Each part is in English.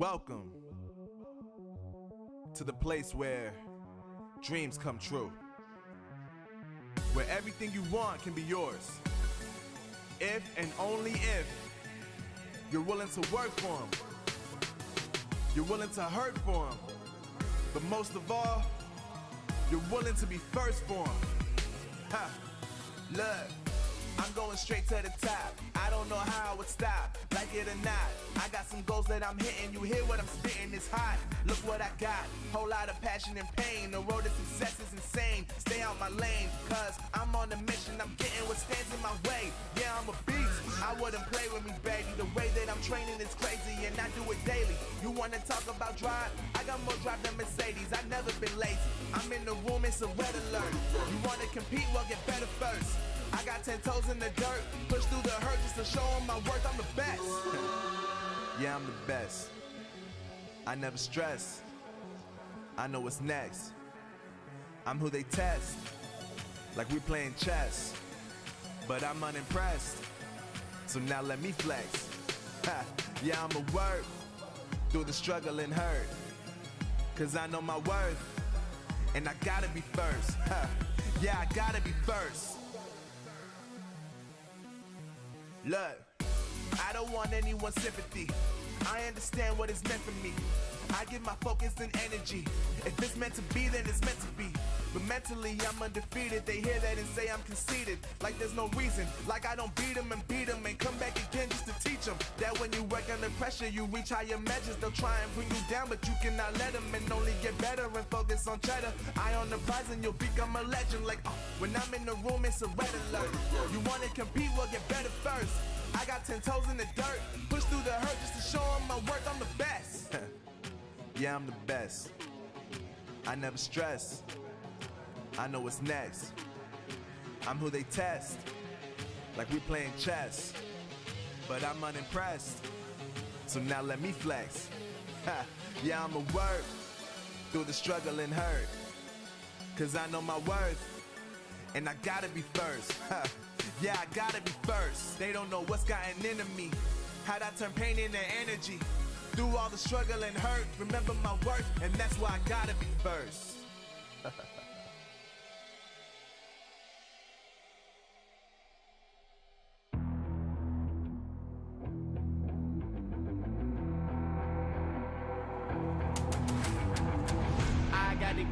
Welcome to the place where dreams come true, where everything you want can be yours, if and only if you're willing to work for them, you're willing to hurt for them, but most of all, you're willing to be first for them. Ha! Look, I'm going straight to the top. I don't know how I would stop, like it or not. I got some goals that I'm hitting. You hear what I'm spitting, it's hot. Look what I got, whole lot of passion and pain. The road to success is insane. Stay out my lane, cause I'm on a mission. I'm getting what stands in my way. Yeah, I'm a beast, I wouldn't play with me, baby. The way that I'm training is crazy and I do it daily. You wanna talk about drive? I got more drive than Mercedes, I've never been lazy. I'm in the room, it's a red alert. You wanna compete, well get better first. I got 10 toes in the dirt, push through the hurt just to show them my worth. I'm the best. Yeah, I'm the best. I never stress. I know what's next. I'm who they test, like we playing chess. But I'm unimpressed, so now let me flex. Ha. Yeah, I'ma work through the struggle and hurt, cause I know my worth, and I gotta be first. Ha. Yeah, I gotta be first. Look, I don't want anyone's sympathy. I understand what is meant for me. I give my focus and energy. If it's meant to be, then it's meant to be. But mentally, I'm undefeated. They hear that and say I'm conceited. Like there's no reason. Like I don't beat them and come back again just to teach them that when you work under pressure, you reach higher measures. They'll try and bring you down, but you cannot let them, and only get better and focus on cheddar. Eye on the prize and you'll become a legend. Like, when I'm in the room, it's a red alert. You wanna compete, well get better first. I got 10 toes in the dirt, push through the hurt just to show them my worth. I'm the best. Yeah, I'm the best. I never stress. I know what's next. I'm who they test, like we playing chess. But I'm unimpressed, so now let me flex. Ha. Yeah, I'ma work through the struggle and hurt, cause I know my worth, and I gotta be first. Ha. Yeah, I gotta be first. They don't know what's gotten into me, how'd I turn pain into energy. Through all the struggle and hurt, remember my worth, and that's why I gotta be first.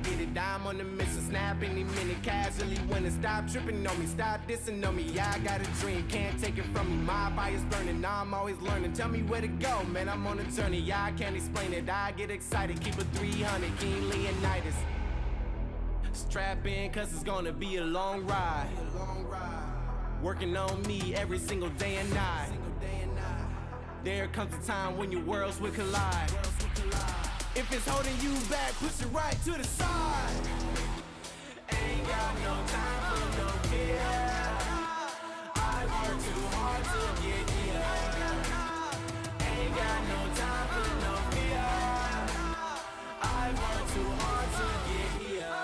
Get it, I'm on the mission, snap any minute, casually winning. Stop tripping on me, stop dissing on me. Yeah, I got a dream, can't take it from me. My fire's burning, I'm always learning. Tell me where to go, man, I'm on a journey. Yeah, I can't explain it, I get excited. Keep it 300, King Leonidas. Strap in, cause it's gonna be a long ride. Working on me every single day and night. There comes a time when your worlds will collide. If it's holding you back, push it right to the side. Ain't got no time for no fear. I work too hard to get here. Ain't got no time for no fear. I work too hard to get here.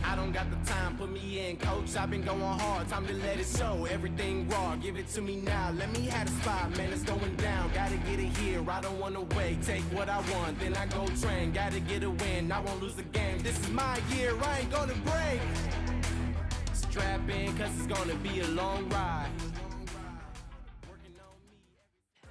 I don't got the time, put me in, coach. I've been going hard, time to let it show. Everything raw, give it to me now. Let me have the spot, man, it's going down. Gotta get it here, I don't wanna wait. Take what I want, then I go train. Gotta get a win, I won't lose the game. This is my year, I ain't gonna break. Strap in, cause it's gonna be a long ride.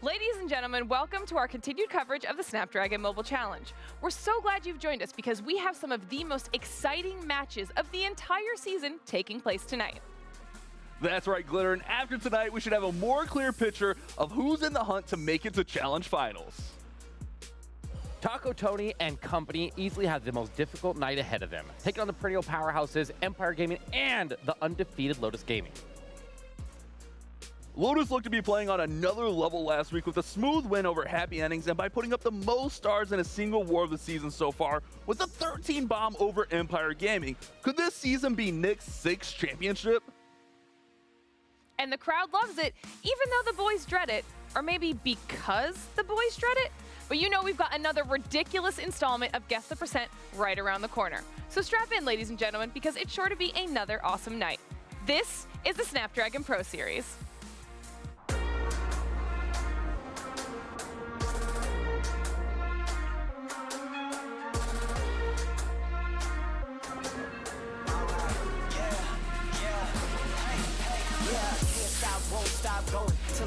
Ladies and gentlemen, welcome to our continued coverage of the Snapdragon Mobile Challenge. We're so glad you've joined us because we have some of the most exciting matches of the entire season taking place tonight. That's right, Glitter, and after tonight, we should have a more clear picture of who's in the hunt to make it to Challenge Finals. Taco Tony and company easily have the most difficult night ahead of them, taking on the perennial powerhouses, Empire Gaming, and the undefeated Lotus Gaming. Lotus looked to be playing on another level last week with a smooth win over Happy Endings, and by putting up the most stars in a single war of the season so far with a 13 bomb over Empire Gaming. Could this season be Nick's 6th championship? And the crowd loves it, even though the boys dread it. Or maybe because the boys dread it? But you know we've got another ridiculous installment of Guess the Percent right around the corner. So strap in, ladies and gentlemen, because it's sure to be another awesome night. This is the Snapdragon Pro Series.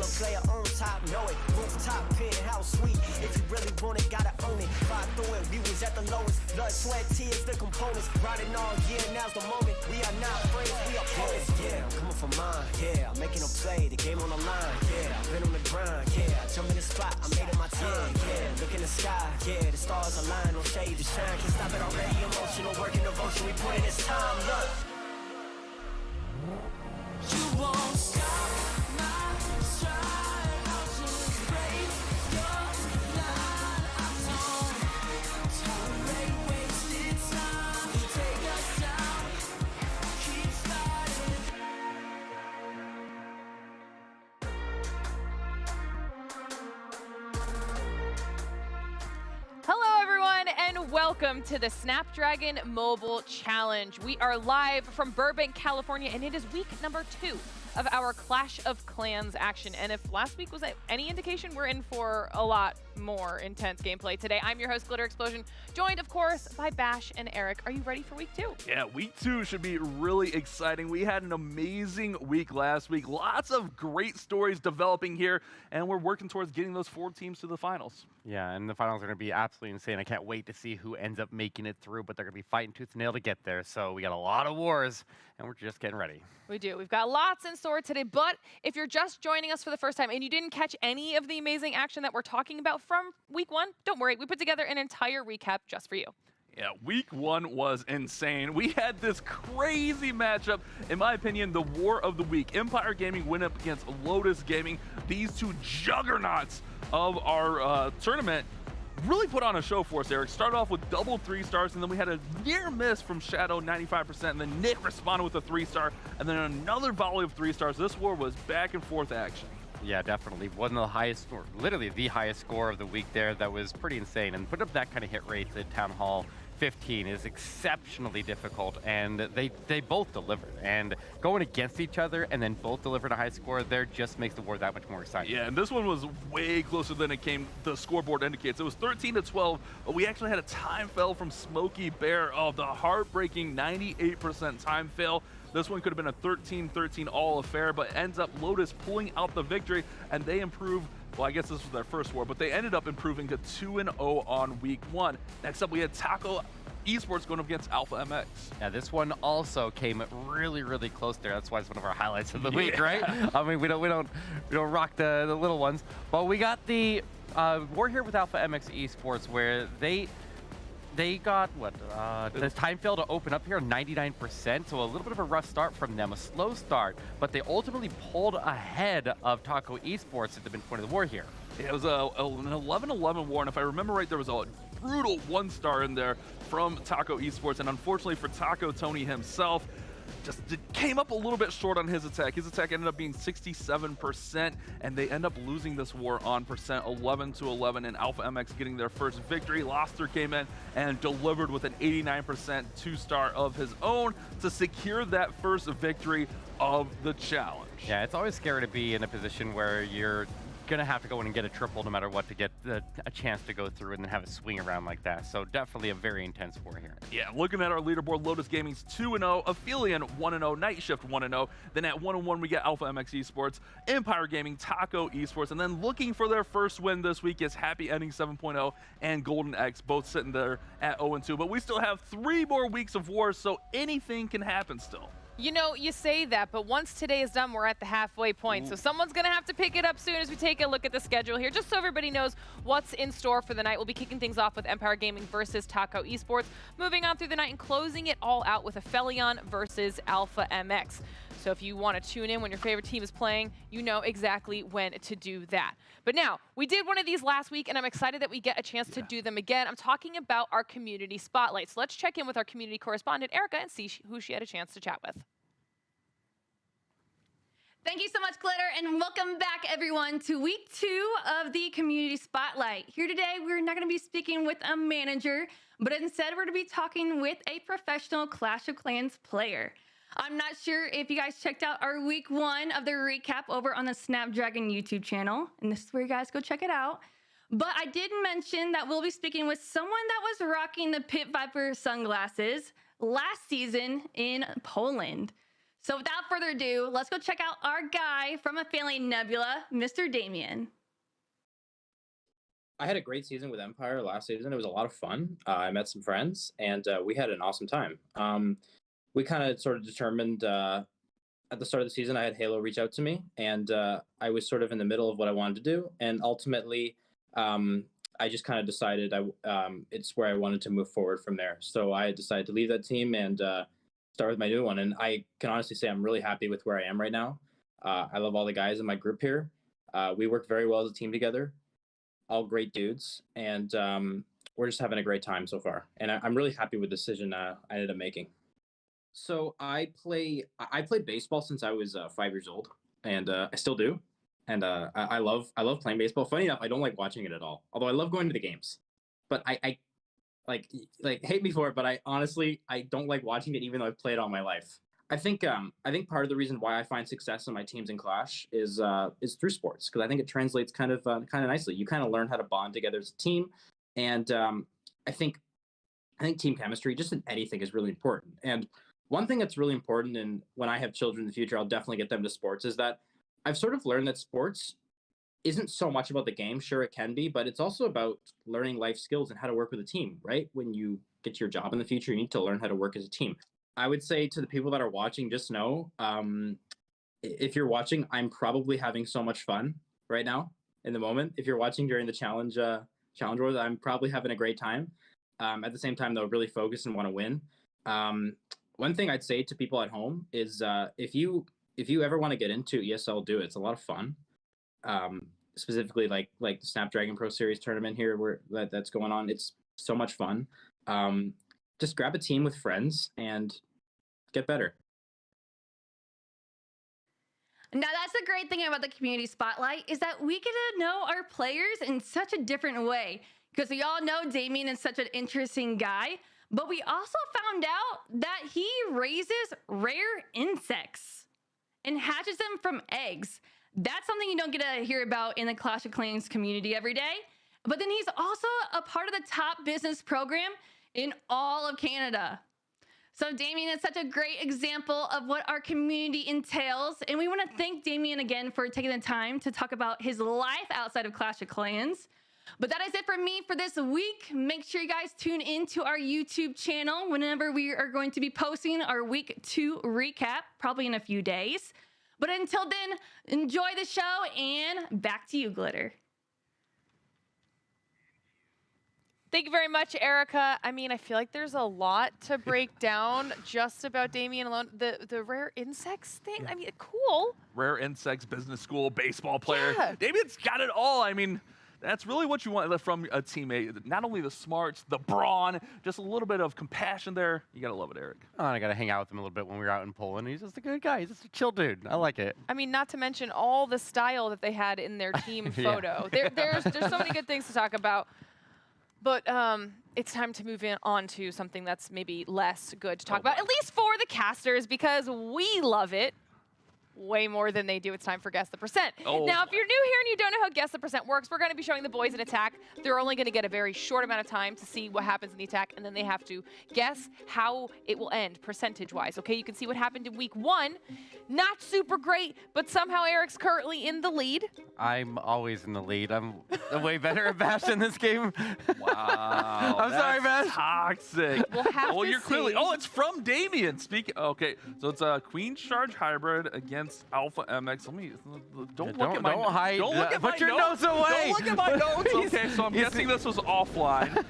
a player on top, know it. Rooftop, penthouse suite. If you really want it, gotta own it. Fight through it, we was at the lowest. Blood, sweat, tears, the components. Riding all year, now's the moment. We are not friends, we are opponents. Yeah, I'm coming for mine. Yeah, I'm making a play, the game on the line. Yeah, I've been on the grind. Yeah, I jump in the spot, I made it my time. Yeah, look in the sky. Yeah, the stars align, no shade to shine. Can't stop it already. Emotional work and devotion, we put in this time. Look. You won't stop my stride. I'll just break your line. I don't tolerate wasted time. You take us down, keep fighting. Hello, everyone, and welcome to the Snapdragon Mobile Challenge. We are live from Burbank, California, and it is week number 2 of our Clash of Clans action. And if last week was any indication, we're in for a lot more intense gameplay today. I'm your host, Glitter Explosion, joined, of course, by Bash and Eric. Are you ready for week 2? Yeah, week 2 should be really exciting. We had an amazing week last week. Lots of great stories developing here, and we're working towards getting those 4 teams to the finals. Yeah, and the finals are going to be absolutely insane. I can't wait to see who ends up making it through, but they're going to be fighting tooth and nail to get there. So we got a lot of wars, and we're just getting ready. We do. We've got lots in store today, but if you're just joining us for the first time and you didn't catch any of the amazing action that we're talking about from week 1, don't worry. We put together an entire recap just for you. Yeah, week 1 was insane. We had this crazy matchup. In my opinion, the war of the week. Empire Gaming went up against Lotus Gaming. These two juggernauts of our tournament really put on a show for us, Eric. Started off with double 3-stars, and then we had a near miss from Shadow, 95%, and then Nick responded with a 3-star, and then another volley of 3-stars. This war was back and forth action. Yeah, definitely. One of the highest, or literally the highest score of the week there. That was pretty insane. And put up that kind of hit rate at Town Hall 15 is exceptionally difficult, and they both delivered. And going against each other and then both delivering a high score there just makes the war that much more exciting. Yeah, and this one was way closer than it came, the scoreboard indicates. It was 13-12, but we actually had a time fail from Smokey Bear. Oh, the heartbreaking 98% time fail. This one could have been a 13-13 all affair, but ends up Lotus pulling out the victory, and they improve. Well, I guess this was their first war, but they ended up improving to 2-0 on week 1. Next up, we had Taco Esports going up against Alpha MX. Yeah, this one also came really, really close there. That's why it's one of our highlights of the week, right? I mean, we don't rock the little ones, but we got the war here with Alpha MX Esports where they got what the time fail to open up here 99%, so a little bit of a rough start from them, a slow start, but they ultimately pulled ahead of Taco Esports at the midpoint of the war here. Yeah, it was an 11-11 war, and if I remember right, there was a brutal 1-star in there from Taco Esports, and unfortunately for Taco Tony himself, just came up a little bit short on his attack. His attack ended up being 67%, and they end up losing this war on percent 11-11, and Alpha MX getting their first victory. Loster came in and delivered with an 89% 2-star of his own to secure that first victory of the challenge. Yeah, it's always scary to be in a position where you're gonna have to go in and get a triple no matter what to get a chance to go through and then have a swing around like that. So definitely a very intense war here. Yeah, looking at our leaderboard, Lotus Gaming's 2-0, Aphelion 1-0, Night Shift 1-0. Then at 1-1 we get Alpha MX Esports, Empire Gaming, Taco Esports, and then looking for their first win this week is Happy Ending 7.0 and Golden X, both sitting there at 0-2. But we still have 3 more weeks of wars, so anything can happen still. You know, you say that, but once today is done, we're at the halfway point. So someone's going to have to pick it up soon as we take a look at the schedule here, just so everybody knows what's in store for the night. We'll be kicking things off with Empire Gaming versus Taco Esports, moving on through the night and closing it all out with Aphelion versus Alpha MX. So if you want to tune in when your favorite team is playing, you know exactly when to do that. But now, we did one of these last week, and I'm excited that we get a chance to do them again. I'm talking about our community spotlight. So let's check in with our community correspondent, Erica, and see who she had a chance to chat with. Thank you so much, Glitter, and welcome back, everyone, to week 2 of the Community Spotlight. Here today, we're not going to be speaking with a manager, but instead we're going to be talking with a professional Clash of Clans player. I'm not sure if you guys checked out our week 1 of the recap over on the Snapdragon YouTube channel, and this is where you guys go check it out. But I did mention that we'll be speaking with someone that was rocking the Pit Viper sunglasses last season in Poland. So without further ado, let's go check out our guy from a family nebula, Mr. Damien. I had a great season with Empire last season. It was a lot of fun. I met some friends, and we had an awesome time. We kind of sort of determined at the start of the season, I had Halo reach out to me, and I was sort of in the middle of what I wanted to do. And ultimately, I just kind of decided it's where I wanted to move forward from there. So I decided to leave that team and start with my new one. And I can honestly say I'm really happy with where I am right now. I love all the guys in my group here. We work very well as a team together. All great dudes, and we're just having a great time so far. And I'm really happy with the decision I ended up making. So I played baseball since I was 5 years old, and I still do. And I love playing baseball. Funny enough, I don't like watching it at all. Although I love going to the games, but I like hate me for it. But I honestly don't like watching it, even though I've played all my life. I think part of the reason why I find success in my teams in Clash is through sports, because I think it translates kind of nicely. You kind of learn how to bond together as a team, and I think team chemistry, just in anything, is really important. And one thing that's really important, and when I have children in the future, I'll definitely get them to sports, is that I've sort of learned that sports isn't so much about the game. Sure, it can be, but it's also about learning life skills and how to work with a team, right? When you get your job in the future, you need to learn how to work as a team. I would say to the people that are watching, just know, if you're watching, I'm probably having so much fun right now in the moment. If you're watching during the challenge wars, I'm probably having a great time. At the same time, though, really focus and want to win. One thing I'd say to people at home is if you ever want to get into ESL, do it. It's a lot of fun. Specifically, like the Snapdragon Pro Series tournament here, where that's going on. It's so much fun. Just grab a team with friends and get better. Now, that's the great thing about the community spotlight, is that we get to know our players in such a different way, because we all know Damien is such an interesting guy, but we also found out that he raises rare insects and hatches them from eggs. That's something you don't get to hear about in the Clash of Clans community every day. But then he's also a part of the top business program in all of Canada. So Damien is such a great example of what our community entails. And we want to thank Damien again for taking the time to talk about his life outside of Clash of Clans. But that is it for me for this week. Make sure you guys tune into our YouTube channel whenever we are going to be posting our week 2 recap, probably in a few days. But until then, enjoy the show, and back to you, Glitter. Thank you very much, Erica. I mean, I feel like there's a lot to break down just about Damien alone. The rare insects thing, I mean, cool. Rare insects, business school, baseball player. Yeah. Damien's got it all. I mean, that's really what you want from a teammate. Not only the smarts, the brawn, just a little bit of compassion there. You gotta love it, Eric. Oh, and I got to hang out with him a little bit when we were out in Poland. He's just a good guy. He's just a chill dude. I like it. I mean, not to mention all the style that they had in their team photo. There's so many good things to talk about. But it's time to move on to something that's maybe less good to talk about, at least for the casters, because we love it way more than they do. It's time for Guess the Percent. Now, if you're new here and you don't know how Guess the Percent works, we're going to be showing the boys an attack. They're only going to get a very short amount of time to see what happens in the attack, and then they have to guess how it will end percentage-wise. Okay, you can see what happened in week 1. Not super great, but somehow Eric's currently in the lead. I'm always in the lead. I'm way better at Bash in this game. Wow. I'm sorry, Bash. Toxic. We'll have to you're clearly. see. Oh, it's from Damien. Okay, so it's a Queen Charge hybrid against Alpha MX. Let me. Don't look at my. Don't hide. Don't look at my Put your notes away. Don't look at my notes. Okay, so I'm guessing this was offline.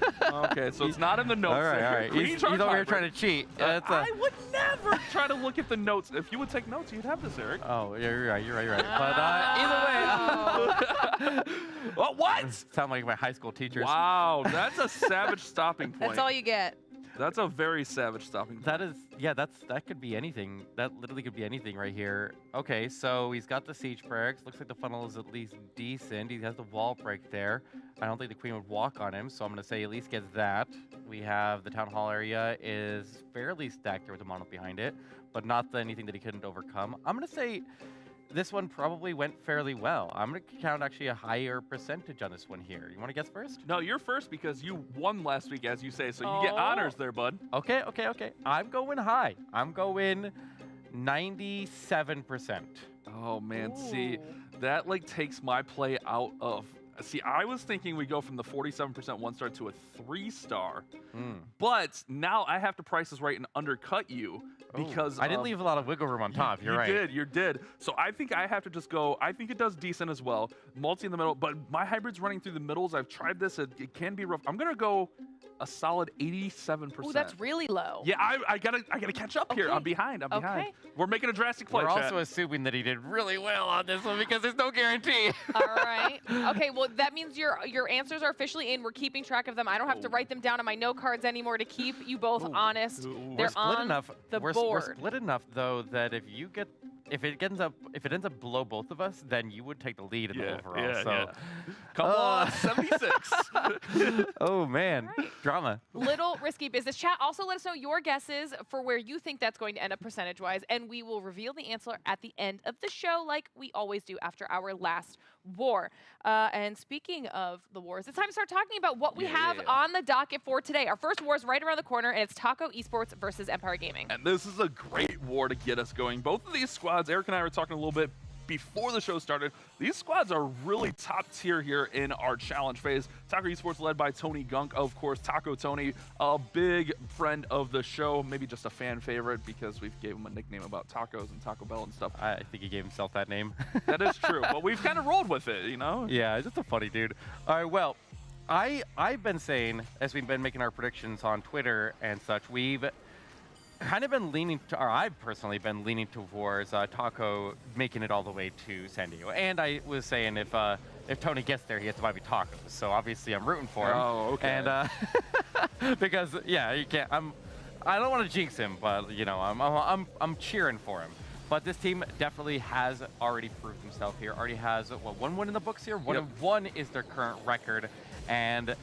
Okay, so it's not in the notes. All right. Queen He's Charge over here hybrid. trying to cheat. I would never try to look at the notes. If you would take notes, you'd have this, Eric. Oh, yeah, you're right. But either way. What? Sound like my high school teachers. Wow, that's a savage stopping point. That's all you get. That's a very savage stopping point. That is, yeah, that could be anything. That literally could be anything right here. Okay, so he's got the siege barracks. Looks like the funnel is at least decent. He has the wall break there. I don't think the queen would walk on him, so I'm going to say he at least gets that. We have the town hall area is fairly stacked there with the monolith behind it, but not anything that he couldn't overcome. I'm going to say this one probably went fairly well. I'm going to count actually a higher percentage on this one here. You want to guess first? No, you're first because you won last week, as you say, so you get honors there, bud. Okay. I'm going high. I'm going 97%. Oh man, see, Ooh. that like takes my play out of. See, I was thinking we go from the 47% 1-star to a 3-star, but now I have to price this right and undercut you because I didn't leave a lot of wiggle room on top. You're right. You did. So I think I have to just go. I think it does decent as well. Multi in the middle, but my hybrid's running through the middles. I've tried this. It can be rough. I'm gonna go a solid 87%. Ooh, that's really low. Yeah, I gotta catch up here. Okay. I'm behind. Okay. We're making a drastic play. We're chat. also assuming that he did really well on this one because there's no guarantee. All right. Okay, well, that means your answers are officially in. We're keeping track of them. I don't have to write them down on my note cards anymore to keep you both honest. Ooh. They're We're split on enough. the We're board. split enough though that if it ends up below both of us, then you would take the lead in the overall. Come on, 76. Oh man, Right. drama. Little risky business. Chat, also let us know your guesses for where you think that's going to end up percentage-wise, and we will reveal the answer at the end of the show like we always do after our last war. And speaking of the wars, it's time to start talking about what we have on the docket for today. Our first war is right around the corner, and it's Taco Esports versus Empire Gaming. And this is a great war to get us going. Both of these squads, Eric and I were talking a little bit before the show started. These squads are really top tier here in our challenge phase. Taco Esports led by Tony Gunk, of course. Taco Tony, a big friend of the show, maybe just a fan favorite because we've gave him a nickname about tacos and Taco Bell and stuff. I think he gave himself that name. That is true, but we've kind of rolled with it, you know? Yeah, just a funny dude. All right, well, I've been saying, as we've been making our predictions on Twitter and such, we've kind of been leaning to, or I've personally been leaning towards Taco making it all the way to San Diego. And I was saying if Tony gets there, he has to buy me tacos. So obviously I'm rooting for him. Oh, okay. And because you can't. I don't want to jinx him, but you know, I'm cheering for him. But this team definitely has already proved himself here. Already has one win in the books here. One is their current record, and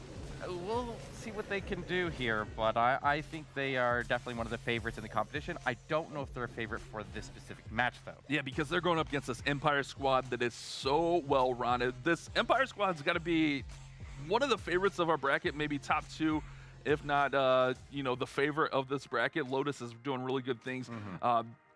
we'll see what they can do here, but I think they are definitely one of the favorites in the competition. I don't know if they're a favorite for this specific match, though. Yeah, because they're going up against this Empire squad that is so well-rounded. This Empire squad's got to be one of the favorites of our bracket, maybe top 2, if not, the favorite of this bracket. Lotus is doing really good things.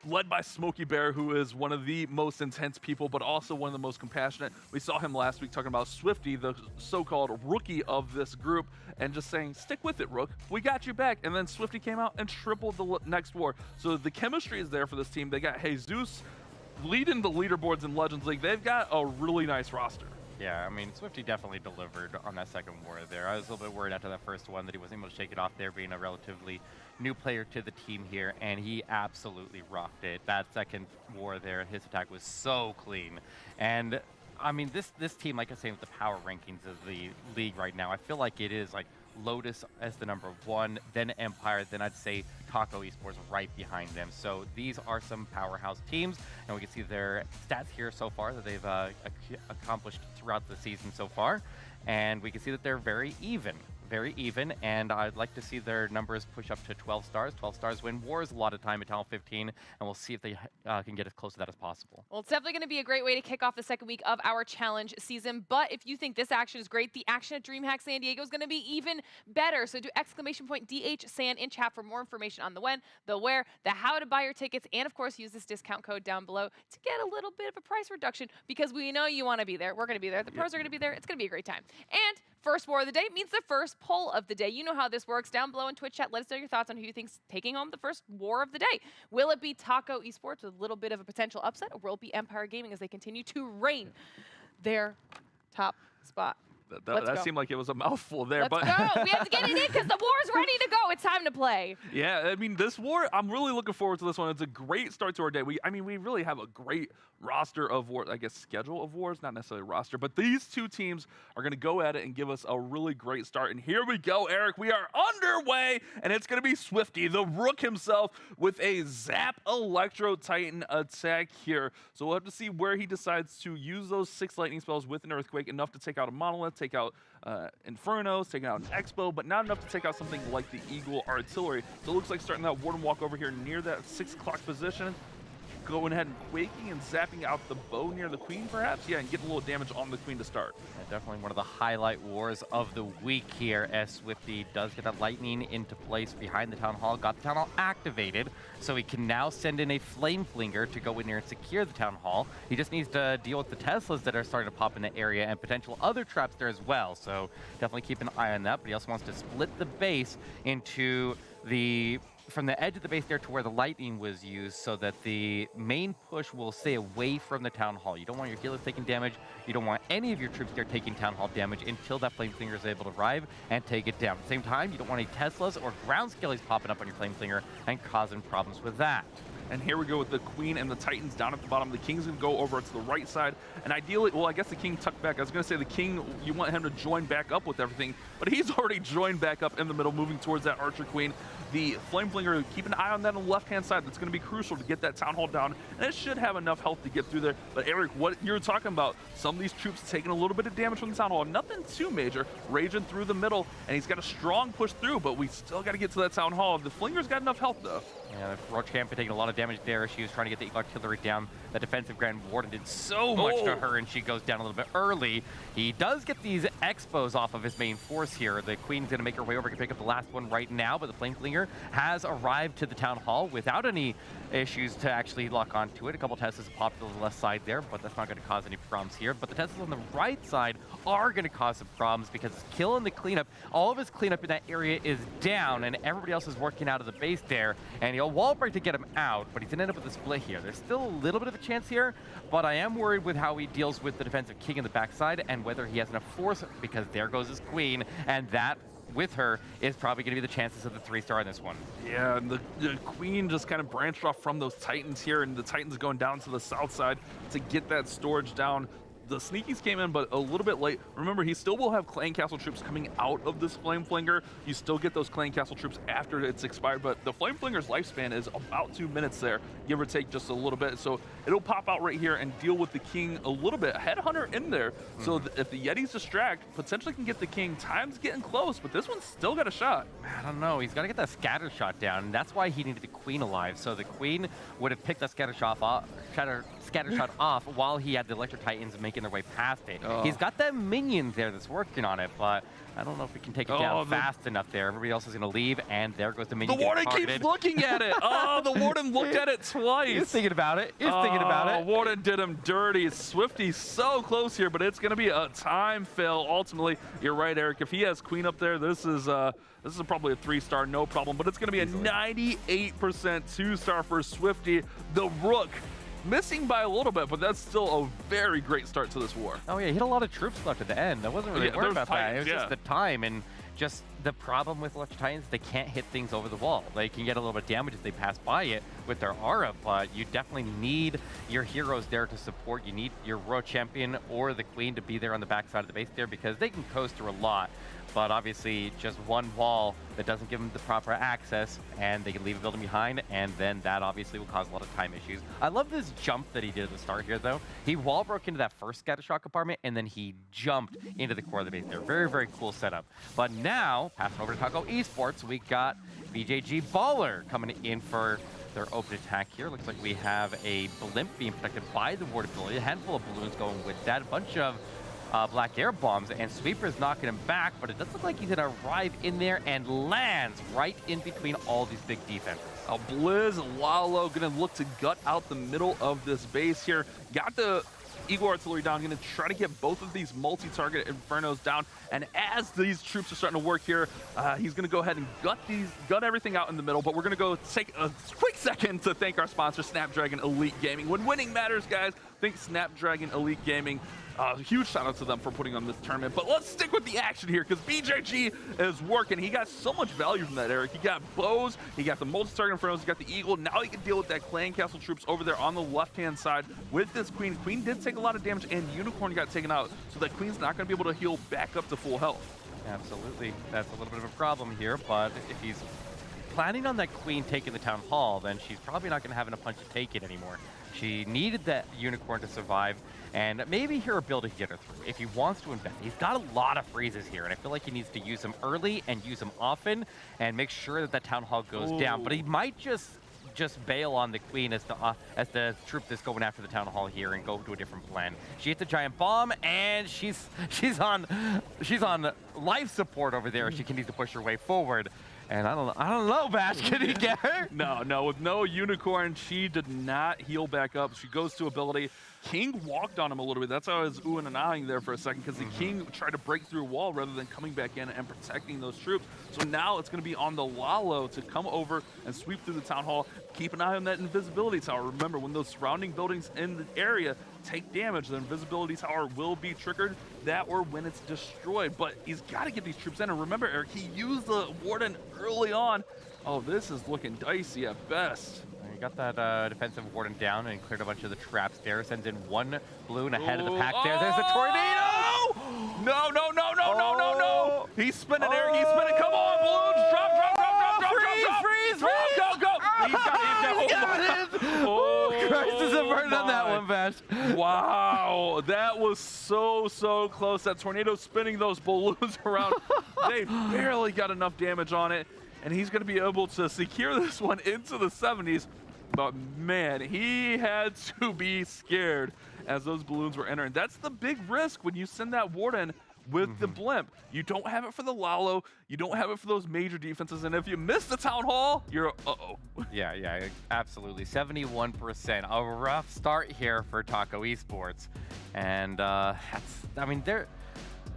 Led by Smokey Bear, who is one of the most intense people, but also one of the most compassionate. We saw him last week talking about Swifty, the so-called rookie of this group, and just saying, stick with it, Rook. We got you back. And then Swifty came out and tripled the next war. So the chemistry is there for this team. They got Jesus leading the leaderboards in Legends League. They've got a really nice roster. Yeah, I mean, Swifty definitely delivered on that second war there. I was a little bit worried after that first one that he wasn't able to shake it off there, being a relatively new player to the team here, and he absolutely rocked it. That second war there, his attack was so clean. And, I mean, this team, like I say, with the power rankings of the league right now, I feel like it is like Lotus as the #1, then Empire, then I'd say Taco Esports right behind them. So these are some powerhouse teams, and we can see their stats here so far that they've accomplished throughout the season so far. And we can see that they're very even, and I'd like to see their numbers push up to 12 stars. 12 stars win wars a lot of time at Town 15, and we'll see if they can get as close to that as possible. Well, it's definitely going to be a great way to kick off the second week of our challenge season. But if you think this action is great, the action at DreamHack San Diego is going to be even better. So do !DHSan in chat for more information on the when, the where, the how to buy your tickets, and of course use this discount code down below to get a little bit of a price reduction because we know you want to be there. We're going to be there. The pros are going to be there. It's going to be a great time. And first war of the day means the first poll of the day. You know how this works. Down below in Twitch chat, let us know your thoughts on who you think's taking home the first war of the day. Will it be Taco Esports with a little bit of a potential upset, or will it be Empire Gaming as they continue to reign their top spot? That seemed like it was a mouthful there. Let's go. We have to get it in because the war's ready to go. It's time to play. Yeah, I mean, this war, I'm really looking forward to this one. It's a great start to our day. We really have a great roster of wars, I guess schedule of wars, not necessarily roster, but these two teams are going to go at it and give us a really great start. And here we go, Eric. We are underway, and it's going to be Swifty, the Rook himself, with a Zap Electro Titan attack here. So we'll have to see where he decides to use those 6 lightning spells with an Earthquake, enough to take out a Monolith, take out Infernos, taking out an Expo, but not enough to take out something like the Eagle Artillery. So it looks like starting that Warden Walk over here near that 6 o'clock position. going ahead and quaking and zapping out the bow near the queen, perhaps? Yeah, and getting a little damage on the queen to start. Yeah, definitely one of the highlight wars of the week here, as Swifty does get that lightning into place behind the Town Hall, got the Town Hall activated, so he can now send in a Flame Flinger to go in there and secure the Town Hall. He just needs to deal with the Teslas that are starting to pop in the area and potential other traps there as well, so definitely keep an eye on that, but he also wants to split the base into from the edge of the base there to where the lightning was used, so that the main push will stay away from the Town Hall. You don't want your healers taking damage. You don't want any of your troops there taking Town Hall damage until that Flame Flinger is able to arrive and take it down. At the same time, you don't want any Teslas or ground skellies popping up on your Flame Flinger and causing problems with that. And here we go with the Queen and the Titans down at the bottom. The King's going to go over to the right side. And ideally, well, I guess the King tucked back. I was going to say the King, you want him to join back up with everything. But he's already joined back up in the middle, moving towards that Archer Queen. The Flame Flinger, keep an eye on that on the left-hand side. That's going to be crucial to get that Town Hall down. And it should have enough health to get through there. But Eric, what you're talking about, some of these troops taking a little bit of damage from the Town Hall. Nothing too major. Raging through the middle. And he's got a strong push through. But we still got to get to that Town Hall. The Flinger's got enough health, though. Yeah, the Roach Champion taking a lot of damage there. She was trying to get the Eagle Artillery down. The defensive Grand Warden did so much to her, and she goes down a little bit early. He does get these Expos off of his main force here. The Queen's going to make her way over, can pick up the last one right now, but the Flame Flinger has arrived to the Town Hall without any issues to actually lock onto it. A couple Teslas popped to the left side there, but that's not going to cause any problems here. But the Teslas on the right side are going to cause some problems because it's killing the cleanup. All of his cleanup in that area is down, and everybody else is working out of the base there. And he'll wall break to get him out, but he's going to end up with a split here. There's still a little bit of a chance here, but I am worried with how he deals with the defensive King in the backside and whether he has enough force, because there goes his Queen, and that with her is probably going to be the chances of the 3-star in this one. Yeah, and the Queen just kind of branched off from those Titans here, and the Titans going down to the south side to get that storage down. The Sneakies came in, but a little bit late. Remember, he still will have Clan Castle troops coming out of this Flame Flinger. You still get those Clan Castle troops after it's expired, but the Flame Flinger's lifespan is about 2 minutes there, give or take just a little bit. So it'll pop out right here and deal with the King a little bit. Headhunter in there, so if the Yetis distract, potentially can get the King. Time's getting close, but this one's still got a shot. I don't know. He's got to get that scatter shot down, and that's why he needed the Queen alive. So the Queen would have picked that scatter shot off while he had the Electro Titans making their way past it. He's got that minion there that's working on it, but I don't know if we can take it down fast enough there. Everybody else is going to leave, and there goes the minion. The Warden keeps looking at it. Oh, the Warden looked at it twice. He's thinking about it. He's thinking about it. Warden did him dirty. Swifty's so close here, but it's going to be a time fail. Ultimately, you're right, Eric. If he has Queen up there, this is probably a 3-star, no problem. But it's going to be a 98% 2-star for Swifty. The Rook missing by a little bit, but that's still a very great start to this war. Oh yeah, he hit a lot of troops left at the end. I wasn't really worried about that. It was just the time, and just the problem with Electro Titans, they can't hit things over the wall. They can get a little bit of damage if they pass by it with their aura, but you definitely need your heroes there to support. You need your Royal Champion or the Queen to be there on the backside of the base there, because they can coast through a lot. But obviously, just one wall that doesn't give them the proper access, and they can leave a building behind, and then that obviously will cause a lot of time issues. I love this jump that he did at the start here, though. He wall broke into that first scatter shot compartment, and then he jumped into the core of the base there. Very, very cool setup. But now, passing over to Taco Esports, we got BJG Baller coming in for their open attack here. Looks like we have a blimp being protected by the ward ability, a handful of balloons going with that, a bunch of black air bombs, and Sweeper's knocking him back, but it does look like he's gonna arrive in there and lands right in between all these big defenses. Blizz Lalo gonna look to gut out the middle of this base here. Got the Eagle Artillery down, gonna try to get both of these multi-target Infernos down, and as these troops are starting to work here, he's gonna go ahead and gut everything out in the middle, but we're gonna go take a quick second to thank our sponsor, Snapdragon Elite Gaming. When winning matters, guys, think Snapdragon Elite Gaming. Huge shout out to them for putting on this tournament. But let's stick with the action here, because BJG is working. He got so much value from that, Eric. He got bows, he got the multi-target Infernos, he got the Eagle. Now he can deal with that Clan Castle troops over there on the left-hand side with this Queen. Queen did take a lot of damage, and Unicorn got taken out, so that Queen's not going to be able to heal back up to full health. Absolutely. That's a little bit of a problem here, but if he's planning on that Queen taking the Town Hall, then she's probably not going to have enough punch to take it anymore. She needed that Unicorn to survive, and maybe her ability to get her through if he wants to invest. He's got a lot of freezes here, and I feel like he needs to use them early and use them often and make sure that that Town Hall goes down. But he might just just bail on the queen as the troop that's going after the town hall here and go to a different plan. She hits a giant bomb, and she's on life support over there. She continues to push her way forward. And I don't know, Bash, can he get her? No, with no unicorn, she did not heal back up. She goes to ability. King walked on him a little bit. That's how I was oohing and ahhing there for a second, because the King tried to break through a wall rather than coming back in and protecting those troops. So now it's going to be on the Lalo to come over and sweep through the town hall. Keep an eye on that invisibility tower. Remember, when those surrounding buildings in the area take damage, the invisibility tower will be triggered, that or when it's destroyed. But he's got to get these troops in. And remember, Eric, he used the Warden early on. Oh, this is looking dicey at best. You got that defensive Warden down and cleared a bunch of the traps there. Sends in one balloon ahead of the pack there. There's the tornado! No. He's spinning, Eric. He's spinning. Come on, balloons. Drop. Freeze! Go. He's got it. Oh, Christ is averted on that one, Bash. Wow, that was so close. That tornado spinning those balloons around. They barely got enough damage on it, and he's going to be able to secure this one into the 70s. But man, he had to be scared as those balloons were entering. That's the big risk when you send that Warden with the blimp. You don't have it for the Lalo, you don't have it for those major defenses, and if you miss the town hall, you're uh-oh. Yeah, absolutely. 71%. A rough start here for Taco Esports. And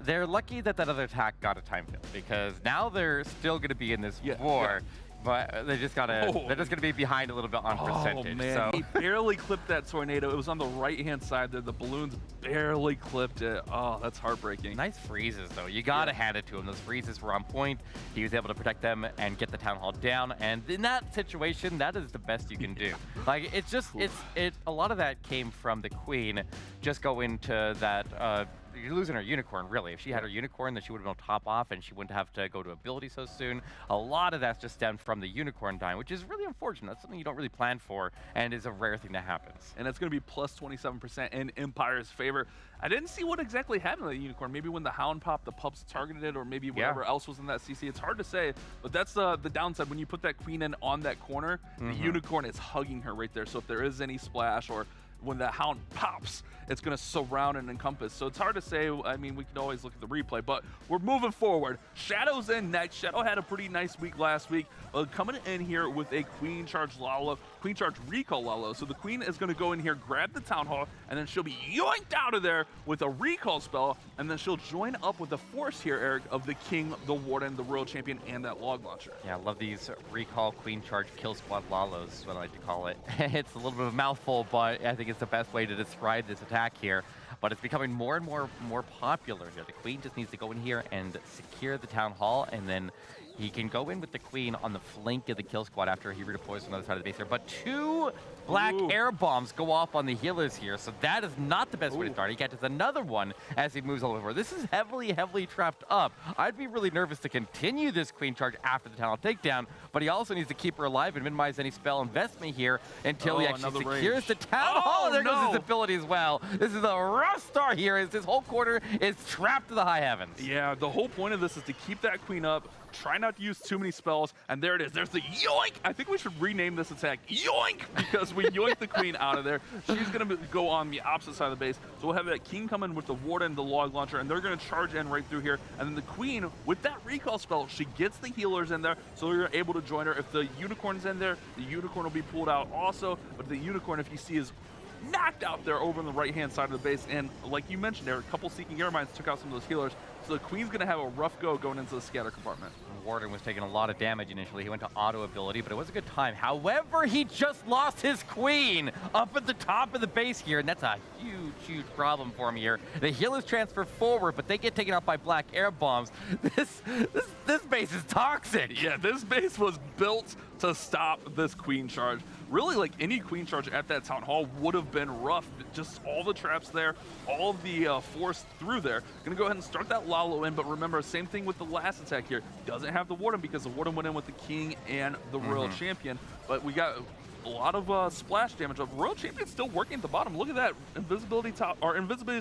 they're lucky that other attack got a time kill, because now they're still going to be in this war. But they're just gonna be behind a little bit on percentage. Oh man, so. He barely clipped that tornado. It was on the right-hand side there. The balloons barely clipped it. Oh, that's heartbreaking. Nice freezes though. You gotta hand it to him. Those freezes were on point. He was able to protect them and get the town hall down. And in that situation, that is the best you can do. Like it's just a lot of that came from the queen. Just go into that. You're losing her unicorn, really. If she had her unicorn, then she would have been top off and she wouldn't have to go to ability so soon. A lot of that's just stemmed from the unicorn dying, which is really unfortunate. That's something you don't really plan for and is a rare thing that happens. And it's going to be plus 27% in Empire's favor. I didn't see what exactly happened to the unicorn. Maybe when the hound popped, the pups targeted it, or maybe whatever else was in that CC. It's hard to say, but that's the downside. When you put that queen in on that corner, the unicorn is hugging her right there. So if there is any splash or when the hound pops, it's going to surround and encompass. So it's hard to say. I mean, we can always look at the replay, but we're moving forward. Shadow's in next. Shadow had a pretty nice week last week. Coming in here with a Queen Charge Lalo, Queen Charge Recall Lalo. So the Queen is going to go in here, grab the Town Hall, and then she'll be yoinked out of there with a Recall spell, and then she'll join up with the Force here, Eric, of the King, the Warden, the Royal Champion, and that Log Launcher. Yeah, I love these Recall Queen Charge Kill Squad Lalos, is what I like to call it. It's a little bit of a mouthful, but I think it's the best way to describe this attack here. But it's becoming more and more popular here. The Queen just needs to go in here and secure the Town Hall, and then he can go in with the Queen on the flank of the kill squad after he redeploys to another side of the base here. But two black air bombs go off on the healers here, so that is not the best way to start. He catches another one as he moves all over. This is heavily trapped up. I'd be really nervous to continue this Queen Charge after the Town Hall takedown, but he also needs to keep her alive and minimize any spell investment here until he actually secures the Town Hall. There goes his ability as well. This is a rough start here as this whole quarter is trapped to the high heavens. Yeah, the whole point of this is to keep that Queen up, try not to use too many spells, and there it is. There's the yoink! I think we should rename this attack Yoink, because we yoink the Queen out of there. She's going to go on the opposite side of the base. So we'll have that King come in with the Warden, the Log Launcher, and they're going to charge in right through here. And then the Queen, with that recall spell, she gets the healers in there, so you're able to join her. If the Unicorn's in there, the Unicorn will be pulled out also. But the Unicorn, if you see, is knocked out there over on the right-hand side of the base. And like you mentioned there, a couple Seeking Air Mines took out some of those healers. So the Queen's going to have a rough go going into the scatter compartment. Warden was taking a lot of damage initially. He went to auto ability, but it was a good time. However, he just lost his Queen up at the top of the base here, and that's a huge problem for him here. The healers transfer forward, but they get taken out by black air bombs. This base is toxic. Yeah, this base was built to stop this Queen Charge. Really, like any Queen Charge at that Town Hall would have been rough. Just all the traps there, all of the force through there. Gonna go ahead and start that Lalo in, but remember, same thing with the last attack here. Doesn't have the Warden because the Warden went in with the King and the Royal Champion, but we got a lot of splash damage. Royal Champion's still working at the bottom. Look at that invisibility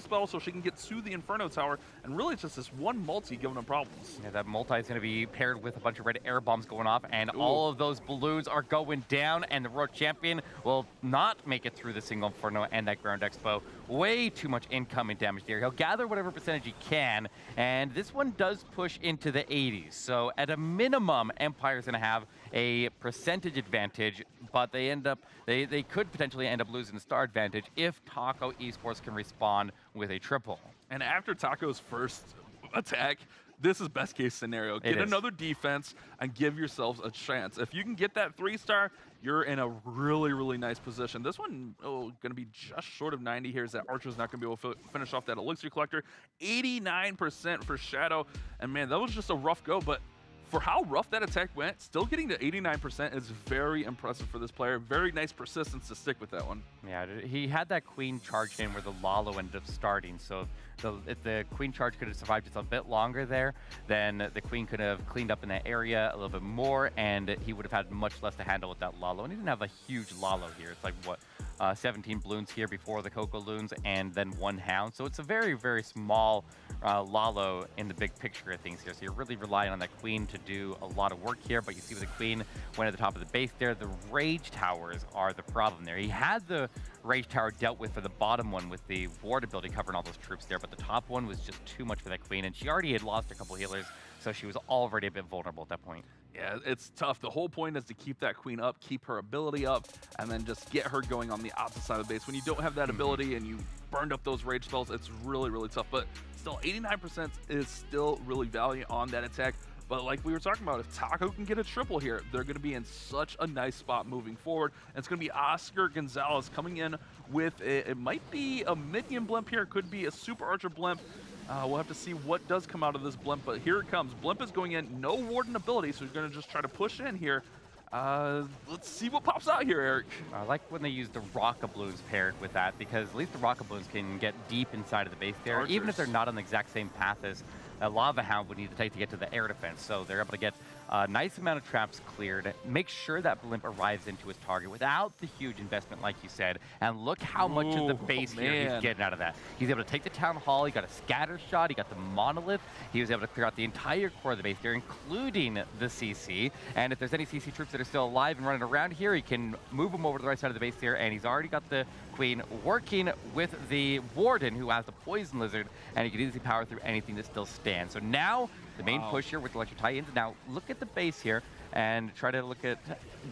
spell so she can get to the Inferno Tower, and really it's just this one multi giving them problems. Yeah, that multi is going to be paired with a bunch of red air bombs going off, and all of those balloons are going down, and the Royal Champion will not make it through the single Inferno and that Ground Expo. Way too much incoming damage there. He'll gather whatever percentage he can, and this one does push into the 80s. So at a minimum, Empire's going to have a percentage advantage, but they could potentially end up losing the star advantage if Taco Esports can respond with a triple. And after Taco's first attack, this is best case scenario. Get another defense and give yourselves a chance. If you can get that 3-star, you're in a really, really nice position. This one going to be just short of 90 here, as that Archer's not going to be able to finish off that Elixir Collector. 89% for Shadow. And man, that was just a rough go, but for how rough that attack went, still getting to 89% is very impressive for this player. Very nice persistence to stick with that one. Yeah, he had that Queen charged in where the Lalo ended up starting, so if the Queen charge could have survived just a bit longer there, then the Queen could have cleaned up in that area a little bit more, and he would have had much less to handle with that Lalo. And he didn't have a huge Lalo here. It's like, what, 17 balloons here before the Coco Loons, and then 1 Hound. So it's a very, very small Lalo in the big picture of things here. So you're really relying on that Queen to do a lot of work here, but you see with the Queen went at the top of the base there. The Rage Towers are the problem there. He had the Rage Tower dealt with for the bottom one with the ward ability covering all those troops there, but the top one was just too much for that Queen, and she already had lost a couple healers, so she was already a bit vulnerable at that point. Yeah, it's tough. The whole point is to keep that Queen up, keep her ability up, and then just get her going on the opposite side of the base. When you don't have that ability and you burned up those rage spells, it's really, really tough. But still, 89% is still really valiant on that attack. But like we were talking about, if Taco can get a triple here, they're going to be in such a nice spot moving forward. And it's going to be Oscar Gonzalez coming in with it might be a minion blimp here. It could be a Super Archer blimp. We'll have to see what does come out of this blimp, but here it comes. Blimp is going in, no warden ability, so he's going to just try to push in here. Let's see what pops out here, Eric. I like when they use the Rocket Balloons paired with that, because at least the Rocket Balloons can get deep inside of the base there, even if they're not on the exact same path as a Lava Hound would need to take to get to the air defense. So they're able to get a nice amount of traps cleared, make sure that blimp arrives into his target without the huge investment, like you said. And look how much of the base here he's getting out of that. He's able to take the Town Hall, he got a scatter shot, he got the Monolith, he was able to clear out the entire core of the base there, including the CC. And if there's any CC troops that are still alive and running around here, he can move them over to the right side of the base there, and he's already got the Queen working with the Warden, who has the Poison Lizard, and he can easily power through anything that still stands. So now the main push here with the Electro Titans. Now look at the base here and try to look at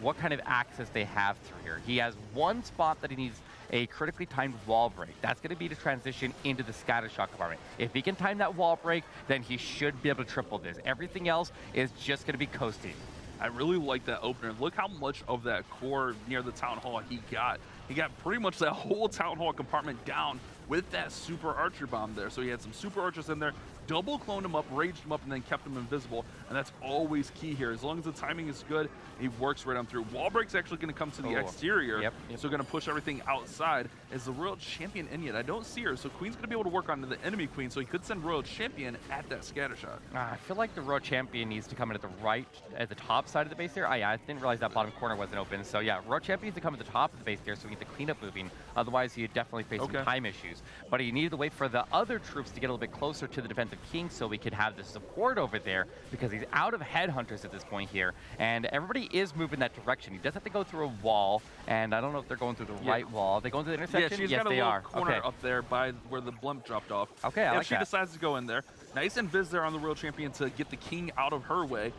what kind of access they have through here. He has one spot that he needs a critically timed wall break. That's going to be to transition into the scatter shot compartment. If he can time that wall break, then he should be able to triple this. Everything else is just going to be coasting. I really like that opener. Look how much of that core near the Town Hall he got. He got pretty much that whole Town Hall compartment down with that Super Archer bomb there. So he had some Super Archers in there, double cloned him up, raged him up, and then kept him invisible. And that's always key here. As long as the timing is good, he works right on through. Wall break's actually going to come to the exterior, so going to push everything outside. Is the Royal Champion in yet? I don't see her, so Queen's going to be able to work on the enemy Queen, so he could send Royal Champion at that scatter shot. I feel like the Royal Champion needs to come in at the top side of the base there. I didn't realize that bottom corner wasn't open. So yeah, Royal Champion needs to come at the top of the base there, so we get the cleanup moving. Otherwise, he'd definitely face some time issues. But he needed to wait for the other troops to get a little bit closer to the defensive king, so we could have the support over there, because he's out of headhunters at this point here, and everybody is moving that direction. He does have to go through a wall, and I don't know if they're going through the right wall. Are they going through the intersection? Yeah, she's yes, got a they little are. corner up there by where the blimp dropped off. Okay, I like she that. decides to go in there. Nice invis there on the Royal Champion to get the king out of her way.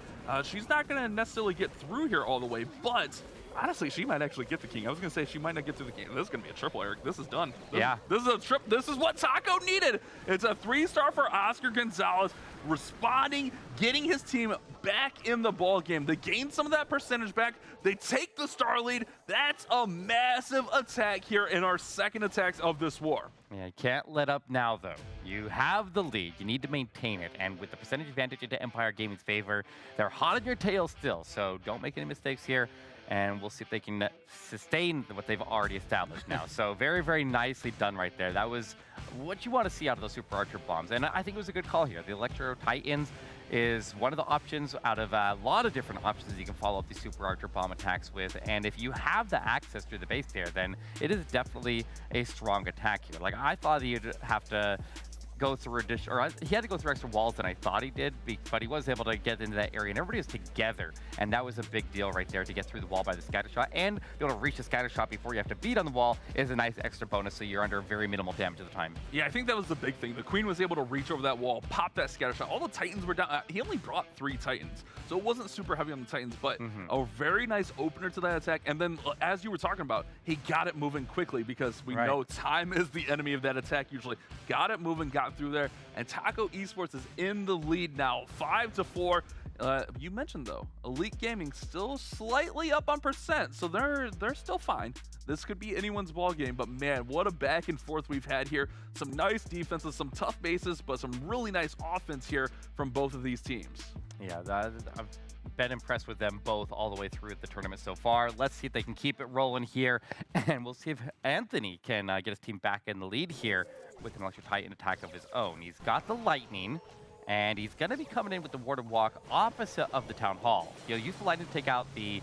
She's not going to necessarily get through here all the way, but honestly, she might actually get the king. I was going to say she might not get through the king. This is going to be a triple, Eric. This is done. This is a trip. This is what Taco needed. It's a 3-star for Oscar Gonzalez, responding, getting his team back in the ball game. They gain some of that percentage back. They take the star lead. That's a massive attack here in our second attacks of this war. Yeah, you can't let up now, though. You have the lead. You need to maintain it. And with the percentage advantage into Empire Gaming's favor, they're hot on your tail still. So don't make any mistakes here. And we'll see if they can sustain what they've already established now. So very, very nicely done right there. That was what you want to see out of those Super Archer bombs. And I think it was a good call here. The Electro Titans, is one of the options out of a lot of different options you can follow up these Super Archer Bomb attacks with. And if you have the access through the base there, then it is definitely a strong attack here. Like, I thought he'd have to go through he had to go through extra walls than I thought he did, but he was able to get into that area, and everybody was together, and that was a big deal right there to get through the wall by the scatter shot, and be able to reach the scatter shot before you have to beat on the wall is a nice extra bonus, so you're under very minimal damage at the time. Yeah, I think that was the big thing. The Queen was able to reach over that wall, pop that scatter shot. All the Titans were down. He only brought 3 Titans, so it wasn't super heavy on the Titans, but a very nice opener to that attack. And then, as you were talking about, he got it moving quickly because we know time is the enemy of that attack usually. Got it moving, got through there, and Taco Esports is in the lead now, 5-4. You mentioned, though, Elite Gaming still slightly up on percent, so they're still fine. This could be anyone's ball game, but man, what a back and forth we've had here. Some nice defenses, some tough bases, but some really nice offense here from both of these teams. Yeah, I've been impressed with them both all the way through the tournament so far. Let's see if they can keep it rolling here, and we'll see if Anthony can get his team back in the lead here with an Electric Titan attack of his own. He's got the Lightning, and he's going to be coming in with the Warden Walk opposite of the Town Hall. He'll use the Lightning to take out the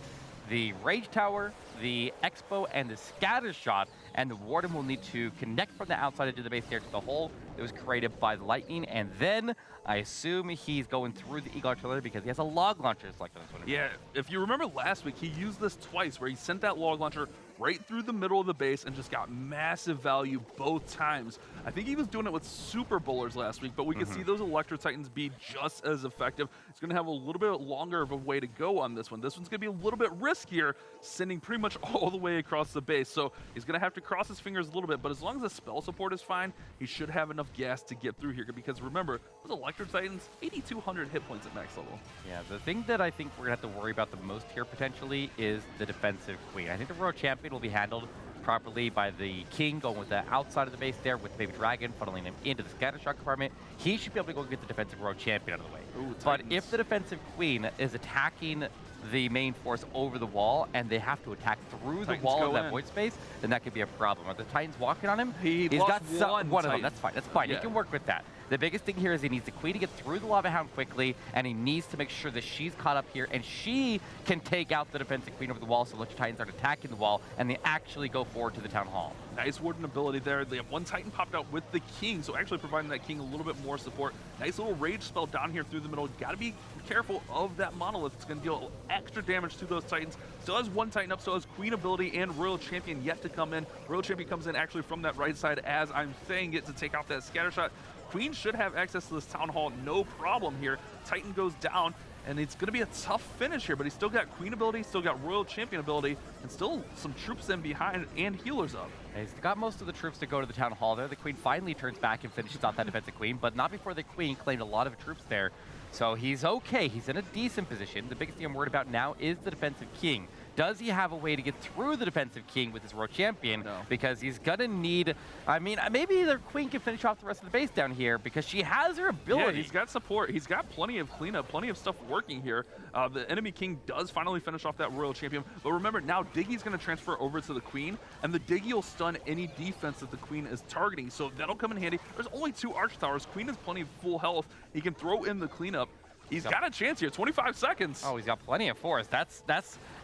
Rage Tower, the Expo, and the Scatter Shot, and the Warden will need to connect from the outside into the base there to the hole that was created by the Lightning, and then I assume he's going through the Eagle Artillery because he has a log launcher selected on this one. Yeah, if you remember last week, he used this twice where he sent that log launcher right through the middle of the base and just got massive value both times. I think he was doing it with Super Bowlers last week, but we can see those Electro Titans be just as effective. It's going to have a little bit longer of a way to go on this one. This one's going to be a little bit riskier, sending pretty much all the way across the base. So he's going to have to cross his fingers a little bit, but as long as the spell support is fine, he should have enough gas to get through here. Because remember, those Electro Titans, 8,200 hit points at max level. Yeah, the thing that I think we're going to have to worry about the most here potentially is the defensive Queen. I think the Royal Champion will be handled properly by the King, going with the outside of the base there with Baby Dragon, funneling him into the Scatter Shot compartment. He should be able to go get the defensive Royal Champion out of the way. Ooh, but if the defensive Queen is attacking the main force over the wall and they have to attack through the wall of that void space, then that could be a problem. Are the Titans walking on him? He's got one of Titan. them. That's fine. That's fine. Yeah. He can work with that. The biggest thing here is he needs the Queen to get through the Lava Hound quickly, and he needs to make sure that she's caught up here, and she can take out the defensive Queen over the wall so Electro Titans aren't attacking the wall, and they actually go forward to the Town Hall. Nice Warden ability there. They have one Titan popped out with the King, so actually providing that King a little bit more support. Nice little Rage spell down here through the middle. Got to be careful of that Monolith. It's going to deal extra damage to those Titans. Still has one Titan up, still has Queen ability and Royal Champion yet to come in. Royal Champion comes in actually from that right side as I'm saying it to take out that Scatter Shot. Queen should have access to this Town Hall, no problem here. Titan goes down, and it's going to be a tough finish here, but he's still got Queen ability, still got Royal Champion ability, and still some troops in behind and healers up. He's got most of the troops to go to the Town Hall there. The Queen finally turns back and finishes off that defensive Queen, but not before the Queen claimed a lot of troops there. So he's okay. He's in a decent position. The biggest thing I'm worried about now is the defensive King. Does he have a way to get through the defensive King with his Royal Champion? No. Because he's going to need, I mean, maybe the Queen can finish off the rest of the base down here because she has her ability. Yeah, he's got support. He's got plenty of cleanup, plenty of stuff working here. The enemy King does finally finish off that Royal Champion. But remember, now Diggy's going to transfer over to the Queen, and the Diggy will stun any defense that the Queen is targeting. So that'll come in handy. There's only 2 Arch Towers. Queen has plenty of full health. He can throw in the cleanup. He's got a chance here, 25 seconds. Oh, he's got plenty of force. That's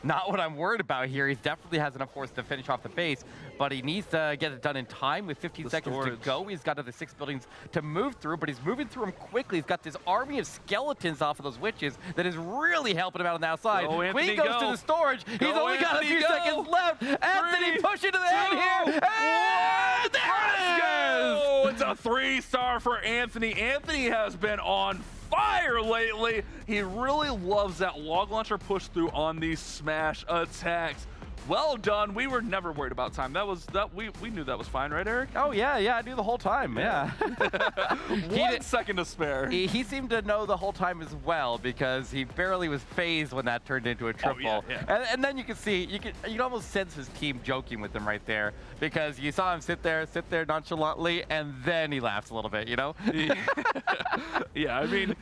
not what I'm worried about here. He definitely has enough force to finish off the base, but he needs to get it done in time with 15 seconds to go. He's got another 6 buildings to move through, but he's moving through them quickly. He's got this army of skeletons off of those witches that is really helping him out on the outside. Queen goes to the storage. He's only got a few seconds left. Anthony pushing to the end here. And there it is! It's a 3-star for Anthony. Anthony has been on fire lately. He really loves that log launcher push through on these smash attacks. Well done. We were never worried about time. We knew that was fine, right, Eric? Oh yeah, I knew the whole time. Yeah. 1 second to spare. He seemed to know the whole time as well because he barely was phased when that turned into a triple. Oh, yeah. And then you can see, you can almost sense his team joking with him right there because you saw him sit there nonchalantly, and then he laughs a little bit, you know? Yeah, I mean,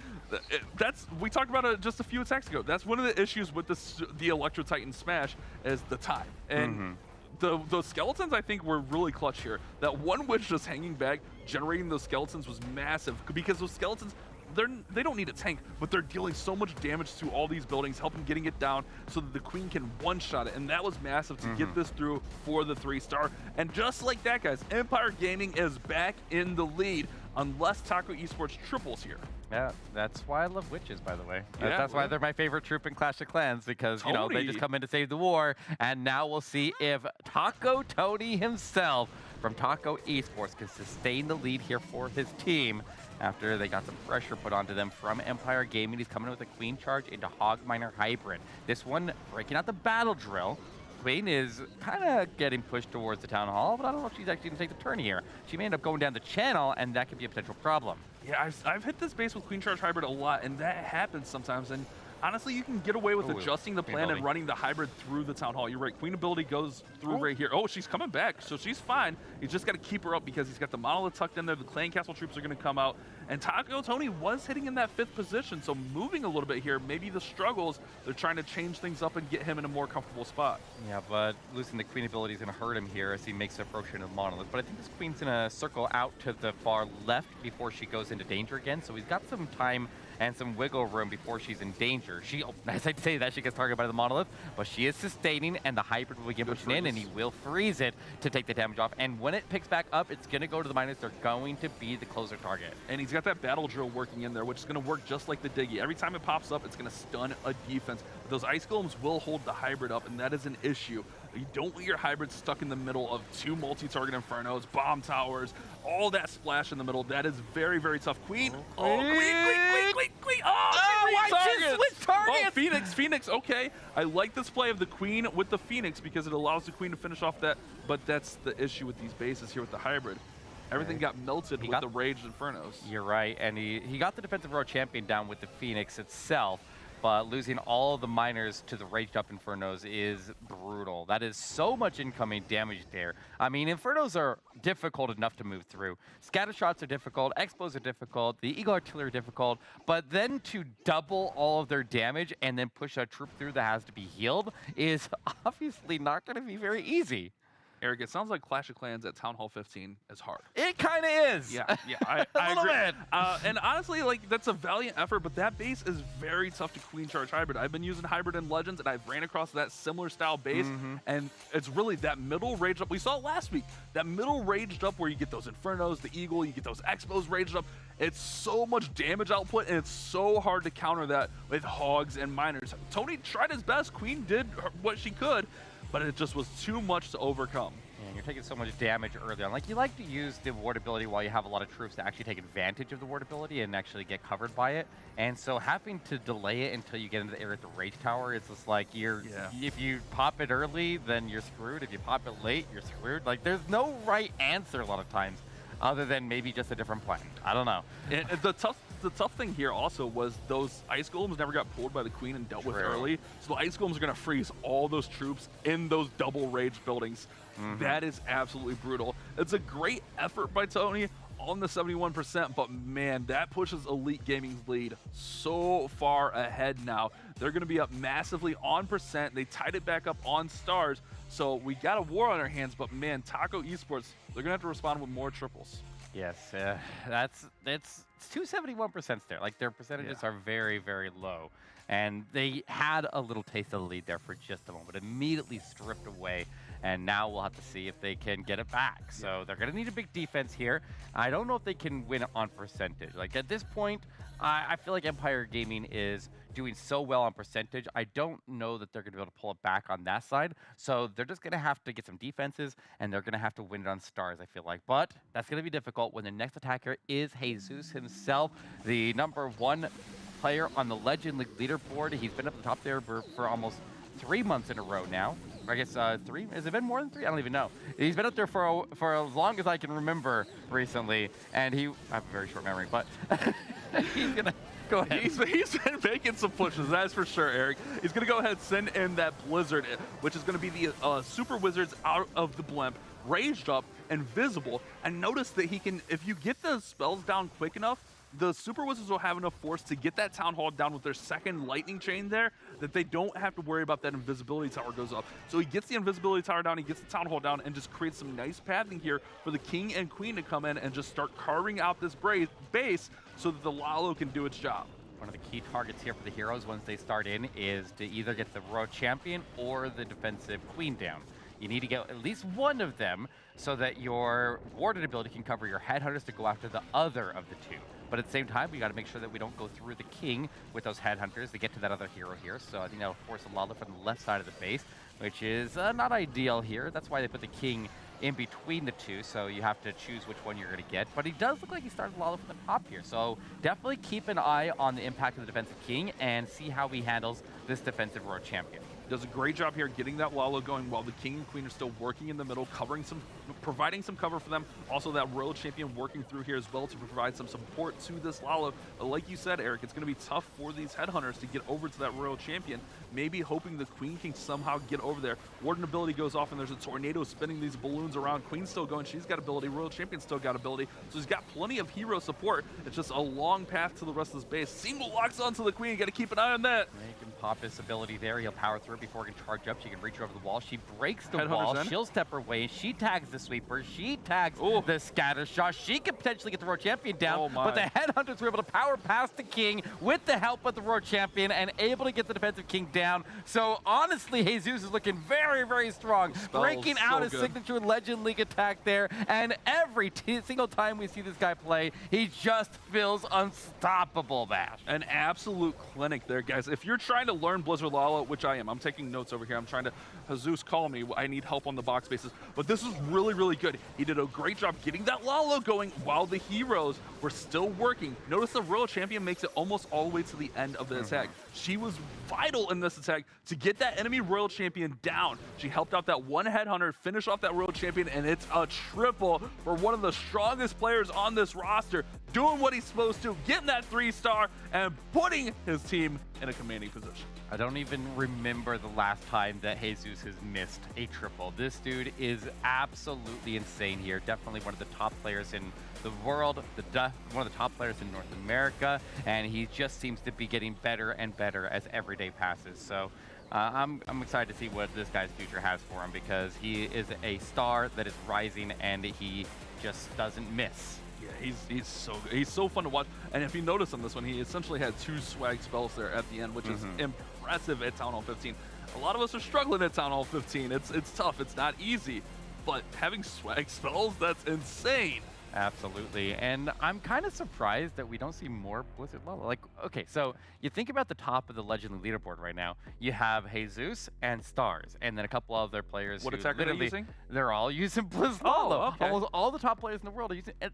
we talked about it just a few attacks ago. That's one of the issues with the Electro Titan Smash is the time. And the skeletons, I think, were really clutch here. That one witch just hanging back, generating those skeletons was massive because those skeletons they don't need a tank, but they're dealing so much damage to all these buildings, helping getting it down so that the Queen can one-shot it. And that was massive to get this through for the 3-star. And just like that, guys, Empire Gaming is back in the lead, unless Taco Esports triples here. Yeah, that's why I love witches, by the way. Yeah, That's why they're my favorite troop in Clash of Clans, because, you know, they just Tony. come in to save the war. And now we'll see if Taco Tony himself from Taco Esports can sustain the lead here for his team after they got some pressure put onto them from Empire Gaming. He's coming in with a Queen charge into Hog Miner Hybrid. This one breaking out the battle drill. Queen is kind of getting pushed towards the Town Hall, but I don't know if she's actually going to take the turn here. She may end up going down the channel, and that could be a potential problem. Yeah, I've hit this base with Queen Charge Hybrid a lot, and that happens sometimes. And honestly, you can get away with adjusting the plan and running the hybrid through the Town Hall. You're right, Queen ability goes through right here. Oh, she's coming back, so she's fine. You just got to keep her up because he's got the Monolith tucked in there. The Clan Castle troops are going to come out. And Taco Tony was hitting in that 5th position, so moving a little bit here. Maybe the struggles, they're trying to change things up and get him in a more comfortable spot. Yeah, but losing the Queen ability is going to hurt him here as he makes the approach into the Monolith. But I think this Queen's going to circle out to the far left before she goes into danger again, so he's got some time and some wiggle room before she's in danger. As I say that, she gets targeted by the Monolith, but she is sustaining, and the hybrid will begin pushing in, and he will freeze it to take the damage off. And when it picks back up, it's going to go to the miners. They're going to be the closer target. And he's got that battle drill working in there, which is going to work just like the Diggy. Every time it pops up, it's going to stun a defense. But those Ice Golems will hold the hybrid up, and that is an issue. You don't want your hybrid stuck in the middle of 2 multi-target Infernos, bomb towers, all that splash in the middle. That is very, very tough. Queen. Oh, Queen. Oh, Switch targets. Oh, Phoenix. Okay. I like this play of the Queen with the Phoenix because it allows the Queen to finish off that. But that's the issue with these bases here with the hybrid. Everything got melted with the Raged Infernos. You're right, and he got the defensive row champion down with the Phoenix itself, but losing all of the miners to the Raged Up Infernos is brutal. That is so much incoming damage there. I mean, Infernos are difficult enough to move through. Scatter shots are difficult, Expos are difficult, the Eagle Artillery are difficult, but then to double all of their damage and then push a troop through that has to be healed is obviously not going to be very easy. Eric, it sounds like Clash of Clans at Town Hall 15 is hard. It kind of is. Yeah, I a little agree. bit. And honestly, like, that's a valiant effort, but that base is very tough to Queen Charge Hybrid. I've been using Hybrid in Legends, and I've ran across that similar style base, and it's really that middle raged up. We saw it last week. That middle raged up where you get those Infernos, the Eagle, you get those Expos raged up. It's so much damage output, and it's so hard to counter that with Hogs and Miners. Tony tried his best. Queen did what she could, but it just was too much to overcome. And you're taking so much damage early on. Like, you like to use the ward ability while you have a lot of troops to actually take advantage of the ward ability and actually get covered by it. And so having to delay it until you get into the area at the Rage Tower, it's just like if you pop it early, then you're screwed. If you pop it late, you're screwed. Like, there's no right answer a lot of times other than maybe just a different plan. I don't know. And the tough thing here also was those Ice Golems never got pulled by the Queen and dealt with early. So the Ice Golems are going to freeze all those troops in those double rage buildings. That is absolutely brutal. It's a great effort by Tony on the 71%, but man, that pushes Elite Gaming's lead so far ahead now. They're going to be up massively on percent. They tied it back up on stars. So we got a war on our hands, but man, Taco Esports, they're going to have to respond with more triples. Yes, it's 271% there. Like, their percentages are very, very low. And they had a little taste of the lead there for just a moment, immediately stripped away. And now we'll have to see if they can get it back. So they're going to need a big defense here. I don't know if they can win on percentage. Like, at this point, I feel like Empire Gaming is doing so well on percentage. I don't know that they're going to be able to pull it back on that side. So they're just going to have to get some defenses, and they're going to have to win it on stars, I feel like. But that's going to be difficult when the next attacker is Jesus himself, the #1 player on the Legend League leaderboard. He's been up at the top there for almost 3 months in a row now. I guess 3? Has it been more than 3? I don't even know. He's been up there for as long as I can remember recently, and I have a very short memory, but he's gonna go ahead. He's been making some pushes, that's for sure, Eric. He's gonna go ahead and send in that Blizzard, which is gonna be the Super Wizards out of the blimp, raged up and visible. And notice that he can, if you get the spells down quick enough, the Super Wizards will have enough force to get that Town Hall down with their second lightning chain there that they don't have to worry about that invisibility tower goes up. So he gets the invisibility tower down, he gets the Town Hall down, and just creates some nice pathing here for the King and Queen to come in and just start carving out this base. so that the Lalo can do its job. One of the key targets here for the heroes once they start in is to either get the Royal Champion or the defensive Queen down. You need to get at least one of them so that your warded ability can cover your headhunters to go after the other of the two. But at the same time, we got to make sure that we don't go through the king with those headhunters to get to that other hero here. So I think that'll force a Lalo from the left side of the base, which is not ideal here. That's why they put the king in between the two, so you have to choose which one you're going to get. But he does look like he started Lalo from the top here, so definitely keep an eye on the impact of the defensive king and see how he handles this defensive Royal Champion. Does a great job here getting that Lalo going while the king and queen are still working in the middle, providing some cover for them. Also that Royal Champion working through here as well to provide some support to this Lalo. Like you said, Eric, it's going to be tough for these headhunters to get over to that Royal Champion, maybe hoping the queen can somehow get over there. Warden ability goes off and there's a tornado spinning these balloons around. Queen's still going, she's got ability. Royal Champion's still got ability. So he's got plenty of hero support. It's just a long path to the rest of this base. Single locks onto the queen, got to keep an eye on that. He can pop his ability there. He'll power through before he can charge up. She can reach her over the wall. She breaks the wall. She'll step her way. She tags the sweeper. She tags the scatter shot. She could potentially get the Royal Champion down, but the headhunters were able to power past the king with the help of the Royal Champion and able to get the defensive king down. So honestly, Jesus is looking very, very strong, breaking out his signature Legend League attack there. And every single time we see this guy play, he just feels unstoppable, Bash. An absolute clinic there, guys. If you're trying to learn Blizzard Lalo, which I am, I'm taking notes over here. I'm trying to, Jesus, call me. I need help on the box bases. But this is really, really good. He did a great job getting that Lalo going while the heroes were still working. Notice the Royal Champion makes it almost all the way to the end of the attack. She was vital in this attack to get that enemy Royal Champion down. She helped out that one headhunter, finish off that Royal Champion, and it's a triple for one of the strongest players on this roster, doing what he's supposed to, getting that 3-star, and putting his team in a commanding position. I don't even remember the last time that Jesus has missed a triple. This dude is absolutely insane here. Definitely one of the top players in the world, one of the top players in North America, and he just seems to be getting better and better as every day passes. So I'm excited to see what this guy's future has for him, because he is a star that is rising and he just doesn't miss. Yeah, he's so fun to watch. And if you notice on this one, he essentially had 2 swag spells there at the end, which is impressive at Town Hall 15. A lot of us are struggling at Town Hall 15. It's tough. It's not easy. But having swag spells, that's insane. Absolutely, and I'm kind of surprised that we don't see more Blizzard Lalo. Like, okay, so you think about the top of the Legend leaderboard right now. You have Jesus and Stars, and then a couple other players. What attack are they using? They're all using Blizzard Lalo. Oh, okay. Almost all the top players in the world are using it.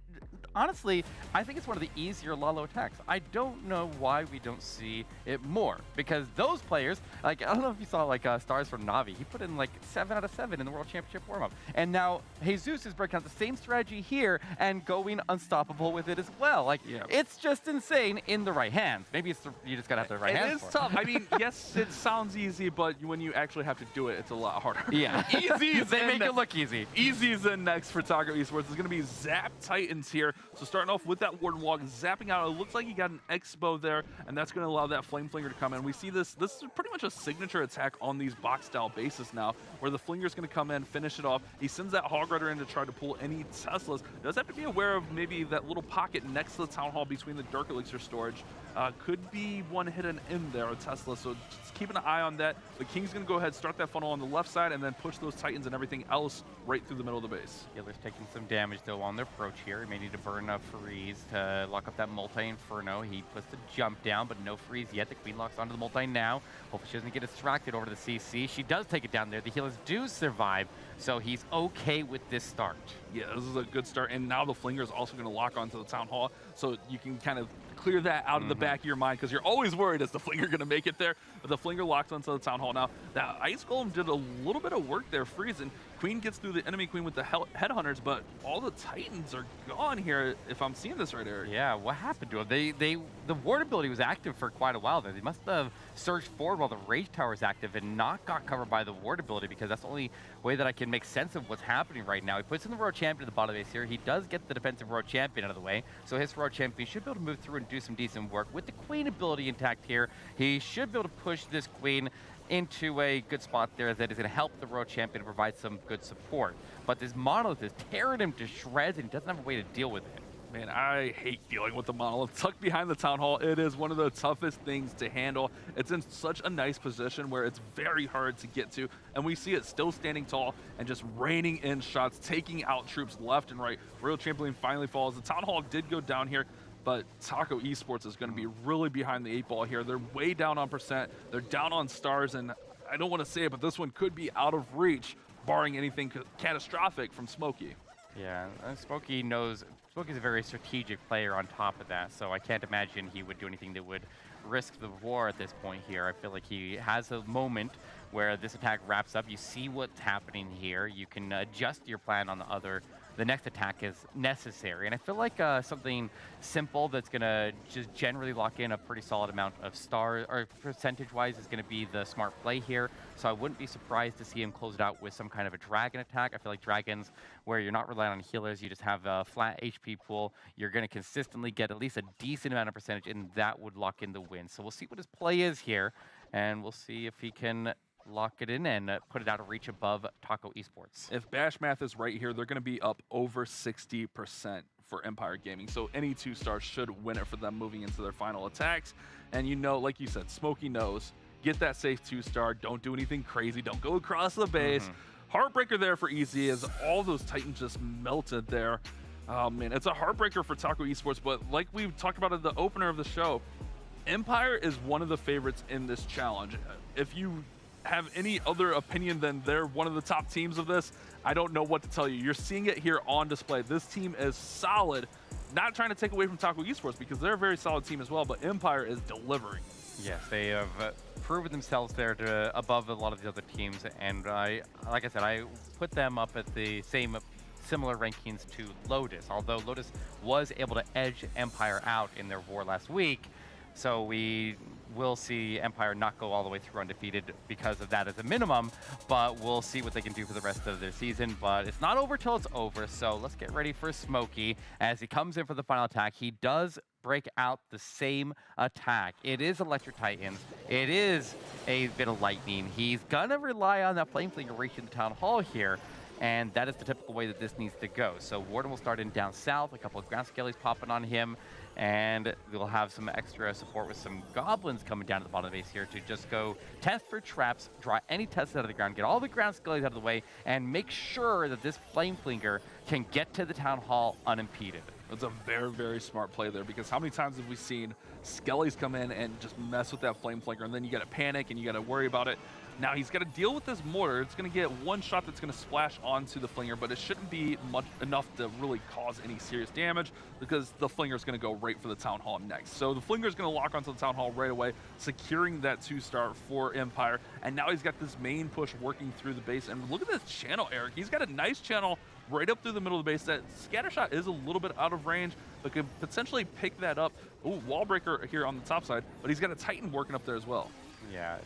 Honestly, I think it's one of the easier Lalo attacks. I don't know why we don't see it more, because those players, like, I don't know if you saw like Stars from Navi, he put in like 7 out of 7 in the World Championship warm-up, and now Jesus is breaking out the same strategy here and going unstoppable with it as well. Like, it's just insane in the right hands. Maybe it's you just gotta have the right hands. It is tough. I mean, yes, it sounds easy, but when you actually have to do it, it's a lot harder. Yeah, easy. They make it look easy. Easy is in next for Taco Esports. It's gonna be Zap Titans here. So starting off with that Warden Walk, zapping out. It looks like he got an Expo there, and that's gonna allow that Flame Flinger to come in. We see this is pretty much a signature attack on these box style bases now, where the Flinger's gonna come in, finish it off. He sends that Hog Rider in to try to pull any Teslas. Does have to be aware of maybe that little pocket next to the Town Hall between the Dark Elixir storage. Could be one hidden in there, a Tesla, so just keep an eye on that. The King's gonna go ahead, start that funnel on the left side, and then push those Titans and everything else right through the middle of the base. Healer's taking some damage though on the approach here. He may need to burn a freeze to lock up that multi-inferno. He puts the jump down, but no freeze yet. The Queen locks onto the multi now. Hopefully she doesn't get distracted over to the CC. She does take it down there. The healers do survive, so he's okay with this start. Yeah, this is a good start, and now the Flinger is also going to lock onto the Town Hall, so you can kind of clear that out of the back of your mind, because you're always worried, is the Flinger going to make it there? But the Flinger locked onto the Town Hall now. That Ice Golem did a little bit of work there, freezing. Queen gets through the enemy Queen with the Headhunters, but all the Titans are gone here, if I'm seeing this right, Eric. Yeah, what happened to them? The ward ability was active for quite a while there. They must have surged forward while the Rage Tower is active and not got covered by the ward ability, because that's the only way that I can make sense of what's happening right now. He puts in the World Champion at the bottom base here. He does get the defensive World Champion out of the way, so his World Champion should be able to move through and do some decent work. With the Queen ability intact here, he should be able to push this Queen into a good spot there that is going to help the World Champion provide some good support. But this Monolith is tearing him to shreds, and he doesn't have a way to deal with it. Man, I hate dealing with the monolith. Tucked behind the Town Hall, it is one of the toughest things to handle. It's in such a nice position where it's very hard to get to, and we see it still standing tall and just raining in shots, taking out troops left and right. Royal Trampoline finally falls. The Town Hall did go down here, but Taco Esports is going to be really behind the 8 ball here. They're way down on percent. They're down on stars, and I don't want to say it, but this one could be out of reach, barring anything catastrophic from Smokey. Yeah, Smokey knows. Smokey's a very strategic player on top of that, so I can't imagine he would do anything that would risk the war at this point here. I feel like he has a moment where this attack wraps up. You see what's happening here. You can adjust your plan on the next attack is necessary. And I feel like something simple that's going to just generally lock in a pretty solid amount of stars, or percentage-wise, is going to be the smart play here. So I wouldn't be surprised to see him close it out with some kind of a dragon attack. I feel like dragons, where you're not relying on healers, you just have a flat HP pool, you're going to consistently get at least a decent amount of percentage, and that would lock in the win. So we'll see what his play is here, and we'll see if he can lock it in and put it out of reach above Taco Esports. If Bash Math is right here, they're going to be up over 60% for Empire Gaming. So any 2 stars should win it for them moving into their final attacks. And you know, like you said, Smokey knows, get that safe 2 star. Don't do anything crazy. Don't go across the base. Heartbreaker there for Easy as all those Titans just melted there. Oh man, it's a heartbreaker for Taco Esports, but like we talked about at the opener of the show, Empire is one of the favorites in this challenge. If you have any other opinion than they're one of the top teams of this, I don't know what to tell you. You're seeing it here on display. This team is solid. Not trying to take away from Taco Esports because they're a very solid team as well, but Empire is delivering. Yes, they have proven themselves there to above a lot of the other teams, and like I said, I put them up at the similar rankings to Lotus, although Lotus was able to edge Empire out in their war last week. So we will see Empire not go all the way through undefeated because of that as a minimum, but we'll see what they can do for the rest of their season. But it's not over till it's over, so let's get ready for Smokey as he comes in for the final attack. He does break out the same attack. It is Electric Titans. It is a bit of lightning. He's gonna rely on that Flame Flinger reaching the Town Hall here, and that is the typical way that this needs to go. So Warden will start in down south, a couple of ground skellies popping on him, and we'll have some extra support with some goblins coming down to the bottom of the base here to just go test for traps, draw any tests out of the ground, get all the ground skellies out of the way, and make sure that this Flame Flinger can get to the Town Hall unimpeded. That's a very, very smart play there, because how many times have we seen skellies come in and just mess with that Flame Flinger, and then you got to panic and you got to worry about it. Now he's got to deal with this mortar. It's going to get one shot that's going to splash onto the Flinger, but it shouldn't be enough to really cause any serious damage because the Flinger is going to go right for the Town Hall next. So the Flinger is going to lock onto the Town Hall right away, securing that 2-star for Empire. And now he's got this main push working through the base. And look at this channel, Eric. He's got a nice channel right up through the middle of the base. That scatter shot is a little bit out of range, but could potentially pick that up. Ooh, wall breaker here on the top side, but he's got a Titan working up there as well. Yeah,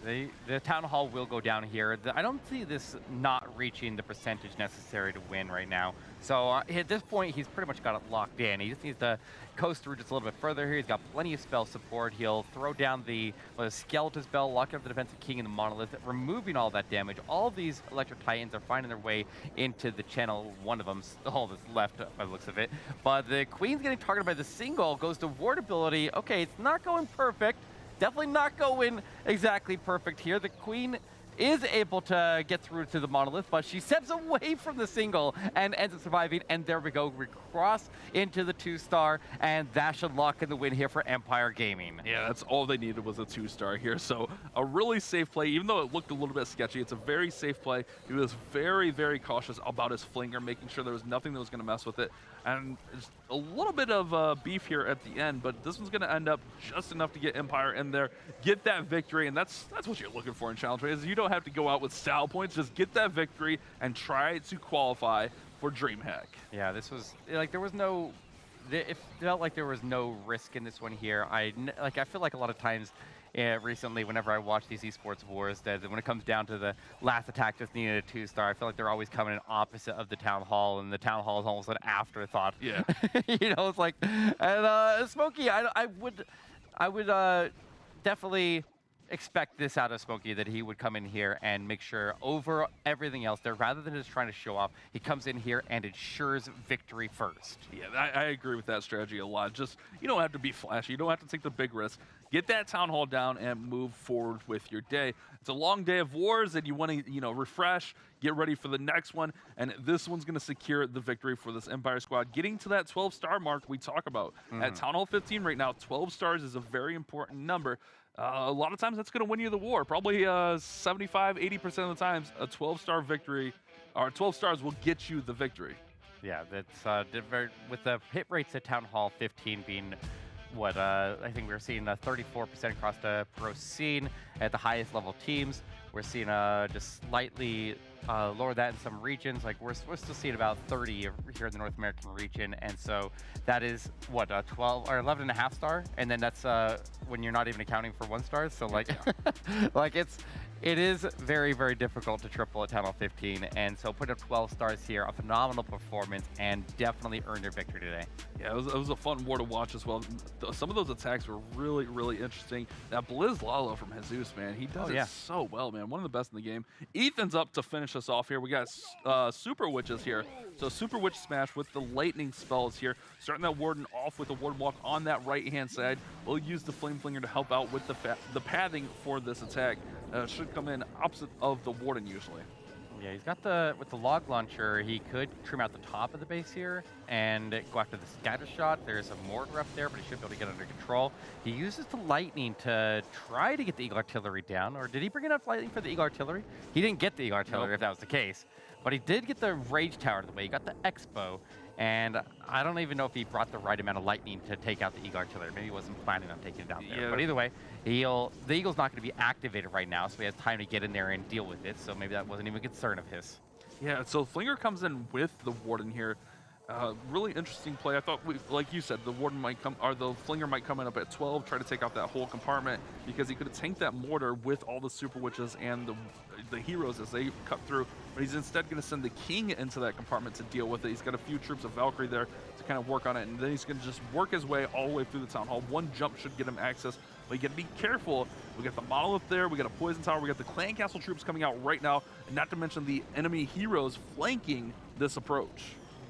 the Town Hall will go down here. I don't see this not reaching the percentage necessary to win right now. So at this point, he's pretty much got it locked in. He just needs to coast through just a little bit further here. He's got plenty of spell support. He'll throw down the Skeleton spell, locking up the defensive king and the monolith, removing all that damage. All of these Electric Titans are finding their way into the channel. One of them all that's left by the looks of it. But the Queen's getting targeted by the single, goes to ward ability. Okay, it's not going perfect. Definitely not going exactly perfect here. The Queen is able to get through to the monolith, but she steps away from the single and ends up surviving. And there we go, we cross into the 2-star, and that should lock in the win here for Empire Gaming. Yeah, that's all they needed was a 2-star here. So a really safe play, even though it looked a little bit sketchy. It's a very safe play. He was very, very cautious about his Flinger, making sure there was nothing that was going to mess with it. And just a little bit of beef here at the end, but this one's going to end up just enough to get Empire in there, get that victory, and that's what you're looking for in Challenge Race. You don't have to go out with style points, just get that victory and try to qualify for DreamHack. Yeah, this was like it felt like there was no risk in this one here. I feel like a lot of times recently, whenever I watch these esports wars, that when it comes down to the last attack just needed a 2-star, I feel like they're always coming in opposite of the Town Hall, and the Town Hall is almost an afterthought. Yeah. You know, it's like, and Smokey, I would definitely expect this out of Smokey, that he would come in here and make sure over everything else there, rather than just trying to show off, he comes in here and ensures victory first. Yeah, I agree with that strategy a lot. Just, you don't have to be flashy. You don't have to take the big risk. Get that Town Hall down and move forward with your day. It's a long day of wars, and you want to, refresh, get ready for the next one, and this one's going to secure the victory for this Empire squad. Getting to that 12-star mark we talk about. At Town Hall 15 right now, 12 stars is a very important number. A lot of times that's going to win you the war. Probably 75, 80% of the times, a 12-star victory, or 12 stars will get you the victory. Yeah, that's with the hit rates at Town Hall 15 being what I think we're seeing 34% across the pro scene at the highest level teams. We're seeing just slightly lower that in some regions. Like we're still seeing about 30 here in the North American region, and so that is what 12 or 11.5 star, and then that's when you're not even accounting for 1 stars. So like, like it is very, very difficult to triple at Town Hall 15, and so put up 12 stars here, a phenomenal performance, and definitely earned your victory today. Yeah, it was a fun war to watch as well. Some of those attacks were really, really interesting. That Blizz Lalo from Jesus, man, he does it so well, man. One of the best in the game. Ethan's up to finish us off here. We got Super Witches here. So Super Witch Smash with the lightning spells here. Starting that Warden off with the Warden Walk on that right-hand side. We'll use the Flame Flinger to help out with the pathing for this attack. Should come in opposite of the Warden usually. Yeah, he's got with the log launcher, he could trim out the top of the base here and go after the scatter shot. There's a mortar up there, but he should be able to get under control. He uses the lightning to try to get the Eagle Artillery down, or did he bring enough lightning for the Eagle Artillery? He didn't get the Eagle Artillery if that was the case, but he did get the Rage Tower out of the way. He got the Expo, and I don't even know if he brought the right amount of lightning to take out the Eagle Artillery. Maybe he wasn't planning on taking it down there. But either way, the Eagle's not going to be activated right now, so he has time to get in there and deal with it. So maybe that wasn't even a concern of his. Yeah, so Flinger comes in with the Warden here. Really interesting play. I thought, like you said, the Warden might come, or the Flinger might come in up at 12, try to take out that whole compartment, because he could have tanked that mortar with all the Super Witches and the heroes as they cut through. But he's instead going to send the King into that compartment to deal with it. He's got a few troops of Valkyrie there to kind of work on it, and then he's going to just work his way all the way through the Town Hall. One jump should get him access, but you got to be careful. We got the Monolith there, we got a Poison Tower, we got the Clan Castle troops coming out right now, and not to mention the enemy heroes flanking this approach.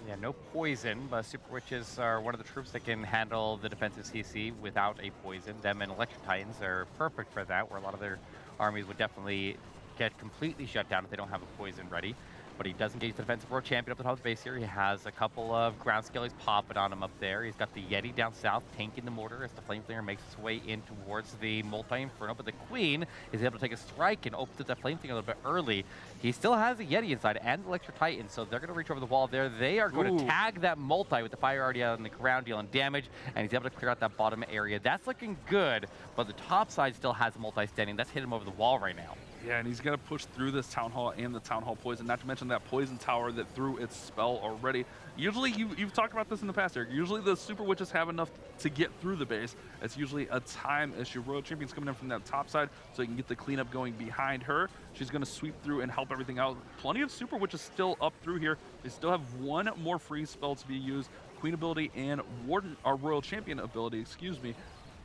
Yeah, no poison, but Super Witches are one of the troops that can handle the defensive CC without a poison. Them and Electric Titans are perfect for that, where a lot of their armies would definitely get completely shut down if they don't have a poison ready. But he does engage the defensive world champion up the top of the base here. He has a couple of ground skellies popping on him up there. He's got the Yeti down south tanking the mortar as the Flame Flinger makes its way in towards the multi-inferno. But the Queen is able to take a strike and opens up that Flame Flinger a little bit early. He still has a Yeti inside and the Electric Titan, so they're going to reach over the wall there. They are going to tag that multi with the fire already out on the ground, dealing damage, and he's able to clear out that bottom area. That's looking good, but the top side still has a multi standing. That's hit him over the wall right now. Yeah, and he's going to push through this Town Hall and the Town Hall Poison, not to mention that Poison Tower that threw its spell already. Usually, you've talked about this in the past, Eric. Usually the Super Witches have enough to get through the base. It's usually a time issue. Royal Champion's coming in from that top side, so he can get the cleanup going behind her. She's going to sweep through and help everything out. Plenty of Super Witches still up through here. They still have one more freeze spell to be used. Queen ability and Warden, our Royal Champion ability, excuse me.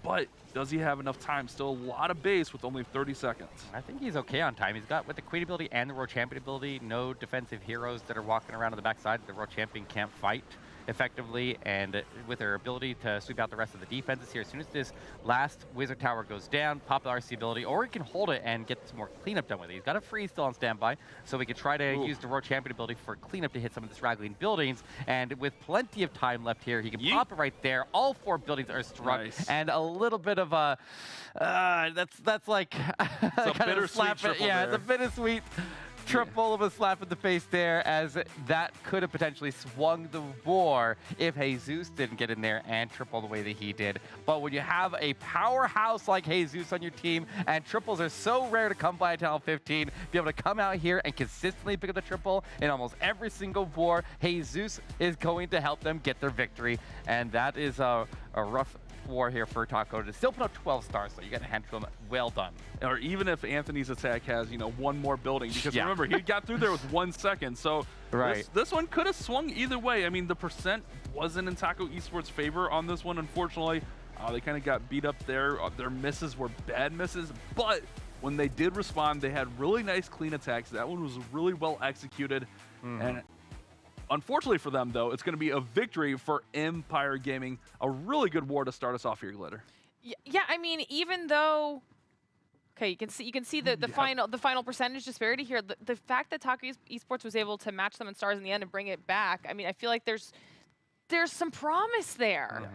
But does he have enough time? Still a lot of base with only 30 seconds. I think he's okay on time. He's got, with the Queen ability and the Royal Champion ability, no defensive heroes that are walking around on the backside. The Royal Champion can't fight effectively, and with her ability to sweep out the rest of the defenses here, as soon as this last Wizard Tower goes down, pop the RC ability, or he can hold it and get some more cleanup done with it. He's got a freeze still on standby, so we can try to use the Royal Champion ability for cleanup to hit some of the straggling buildings, and with plenty of time left here, he can pop it right there. All 4 buildings are struck, and a little bit of a, that's like, it's a bittersweet triple yeah, there. it's a bittersweet triple of a slap in the face there, as that could have potentially swung the war if Jesus didn't get in there and triple the way that he did. But when you have a powerhouse like Jesus on your team, and triples are so rare to come by at Town Hall 15, be able to come out here and consistently pick up the triple in almost every single war, Jesus is going to help them get their victory. And that is a rough war here for Taco to still put up 12 stars, so you got to hand to him. Well done. Or even if Anthony's attack has, one more building, because remember, he got through there with 1 second, so this one could have swung either way. I mean, the percent wasn't in Taco Esports' favor on this one, unfortunately. They kind of got beat up there. Their misses were bad misses, but when they did respond, they had really nice clean attacks. That one was really well executed. And unfortunately for them, though, it's going to be a victory for Empire Gaming. A really good war to start us off here, Glitter. Yeah, I mean, even though, okay, you can see the final percentage disparity here. The fact that Taco Esports was able to match them in stars in the end and bring it back, I mean, I feel like there's some promise there.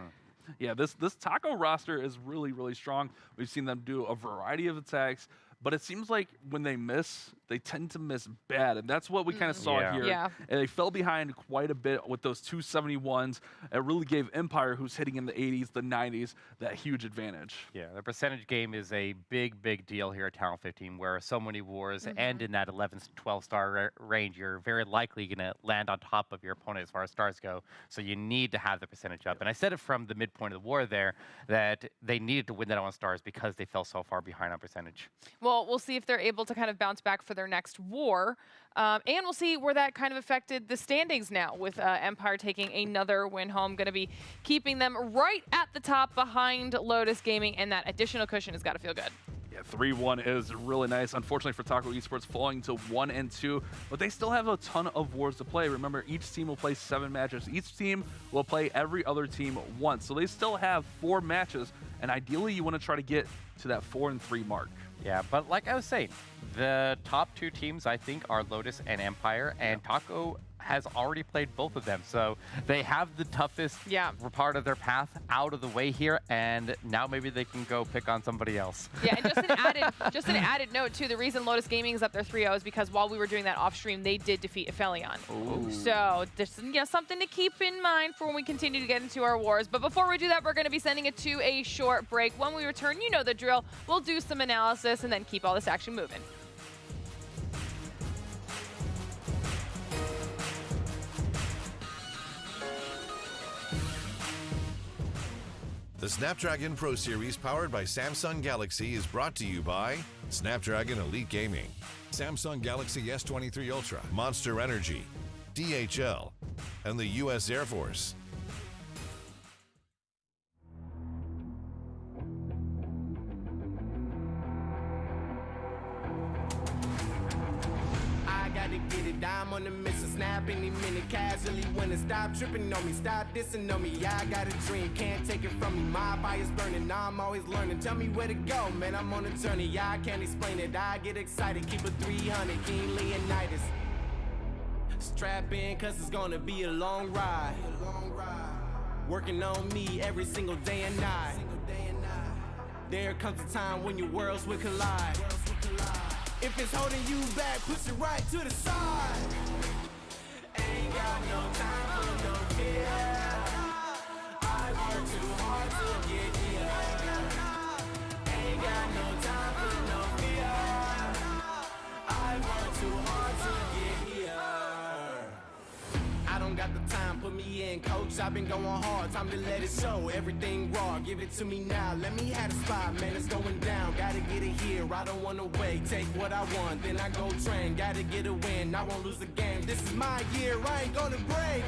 Yeah, this Taco roster is really, really strong. We've seen them do a variety of attacks, but it seems like when they miss, they tend to miss bad, and that's what we kind of saw here. Yeah. And they fell behind quite a bit with those 271s. It really gave Empire, who's hitting in the 80s, the 90s, that huge advantage. Yeah, the percentage game is a big, big deal here at Talent 15, where so many wars end in that 11 to 12 star range. You're very likely going to land on top of your opponent as far as stars go, so you need to have the percentage up. And I said it from the midpoint of the war there that they needed to win that on stars because they fell so far behind on percentage. Well, we'll see if they're able to kind of bounce back for their next war. And we'll see where that kind of affected the standings now, with Empire taking another win home. Going to be keeping them right at the top behind Lotus Gaming, and that additional cushion has got to feel good. Yeah, 3-1 is really nice. Unfortunately for Taco Esports, falling to 1-2, but they still have a ton of wars to play. Remember, each team will play 7 matches. Each team will play every other team once, so they still have 4 matches, and ideally you want to try to get to that 4-3 mark. Yeah, but like I was saying, the top 2 teams, I think, are Lotus and Empire, and Taco has already played both of them, so they have the toughest part of their path out of the way here, and now maybe they can go pick on somebody else. Yeah, and just an added note too. The reason Lotus Gaming is up there 3-0 is because while we were doing that off stream, they did defeat Aphelion. So there's something to keep in mind for when we continue to get into our wars. But before we do that, we're going to be sending it to a short break. When we return, you know the drill. We'll do some analysis and then keep all this action moving. The Snapdragon Pro Series powered by Samsung Galaxy is brought to you by Snapdragon Elite Gaming, Samsung Galaxy S23 Ultra, Monster Energy, DHL, and the U.S. Air Force. Get it, I'm on the mission, snap any minute, casually winning. Stop tripping on me, stop dissing on me. Yeah, I got a dream, can't take it from me. My fire's burning, now I'm always learning. Tell me where to go, man, I'm on a journey. Yeah, I can't explain it, I get excited. Keep it 300, King Leonidas. Strap in, cause it's gonna be a long ride. Working on me every single day and night. There comes a time when your worlds will collide. If it's holding you back, push it right to the side. Ain't got no time for no fear. I work too hard to get here. Ain't got no time for no fear. I work too hard to get here. I don't got the time, put me in, coach. I've been going hard, time to let it show. Everything raw, give it to me now. Let me have the spot, man, it's going down. Gotta get it here, I don't wanna wait. Take what I want, then I go train. Gotta get a win, I won't lose the game. This is my year, I ain't gonna break.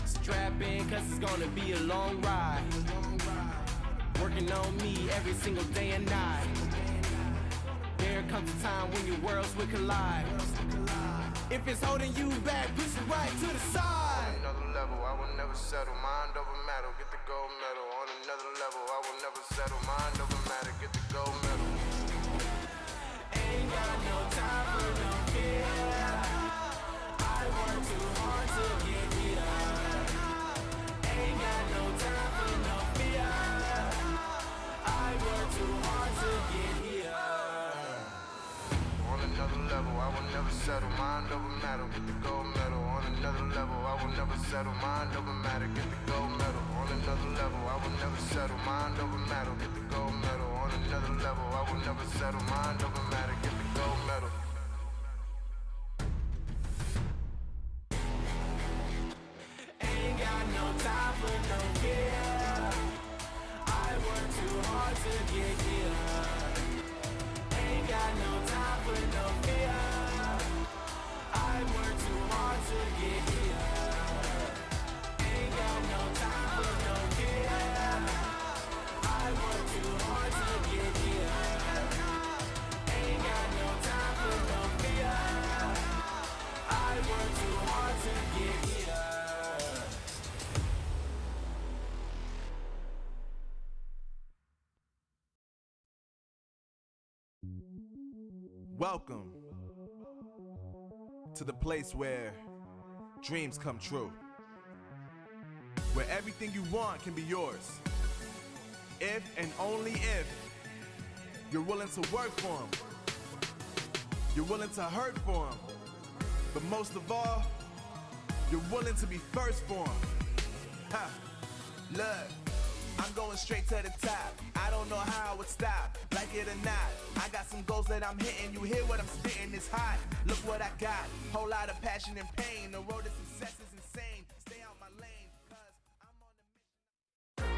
Strap in, cause it's gonna be a long ride. Working on me every single day and night. There comes a time when your worlds will collide. If it's holding you back, push it right to the side. On another level, I will never settle. Mind over matter, get the gold medal. On another level, I will never settle. Mind over matter, get the gold medal. Ain't got no time for no fear. I work too hard to get here. Ain't got no time for no fear. I work too hard to get here. On another level, I will never settle. Mind over matter, get the gold medal. On another level, I will never settle. Mind over matter, get the gold medal. On another level, I will never settle. Mind over matter, get the gold medal. On another level, I will never settle. Mind over matter, get the gold medal. Ain't got no time for no fear. I work too hard to get here. Ain't got no time for no fear. I work too hard to get here. Ain't got no time for no fear. Welcome to the place where dreams come true. Where everything you want can be yours. If and only if you're willing to work for them. You're willing to hurt for them. But most of all, you're willing to be first for them. Ha! Look, I'm going straight to the top. I don't know how it would stop, like it or not. I got some goals that I'm hitting. You hear what I'm spitting? It's hot. Look what I got. Whole lot of passion and pain. The road to success is insane. Stay out my lane, 'cause I'm on the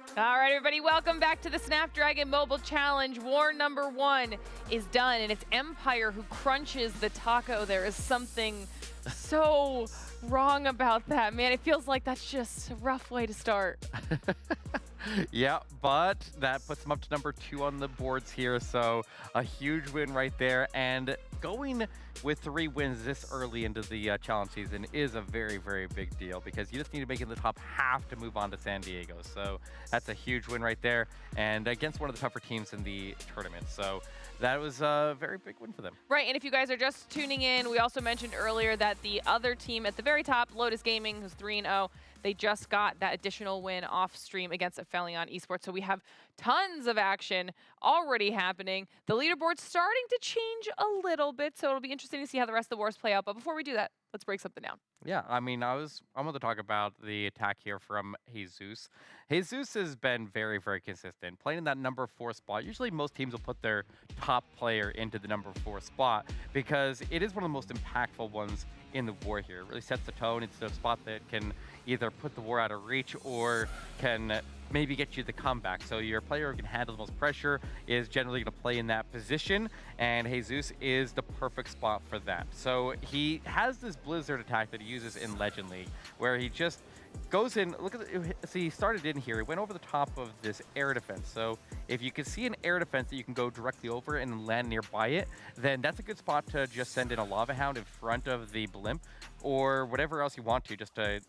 mission. All right, everybody, welcome back to the Snapdragon Mobile Challenge. War number 1 is done, and it's Empire who crunches the taco. There is something so wrong about that, man. It feels like that's just a rough way to start. Yeah, but that puts them up to number 2 on the boards here, so a huge win right there. And going with 3 wins this early into the challenge season is a very, very big deal, because you just need to make it in the top half to move on to San Diego. So that's a huge win right there, and against one of the tougher teams in the tournament. So that was a very big win for them. Right, and if you guys are just tuning in, we also mentioned earlier that the other team at the very top, Lotus Gaming, who's 3-0, they just got that additional win off stream against Aphelion Esports. So we have tons of action already happening. The leaderboard's starting to change a little bit, so it'll be interesting to see how the rest of the wars play out. But before we do that, let's break something down. Yeah, I mean, I'm going to talk about the attack here from Jesus. Jesus has been very, very consistent, playing in that number 4 spot. Usually most teams will put their top player into the number 4 spot because it is one of the most impactful ones in the war here. It really sets the tone. It's a spot that can either put the war out of reach or can maybe get you the comeback. So your player who can handle the most pressure is generally going to play in that position, and Jesus is the perfect spot for that. So he has this Blizzard attack that he uses in Legend League, where he just goes in, look at see, he started in here, he went over the top of this air defense. So if you can see an air defense that you can go directly over and land nearby it, then that's a good spot to just send in a Lava Hound in front of the blimp, or whatever else you want to, just to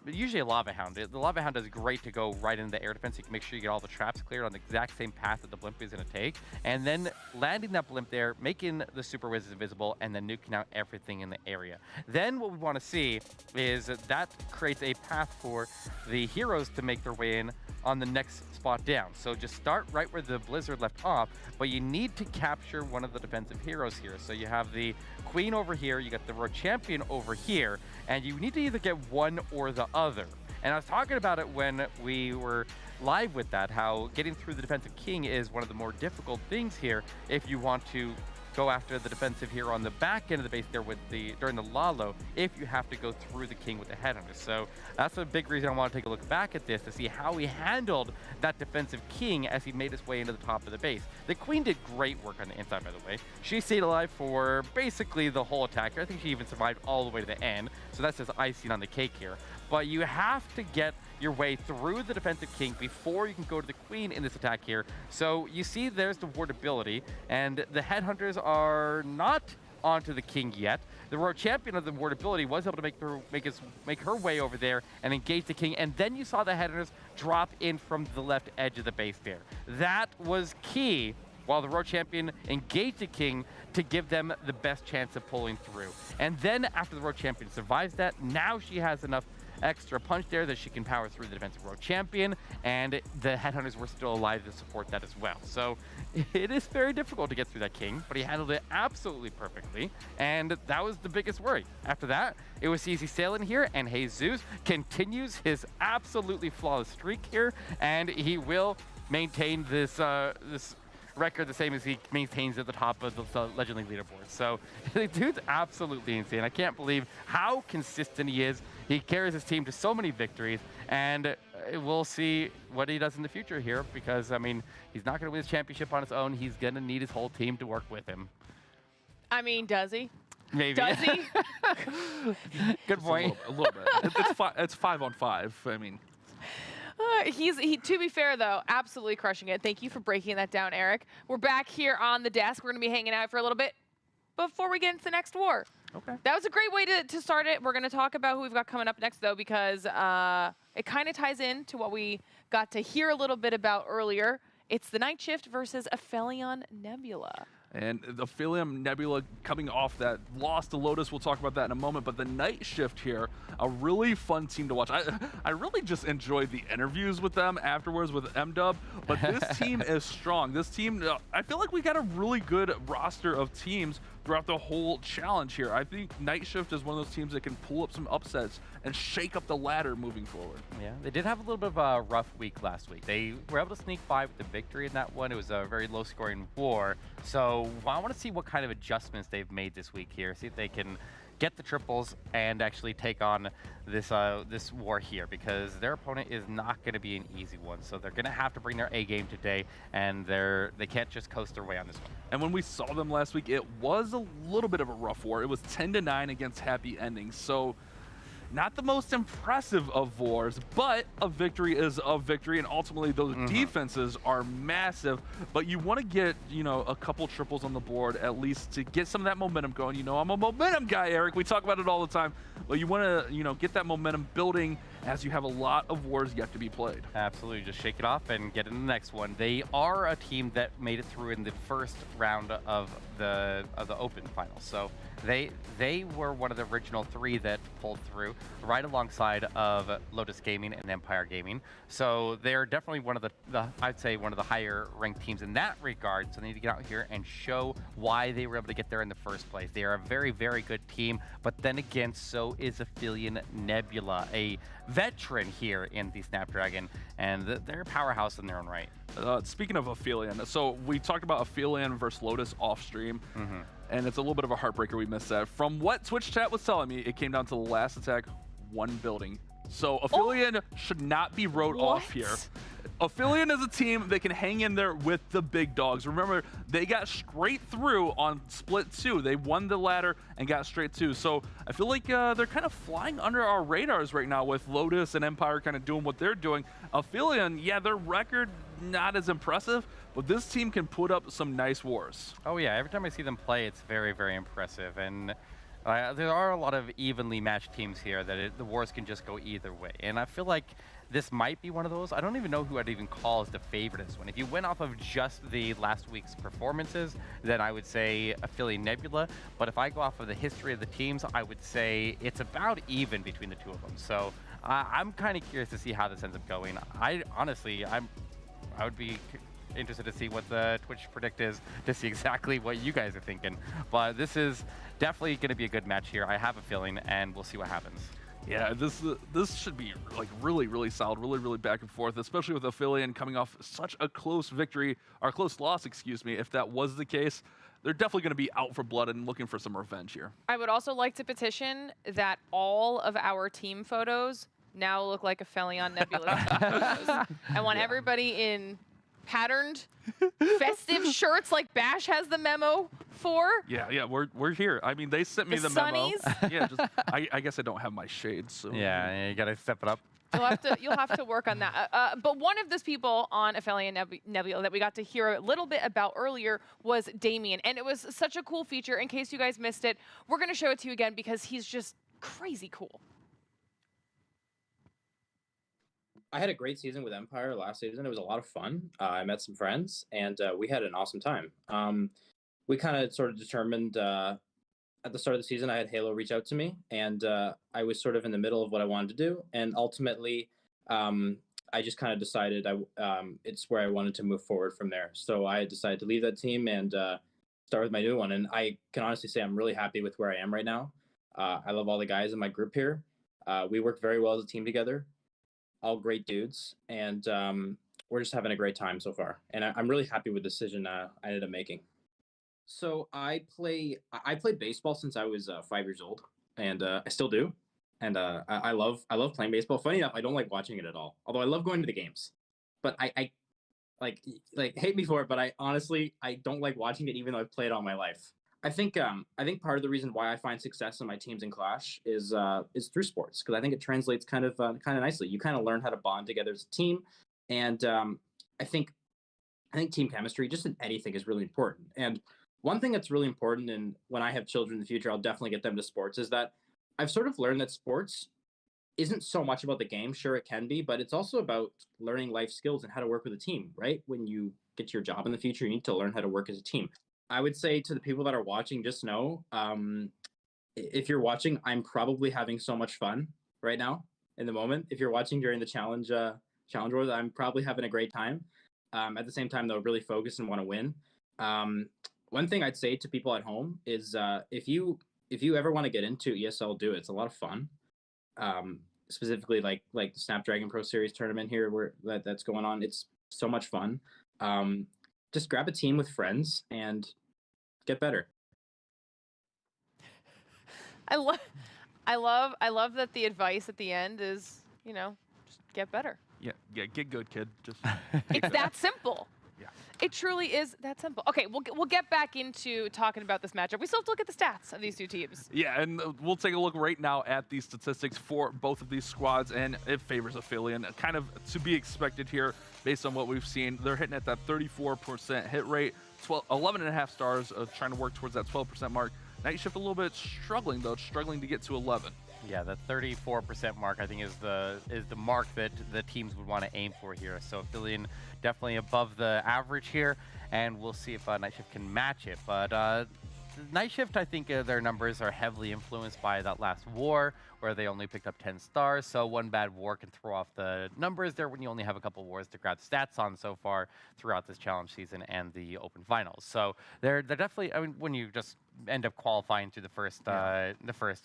usually a Lava Hound. The Lava Hound is great to go right into the air defense. You can make sure you get all the traps cleared on the exact same path that the blimp is going to take. And then landing that blimp there, making the Super Wizards invisible, and then nuking out everything in the area. Then what we want to see is that creates a path for the heroes to make their way in on the next spot down. So just start right where the Blizzard left off, but you need to capture one of the defensive heroes here. So you have the Queen over here, you got the Road Champion over here, and you need to either get one or the other. And I was talking about it when we were live with that, how getting through the defensive king is one of the more difficult things here if you want to go after the defensive hero on the back end of the base there with during the Lalo, if you have to go through the king with the headhunters. So that's a big reason I want to take a look back at this to see how he handled that defensive king as he made his way into the top of the base. The queen did great work on the inside, by the way. She stayed alive for basically the whole attack. I think she even survived all the way to the end. So that's just icing on the cake here. But you have to get your way through the defensive king before you can go to the queen in this attack here. So you see there's the ward ability, and the headhunters are not onto the king yet. The Road Champion of the ward ability was able to make her way over there and engage the king, and then you saw the headhunters drop in from the left edge of the base there. That was key while the Road Champion engaged the king to give them the best chance of pulling through. And then after the Road Champion survives that, now she has enough extra punch there that she can power through the defensive Road Champion, and the headhunters were still alive to support that as well. So it is very difficult to get through that king, but he handled it absolutely perfectly, and that was the biggest worry. After that, it was easy sailing here, and Jesus continues his absolutely flawless streak here, and he will maintain this record the same as he maintains at the top of the Legend League leaderboard. So the dude's absolutely insane. I can't believe how consistent he is. He carries his team to so many victories, and we'll see what he does in the future here, because I mean, he's not going to win his championship on his own. He's going to need his whole team to work with him. I mean, does he? Maybe. Does he? Good point. A little bit. It's 5 on 5. I mean. To be fair, though, absolutely crushing it. Thank you for breaking that down, Eric. We're back here on the desk. We're going to be hanging out for a little bit before we get into the next war. Okay. That was a great way to start it. We're going to talk about who we've got coming up next, though, because it kind of ties in to what we got to hear a little bit about earlier. It's the Night Shift versus Aphelion Nebula. And the Aphelion Nebula coming off that loss to Lotus, we'll talk about that in a moment, but the Night Shift here, a really fun team to watch. I really just enjoyed the interviews with them afterwards with M-Dub, but this team is strong. This team, I feel like we got a really good roster of teams throughout the whole challenge here. I think Night Shift is one of those teams that can pull up some upsets and shake up the ladder moving forward. Yeah, they did have a little bit of a rough week last week. They were able to sneak by with the victory in that one. It was a very low-scoring war. So I want to see what kind of adjustments they've made this week here. See if they can get the triples and actually take on this this war here, because their opponent is not going to be an easy one. So they're going to have to bring their A game today, and they can't just coast their way on this one. And when we saw them last week, it was a little bit of a rough war. It was 10-9 against Happy Endings. So not the most impressive of wars, but a victory is a victory, and ultimately those defenses are massive. But you want to get, you know, a couple triples on the board at least to get some of that momentum going. You know, I'm a momentum guy, Eric. We talk about it all the time. But you want to, you know, get that momentum building as you have a lot of wars yet to be played. Absolutely, just shake it off and get in the next one. They are a team that made it through in the first round of the Open finals. So they were one of the original 3 that pulled through, right alongside of Lotus Gaming and Empire Gaming. So they're definitely one of the I'd say one of the higher ranked teams in that regard. So they need to get out here and show why they were able to get there in the first place. They are a very, very good team, but then again, so is Aphelion Nebula, a veteran here in the Snapdragon, and they're a powerhouse in their own right. Speaking of Aphelion, so we talked about Aphelion versus Lotus off stream, and it's a little bit of a heartbreaker we missed that. From what Twitch chat was telling me, it came down to the last attack, 1 building. So Aphelion should not be wrote off here. Aphelion is a team that can hang in there with the big dogs. Remember, they got straight through on split 2. They won the ladder and got straight 2. So I feel like they're kind of flying under our radars right now with Lotus and Empire kind of doing what they're doing. Aphelion, yeah, their record not as impressive, but this team can put up some nice wars. Oh yeah, every time I see them play, it's very, very impressive. And there are a lot of evenly matched teams here that the wars can just go either way. And I feel like this might be one of those. I don't even know who I'd even call as the favorite in this one. If you went off of just the last week's performances, then I would say Aphelion Nebula. But if I go off of the history of the teams, I would say it's about even between the 2 of them. So I'm kind of curious to see how this ends up going. I would be interested to see what the Twitch predict is, to see exactly what you guys are thinking. But this is definitely going to be a good match here. I have a feeling, and we'll see what happens. Yeah, this should be like really, really solid, really, really back and forth, especially with Aphelion coming off such a close victory, or close loss, excuse me. If that was the case, they're definitely going to be out for blood and looking for some revenge here. I would also like to petition that all of our team photos now look like Aphelion Nebula photos. I want everybody in patterned, festive shirts like Bash has the memo for. Yeah, we're here. I mean, they sent me the memo. Sunnies. Yeah, I guess I don't have my shades. So. Yeah, you got to step it up. You'll have to work on that. But one of those people on Aphelion Nebula that we got to hear a little bit about earlier was Damien, and it was such a cool feature. In case you guys missed it, we're going to show it to you again because he's just crazy cool. I had a great season with Empire last season. It was a lot of fun. I met some friends, and we had an awesome time. We kind of sort of determined at the start of the season, I had Halo reach out to me, and I was sort of in the middle of what I wanted to do. And ultimately, I just kind of decided it's where I wanted to move forward from there. So I decided to leave that team and start with my new one. And I can honestly say I'm really happy with where I am right now. I love all the guys in my group here. We work very well as a team together. All great dudes, and we're just having a great time so far. And I'm really happy with the decision I ended up making. So I played baseball since I was 5 years old, and I still do. And I love playing baseball. Funny enough, I don't like watching it at all. Although I love going to the games, but I like hate me for it. But I honestly don't like watching it, even though I've played all my life. I think part of the reason why I find success in my teams in Clash is through sports, because I think it translates kind of nicely. You kind of learn how to bond together as a team, and I think team chemistry, just in anything, is really important. And one thing that's really important, and when I have children in the future, I'll definitely get them to sports, is that I've sort of learned that sports isn't so much about the game. Sure, it can be, but it's also about learning life skills and how to work with a team, right? When you get to your job in the future, you need to learn how to work as a team. I would say to the people that are watching, just know, if you're watching, I'm probably having so much fun right now in the moment. If you're watching during the challenge wars, I'm probably having a great time. At the same time, though, really focus and want to win. One thing I'd say to people at home is if you ever want to get into ESL, do it. It's a lot of fun. Specifically, like the Snapdragon Pro Series tournament here, where that's going on. It's so much fun. Just grab a team with friends and get better. I love that the advice at the end is, just get better. Yeah, get good, kid. Just It's that simple. Yeah. It truly is that simple. Okay, we'll get back into talking about this matchup. We still have to look at the stats of these two teams. Yeah, and we'll take a look right now at the statistics for both of these squads, and it favors Aphelion. Kind of to be expected here based on what we've seen. They're hitting at that 34% hit rate, 11.5 stars, trying to work towards that 12% mark. Night Shift a little bit struggling, though, struggling to get to 11. Yeah, the 34% mark I think is the mark that the teams would want to aim for here. So Aphelion definitely above the average here, and we'll see if Night Shift can match it. But Night Shift, I think their numbers are heavily influenced by that last war, where they only picked up 10 stars. So one bad war can throw off the numbers there when you only have a couple wars to grab stats on so far throughout this challenge season and the open finals. So they're definitely, I mean, when you just end up qualifying to the first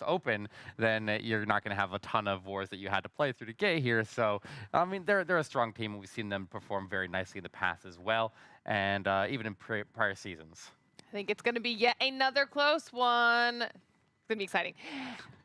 open, then you're not going to have a ton of wars that you had to play through to get here. So I mean, they're a strong team, and we've seen them perform very nicely in the past as well, and even in prior seasons. I think it's going to be yet another close one. It's going to be exciting.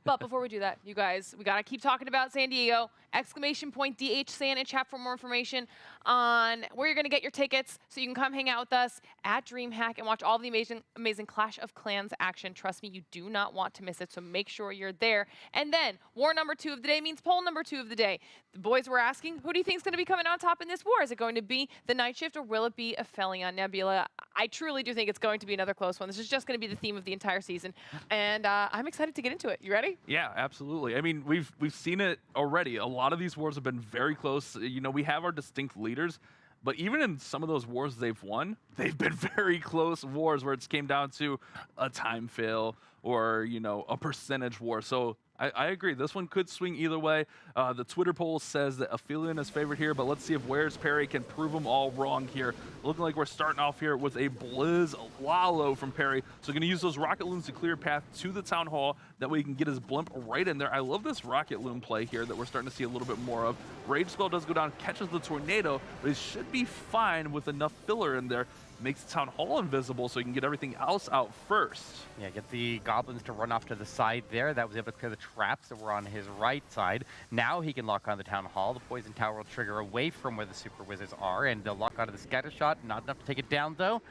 But before we do that, you guys, we got to keep talking about San Diego. Exclamation point DH San in chat for more information on where you're going to get your tickets so you can come hang out with us at DreamHack and watch all the amazing Clash of Clans action. Trust me, you do not want to miss it, so make sure you're there. And then, war number 2 of the day means poll number 2 of the day. The boys were asking, who do you think is going to be coming on top in this war? Is it going to be the Night Shift, or will it be Aphelion Nebula? I truly do think it's going to be another close one. This is just going to be the theme of the entire season, and I'm excited to get into it. You ready? Yeah, absolutely. I mean, we've seen it already. A lot of these wars have been very close. We have our distinct leaders, but even in some of those wars they've won, they've been very close wars where it's came down to a time fail or, a percentage war. So I agree. This one could swing either way. The Twitter poll says that Aphelion is favored here, but let's see if Where's Perry can prove them all wrong here. Looking like we're starting off here with a Blizz Lalo from Perry. So going to use those Rocket Loons to clear a path to the Town Hall. That way he can get his Blimp right in there. I love this Rocket Loon play here that we're starting to see a little bit more of. Rage Spell does go down, catches the Tornado, but he should be fine with enough filler in there. Makes the Town Hall invisible so he can get everything else out first. Yeah, get the Goblins to run off to the side there. That was able to clear the traps that were on his right side. Now he can lock on the Town Hall. The Poison Tower will trigger away from where the Super Wizards are, and they'll lock onto the Scatter Shot. Not enough to take it down, though.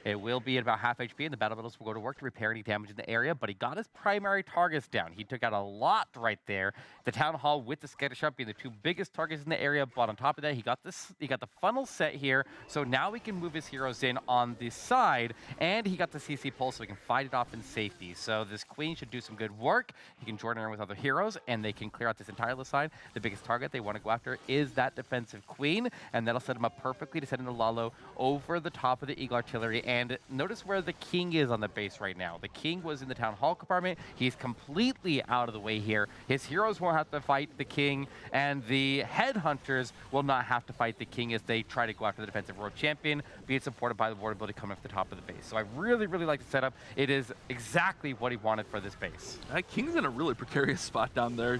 It will be at about half HP, and the Battle Metals will go to work to repair any damage in the area, but he got his primary targets down. He took out a lot right there. The Town Hall with the Scatter Shot being the 2 biggest targets in the area, but on top of that, he got the funnel set here, so now he can move his heroes in on the side, and he got the CC Pulse so he can fight it off in safety. So this Queen should do some good work. He can join her in with other heroes, and they can clear out this entire left side. The biggest target they want to go after is that defensive Queen, and that'll set him up perfectly to send in the Lalo over the top of the Eagle Artillery. And notice where the King is on the base right now. The King was in the Town Hall compartment. He's completely out of the way here. His heroes won't have to fight the King, and the Headhunters will not have to fight the King as they try to go after the defensive World Champion, being supported by the Ward ability coming off the top of the base. So I really, really like the setup. It is exactly what he wanted for this base. King's in a really precarious spot down there.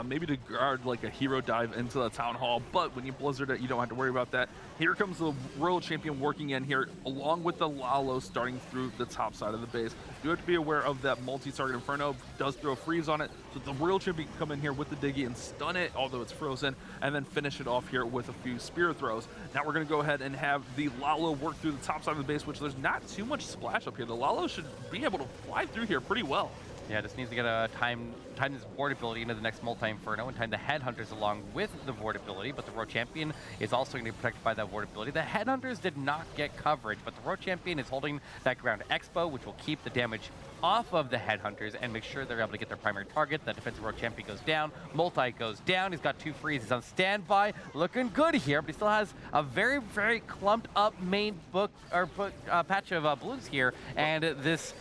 Maybe to guard like a hero dive into the Town Hall, but when you Blizzard it, you don't have to worry about that. Here comes the World Champion working in here, along with the Lalo starting through the top side of the base. You have to be aware of that multi-target Inferno. Does throw a freeze on it, so the World Champion can come in here with the Diggy and stun it, although it's frozen, and then finish it off here with a few Spear Throws. Now we're going to go ahead and have the Lalo work through the top side of the base, which there's not too much splash up here. The Lalo should be able to fly through here pretty well. Yeah, just needs to get a time this board ability into the next multi-inferno and time the headhunters along with the board ability, but the Road Champion is also going to be protected by that board ability. The headhunters did not get coverage, but the Road Champion is holding that ground expo, which will keep the damage off of the headhunters and make sure they're able to get their primary target. The defensive Road Champion goes down, multi goes down, he's got 2 frees, he's on standby, looking good here, but he still has a very, very clumped up main patch of balloons here, and this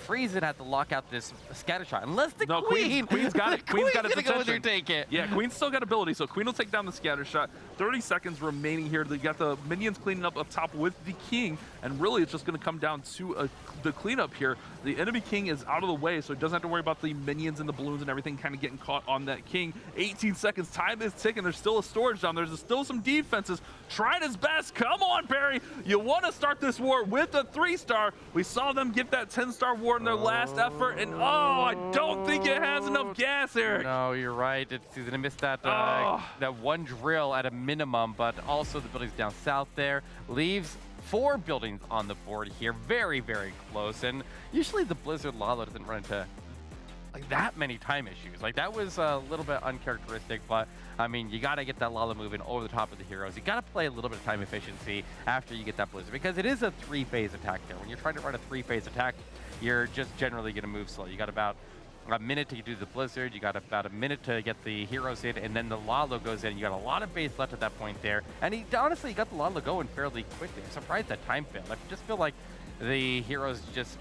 freeze and have to lock out this scatter shot. Unless the Queen's got it. Queen's got it. Gonna go with her take it. Yeah, Queen's still got ability, so Queen will take down the scatter shot. 30 seconds remaining here. They got the minions cleaning up top with the king, and really it's just going to come down to the cleanup here. The enemy king is out of the way, so he doesn't have to worry about the minions and the balloons and everything kind of getting caught on that king. 18 seconds, time is ticking. There's still a storage down. There's still some defenses. Trying his best. Come on, Barry. You want to start this war with a 3-star. We saw them get that 10-star war in their last effort, and I don't think it has enough gas, Eric. No, you're right. He's going to miss that that one drill at a minimum, but also the buildings down south there leaves 4 buildings on the board here. Very, very close, and usually the Blizzard Lala doesn't run into like that many time issues. Like, that was a little bit uncharacteristic, but I mean, you got to get that Lala moving over the top of the heroes. You got to play a little bit of time efficiency after you get that Blizzard, because it is a 3-phase attack there. When you're trying to run a 3-phase attack, you're just generally going to move slow. You got about a minute to do the Blizzard, you got about a minute to get the heroes in, and then the Lalo goes in. You got a lot of base left at that point there, and he honestly got the Lalo going fairly quickly. I'm surprised that time failed. I just feel like the heroes just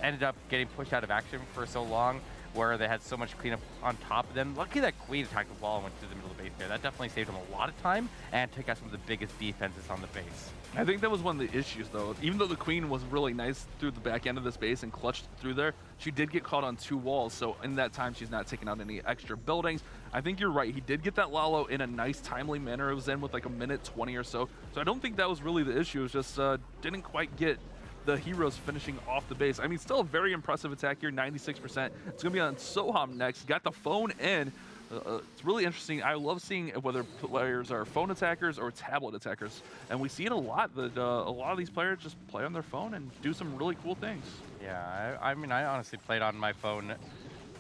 ended up getting pushed out of action for so long, where they had so much cleanup on top of them. Lucky that Queen attacked the wall and went through the middle of the base there. That definitely saved him a lot of time and took out some of the biggest defenses on the base. I think that was one of the issues, though. Even though the Queen was really nice through the back end of this base and clutched through there, she did get caught on 2 walls, so in that time, she's not taking out any extra buildings. I think you're right. He did get that Lalo in a nice, timely manner. It was in with like a minute 20 or so, so I don't think that was really the issue. It was just didn't quite get the heroes finishing off the base. I mean, still a very impressive attack here, 96%. It's going to be on Soham next. Got the phone in. It's really interesting. I love seeing whether players are phone attackers or tablet attackers, and we see it a lot that a lot of these players just play on their phone and do some really cool things. Yeah, I mean, I honestly played on my phone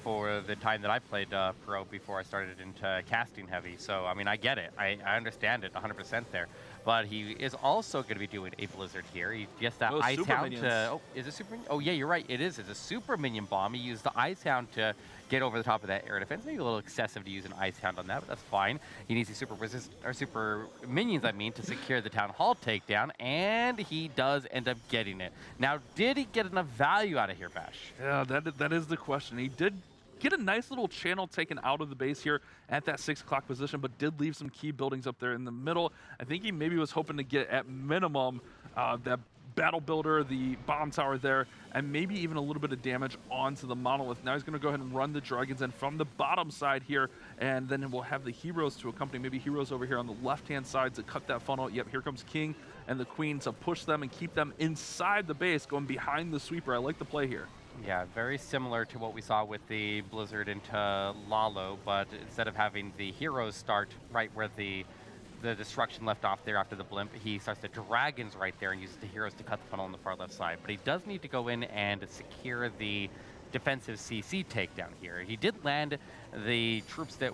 for the time that I played pro before I started into casting heavy. So, I mean, I get it. I understand it 100% there. But he is also going to be doing a Blizzard here. He gets that Ice Hound to... Oh, is it Super Minion? Oh, yeah, you're right. It is. It's a Super Minion bomb. He used the Ice Hound to get over the top of that air defense. Maybe a little excessive to use an Ice Hound on that, but that's fine. He needs the Super Minions, I mean, to secure the Town Hall takedown, and he does end up getting it. Now, did he get enough value out of here, Bash? Yeah, that is the question. He did get a nice little channel taken out of the base here at that 6 o'clock position, but did leave some key buildings up there in the middle. I think he maybe was hoping to get at minimum that battle builder, the bomb tower there, and maybe even a little bit of damage onto the monolith. Now he's going to go ahead and run the dragons in from the bottom side here, and then we'll have the heroes to accompany, maybe heroes over here on the left-hand side to cut that funnel. Yep, here comes King and the Queen to push them and keep them inside the base, going behind the sweeper. I like the play here. Yeah, very similar to what we saw with the Blizzard into Lalo, but instead of having the heroes start right where the destruction left off there after the blimp, he starts the dragons right there and uses the heroes to cut the funnel on the far left side. But he does need to go in and secure the defensive CC takedown here. He did land the troops that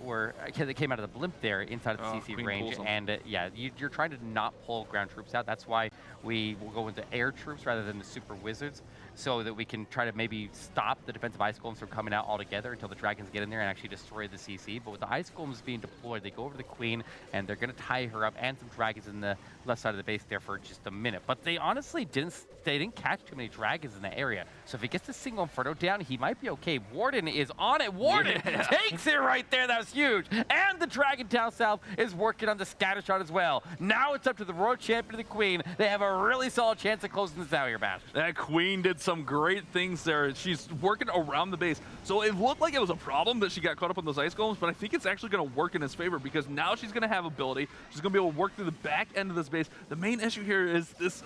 came out of the blimp there inside of the CC Queen range, and yeah, you're trying to not pull ground troops out. That's why we will go into air troops rather than the super wizards, so that we can try to maybe stop the defensive ice golems from coming out altogether until the dragons get in there and actually destroy the CC. But with the ice golems being deployed, they go over the Queen and they're going to tie her up, and some dragons in the left side of the base there for just a minute. But they honestly didn't catch too many dragons in the area. So if he gets the single Inferno down, he might be okay. Warden is on it. Warden takes it right there. That was huge. And the dragon down south is working on the scatter shot as well. Now it's up to the Road Champion and the Queen. They have a really solid chance of closing this out here, Bash. That Queen did some great things there. She's working around the base. So it looked like it was a problem that she got caught up on those ice golems, but I think it's actually going to work in his favor, because now she's going to have ability. She's going to be able to work through the back end of this base. The main issue here is this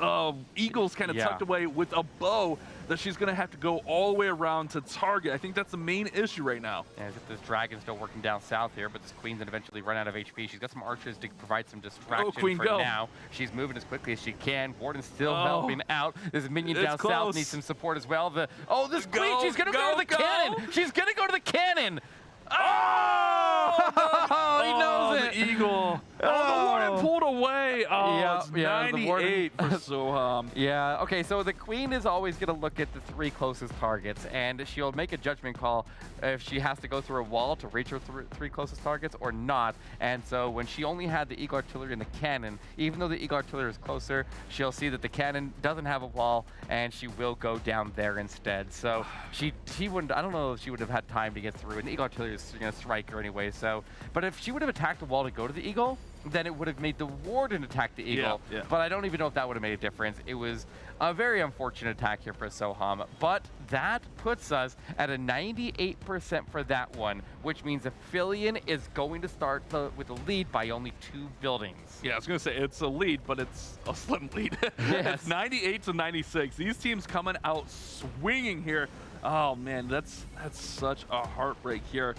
Eagle's kind of tucked away with a bow. that she's going to have to go all the way around to target. I think that's the main issue right now. And this Dragon still working down south here, but this Queen's going to eventually run out of HP. She's got some archers to provide some distraction Queen, for go. now. She's moving as quickly as she can. Warden's still helping out. This minion down close. south needs some support as well. This Go, Queen, she's going to go to the go. cannon. She's going to go to the cannon. Oh, he knows it. The Eagle. Oh, the Warden pulled away. Oh, Yeah, it's yeah, the 98 for Soham. Yeah, okay, so the Queen is always going to look at the 3 closest targets, and she'll make a judgment call if she has to go through a wall to reach her 3 closest targets or not. And so when she only had the Eagle Artillery and the cannon, even though the Eagle Artillery is closer, she'll see that the cannon doesn't have a wall, and she will go down there instead. So she wouldn't, I don't know if she would have had time to get through, and the Eagle Artillery is going to strike her anyway. So, but if she would have attacked the wall to go to the Eagle, then it would have made the Warden attack the Eagle. Yeah. But I don't even know if that would have made a difference. It was a very unfortunate attack here for Soham, but that puts us at a 98% for that one, which means Aphelion is going to start with a lead by only 2 buildings. Yeah, I was going to say it's a lead, but it's a slim lead. Yes. It's 98 to 96. These teams coming out swinging here. Oh, man, that's such a heartbreak here.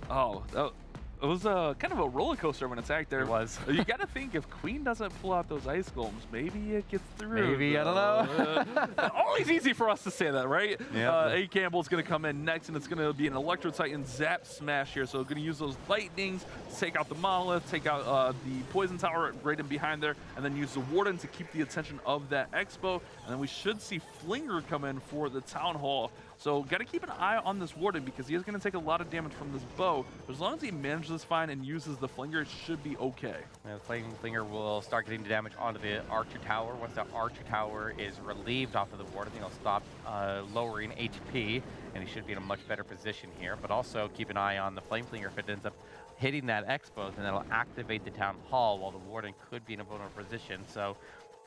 Oh, it was kind of a roller coaster when attacked there. It was. You got to think if Queen doesn't pull out those ice golems, maybe it gets through. Maybe, I don't know. Always easy for us to say that, right? Yeah. A. Campbell's going to come in next, and it's going to be an Electro Titan Zap Smash here. So going to use those lightnings, take out the Monolith, take out the Poison Tower right in behind there, and then use the Warden to keep the attention of that Expo. And then we should see Flinger come in for the Town Hall. So got to keep an eye on this Warden because he is going to take a lot of damage from this bow. But as long as he manages this fine and uses the Flinger, it should be okay. Yeah, the Flame Flinger will start getting the damage onto the Archer Tower. Once that Archer Tower is relieved off of the Warden, I think it'll stop lowering HP, and he should be in a much better position here. But also keep an eye on the Flame Flinger if it ends up hitting that Expo, then that'll activate the Town Hall while the Warden could be in a vulnerable position. So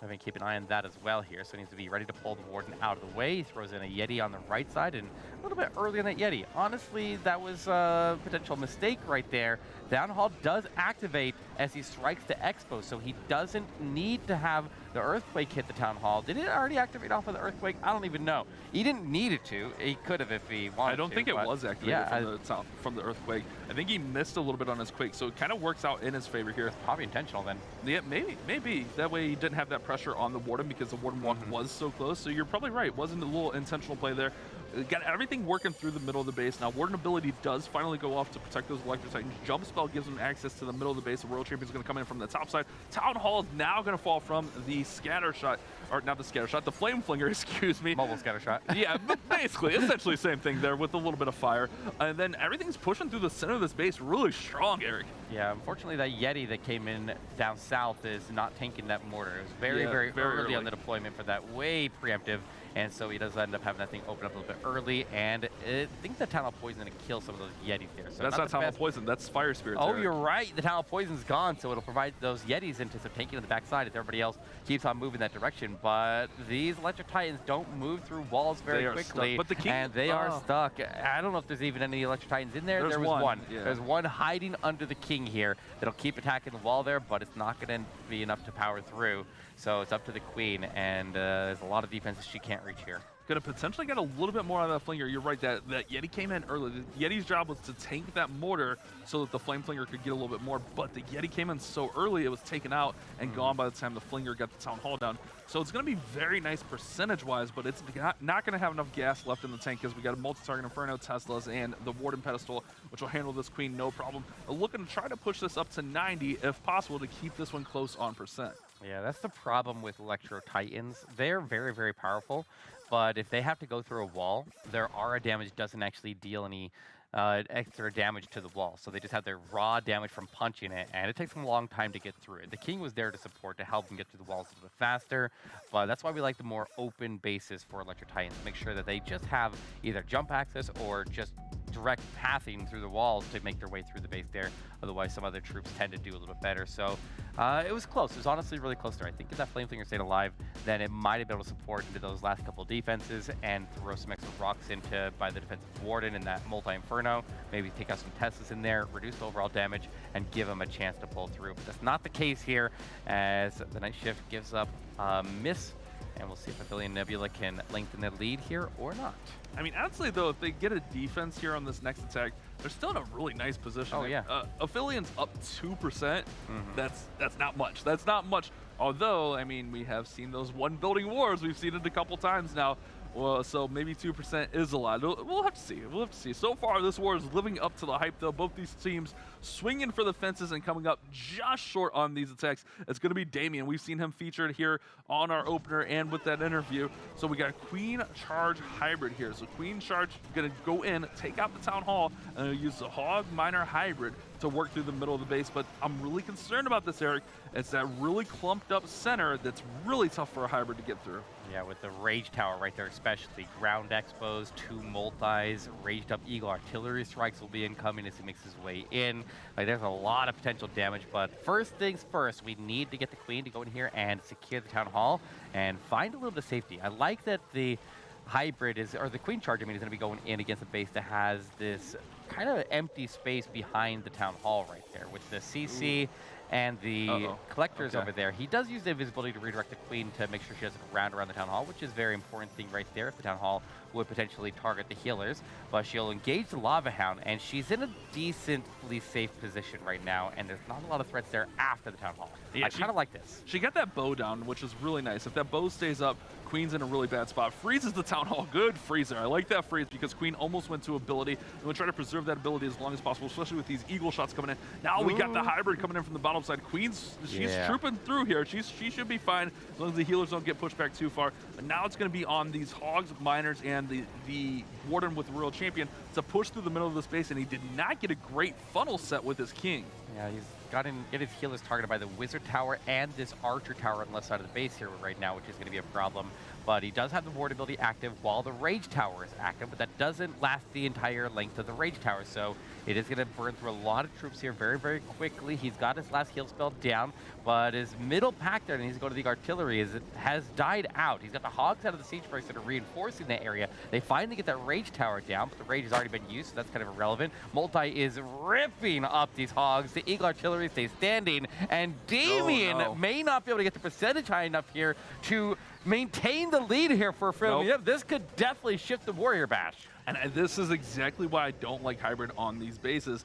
I mean, keep an eye on that as well here. So he needs to be ready to pull the Warden out of the way. He throws in a Yeti on the right side and a little bit early on that Yeti. Honestly, that was a potential mistake right there. Town Hall does activate as he strikes the Expo, so he doesn't need to have the Earthquake hit the Town Hall. Did it already activate off of the Earthquake? I don't even know. He didn't need it to. He could have if he wanted to. I don't think it was activated yeah, from the Earthquake. I think he missed a little bit on his Quake, so it kind of works out in his favor here. Probably intentional then. Yeah, maybe. That way he didn't have that pressure on the Warden because the Warden walk was so close. So you're probably right. It wasn't a little intentional play there. Got everything working through the middle of the base. Now, Warden ability does finally go off to protect those Electro Titans. Jump Spell gives him access to the middle of the base. The Royal Champion's going to come in from the top side. Town Hall is now going to fall from the Scatter Shot. Or not the Scatter Shot, the Flame Flinger, excuse me. Mobile Scatter Shot. Yeah, but basically, essentially the same thing there with a little bit of fire. And then everything's pushing through the center of this base really strong, Eric. Yeah, unfortunately, that Yeti that came in down south is not tanking that mortar. It was very early on the deployment for that, way preemptive. And so he does end up having that thing open up a little bit early, and I think the Town Hall Poison is going to kill some of those Yetis there. So that's not Town Hall Poison, that's Fire Spirits. Oh, Eric. you're right. The Town Hall Poison's gone, so it'll provide those Yetis into some tanking on the backside as everybody else keeps on moving that direction. But these Electric Titans don't move through walls very quickly, but the King, and they are stuck. I don't know if there's even any Electric Titans in there. There was one. Yeah. There's one hiding under the King here that'll keep attacking the wall there, but it's not going to be enough to power through. So it's up to the Queen, and there's a lot of defenses she can't reach here. Going to potentially get a little bit more out of that Flinger. You're right, that Yeti came in early. The Yeti's job was to tank that mortar so that the Flame Flinger could get a little bit more, but the Yeti came in so early it was taken out and gone by the time the Flinger got the Town Hall down. So it's going to be very nice percentage-wise, but it's not going to have enough gas left in the tank because we got a multi-target Inferno Teslas and the Warden Pedestal, which will handle this Queen no problem. We're looking to try to push this up to 90 if possible to keep this one close on percent. Yeah, that's the problem with Electro Titans. They're very powerful, but if they have to go through a wall, their aura damage doesn't actually deal any extra damage to the wall. So they just have their raw damage from punching it, and it takes them a long time to get through it. The King was there to support, to help them get through the walls a little bit faster, but that's why we like the more open bases for Electro Titans. Make sure that they just have either jump access or just direct pathing through the walls to make their way through the base there. Otherwise, some other troops tend to do a little bit better. So it was close. It was honestly really close there. I think if that Flame Flinger stayed alive, then it might have been able to support into those last couple of defenses and throw some extra rocks into by the defensive Warden in that multi-Inferno. Maybe take out some Teslas in there, reduce the overall damage, and give them a chance to pull through. But that's not the case here, as the Night Shift gives up miss And we'll see if Aphelion Nebula can lengthen their lead here or not. I mean, honestly, though, if they get a defense here on this next attack, they're still in a really nice position. Oh, yeah. Aphelions up 2%. That's not much. That's not much. Although, I mean, we have seen those one building wars. We've seen it a couple times now. Well, so maybe 2% is a lot. We'll have to see. We'll have to see. So far, this war is living up to the hype, though. Both these teams swinging for the fences and coming up just short on these attacks. It's going to be Damien. We've seen him featured here on our opener and with that interview. So we got a Queen Charge hybrid here. So Queen Charge going to go in, take out the Town Hall, and use the Hog Miner hybrid to work through the middle of the base. But I'm really concerned about this, Eric. It's that really clumped up center that's really tough for a hybrid to get through. Yeah, with the Rage Tower right there especially. Ground Expos, 2 multis, Raged Up Eagle Artillery Strikes will be incoming as he makes his way in. Like, there's a lot of potential damage, but first things first, we need to get the Queen to go in here and secure the Town Hall and find a little bit of safety. I like that the hybrid is, or the Queen Charge, I mean, is going to be going in against a base that has this kind of empty space behind the Town Hall right there with the CC and the collectors over there. He does use the invisibility to redirect the Queen to make sure she doesn't round around the Town Hall, which is a very important thing right there if the Town Hall would potentially target the healers. But she'll engage the Lava Hound, and she's in a decently safe position right now, and there's not a lot of threats there after the Town Hall. Yeah, I kind of like this. She got that bow down, which is really nice. If that bow stays up, Queen's in a really bad spot. Freezes the Town Hall. Good freezer. I like that freeze because Queen almost went to ability. And we'll try to preserve that ability as long as possible, especially with these Eagle shots coming in. Now we got the hybrid coming in from the bottom side. Queen's, she's trooping through here. She should be fine as long as the healers don't get pushed back too far. But now it's going to be on these Hogs, Miners, and the Warden with the Royal Champion to push through the middle of the space, and he did not get a great funnel set with his King. Yeah, he's get his healers targeted by the Wizard Tower and this Archer Tower on the left side of the base here right now, which is going to be a problem. But he does have the ward ability active while the Rage Tower is active, but that doesn't last the entire length of the Rage Tower, so it is going to burn through a lot of troops here very, very quickly. He's got his last heal spell down, but his middle pack there, and he's going to the artillery, has died out. He's got the Hogs out of the siege breaks that are reinforcing that area. They finally get that Rage Tower down, but the Rage has already been used, so that's kind of irrelevant. Multi is ripping up these Hogs. The Eagle Artillery stays standing, and Damien may not be able to get the percentage high enough here to maintain the lead here for Phil. Yep, this could definitely shift the Warrior Bash. And this is exactly why I don't like hybrid on these bases.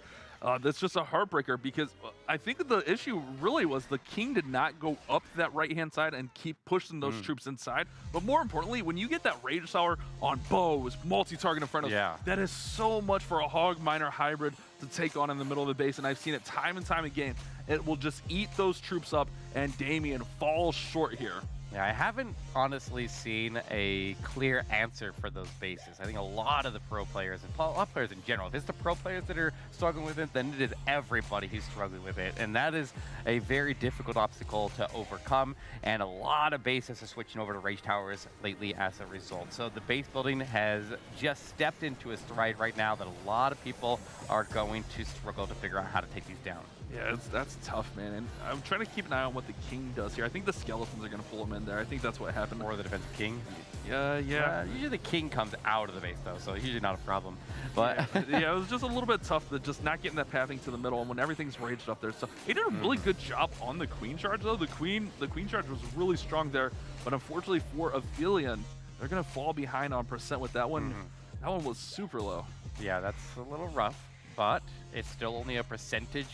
That's just a heartbreaker because I think that the issue really was the King did not go up that right-hand side and keep pushing those troops inside. But more importantly, when you get that Rage Tower on bows, multi-target in front of that is so much for a Hog Miner hybrid to take on in the middle of the base. And I've seen it time and time again. It will just eat those troops up, and Damien falls short here. Yeah, I haven't honestly seen a clear answer for those bases. I think a lot of the pro players, and a lot of players in general, if it's the pro players that are struggling with it, then it is everybody who's struggling with it. And that is a very difficult obstacle to overcome. And a lot of bases are switching over to Rage Towers lately as a result. So the base building has just stepped into a stride right now that a lot of people are going to struggle to figure out how to take these down. Yeah, that's tough, man. And I'm trying to keep an eye on what the King does here. I think the Skeletons are going to pull him in there. I think that's what happened. Or the defensive King. Yeah. Usually the King comes out of the base, though, so it's usually not a problem. But yeah, it was just a little bit tough that just not getting that pathing to the middle, and when everything's raged up there. So he did a really good job on the Queen Charge, though. The Queen Charge was really strong there, but unfortunately for Aphelion, they're going to fall behind on percent with that one. That one was super low. Yeah, that's a little rough, but it's still only a percentage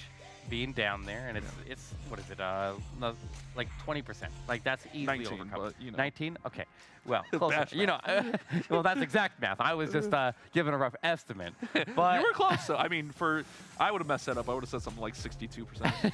being down there, and it's what is it, like 20%. Like, that's easily 19, overcome. but, you know. 19? Okay, well, close. You know, well, that's exact math. I was just giving a rough estimate. But you were close, though. I mean, I would have messed that up. I would have said something like 62%.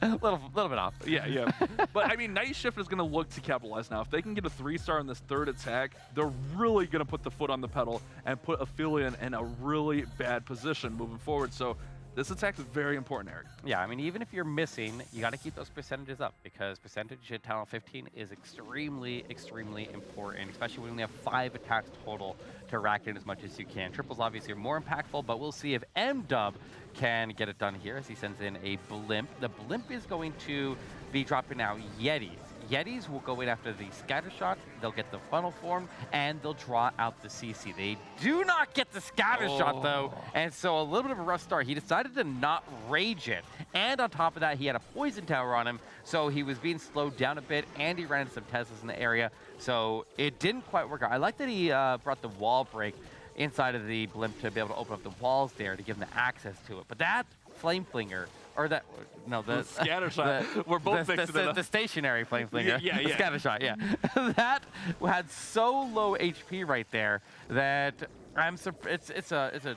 a little bit off. Yeah. But, I mean, Night Shift is going to look to capitalize now. If they can get a 3-star in this third attack, they're really going to put the foot on the pedal and put Aphelion in a really bad position moving forward. So this attack is very important, Eric. Yeah, I mean, even if you're missing, you got to keep those percentages up because percentage at Talent 15 is extremely, extremely important, especially when we only have 5 attacks total to rack in as much as you can. Triples obviously are more impactful, but we'll see if M-Dub can get it done here as he sends in a Blimp. The Blimp is going to be dropping out Yetis. Yetis will go in after the scatter shot, they'll get the funnel form, and they'll draw out the CC. They do not get the scatter shot, though, and so a little bit of a rough start. He decided to not rage it, and on top of that, he had a poison tower on him, so he was being slowed down a bit, and he ran into some Teslas in the area, so it didn't quite work out. I like that he brought the wall break inside of the blimp to be able to open up the walls there to give him the access to it, but that Flame Flinger, or that, no, the scatter shot. We're both mixing it up. The stationary Flame Flinger. Yeah. The scatter shot, yeah. That had so low HP right there that it's a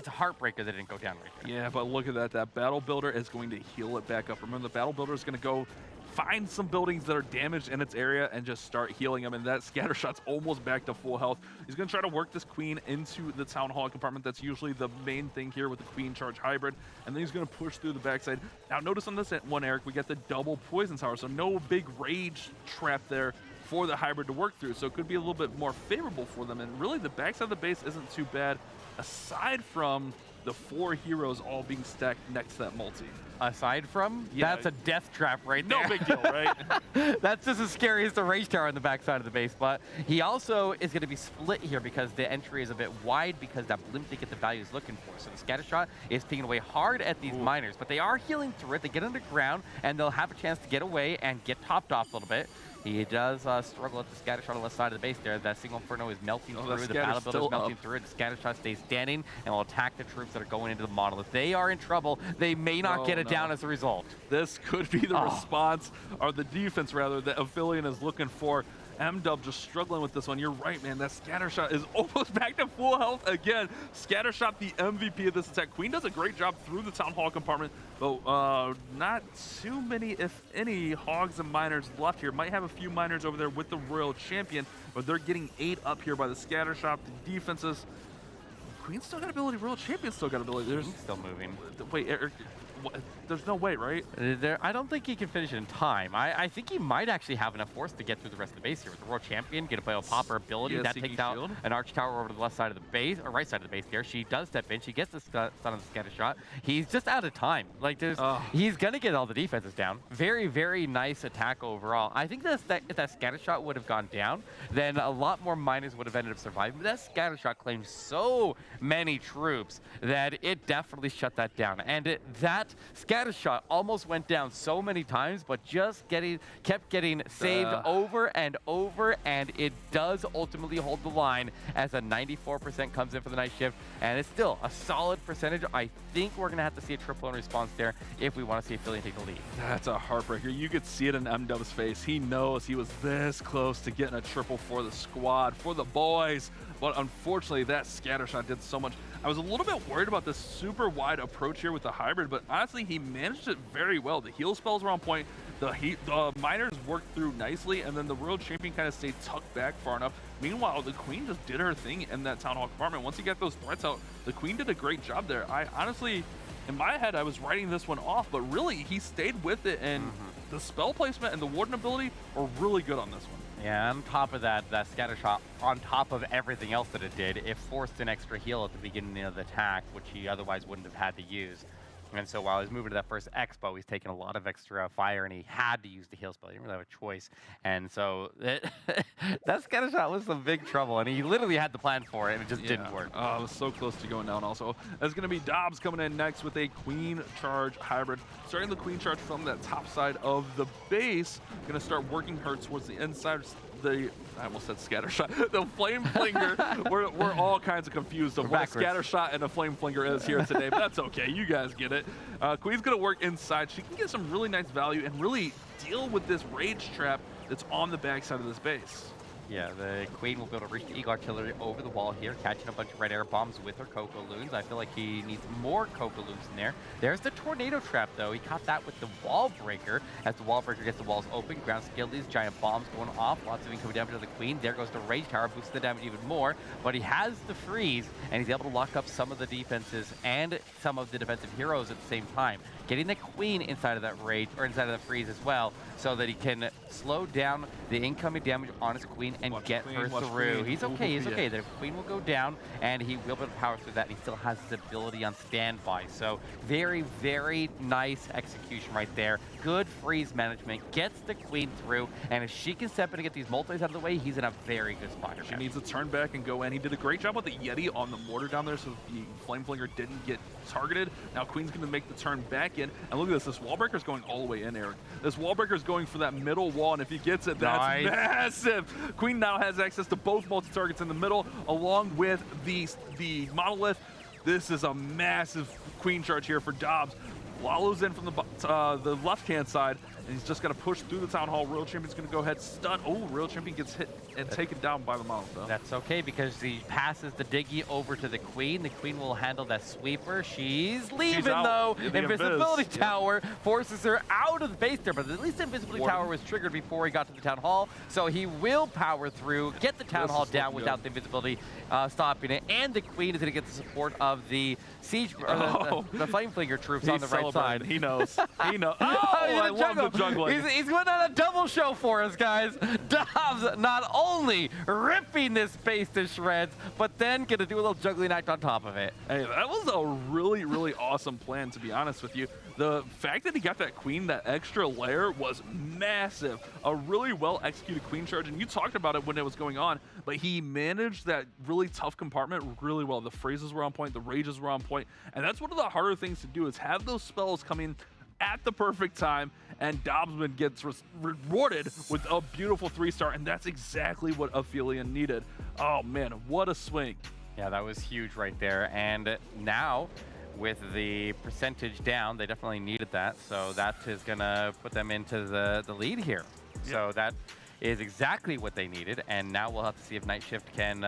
heartbreaker that it didn't go down right there. Yeah, but look at that. That Battle Builder is going to heal it back up. Remember, the Battle Builder is going to go find some buildings that are damaged in its area and just start healing them. And that scatter shot's almost back to full health. He's going to try to work this Queen into the Town Hall compartment. That's usually the main thing here with the Queen Charge Hybrid. And then he's going to push through the backside. Now, notice on this one, Eric, we got the double Poison Tower. So no big Rage trap there for the Hybrid to work through. So it could be a little bit more favorable for them. And really, the backside of the base isn't too bad, aside from the 4 heroes all being stacked next to that multi. Aside from? Yeah. That's a death trap right there. No big deal, right? That's just as scary as the Rage Tower on the backside of the base. But he also is going to be split here because the entry is a bit wide because that blimp didn't get the value he's looking for. So the scatter shot is picking away hard at these miners, but they are healing through it. They get underground, and they'll have a chance to get away and get topped off a little bit. He does struggle at the scatter shot on the left side of the base there. That Signal Inferno is melting through. The Battle Builder is melting through. The scatter shot stays standing and will attack the troops that are going into the Monolith. They are in trouble. They may not get it down as a result. This could be the response, or the defense rather, that Aphelion is looking for. M-Dub just struggling with this one. You're right, man. That scatter shot is almost back to full health again. Scatter shot, the MVP of this attack. Queen does a great job through the Town Hall compartment, but not too many, if any, Hogs and Miners left here. Might have a few Miners over there with the Royal Champion, but they're getting 8 up here by the scatter shot. The defenses. Queen's still got ability. Royal Champion's still got ability. There's still moving. Wait, Eric. There's no way, right? I don't think he can finish it in time. I think he might actually have enough force to get through the rest of the base here. With the World Champion, get a Bio Popper ability. That takes out an Arch Tower over to the left side of the base, or right side of the base there. She does step in. She gets the stun on the scatter shot. He's just out of time. Like, he's going to get all the defenses down. Very, very nice attack overall. I think that if that scatter shot would have gone down, then a lot more miners would have ended up surviving. But that scatter shot claimed so many troops that it definitely shut that down. And that scatter shot almost went down so many times, but just kept getting saved over and over, and it does ultimately hold the line as a 94% comes in for the night shift, and it's still a solid percentage. I think we're gonna have to see a triple in response there if we want to see Aphelion take the lead. That's a heartbreaker. You could see it in M-Dub's face. He knows he was this close to getting a triple for the squad, for the boys, but unfortunately that scatter shot did so much. I was a little bit worried about this super wide approach here with the Hybrid, but honestly, he managed it very well. The heal spells were on point. The miners worked through nicely, and then the World Champion kind of stayed tucked back far enough. Meanwhile, the Queen just did her thing in that Town Hall compartment. Once he got those threats out, the Queen did a great job there. I honestly, in my head, I was writing this one off, but really, he stayed with it, and the spell placement and the Warden ability are really good on this one. Yeah, on top of that, that scatter shot, on top of everything else that it did, it forced an extra heal at the beginning of the attack, which he otherwise wouldn't have had to use. And so while he was moving to that first expo, he's taking a lot of extra fire, and he had to use the heal spell. He didn't really have a choice. And so that scatter shot was some big trouble, and he literally had the plan for it, and it just didn't work. Oh, it was so close to going down also. That's going to be Dobbs coming in next with a Queen Charge Hybrid. Starting the Queen Charge from that top side of the base. Going to start working her towards the inside. I almost said scatter shot. The flame flinger. we're all kinds of confused of what a scatter shot and a flame flinger is here today, but that's okay. You guys get it. Queen's gonna work inside. She can get some really nice value and really deal with this rage trap that's on the backside of this base. Yeah, the Queen will be able to reach the Eagle Artillery over the wall here, catching a bunch of red air bombs with her Coco Loons. I feel like he needs more Coco Loons in there. There's the Tornado Trap, though. He caught that with the Wall Breaker. As the Wall Breaker gets the walls open, ground skill these giant bombs going off. Lots of incoming damage to the Queen. There goes the Rage Tower, boosting the damage even more. But he has the freeze, and he's able to lock up some of the defenses and some of the defensive heroes at the same time. Getting the Queen inside of that rage, or inside of the freeze as well, so that he can slow down the incoming damage on his Queen and Watch get Queen, her watch through. Queen. He's Ooh, okay, he's yeah. okay. The Queen will go down, and he will be able to power through that, and he still has his ability on standby. So very, very nice execution right there. Good freeze management, gets the Queen through, and if she can step in and get these multis out of the way, he's in a very good spot here. She needs to turn back and go in. He did a great job with the Yeti on the mortar down there, so the Flame Flinger didn't get targeted. Now Queen's going to make the turn back in, and look at this. This wall breaker's going all the way in, Eric. This wall breaker's going for that middle wall, and if he gets it, that's Nice. massive. Queen now has access to both multi-targets in the middle, along with the Monolith. This is a massive Queen charge here for Dobbs. Lalo's in from the left-hand side, and he's just going to push through the Town Hall. Real Champion's going to go ahead, stun. Oh, Real Champion gets hit and taken down by the Monolith, though. That's okay, because he passes the Diggy over to the Queen. The Queen will handle that sweeper. She's leaving, out. though. Yeah, the Invisibility Invis. Tower forces her out of the base there, but at least the Invisibility Warden. Tower was triggered before he got to the Town Hall, so he will power through, get the Town This Hall is down looking without good. the Invisibility stopping it, and the Queen is going to get the support of the Siege, or the Flame Flinger troops on the right side. He knows. He knows. Oh, He's I in love the jungle. juggling. He's going on a double show for us, guys. Dobbs not only ripping this space to shreds, but then gonna do a little juggling act on top of it. Hey, that was a really, really awesome plan, to be honest with you. The fact that he got that Queen, that extra layer, was massive. A really well-executed Queen charge, and you talked about it when it was going on, but he managed that really tough compartment really well. The phrases were on point, the rages were on point, and that's one of the harder things to do, is have those spells coming at the perfect time, and Dobbsman gets rewarded with a beautiful 3-star, and that's exactly what Aphelion needed. Oh man, what a swing. Yeah, that was huge right there. And now, with the percentage down, they definitely needed that. So that is going to put them into the lead here. So that is exactly what they needed. And now we'll have to see if Night Shift can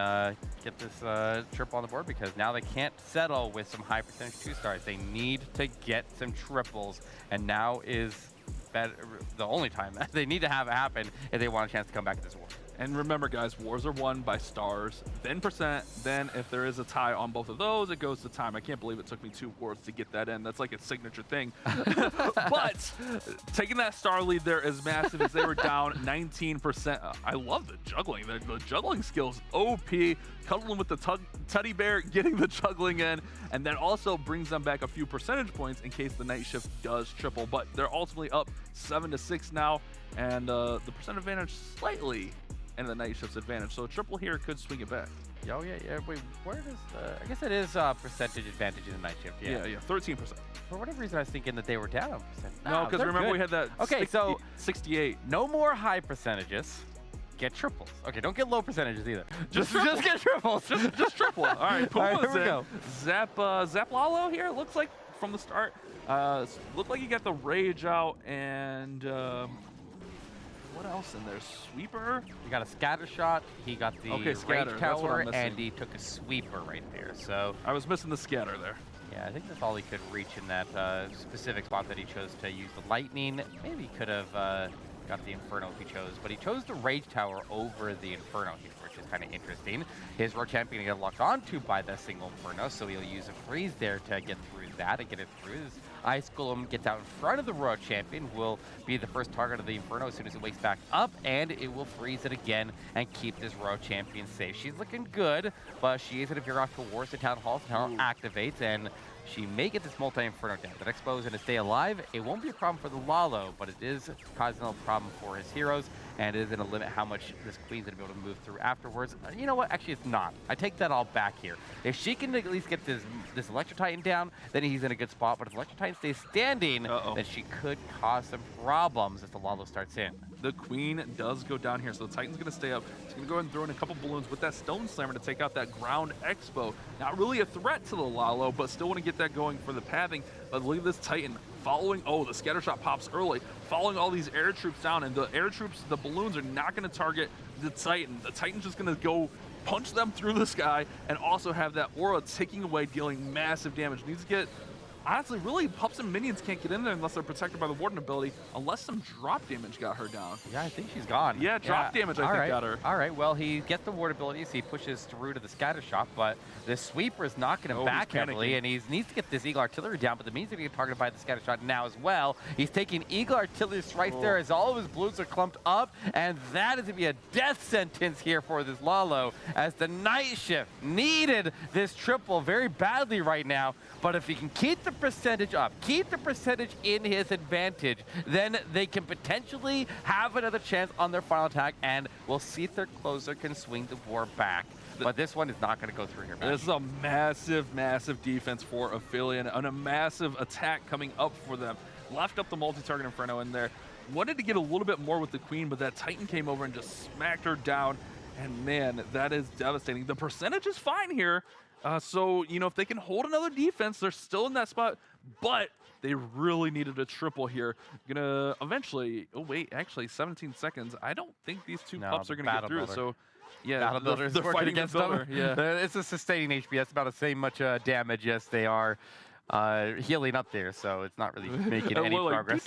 get this triple on the board, because now they can't settle with some high percentage 2-stars. They need to get some triples. And now is the only time that they need to have it happen if they want a chance to come back to this war. And remember, guys, wars are won by stars, then percent, then if there is a tie on both of those, it goes to time. I can't believe it took me 2 wars to get that in. That's like a signature thing. But taking that star lead there is massive, as they were down 19%. I love the juggling. The juggling skills, OP, cuddling with the teddy bear, getting the juggling in, and then also brings them back a few percentage points in case the Night Shift does triple. But they're ultimately up 7-6 now, and the percent advantage slightly and the Night Shift's advantage. So a triple here could swing it back. Oh, yeah. Wait, where does I guess it is percentage advantage in the Night Shift. Yeah, 13%. For whatever reason, I was thinking that they were down. No, because remember we had that Okay, so 68. no more high percentages. Get triples. Okay, don't get low percentages either. Just get triples. Just triple. All right, All right, Puma's here we in. go. Zap Lalo here, it looks like from the start. Looked like he got the Rage out, and what else in there? Sweeper? He got a scatter shot. He got the Okay, scatter, rage that's what tower, I'm missing. and he took a sweeper right there. So I was missing the scatter there. yeah, I think that's all he could reach in that specific spot that he chose to use the lightning. Maybe he could have got the Inferno if he chose, but he chose the rage tower over the Inferno here, which is kind of interesting. His Rogue Champion to get locked onto by that single Inferno, so he'll use a freeze there to get through that and get it through. His Ice Golem gets out in front of the Rogue Champion, will be the first target of the Inferno as soon as it wakes back up, and it will freeze it again and keep this Rogue Champion safe. She's looking good, but she is going to veer off towards the Town Hall. The Town Hall activates, and she may get this multi-Inferno down. The next bow is going to stay alive. It won't be a problem for the Lalo, but it is causing a problem for his heroes, and it is going to limit how much this Queen's going to be able to move through afterwards. You know what? Actually, it's not. I take that all back here. If she can at least get this Electro Titan down, then he's in a good spot. But if Electro Titan stays standing, then she could cause some problems as the Lalo starts in. The Queen does go down here, so the Titan's going to stay up. He's going to go ahead and throw in a couple balloons with that Stone Slammer to take out that Ground Expo. Not really a threat to the Lalo, but still want to get that going for the pathing. But look at this Titan following. Oh, the scatter shot pops early, following all these air troops down, and the air troops, the balloons are not going to target the Titan. The Titan's just going to go punch them through the sky and also have that aura ticking away, dealing massive damage. Needs to get honestly, really, Pups and Minions can't get in there unless they're protected by the Warden ability, unless some drop damage got her down. Yeah, I think she's gone. Yeah, drop damage, I think, got her. All right, well, he gets the ward ability, so he pushes through to the scatter shot, but the sweeper is knocking him back heavily, and he needs to get this Eagle Artillery down, but the Minions are being targeted by the scatter shot now as well. He's taking Eagle Artillery strikes there as all of his balloons are clumped up, and that is going to be a death sentence here for this Lalo, as the Night Shift needed this triple very badly right now, but if he can keep the percentage up, keep the percentage in his advantage, then they can potentially have another chance on their final attack, and we'll see if their closer can swing the war back. But this one is not going to go through here, man. This is a massive, massive defense for Aphelion, and a massive attack coming up for them. Left up the multi-target Inferno in there. Wanted to get a little bit more with the Queen, but that Titan came over and just smacked her down. And man, that is devastating. The percentage is fine here. So, you know, if they can hold another defense, they're still in that spot, but they really needed a triple here. Gonna eventually, oh wait, actually 17 seconds. I don't think these two pups are gonna get through it. So yeah, Battle Builder is working against them. Yeah. It's a sustaining HP. That's about the same much damage. Yes, they are healing up there, so it's not really making any progress.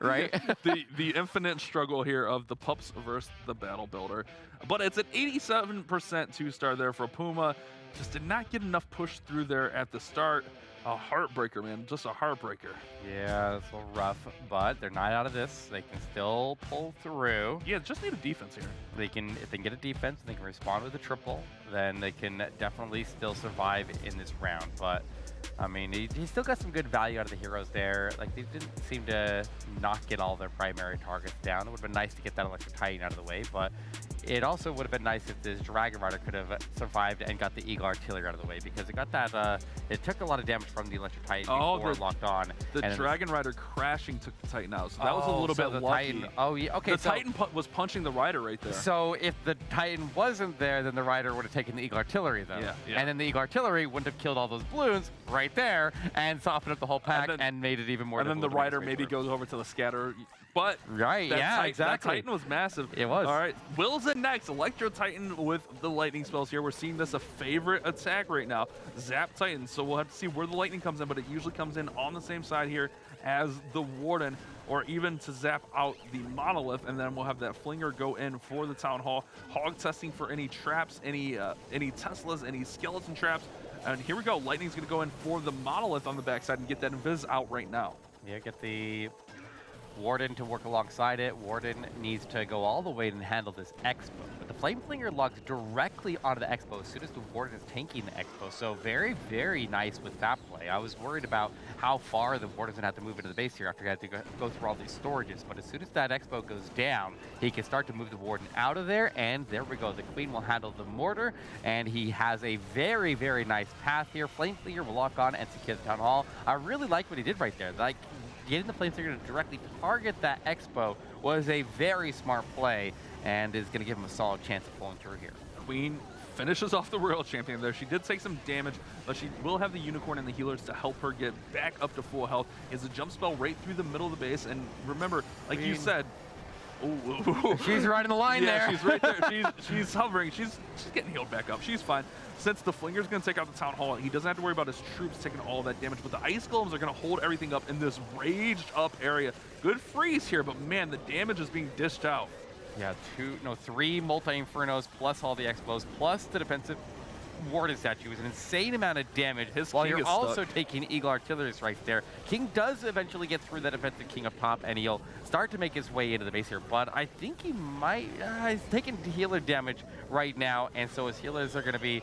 Right? The infinite struggle here of the pups versus the Battle Builder. But it's an 87% 2-star there for Puma. Just did not get enough push through there at the start. A heartbreaker, man. Just a heartbreaker. Yeah, it's a little rough, but they're not out of this. They can still pull through. Yeah, just need a defense here. They can, if they can get a defense, they can respond with a triple, then they can definitely still survive in this round. But I mean, he still got some good value out of the heroes there. Like, they didn't seem to not get all their primary targets down. It would have been nice to get that Electric Titan out of the way, but it also would have been nice if this Dragon Rider could have survived and got the Eagle Artillery out of the way, because it got that, it took a lot of damage from the Electric Titan before it locked on. The Dragon Rider crashing took the Titan out, so that was a little bit lucky. Titan, oh, yeah, okay. The Titan was punching the Rider right there. So if the Titan wasn't there, then the Rider would have taken the Eagle Artillery, though. Yeah. And then the Eagle Artillery wouldn't have killed all those balloons right there and softened up the whole pack and made it even more. And then the Rider maybe goes over to the scatter. But exactly. That Titan was massive. It was. All right, Will's in next. Electro Titan with the lightning spells here. We're seeing this a favorite attack right now. Zap Titan. So we'll have to see where the lightning comes in, but it usually comes in on the same side here as the Warden, or even to zap out the Monolith, and then we'll have that Flinger go in for the Town Hall. Hog testing for any traps, any Teslas, any skeleton traps. And here we go. Lightning's going to go in for the Monolith on the backside and get that Invis out right now. Yeah, get the Warden to work alongside it. Warden needs to go all the way and handle this Expo. But the Flame Flinger logs directly onto the Expo as soon as the Warden is tanking the Expo. So very, very nice with that play. I was worried about how far the Warden's going to have to move into the base here after he had to go through all these storages. But as soon as that Expo goes down, he can start to move the Warden out of there. And there we go. The Queen will handle the Mortar. And he has a very, very nice path here. Flame Flinger will lock on and secure the Town Hall. I really like what he did right there. Like, getting the Flame Flinger to directly target that Expo was a very smart play and is going to give him a solid chance of pulling through here. Queen finishes off the Royal Champion there. She did take some damage, but she will have the Unicorn and the healers to help her get back up to full health. Is a jump spell right through the middle of the base, and remember, like you said, she's right in the line there. Yeah, she's right there. She's hovering. She's getting healed back up. She's fine. Since the Flinger's going to take out the Town Hall, he doesn't have to worry about his troops taking all that damage, but the Ice Golems are going to hold everything up in this raged up area. Good freeze here, but man, the damage is being dished out. Yeah, 3 multi-infernos plus all the expos plus the defensive Warden statue is an insane amount of damage. While you're also taking Eagle Artillery right there. King does eventually get through that defensive King up top, and he'll start to make his way into the base here. But I think he might, he's taking healer damage right now, and so his healers are going to be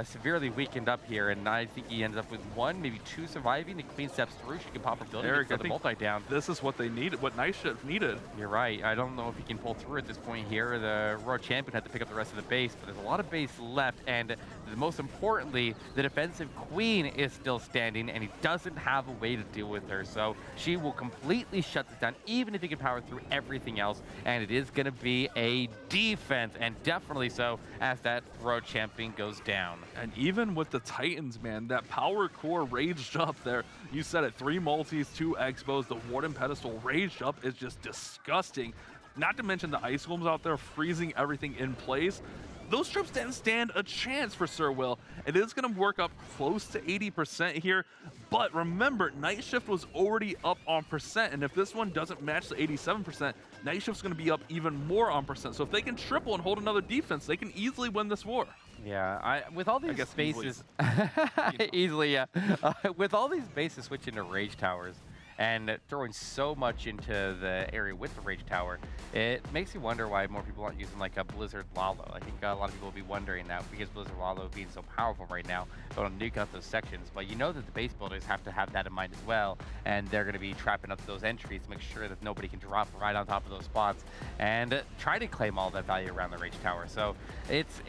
severely weakened up here, and I think he ends up with 1, maybe 2 surviving. The Queen steps through, she can pop her building, Eric, get the multi down. This is what they needed, what Night Shift needed. You're right. I don't know if he can pull through at this point here. The Royal Champion had to pick up the rest of the base, but there's a lot of base left, and most importantly, the defensive Queen is still standing, and he doesn't have a way to deal with her, so she will completely shut this down, even if he can power through everything else, and it is going to be a defense, and definitely so, as that Royal Champion goes down. And even with the Titans, man, that power core raged up there. You said it, 3 multis, 2 expos, the Warden pedestal raged up is just disgusting. Not to mention the Ice Golems out there freezing everything in place. Those troops didn't stand a chance for Sir Will, It is going to work up close to 80% here, but remember, Night Shift was already up on percent, and if this one doesn't match the 87%, Night Shift's going to be up even more on percent. So if they can triple and hold another defense, they can easily win this war. Yeah, with all these bases, easily, yeah. With all these bases switching to Rage Towers and throwing so much into the area with the Rage Tower, it makes you wonder why more people aren't using like a Blizzard Lalo. I think a lot of people will be wondering that because Blizzard Lalo being so powerful right now, they'll nuke out those sections. But you know that the base builders have to have that in mind as well, and they're going to be trapping up those entries to make sure that nobody can drop right on top of those spots and try to claim all that value around the Rage Tower. So it's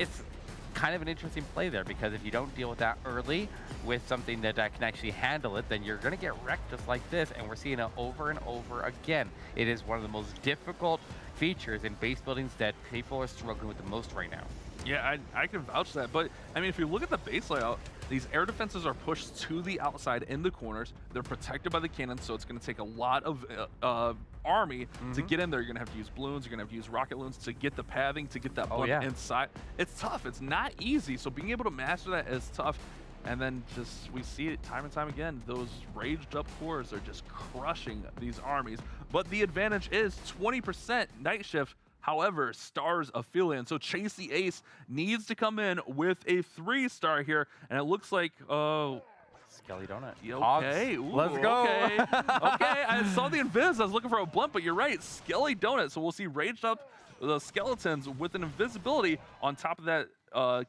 kind of an interesting play there, because if you don't deal with that early with something that can actually handle it, then you're going to get wrecked just like this, and we're seeing it over and over again. It is one of the most difficult features in base buildings that people are struggling with the most right now. Yeah, I can vouch that, but I mean, if you look at the base layout, these air defenses are pushed to the outside in the corners. They're protected by the cannons, so it's going to take a lot of army to get in there. You're going to have to use balloons, you're going to have to use rocket loons to get the pathing, to get that blunt inside. It's tough, it's not easy, so being able to master that is tough. And then just, we see it time and time again, those raged up cores are just crushing these armies. But the advantage is 20% Night Shift. However, Stars Aphelion. So Chase the Ace needs to come in with a 3-star here. And it looks like, Skelly Donut. Okay, ooh, let's go. Okay. Okay, I saw the invis. I was looking for a blunt, but you're right. Skelly Donut. So we'll see raged up the skeletons with an invisibility on top of that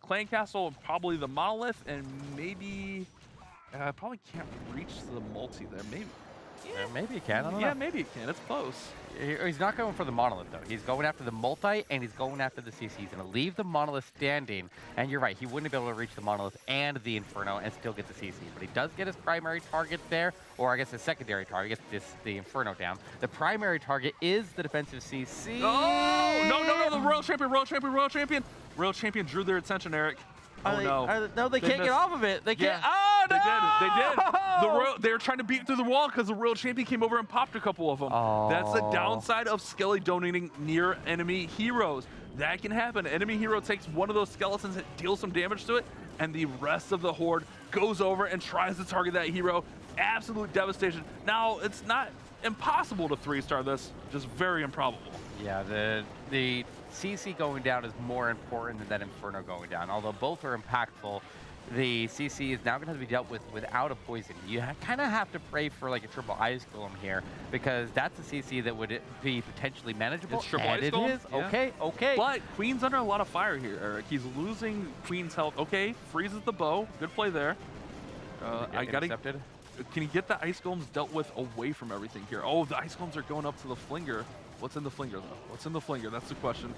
clan castle, probably the monolith, and maybe probably can't reach the multi there. Maybe. Yeah, maybe he can. I don't know. Yeah, maybe he can. It's close. He's not going for the monolith, though. He's going after the multi, and he's going after the CC. He's going to leave the monolith standing. And you're right, he wouldn't be able to reach the monolith and the Inferno and still get the CC. But he does get his primary target there, or I guess his secondary target, the Inferno down. The primary target is the defensive CC. Oh, no, the Royal Champion. Royal Champion drew their attention, Eric. No, they can't get off of it. They can't. Yeah. Oh, no! They did. They were trying to beat through the wall because the Royal Champion came over and popped a couple of them. Oh. That's the downside of Skelly donating near enemy heroes. That can happen. Enemy hero takes one of those skeletons, deals some damage to it, and the rest of the horde goes over and tries to target that hero. Absolute devastation. Now, it's not impossible to 3-star this, just very improbable. Yeah, the CC going down is more important than that Inferno going down. Although both are impactful, the CC is now going to have to be dealt with without a poison. You kind of have to pray for like a triple ice golem here, because that's a CC that would be potentially manageable. It's triple and ice golem? It is. Yeah. Okay. But Queen's under a lot of fire here, Eric. He's losing Queen's health. Okay, freezes the bow. Good play there. Intercepted. Can he get the ice golems dealt with away from everything here? Oh, the ice golems are going up to the flinger. What's in the flinger, though? What's in the flinger? That's the question.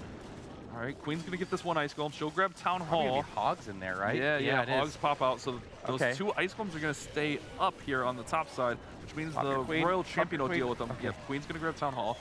All right, Queen's going to get this one ice golem. She'll grab Town Hall. Hogs in there, right? Yeah, Hogs pop out. So those two ice golems are going to stay up here on the top side, which means the Royal Champion will deal with them. Okay. Yeah, Queen's going to grab Town Hall.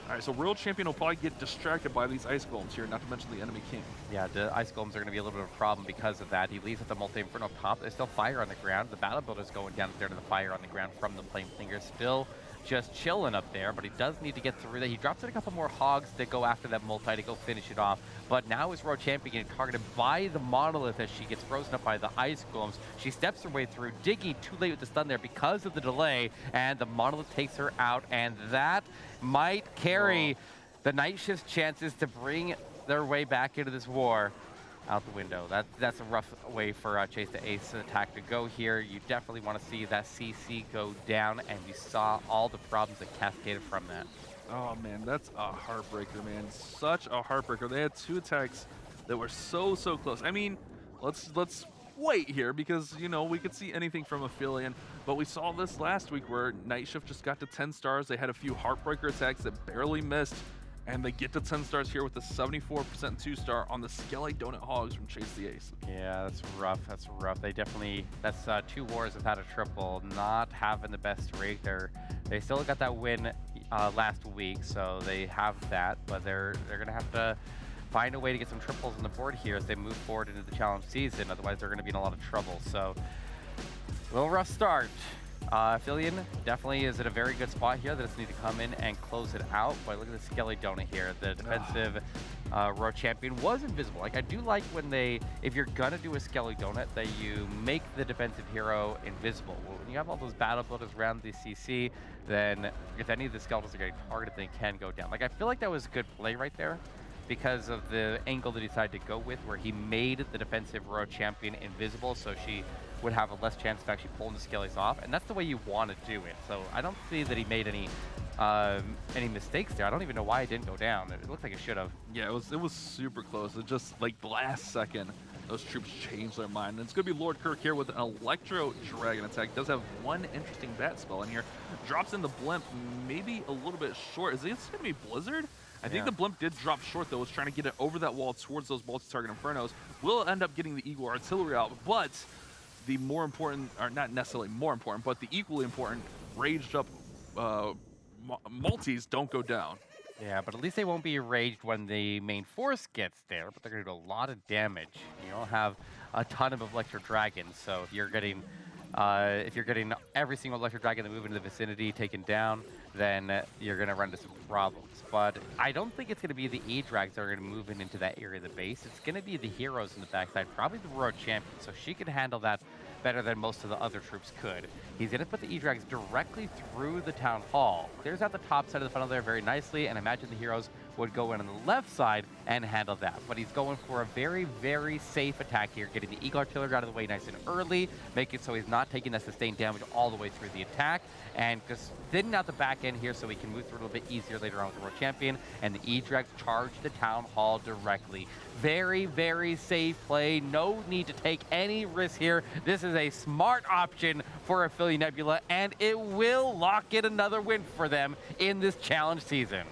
All right, so Royal Champion will probably get distracted by these ice golems here, not to mention the enemy king. Yeah, the ice golems are going to be a little bit of a problem because of that. He leaves with the multi-inferno top. There's still fire on the ground. The battle builder's going down there to the fire on the ground from the flame flinger. Still just chilling up there, but he does need to get through that. He drops in a couple more hogs to go after that multi to go finish it off. But now his Royal Champion getting targeted by the monolith as she gets frozen up by the ice golems. She steps her way through, digging too late with the stun there because of the delay, and the monolith takes her out, and that might carry the Night Shift's chances to bring their way back into this war out the window. That's a rough way for Chase the Ace attack to go here. You definitely want to see that CC go down, and you saw all the problems that cascaded from that. Oh man, that's a heartbreaker, man. Such a heartbreaker. They had two attacks that were so close. I mean, let's wait here, because you know we could see anything from Aphelion, but we saw this last week where Night Shift just got to 10 stars. They had a few heartbreaker attacks that barely missed, and they get to 10 stars here with a 74% 2-star on the Skelly Donut Hogs from Chase the Ace. Yeah, that's rough. That's rough. They definitely, that's 2 wars without a triple. Not having the best rate. They still got that win last week, so they have that, but they're gonna have to find a way to get some triples on the board here as they move forward into the challenge season. Otherwise, they're gonna be in a lot of trouble. So, a little rough start. Aphelion definitely is at a very good spot here. They just need to come in and close it out. But look at the Skelly Donut here. The defensive World Champion was invisible. Like, I do like when if you're gonna do a Skelly Donut, that you make the defensive hero invisible. Well, when you have all those battle builders around the CC, then if any of the skeletons are getting targeted, they can go down. Like, I feel like that was a good play right there because of the angle that he decided to go with, where he made the defensive World Champion invisible, so she would have a less chance of actually pulling the Skellies off, and that's the way you want to do it. So I don't see that he made any mistakes there. I don't even know why it didn't go down. It looked like it should have. Yeah, it was super close. It just, like, the last second, those troops changed their mind. And it's going to be Lord Kirk here with an Electro Dragon attack. Does have one interesting bat spell in here. Drops in the Blimp, maybe a little bit short. Is this going to be Blizzard? I think the Blimp did drop short, though. Was trying to get it over that wall towards those multi-target Infernos. Will end up getting the Eagle Artillery out, but the more important, or not necessarily more important, but the equally important, raged up multis don't go down. Yeah, but at least they won't be enraged when the main force gets there, but they're going to do a lot of damage. You don't have a ton of Electro Dragons, so if you're getting every single Electro Dragon that move into the vicinity taken down, then you're going to run into some problems. But I don't think it's going to be the E-Drags that are going to move into that area of the base. It's going to be the heroes in the backside, probably the World Champion, so she can handle that better than most of the other troops could. He's going to put the E-Drags directly through the Town Hall. Clears out the top side of the funnel there very nicely, and imagine the heroes would go in on the left side and handle that. But he's going for a very, very safe attack here, getting the Eagle Artillery out of the way nice and early, making it so he's not taking that sustained damage all the way through the attack, and just thinning out the back end here so he can move through a little bit easier later on with the World Champion, and the E-Drags charge the Town Hall directly. Very, very safe play. No need to take any risk here. This is a smart option for Ophelia Nebula, and it will lock in another win for them in this challenge season.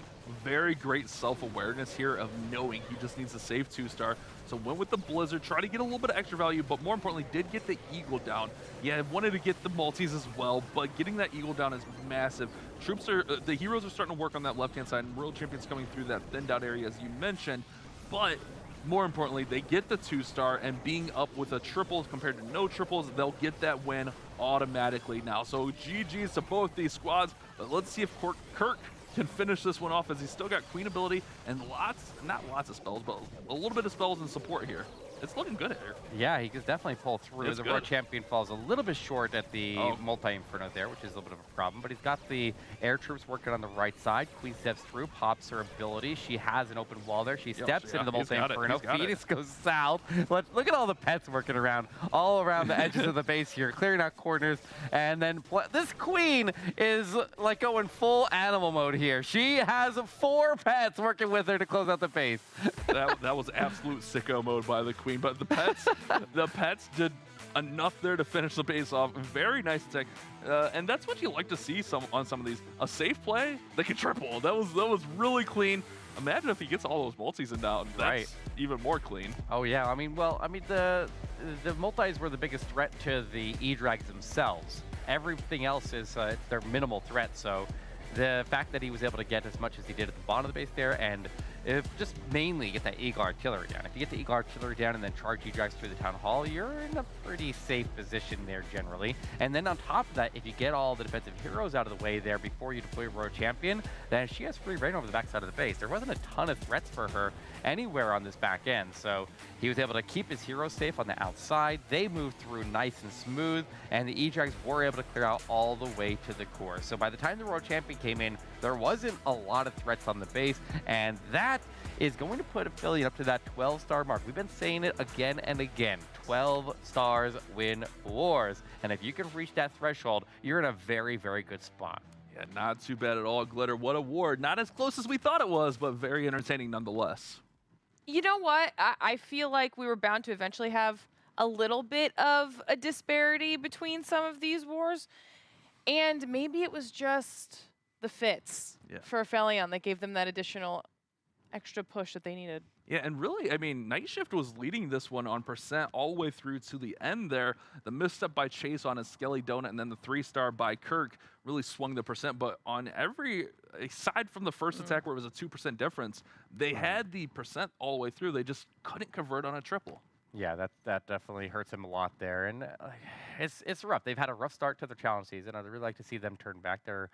Very great self-awareness here of knowing he just needs to save 2-star. So went with the Blizzard, try to get a little bit of extra value, but more importantly, did get the Eagle down. Yeah, wanted to get the multis as well, but getting that Eagle down is massive. The heroes are starting to work on that left-hand side, and World Champion's coming through that thinned out area, as you mentioned, but more importantly, they get the 2-star, and being up with a triple compared to no triples, they'll get that win automatically now. So GG's to both these squads, but let's see if Kirk can finish this one off, as he's still got Queen ability and not lots of spells, but a little bit of spells and support here. It's looking good here. Yeah, he can definitely pull through. It's the good. World Champion falls a little bit short at the multi-inferno there, which is a little bit of a problem, but he's got the air troops working on the right side. Queen steps through, pops her ability. She has an open wall there. She steps into the multi-inferno. Phoenix goes south. Look at all the pets working around, all around the edges of the base here, clearing out corners. And then this Queen is like going full animal mode here. She has 4 pets working with her to close out the base. That was absolute sicko mode by the Queen, but the pets did enough there to finish the base off. Very nice attack, and that's what you like to see on some of these. A safe play, they can triple. That was really clean. Imagine if he gets all those multis and down. That's even more clean. Oh yeah, I mean the multis were the biggest threat to the E-Drags themselves. Everything else is their minimal threat. So the fact that he was able to get as much as he did at the bottom of the base there, and just mainly get that Eagle Artillery down. If you get the Eagle Artillery down and then charge E-Drags through the Town Hall, you're in a pretty safe position there generally. And then on top of that, if you get all the defensive heroes out of the way there before you deploy World Champion, then she has free reign over the backside of the base. There wasn't a ton of threats for her anywhere on this back end, so he was able to keep his heroes safe on the outside. They moved through nice and smooth, and the E-Drags were able to clear out all the way to the core. So by the time the World Champion came in, there wasn't a lot of threats on the base, and that is going to put Affiliate up to that 12-star mark. We've been saying it again and again. 12 stars win wars. And if you can reach that threshold, you're in a very, very good spot. Yeah, not too bad at all, Glitter. What a war. Not as close as we thought it was, but very entertaining nonetheless. You know what? I feel like we were bound to eventually have a little bit of a disparity between some of these wars. And maybe it was just the fits for Aphelion that gave them that additional extra push that they needed. Yeah, and really, I mean, Night Shift was leading this one on percent all the way through to the end there. The misstep by Chase on his Skelly Donut and then the 3-star by Kirk really swung the percent. But on aside from the first attack where it was a 2% difference, they had the percent all the way through. They just couldn't convert on a triple. Yeah, that definitely hurts him a lot there. And it's rough. They've had a rough start to their challenge season. I'd really like to see them turn back. They're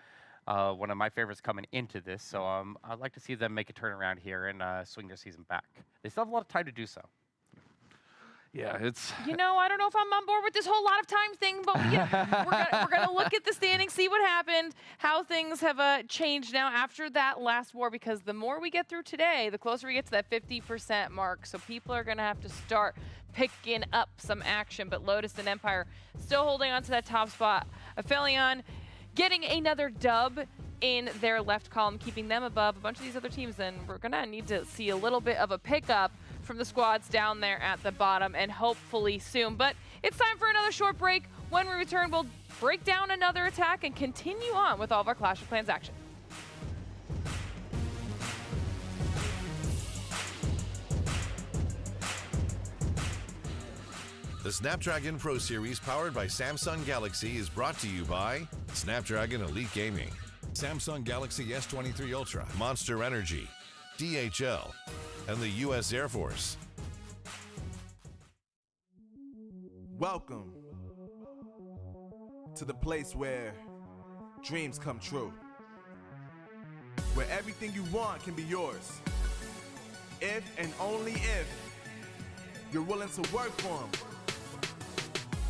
one of my favorites coming into this. So I'd like to see them make a turnaround here and swing their season back. They still have a lot of time to do so. Yeah, it's... You know, I don't know if I'm on board with this whole lot of time thing, but we're gonna look at the standings, see what happened, how things have changed now after that last war, because the more we get through today, the closer we get to that 50% mark. So people are gonna have to start picking up some action, but Lotus and Empire still holding on to that top spot. Aphelion getting another dub in their left column, keeping them above a bunch of these other teams, and we're gonna need to see a little bit of a pickup from the squads down there at the bottom, and hopefully soon. But it's time for another short break. When we return, we'll break down another attack and continue on with all of our Clash of Clans action. The Snapdragon Pro Series powered by Samsung Galaxy is brought to you by Snapdragon Elite Gaming, Samsung Galaxy S23 Ultra, Monster Energy, DHL, and the U.S. Air Force. Welcome to the place where dreams come true, where everything you want can be yours, if and only if you're willing to work for them,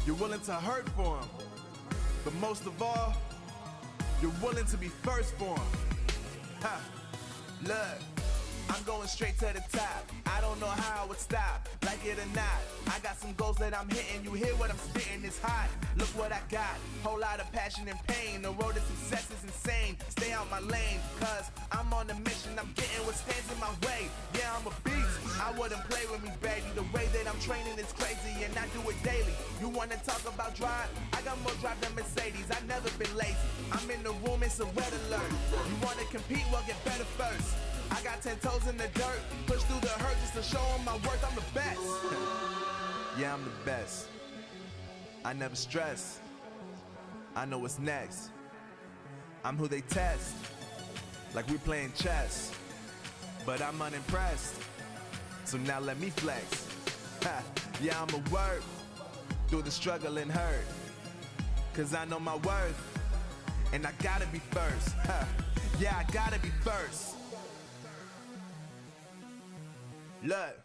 you're willing to hurt for them, but most of all, you're willing to be first for them. Ha! Look, I'm going straight to the top. I don't know how I would stop, like it or not. I got some goals that I'm hitting. You hear what I'm spitting? It's hot. Look what I got. Whole lot of passion and pain. The road to success is insane. Stay out my lane, cause I'm on a mission. I'm getting what stands in my way. Yeah, I'm a beast. I wouldn't play with me, baby. The way that I'm training is crazy, and I do it daily. You wanna talk about drive? I got more drive than Mercedes. I've never been lazy. I'm in the room, it's a red alert. You wanna compete? Well, get better first. I got 10 toes in the dirt, push through the hurt just to show them my worth. I'm the best. Yeah, I'm the best. I never stress. I know what's next. I'm who they test, like we playing chess. But I'm unimpressed, so now let me flex. Ha. Yeah, I'm a work through the struggle and hurt, cause I know my worth, and I gotta be first. Ha. Yeah, I gotta be first. Look,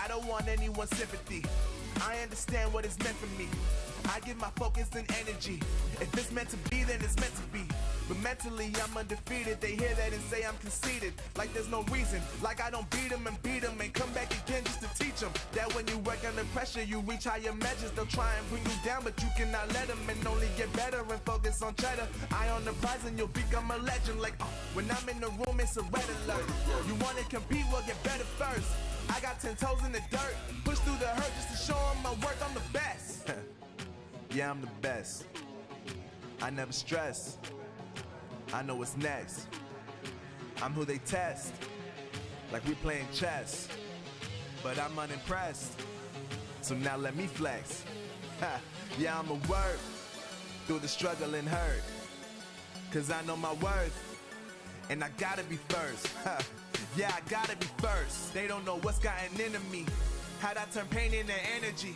I don't want anyone's sympathy. I understand what it's meant for me. I give my focus and energy. If it's meant to be, then it's meant to be. But mentally, I'm undefeated. They hear that and say I'm conceited. Like there's no reason. Like I don't beat them and come back again just to teach them that when you work under pressure, you reach higher measures. They'll try and bring you down, but you cannot let them, and only get better and focus on cheddar. Eye on the prize and you'll become a legend. Like, when I'm in the room, it's a red alert. You wanna compete? Well, get better first. I got 10 toes in the dirt, push through the hurt just to show them my worth. I'm the best. Yeah, I'm the best. I never stress. I know what's next. I'm who they test, like we playing chess. But I'm unimpressed, so now let me flex. Ha. Yeah, I'ma work through the struggle and hurt, cause I know my worth, and I gotta be first. Ha. Yeah, I gotta be first. They don't know what's gotten into me, how'd I turn pain into energy.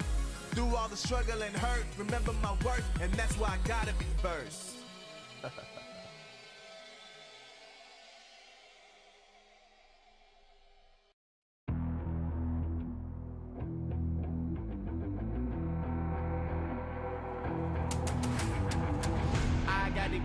Through all the struggle and hurt, remember my worth, and that's why I gotta be first.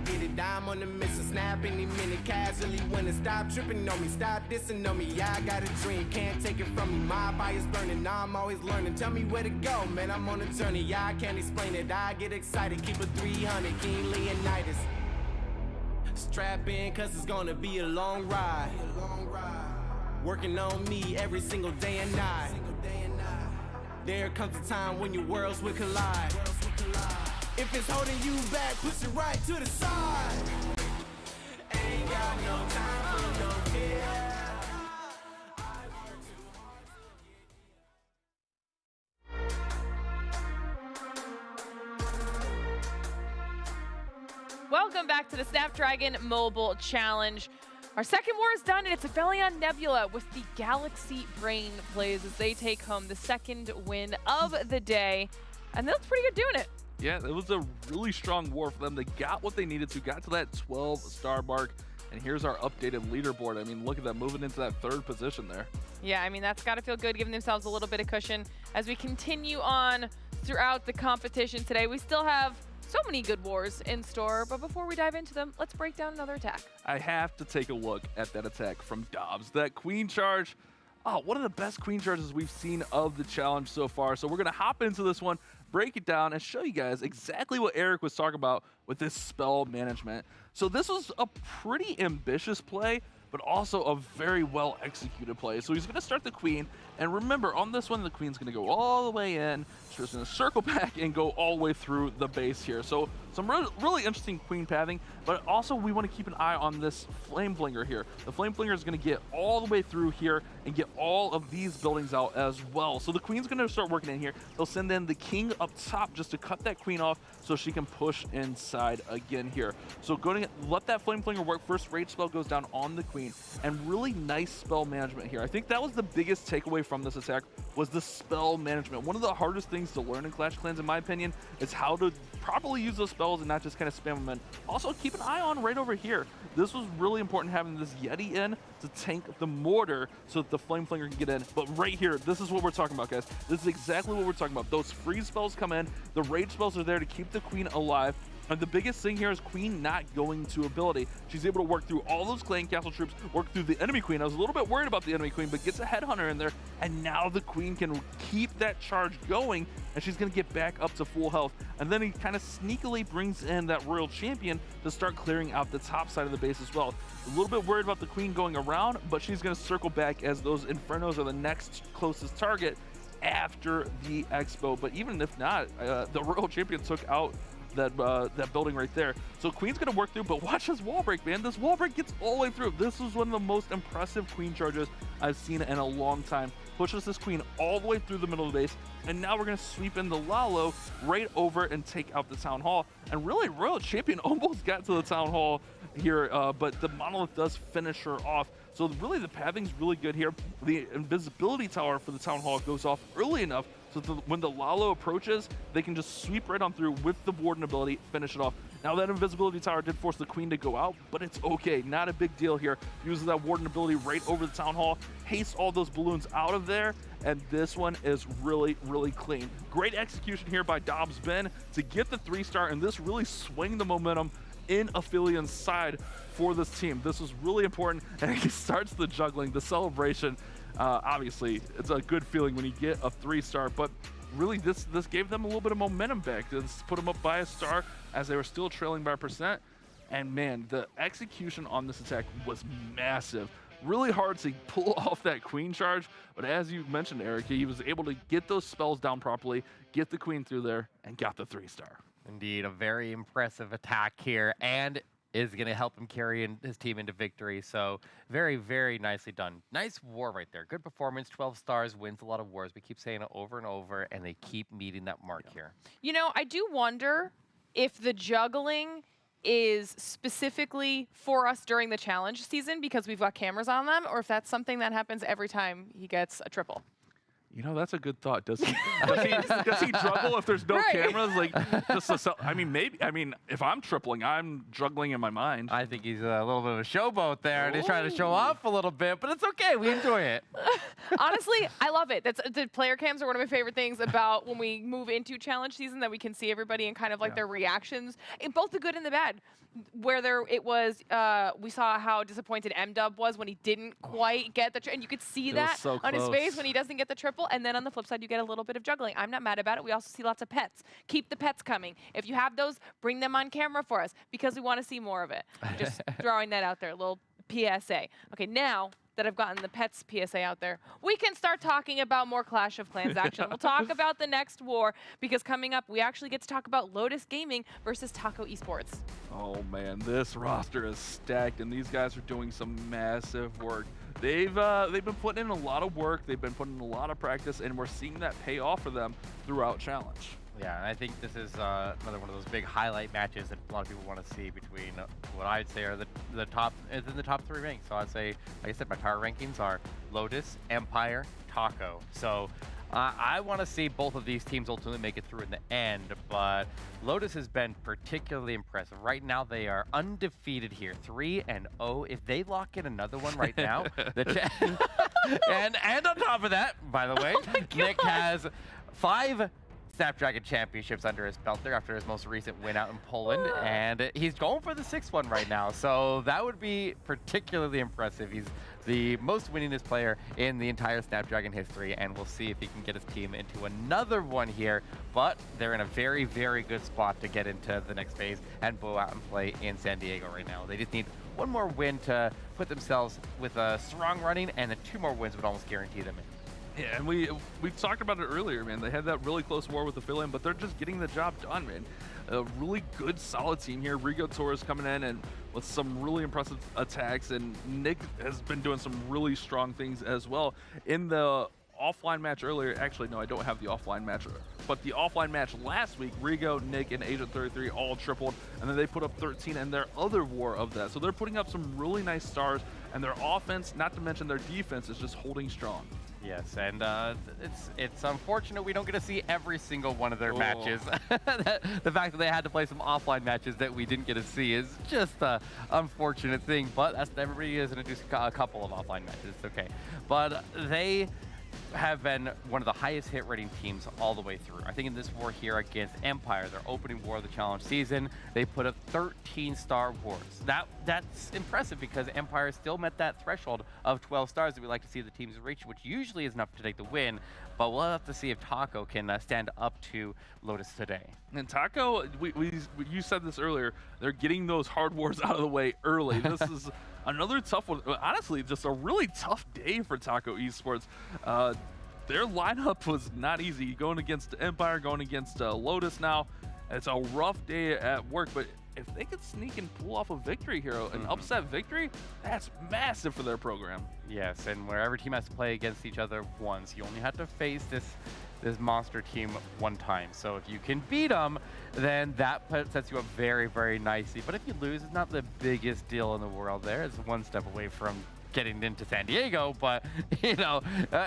Get it, I'm on the mission, snap any minute, casually winning. Stop tripping on me, stop dissing on me. Yeah, I got a dream, can't take it from me. My fire's burning, I'm always learning. Tell me where to go, man, I'm on a journey. Yeah, I can't explain it, I get excited. Keep it 300, King Leonidas. Strap in, cause it's gonna be a long ride. Working on me every single day and night. There comes a time when your worlds will collide. If it's holding you back, push it right to the side. Ain't got no time for no fear. Welcome back to the Snapdragon Mobile Challenge. Our second war is done, and it's Aphelion Nebula with the Galaxy Brain plays as they take home the second win of the day. And they look pretty good doing it. Yeah, it was a really strong war for them. They got what they needed to, got to that 12-star mark. And here's our updated leaderboard. I mean, look at that, moving into that 3rd position there. Yeah, I mean, that's got to feel good, giving themselves a little bit of cushion as we continue on throughout the competition today. We still have so many good wars in store, but before we dive into them, let's break down another attack. I have to take a look at that attack from Dobbs. That queen charge, one of the best queen charges we've seen of the challenge so far. So we're going to hop into this one, break it down, and show you guys exactly what Eric was talking about with this spell management. So this was a pretty ambitious play, but also a very well executed play. So he's going to start the queen, and remember, on this one, the queen's going to go all the way in. She's going to circle back and go all the way through the base here. So some really interesting queen pathing, but also we want to keep an eye on this flame flinger here. The flame flinger is going to get all the way through here and get all of these buildings out as well. So the queen's going to start working in here. They'll send in the king up top just to cut that queen off so she can push inside again here. So going to let that flame flinger work. First rage spell goes down on the queen, and really nice spell management here. I think that was the biggest takeaway from this attack, was the spell management. One of the hardest things to learn in Clash of Clans, in my opinion, is how to properly use those spells and not just kind of spam them in. Also, keep an eye on right over here. This was really important, having this Yeti in to tank the mortar so that the flame flinger can get in. But right here, this is what we're talking about, guys. This is exactly what we're talking about. Those freeze spells come in. The rage spells are there to keep the queen alive. And the biggest thing here is queen not going to ability. She's able to work through all those clan castle troops, work through the enemy queen. I was a little bit worried about the enemy queen, but gets a headhunter in there, and now the queen can keep that charge going, and she's going to get back up to full health. And then he kind of sneakily brings in that royal champion to start clearing out the top side of the base as well. A little bit worried about the queen going around, but she's going to circle back as those infernos are the next closest target after the expo. But even if not, the royal champion took out that building right there. So queen's gonna work through, but watch this wall break, man. This wall break gets all the way through. This is one of the most impressive queen charges I've seen in a long time. Pushes this queen all the way through the middle of the base, and now we're gonna sweep in the Lalo right over and take out the town hall. And really, royal champion almost got to the town hall here, but the monolith does finish her off. So really, the pathing's really good here. The invisibility tower for the town hall goes off early enough so when the Lalo approaches, they can just sweep right on through with the warden ability, finish it off. Now that invisibility tower did force the queen to go out, but it's okay, not a big deal here. Uses that warden ability right over the town hall, haste all those balloons out of there, and this one is really, really clean. Great execution here by Dobbs Ben to get the 3-star, and this really swing the momentum in Aphelian's side for this team. This was really important, and he starts the juggling, the celebration. Obviously, it's a good feeling when you get a 3-star, but really this gave them a little bit of momentum back. This put them up by a star as they were still trailing by a percent. And man, the execution on this attack was massive. Really hard to pull off that queen charge, but as you mentioned, Eric, he was able to get those spells down properly, get the queen through there, and got the 3-star. Indeed, a very impressive attack here, and is going to help him carry his team into victory. So very, very nicely done. Nice war right there. Good performance. 12 stars, wins a lot of wars. We keep saying it over and over, and they keep meeting that mark here. You know, I do wonder if the juggling is specifically for us during the challenge season because we've got cameras on them, or if that's something that happens every time he gets a triple. You know, that's a good thought. Does he juggle if there's no cameras? Like, I mean, maybe. I mean, if I'm tripling, I'm juggling in my mind. I think he's a little bit of a showboat there, and he's trying to show off a little bit, but it's okay. We enjoy it. Honestly, I love it. The player cams are one of my favorite things about when we move into challenge season, that we can see everybody and kind of like their reactions, both the good and the bad. Where we saw how disappointed M-Dub was when he didn't quite get the and you could see that on his face when he doesn't get the triple. And then on the flip side, you get a little bit of juggling. I'm not mad about it. We also see lots of pets. Keep the pets coming. If you have those, bring them on camera for us because we want to see more of it. Just throwing that out there, a little PSA. Okay, now that I've gotten the pets PSA out there, we can start talking about more Clash of Clans action. We'll talk about the next war because coming up, we actually get to talk about Lotus Gaming versus Taco Esports. Oh man, this roster is stacked, and these guys are doing some massive work. They've been putting in a lot of work, they've been putting in a lot of practice, and we're seeing that pay off for them throughout Challenge. Yeah, and I think this is another one of those big highlight matches that a lot of people want to see between what I'd say are the top, it's in the top 3 ranks. So I'd say, like I said, my power rankings are Lotus, Empire, Taco. So I want to see both of these teams ultimately make it through in the end, but Lotus has been particularly impressive. Right now, they are undefeated here, 3-0. If they lock in another one right now, and on top of that, by the way, Nick has 5 Snapdragon championships under his belt there after his most recent win out in Poland, and he's going for the 6th one right now, so that would be particularly impressive. He's the most winningest player in the entire Snapdragon history, and we'll see if he can get his team into another one here, but they're in a very, very good spot to get into the next phase and go out and play in San Diego right now. They just need one more win to put themselves with a strong running, and then 2 more wins would almost guarantee them in. Yeah, and we talked about it earlier, man. They had that really close war with the Philian, but they're just getting the job done, man. A really good, solid team here. Rigo Torres coming in and with some really impressive attacks, and Nick has been doing some really strong things as well. In the offline match earlier, actually, no, I don't have the offline match, but the offline match last week, Rigo, Nick, and Agent 33 all tripled, and then they put up 13 in their other war of that. So they're putting up some really nice stars, and their offense, not to mention their defense, is just holding strong. Yes, and it's unfortunate we don't get to see every single one of their matches. The fact that they had to play some offline matches that we didn't get to see is just an unfortunate thing, but everybody is going to do a couple of offline matches. It's okay. But they have been one of the highest hit rating teams all the way through. I think in this war here against Empire, their opening war of the challenge season, they put up 13 star wars. That's impressive because Empire still met that threshold of 12 stars that we like to see the teams reach, which usually is enough to take the win. But we'll have to see if Taco can stand up to Lotus today. And Taco, you said this earlier, they're getting those hard wars out of the way early. This is another tough one. Honestly, just a really tough day for Taco Esports. Their lineup was not easy. Going against Empire, going against Lotus now. It's a rough day at work, but if they could sneak and pull off a victory here, an upset victory, that's massive for their program. Yes, and where every team has to play against each other once, you only have to face this monster team one time. So if you can beat them, then that sets you up very, very nicely. But if you lose, it's not the biggest deal in the world there. It's one step away from getting into San Diego, but you know,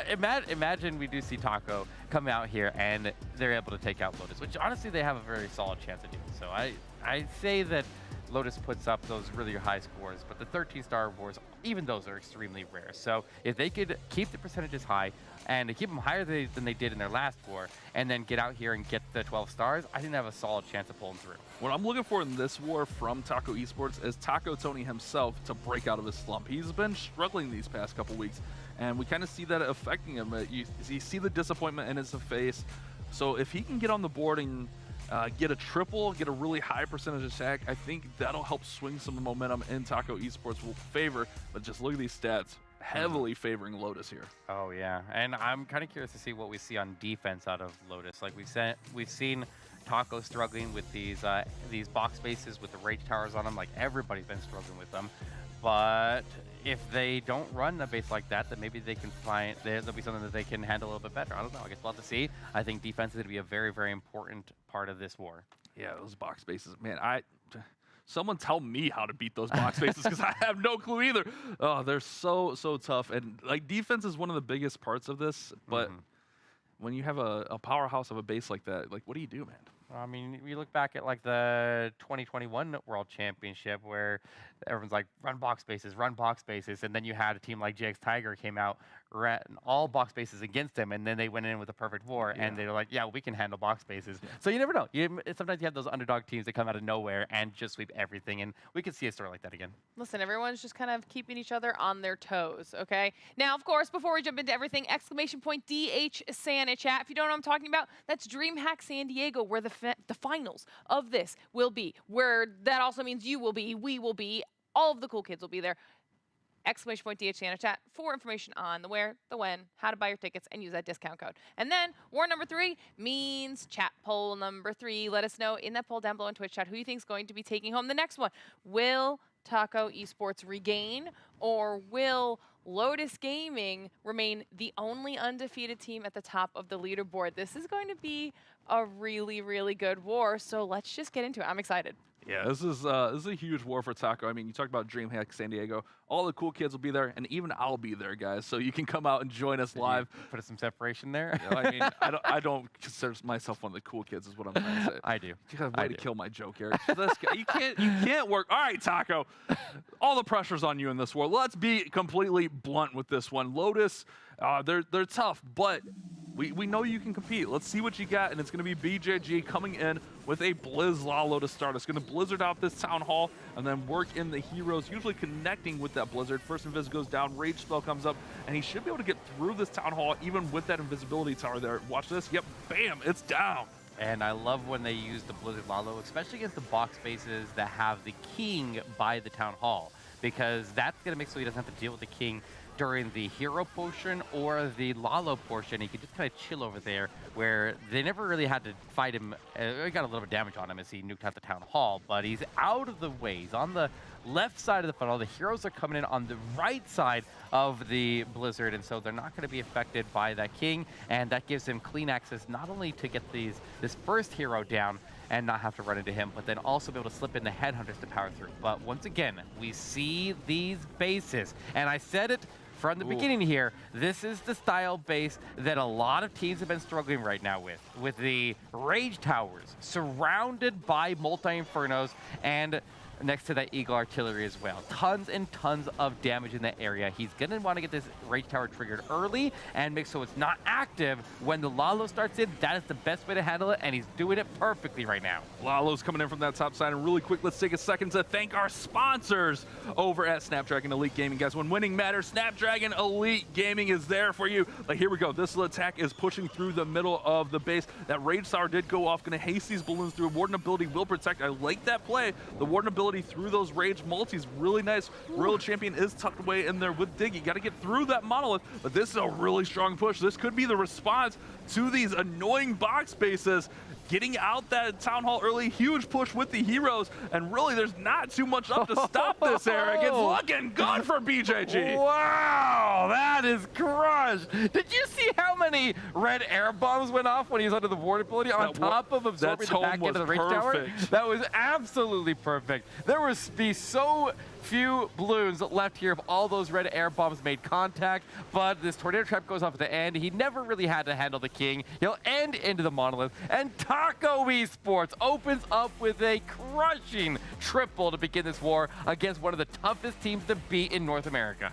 imagine we do see Taco come out here and they're able to take out Lotus, which honestly they have a very solid chance of doing. So I say that Lotus puts up those really high scores, but the 13-star wars, even those are extremely rare. So if they could keep the percentages high and keep them higher than they did in their last war, and then get out here and get the 12 stars, I think they have a solid chance of pulling through. What I'm looking for in this war from Taco Esports is Taco Tony himself to break out of his slump. He's been struggling these past couple weeks, and we kind of see that affecting him. You see the disappointment in his face. So if he can get on the board and get a triple, get a really high percentage attack, I think that'll help swing some momentum in Taco Esports' favor. But just look at these stats, heavily favoring Lotus here. Oh yeah, and I'm kind of curious to see what we see on defense out of Lotus. Like we've seen Taco struggling with these box bases with the rage towers on them. Like everybody's been struggling with them. But if they don't run a base like that, then maybe they can find there'll be something that they can handle a little bit better. I don't know. I guess we'll have to see. I think defense is going to be a very, very important part of this war. Yeah, those box bases, man. Someone tell me how to beat those box bases because I have no clue either. Oh, they're so tough. And like defense is one of the biggest parts of this. But when you have a powerhouse of a base like that, like what do you do, man? I mean, you look back at like the 2021 World Championship where everyone's like, run box bases, and then you had a team like JX Tiger came out, ran all box bases against them, and then they went in with a perfect war, and they were like, yeah, we can handle box bases. So you never know. Sometimes you have those underdog teams that come out of nowhere and just sweep everything, and we could see a story like that again. Listen, everyone's just kind of keeping each other on their toes, okay? Now, of course, before we jump into everything, !DH Santa chat. If you don't know what I'm talking about, that's DreamHack San Diego, where the finals of this will be, where that also means you will be, we will be, all of the cool kids will be there. !DH Santa chat for information on the where, the when, how to buy your tickets, and use that discount code. And then war number 3 means chat poll number 3. Let us know in that poll down below in Twitch chat who you think is going to be taking home the next one. Will Taco Esports regain, or will Lotus Gaming remain the only undefeated team at the top of the leaderboard? This is going to be a really, really good war, so let's just get into it. I'm excited. Yeah, this is a huge war for Taco. I mean, you talked about DreamHack San Diego. All the cool kids will be there, and even I'll be there, guys. So you can come out and join us live. Put some separation there. You know, I mean, I don't consider myself one of the cool kids, is what I'm trying to say. I do. You got a way to kill my joke, Eric. You can't work. All right, Taco. All the pressure's on you in this war. Let's be completely blunt with this one. Lotus, they're tough, but we know you can compete. Let's see what you got, and it's going to be BJG coming in with a Blizz Lalo to start. It's going to blizzard out this Town Hall and then work in the heroes, usually connecting with that blizzard. First Invis goes down, Rage Spell comes up, and he should be able to get through this Town Hall even with that invisibility tower there. Watch this. Yep, bam, it's down. And I love when they use the Blizzard Lalo, especially against the box spaces that have the King by the Town Hall, because that's going to make so he doesn't have to deal with the King during the hero portion or the Lalo portion. He could just kind of chill over there, where they never really had to fight him. He got a little bit of damage on him as he nuked out the Town Hall, but he's out of the way. He's on the left side of the funnel. The heroes are coming in on the right side of the Blizzard, and so they're not going to be affected by that King, and that gives him clean access not only to get this first hero down and not have to run into him, but then also be able to slip in the Headhunters to power through. But once again, we see these bases, and I said it from the beginning here, this is the style base that a lot of teams have been struggling right now with the Rage Towers surrounded by multi-Infernos and next to that Eagle Artillery as well. Tons and tons of damage in that area. He's going to want to get this Rage Tower triggered early and make so it's not active when the Lalo starts in. That is the best way to handle it, and he's doing it perfectly right now. Lalo's coming in from that top side, and really quick, let's take a second to thank our sponsors over at Snapdragon Elite Gaming. Guys, when winning matters, Snapdragon Elite Gaming is there for you. Like, here we go. This attack is pushing through the middle of the base. That Rage Tower did go off. Going to haste these balloons through. Warden ability will protect. I like that play. The Warden ability through those Rage multis, really nice. Royal Champion is tucked away in there with Diggy. Got to get through that monolith, but this is a really strong push. This could be the response to these annoying box spaces. Getting out that Town Hall early, huge push with the heroes, and really there's not too much up to stop this, Eric. It's looking good for BJG. Wow, that is crushed. Did you see how many red air bombs went off when he was under the ward ability on top of absorbing the back end of the Rage Tower? That was absolutely perfect. There was be so few balloons left here if all those red air bombs made contact, but this tornado trap goes off at the end. He never really had to handle the King. He'll end into the monolith, and Taco Esports opens up with a crushing triple to begin this war against one of the toughest teams to beat in North America.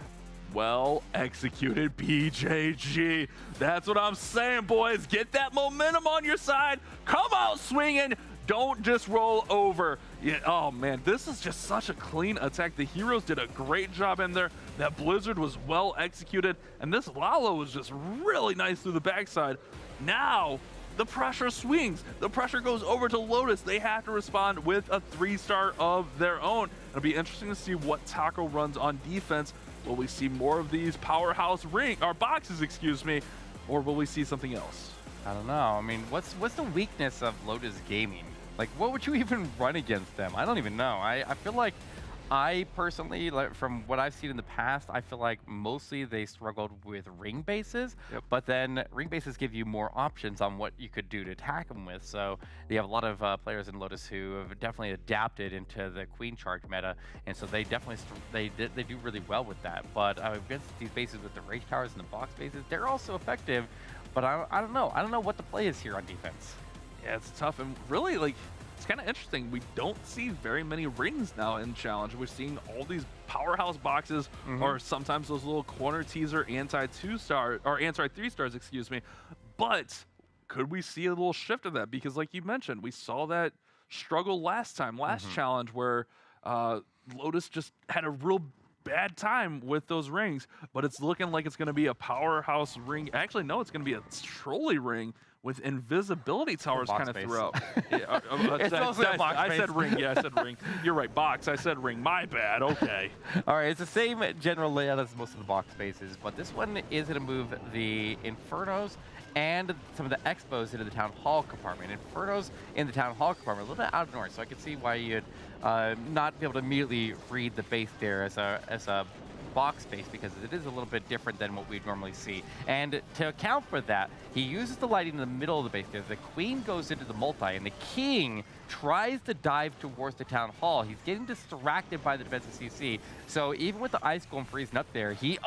Well executed, BJG. That's what I'm saying, boys. Get that momentum on your side. Come out swinging. Don't just roll over. Yeah, oh man, this is just such a clean attack. The heroes did a great job in there. That Blizzard was well executed, and this Lalo was just really nice through the backside. Now, the pressure swings. The pressure goes over to Lotus. They have to respond with a 3-star of their own. It'll be interesting to see what Taco runs on defense. Will we see more of these powerhouse boxes, excuse me, or will we see something else? I don't know. I mean, what's the weakness of Lotus Gaming? Like, what would you even run against them? I don't even know. I feel like I personally, like, from what I've seen in the past, I feel like mostly they struggled with ring bases, but then ring bases give you more options on what you could do to attack them with. So you have a lot of players in Lotus who have definitely adapted into the Queen Charge meta, and so they definitely they do really well with that. But against these bases with the Rage Towers and the box bases, they're also effective. But I don't know. I don't know what the play is here on defense. Yeah, it's tough, and really, like, it's kind of interesting. We don't see very many rings now in Challenge. We're seeing all these powerhouse boxes, or sometimes those little corner teaser anti-2-star or anti-3-stars, excuse me. But could we see a little shift of that? Because, like you mentioned, we saw that struggle last Challenge, where Lotus just had a real bad time with those rings. But it's looking like it's going to be a powerhouse ring. Actually, no, it's going to be a trolley ring with invisibility towers kind of throughout. Yeah, I said ring. Yeah, I said ring. You're right, box. I said ring. My bad. Okay. All right, it's the same general layout as most of the box spaces, but this one is going to move the Infernos and some of the Expos into the Town Hall compartment. Infernos in the Town Hall compartment, a little bit out of north, so I can see why you'd not be able to immediately read the base there as a box space because it is a little bit different than what we'd normally see. And to account for that, he uses the lighting in the middle of the base there. The queen goes into the multi, and the king tries to dive towards the town hall. He's getting distracted by the defensive CC. So even with the ice golem freezing up there, he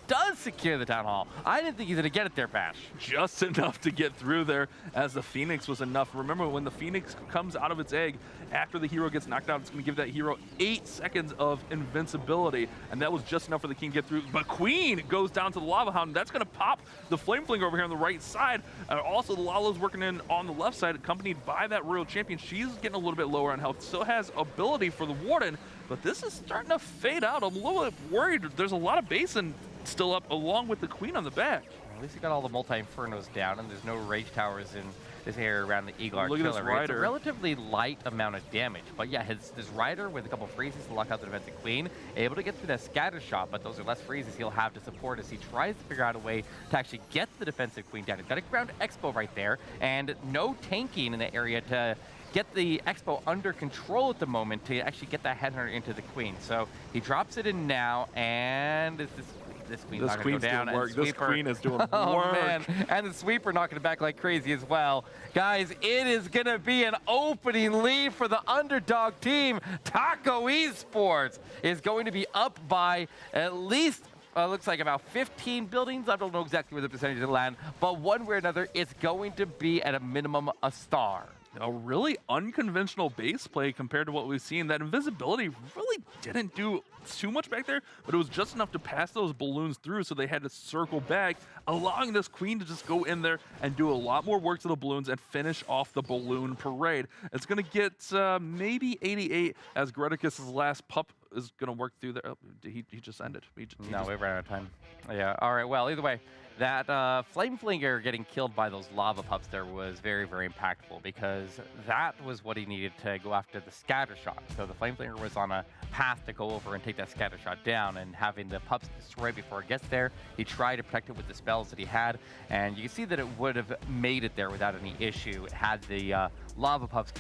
does secure the town hall. I didn't think he's gonna get it there, Bash. Just enough to get through there, as the Phoenix was enough. Remember, when the Phoenix comes out of its egg, after the hero gets knocked out, it's gonna give that hero 8 seconds of invincibility, and that was just enough for the king to get through. But Queen goes down to the Lava Hound, and that's gonna pop the Flame Flinger over here on the right side. Also, the Lala's working in on the left side, accompanied by that Royal Champion. She's getting a little bit lower on health, still has ability for the Warden, but this is starting to fade out. I'm a little bit worried. There's a lot of basin still up, along with the Queen on the back. At least he got all the multi-infernos down, and there's no rage towers in this area around the Eagle Arc Look at this Killer. Right? It's a Rider. relatively light amount of damage, but yeah, his Rider with a couple freezes to lock out the defensive Queen, able to get through that scatter shot, but those are less freezes he'll have to support as he tries to figure out a way to actually get the defensive Queen down. He's got a ground Expo right there, and no tanking in the area to get the Expo under control at the moment to actually get that headhunter into the Queen. So he drops it in now, and this Queen's not going to go down. Doing work. This Queen is doing oh, work. Man. And the Sweeper knocking it back like crazy as well. Guys, it is going to be an opening lead for the underdog team. Taco Esports is going to be up by at least looks like about 15 buildings. I don't know exactly where the percentage will land, but one way or another, it's going to be at a minimum a star. A really unconventional base play compared to what we've seen. That invisibility really didn't do too much back there, but it was just enough to pass those balloons through, so they had to circle back, allowing this Queen to just go in there and do a lot more work to the balloons and finish off the balloon parade. It's going to get maybe 88 as Greticus's last pup is going to work through there. Oh, he just ended. No, we ran out of time. Yeah, all right, well, either way, that Flame Flinger getting killed by those lava pups there was very, very impactful because that was what he needed to go after the scatter shot. So the Flame Flinger was on a path to go over and take that scatter shot down, and having the pups destroy before it gets there, he tried to protect it with the spells that he had, and you can see that it would have made it there without any issue had the lava pups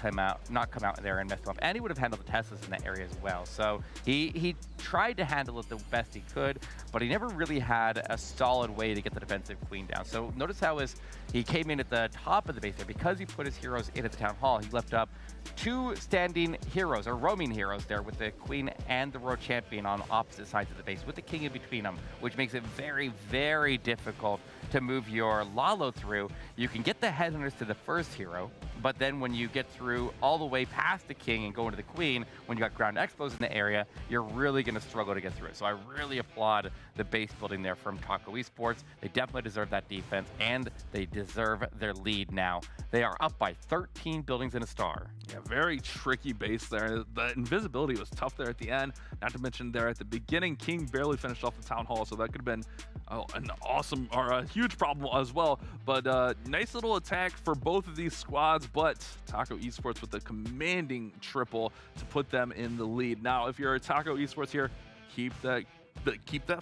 not come out there and messed him up, and he would have handled the Teslas in that area as well. So he tried to handle it the best he could, but he never really had a solid way to get the defensive Queen down. So notice how he came in at the top of the base there. Because he put his heroes in at the town hall, he left up 2 standing heroes, or roaming heroes there, with the Queen and the Royal Champion on opposite sides of the base, with the King in between them, which makes it very, very difficult to move your Lalo through. You can get the headhunters to the first hero, but then when you get through all the way past the King and go into the Queen, when you got ground expos in the area, you're really going to struggle to get through it. So I really applaud the base building there from Taco Esports. They definitely deserve that defense, and they deserve their lead now. They are up by 13 buildings and a star. Yeah, very tricky base there. The invisibility was tough there at the end. Not to mention there at the beginning, King barely finished off the town hall, so that could have been an awesome or a huge problem as well. But nice little attack for both of these squads, but Taco Esports with a commanding triple to put them in the lead. Now, if you're a Taco Esports here, keep that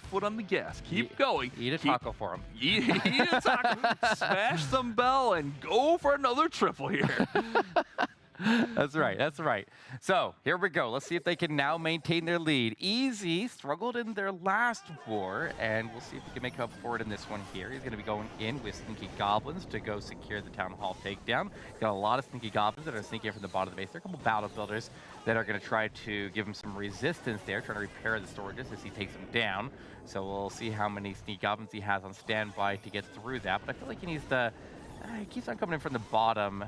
foot on the gas. Keep going. Eat a taco for him. Eat a taco. Smash some bell and go for another triple here. That's right. That's right. So here we go. Let's see if they can now maintain their lead. Easy struggled in their last war, and we'll see if he can make up for it in this one here. He's going to be going in with Sneaky Goblins to go secure the Town Hall takedown. He's got a lot of Sneaky Goblins that are sneaking in from the bottom of the base. There are a couple Battle Builders that are going to try to give him some resistance there, trying to repair the storages as he takes them down. So we'll see how many Sneaky Goblins he has on standby to get through that. But I feel like he needs to... he keeps on coming in from the bottom.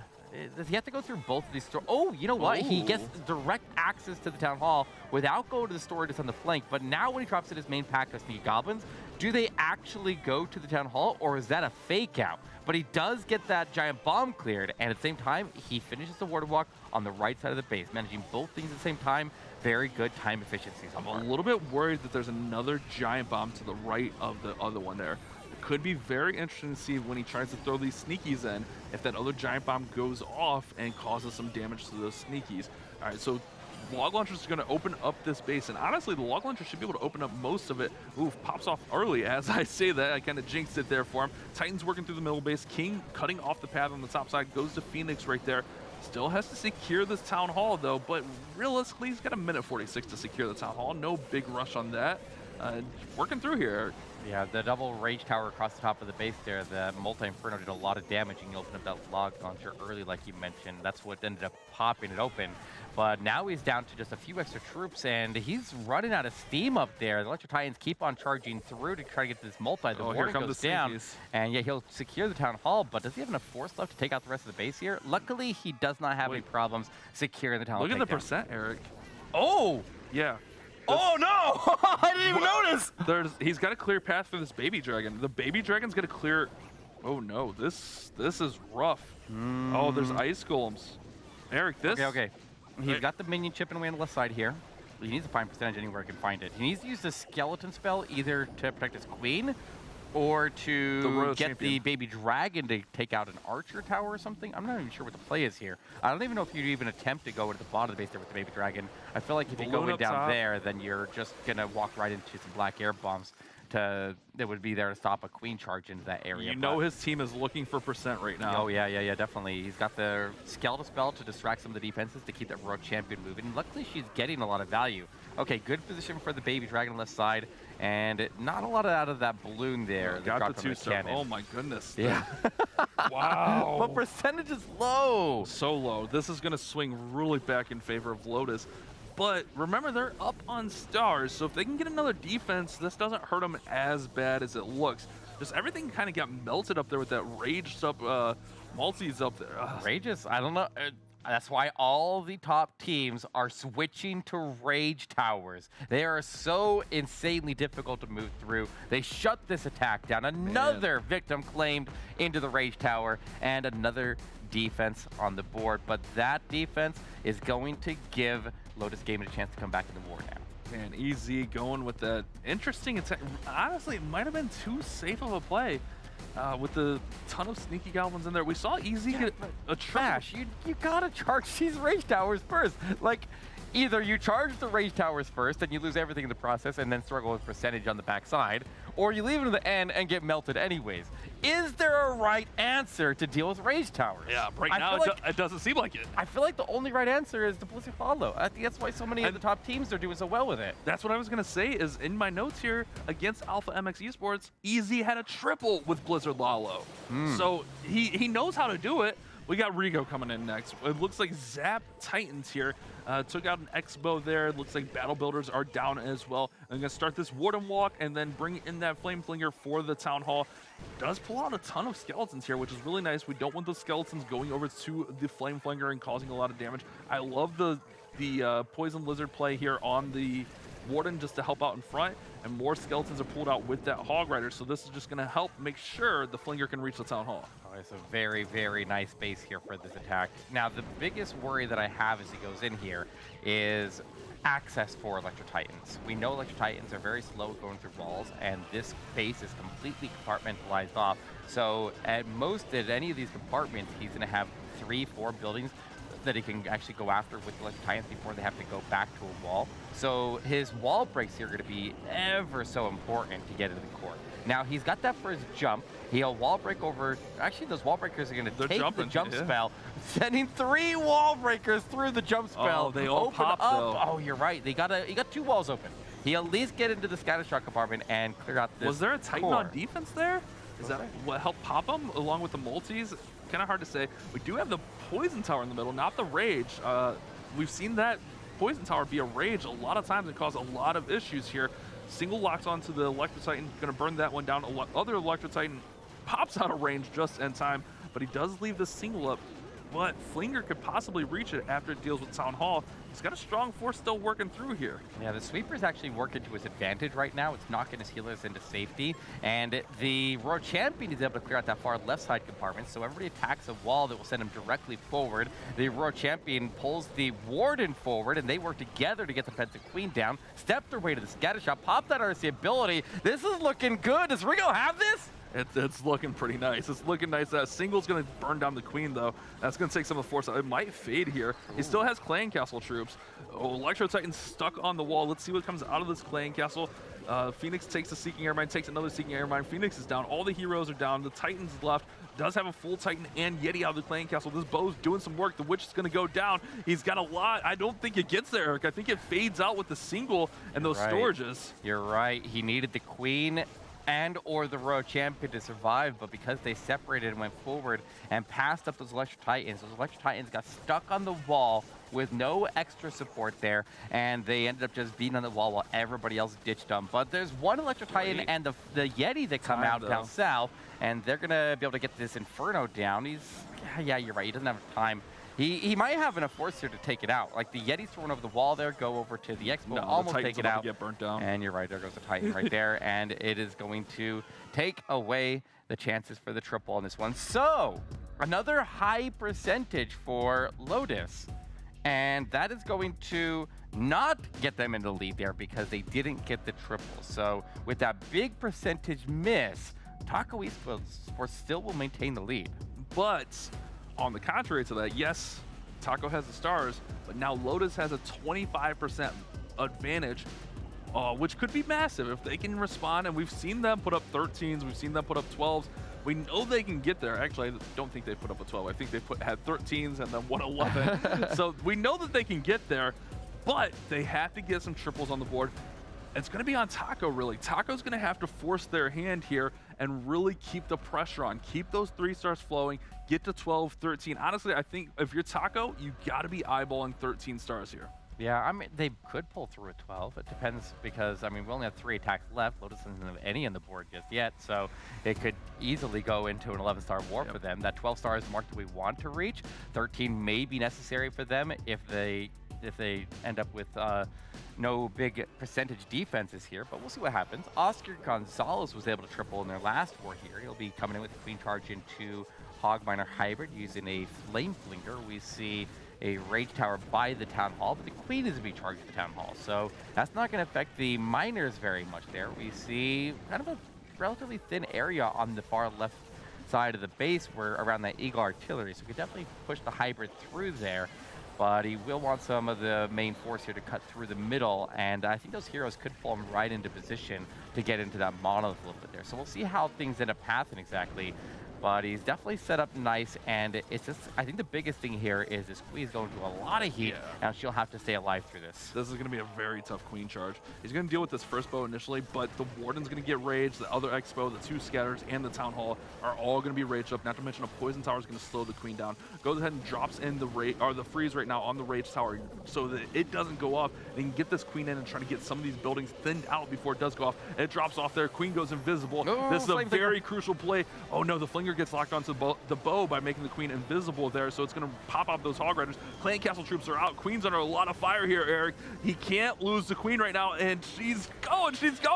Does he have to go through both of these stores? Oh, you know what? He gets direct access to the Town Hall without going to the storages on the flank. But now when he drops in his main pack of Sneaky Goblins, do they actually go to the Town Hall, or is that a fake out? But he does get that giant bomb cleared, and at the same time, he finishes the Warder Walk on the right side of the base, managing both things at the same time. Very good time efficiency. I'm a little bit worried that there's another giant bomb to the right of the other one there. Could be very interesting to see when he tries to throw these sneakies in, if that other giant bomb goes off and causes some damage to those sneakies. All right, so Log Launcher is going to open up this base, and honestly, the Log Launcher should be able to open up most of it. Ooh, pops off early as I say that. I kind of jinxed it there for him. Titan's working through the middle base. King cutting off the path on the top side, goes to Phoenix right there. Still has to secure this Town Hall, though, but realistically, he's got a minute 46 to secure the Town Hall. No big rush on that. working through here, Eric. Yeah, the double rage tower across the top of the base there, the multi-inferno did a lot of damage, and you opened up that log launcher early like you mentioned. That's what ended up popping it open. But now he's down to just a few extra troops, and he's running out of steam up there. The Electro Titans keep on charging through to try to get this multi. The warning goes down, and yeah, he'll secure the town hall, but does he have enough force left to take out the rest of the base here? Luckily, he does not have any problems securing the town hall. Look at the percent, Eric. Oh! Yeah. Oh no! I didn't even notice! He's got a clear path for this baby dragon. The baby dragon's gonna clear. Oh no, this is rough. Oh, there's ice golems. Eric, this. Okay. He's got the minion chipping away on the left side here. He needs to find percentage anywhere he can find it. He needs to use the skeleton spell either to protect his queen or to get the baby dragon to take out an archer tower or something. I'm not even sure what the play is here. I don't even know if you'd even attempt to go to the bottom of the base there with the baby dragon. I feel like if you go in down there, then you're just going to walk right into some black air bombs that would be there to stop a queen charge into that area. You know his team is looking for percent right now. Oh, yeah, definitely. He's got the skeleton spell to distract some of the defenses to keep that rogue champion moving. Luckily, she's getting a lot of value. Okay, good position for the baby dragon left side, and not a lot out of that balloon there. Got the two-star. Oh my goodness. Yeah. Wow. But percentage is low. So low. This is going to swing really back in favor of Lotus. But remember, they're up on stars, so if they can get another defense, this doesn't hurt them as bad as it looks. Just everything kind of got melted up there with that rage up, multis up there. Rages? I don't know. That's why all the top teams are switching to rage towers. They are so insanely difficult to move through. They shut this attack down. Another victim claimed into the rage tower, and another defense on the board. But that defense is going to give Lotus Gaming a chance to come back in the war now. Man, EZ going with that interesting attack. Honestly, it might have been too safe of a play. With the ton of sneaky goblins in there, we saw EZ get a trash. You gotta charge these rage towers first. Like, either you charge the rage towers first and you lose everything in the process and then struggle with percentage on the backside, or you leave it to the end and get melted anyways. Is there a right answer to deal with rage towers? Yeah, right now it doesn't seem like it. I feel like the only right answer is the Blizzard Hollow. I think that's why so many of the top teams are doing so well with it. That's what I was going to say is in my notes here, against Alpha MX Esports, EZ had a triple with Blizzard Hollow. So he knows how to do it. We got Rigo coming in next. It looks like Zap Titans here took out an X-Bow there. It looks like Battle Builders are down as well. I'm going to start this Warden Walk and then bring in that Flame Flinger for the Town Hall. Does pull out a ton of skeletons here, which is really nice. We don't want those skeletons going over to the Flame Flinger and causing a lot of damage. I love the Poison Lizard play here on the Warden just to help out in front, and more skeletons are pulled out with that Hog Rider, so this is just going to help make sure the Flinger can reach the Town Hall. Oh, it's a very, very nice base here for this attack. Now, the biggest worry that I have as he goes in here is access for Electro Titans. We know Electro Titans are very slow at going through walls, and this base is completely compartmentalized off. So at most at any of these compartments, he's going to have 3-4 buildings that he can actually go after with Electro Titans before they have to go back to a wall. So his wall breaks here are going to be ever so important to get into the court. Now, he's got that for his jump. He'll wall break over. Actually, those wall breakers are going to take the jump spell, sending 3 wall breakers through the jump spell. Oh, they all pop, though. Oh, you're right. He got 2 walls open. He'll at least get into the scatter shot compartment and clear out this. Was there a Titan on defense there? Is that what helped pop him along with the multis? Kind of hard to say. We do have the Poison Tower in the middle, not the Rage. We've seen that Poison Tower be a Rage a lot of times and cause a lot of issues here. Single locks onto the Electro Titan, going to burn that one down. Other Electro Titan pops out of range just in time, but he does leave the single up. But Flinger could possibly reach it after it deals with Town Hall. He's got a strong force still working through here. Yeah, the sweeper's actually working to his advantage right now. It's knocking his healers into safety. And the Royal Champion is able to clear out that far left side compartment, so everybody attacks a wall that will send him directly forward. The Royal Champion pulls the Warden forward, and they work together to get the Penta Queen down. Step their way to the scatter shot, pop that RC ability. This is looking good. Does Rigo have this? It's looking pretty nice. It's looking nice. That single's going to burn down the Queen, though. That's going to take some of the force out. It might fade here. He still has Clan Castle troops. Oh, Electro Titan's stuck on the wall. Let's see what comes out of this Clan Castle. Phoenix takes a Seeking Airmine, takes another Seeking Airmine. Phoenix is down. All the heroes are down. The Titans left. Does have a full Titan and Yeti out of the clan castle. This bow's doing some work. The Witch is going to go down. He's got a lot. I don't think it gets there, Eric. I think it fades out with the single and those storages. You're right. He needed the Queen and or the Royal Champion to survive, but because they separated and went forward and passed up those Electro Titans got stuck on the wall with no extra support there, and they ended up just being on the wall while everybody else ditched them. But there's one Electro Titan and the Yeti that come out down south, and they're going to be able to get this Inferno down. Yeah, you're right. He doesn't have time. He might have enough force here to take it out. Like the Yeti's thrown over the wall there, go over to the Expo, almost take it out. Get burnt down. And you're right, there goes the Titan right there, and it is going to take away the chances for the triple on this one. So another high percentage for Lotus, and that is going to not get them in the lead there because they didn't get the triple. So with that big percentage miss, Taco Esports still will maintain the lead. But on the contrary to that, yes, Taco has the stars, but now Lotus has a 25% advantage, which could be massive if they can respond. And we've seen them put up 13s, we've seen them put up 12s. We know they can get there. Actually, I don't think they put up a 12. I think they had 13s and then 111. So we know that they can get there, but they have to get some triples on the board. It's going to be on Taco, really. Taco's going to have to force their hand here and really keep the pressure on. Keep those 3 stars flowing. Get to 12, 13. Honestly, I think if you're Taco, you got to be eyeballing 13 stars here. Yeah, I mean, they could pull through a 12. It depends because, I mean, we only have 3 attacks left. Lotus doesn't have any on the board just yet, so it could easily go into an 11-star war for them. That 12 star is the mark that we want to reach. 13 may be necessary for them if they end up with no big percentage defenses here, but we'll see what happens. Oscar Gonzalez was able to triple in their last war here. He'll be coming in with the Queen Charge into Hogminer Hybrid using a Flame Flinger. We see a Rage Tower by the Town Hall, but the Queen is to be charged at the Town Hall, so that's not going to affect the miners very much there. We see kind of a relatively thin area on the far left side of the base where around that Eagle Artillery, so we could definitely push the Hybrid through there. But he will want some of the main force here to cut through the middle, and I think those heroes could pull him right into position to get into that monolith a little bit there. So we'll see how things end up happening exactly. But he's definitely set up nice, and it's just, I think the biggest thing here is this Queen is going to do a lot of heat, and she'll have to stay alive through this. This is going to be a very tough Queen Charge. He's going to deal with this first bow initially, but the Warden's going to get raged, the other Expo, the 2 Scatters, and the Town Hall are all going to be raged up, not to mention a Poison Tower is going to slow the Queen down. Goes ahead and drops in the freeze right now on the Rage Tower so that it doesn't go up, and he can get this Queen in and try to get some of these buildings thinned out before it does go off. It drops off there, Queen goes invisible. This is a very crucial play. Oh no, the Flinger gets locked onto the bow by making the Queen invisible there, so it's going to pop out those Hog Riders. Clan Castle troops are out. Queen's under a lot of fire here, Eric. He can't lose the Queen right now, and she's going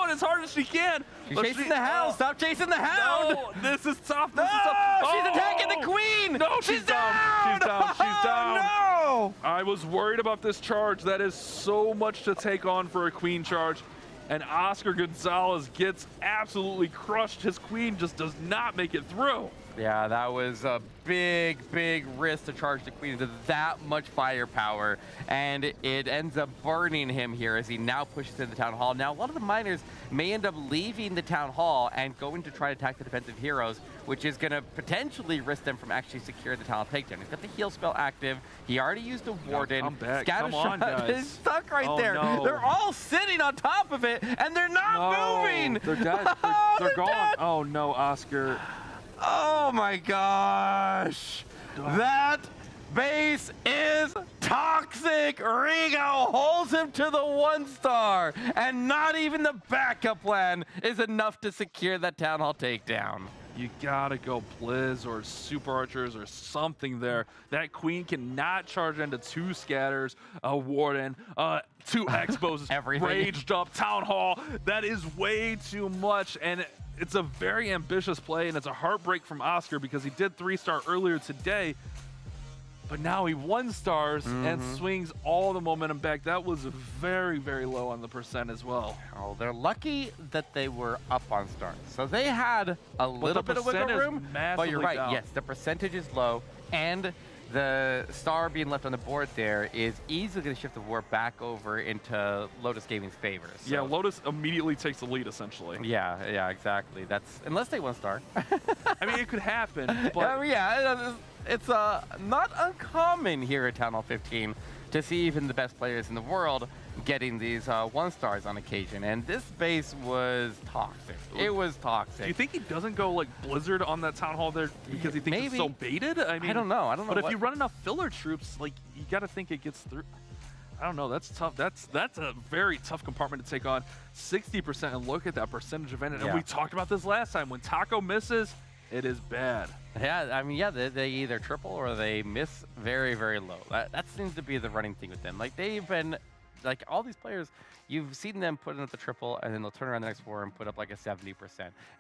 as hard as she can. She's chasing the Hound. Stop chasing the Hound. No, this is tough. This is tough. She's attacking the Queen. No, she's down. She's down. She's down. No. I was worried about this charge. That is so much to take on for a Queen Charge. And Oscar Gonzalez gets absolutely crushed. His Queen just does not make it through. Yeah, that was a big, big risk to charge the Queen into that much firepower, and it ends up burning him here as he now pushes into the Town Hall. Now, a lot of the miners may end up leaving the Town Hall and going to try to attack the defensive heroes, which is going to potentially risk them from actually securing the Town Hall takedown. He's got the heal spell active. He already used the Warden. Come back. Scatter Come on, shot guys. is stuck right there. No. They're all sitting on top of it, and they're not moving. They're dead. They're gone. Dead. Oh no, Oscar. Oh my gosh! That base is toxic! Rigo holds him to the 1 star, and not even the backup plan is enough to secure that Town Hall takedown. You gotta go Blizz or Super Archers or something there. That Queen cannot charge into 2 Scatters, a Warden, 2 Expos, raged up Town Hall. That is way too much, and it's a very ambitious play, and it's a heartbreak from Oscar because he did 3-star earlier today, but now he 1 stars and swings all the momentum back. That was very, very low on the percent as well. Oh, they're lucky that they were up on stars. So they had a little bit of wiggle room, but you're right. Down. Yes, the percentage is low, and the star being left on the board there is easily going to shift the war back over into Lotus Gaming's favor. So. Yeah, Lotus immediately takes the lead, essentially. Yeah, exactly. That's unless they one star. I mean, it could happen, but it's not uncommon here at Town Hall 15 to see even the best players in the world getting these 1-stars on occasion, and this base was toxic. It was toxic. Do you think he doesn't go like Blizzard on that Town Hall there because he thinks it's so baited? I mean, I don't know. But if you run enough filler troops, like you got to think it gets through. I don't know. That's tough. That's a very tough compartment to take on. 60%, and look at that percentage of ended. And we talked about this last time. When Taco misses, it is bad. Yeah, I mean, yeah, they either triple or they miss very, very low. That seems to be the running thing with them. Like, they've been, like, all these players, you've seen them put in at the triple, and then they'll turn around the next war and put up like a 70%.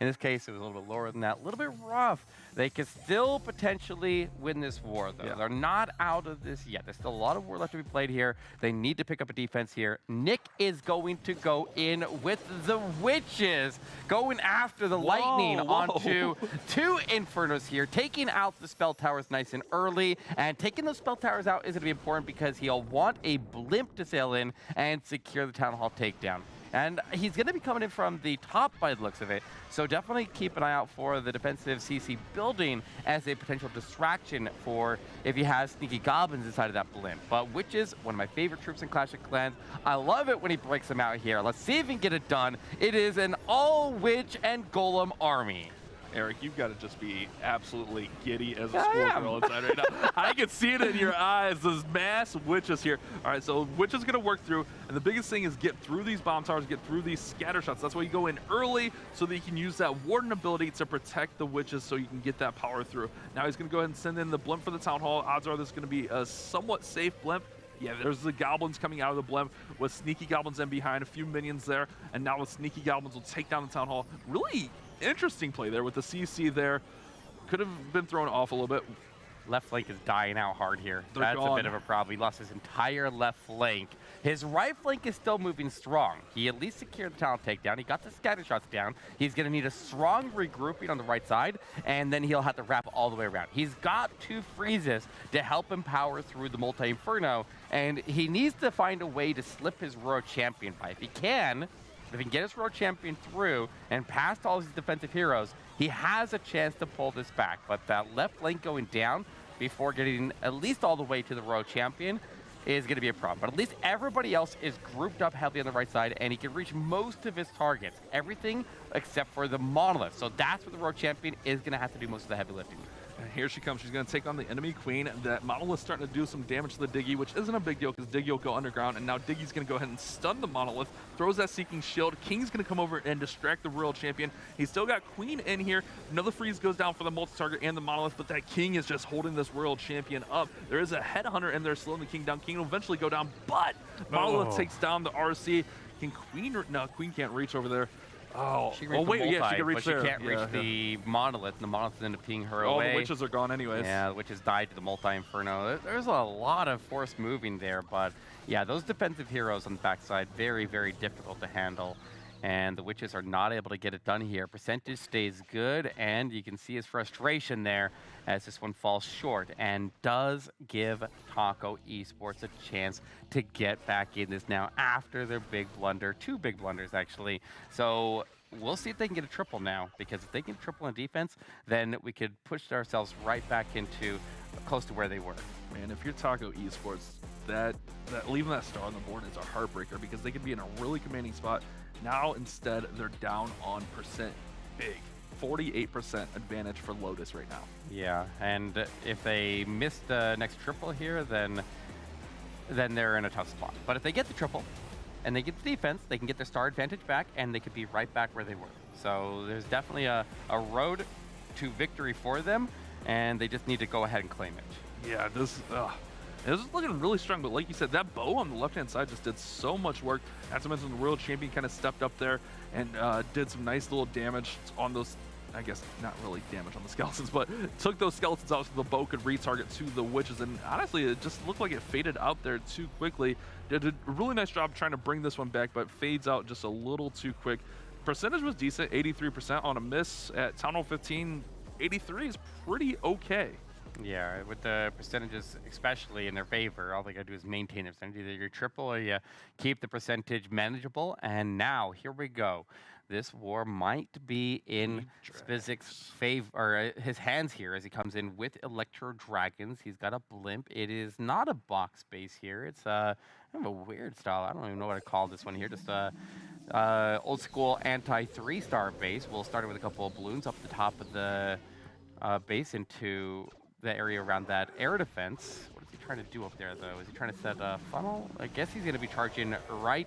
In this case, it was a little bit lower than that, a little bit rough. They could still potentially win this war, though. They're not out of this yet. There's still a lot of war left to be played here. They need to pick up a defense here. Nick is going to go in with the Witches, going after the Lightning onto 2 Infernos here, taking out the Spell Towers nice and early, and taking those Spell Towers out is going to be important because he'll want a Blimp to sail in and secure the Town Hall takedown. And he's going to be coming in from the top by the looks of it, so definitely keep an eye out for the defensive CC building as a potential distraction for if he has sneaky goblins inside of that Blimp. But Witches, one of my favorite troops in Clash of Clans. I love it when he breaks them out here. Let's see if he can get it done. It is an all-Witch and Golem army. Eric, you've got to just be absolutely giddy as a schoolgirl inside right now. I can see it in your eyes, those mass Witches here. All right, so Witch is going to work through, and the biggest thing is get through these bomb towers, get through these scatter shots. That's why you go in early so that you can use that Warden ability to protect the Witches so you can get that power through. Now he's going to go ahead and send in the Blimp for the Town Hall. Odds are this is going to be a somewhat safe Blimp. Yeah, there's the Goblins coming out of the Blimp with Sneaky Goblins in behind, a few minions there, and now the Sneaky Goblins will take down the Town Hall. Really interesting play there with the CC there. Could have been thrown off a little bit. Left flank is dying out hard here. They're gone. A bit of a problem. He lost his entire left flank. His right flank is still moving strong. He at least secured the talent takedown. He got the scatter shots down. He's going to need a strong regrouping on the right side, and then he'll have to wrap all the way around. He's got 2 freezes to help him power through the multi-inferno, and he needs to find a way to slip his Royal Champion by. If he can get his Royal Champion through and past all his defensive heroes, he has a chance to pull this back. But that left flank going down before getting at least all the way to the Royal Champion is going to be a problem. But at least everybody else is grouped up heavily on the right side, and he can reach most of his targets. Everything except for the Monolith. So that's where the Royal Champion is going to have to do most of the heavy lifting. And here she comes. She's going to take on the enemy queen. That Monolith's starting to do some damage to the Diggy, which isn't a big deal because Diggy will go underground. And now Diggy's going to go ahead and stun the Monolith, throws that Seeking Shield. King's going to come over and distract the Royal Champion. He's still got Queen in here. Another freeze goes down for the multi-target and the Monolith, but that King is just holding this Royal Champion up. There is a Headhunter in there slowing the King down. King will eventually go down, but Monolith takes down the RC. Can Queen... No, Queen can't reach over there. Oh, she can reach yeah, she can reach but there. She can't reach the Monolith, and the Monolith ended up pinging her All away. the Witches are gone anyways. Yeah, the Witches died to the multi-inferno. There's a lot of force moving there, but yeah, those defensive heroes on the backside, very, very difficult to handle. And the Witches are not able to get it done here. Percentage stays good, and you can see his frustration there as this one falls short and does give Taco Esports a chance to get back in this now after their big blunder, 2 big blunders actually. So we'll see if they can get a triple now, because if they can triple in defense, then we could push ourselves right back into close to where they were. Man, if you're Taco Esports, that leaving that star on the board is a heartbreaker because they could be in a really commanding spot. Now instead they're down on percent big. 48% advantage for Lotus right now. Yeah, and if they miss the next triple here, then they're in a tough spot. But if they get the triple and they get the defense, they can get their star advantage back, and they could be right back where they were. So there's definitely a road to victory for them, and they just need to go ahead and claim it. Yeah, this is looking really strong, but like you said, that bow on the left-hand side just did so much work. As I mentioned, the Royal Champion kind of stepped up there and did some nice little damage on those, I guess not really damage on the skeletons, but took those skeletons out so the bow could retarget to the Witches. And honestly, it just looked like it faded out there too quickly. Did a really nice job trying to bring this one back, but fades out just a little too quick. Percentage was decent, 83% on a miss at Town Hall 15. 83 is pretty okay. Yeah, with the percentages, especially in their favor, all they gotta do is maintain their percentage. Either you triple or you keep the percentage manageable. And now, here we go. This war might be in Spizik's favor, or his hands here, as he comes in with Electro Dragons. He's got a blimp. It is not a box base here. It's kind of a weird style. I don't even know what to call this one here. Just old school anti 3-star base. We'll start it with a couple of balloons up the top of the base into the area around that air defense. What is he trying to do up there, though? Is he trying to set a funnel? I guess he's going to be charging right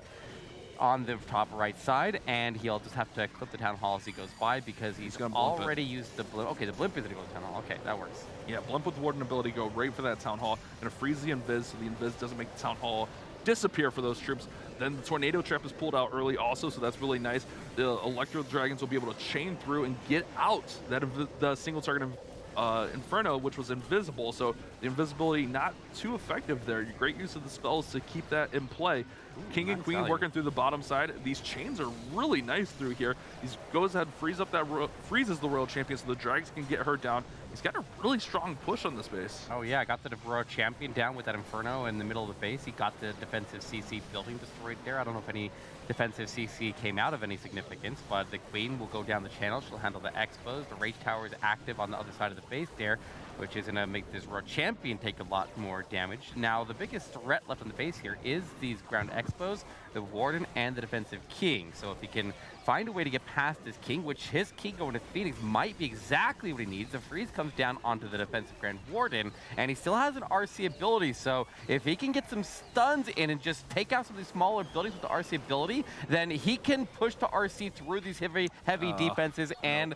on the top right side, and he'll just have to clip the Town Hall as he goes by because he's already used the blimp. Okay, the blimp is going to go to Town Hall. Okay, that works. Yeah, blimp with Warden ability, go right for that Town Hall, and it frees the Invis, so the Invis doesn't make the Town Hall disappear for those troops. Then the Tornado Trap is pulled out early also, so that's really nice. The Electro Dragons will be able to chain through and get out the single target Inferno, which was invisible, so the invisibility not too effective there. Great use of the spells to keep that in play. Ooh, King and Queen working through the bottom side. These chains are really nice through here. He goes ahead, freezes the Royal Champion so the Dragons can get her down. He's got a really strong push on this base. Oh yeah, got the Royal Champion down with that Inferno in the middle of the base. He got the defensive CC building destroyed there. I don't know if any defensive CC came out of any significance, but the Queen will go down the channel. She'll handle the Expos. The Rage Tower is active on the other side of the base there, which is going to make this Royal Champion take a lot more damage. Now, the biggest threat left on the base here is these ground Expos, the Warden, and the defensive King. So if he can find a way to get past this King, which his King going to Phoenix might be exactly what he needs. The freeze comes down onto the defensive Grand Warden, and he still has an RC ability. So if he can get some stuns in and just take out some of these smaller buildings with the RC ability, then he can push the RC through these heavy defenses and...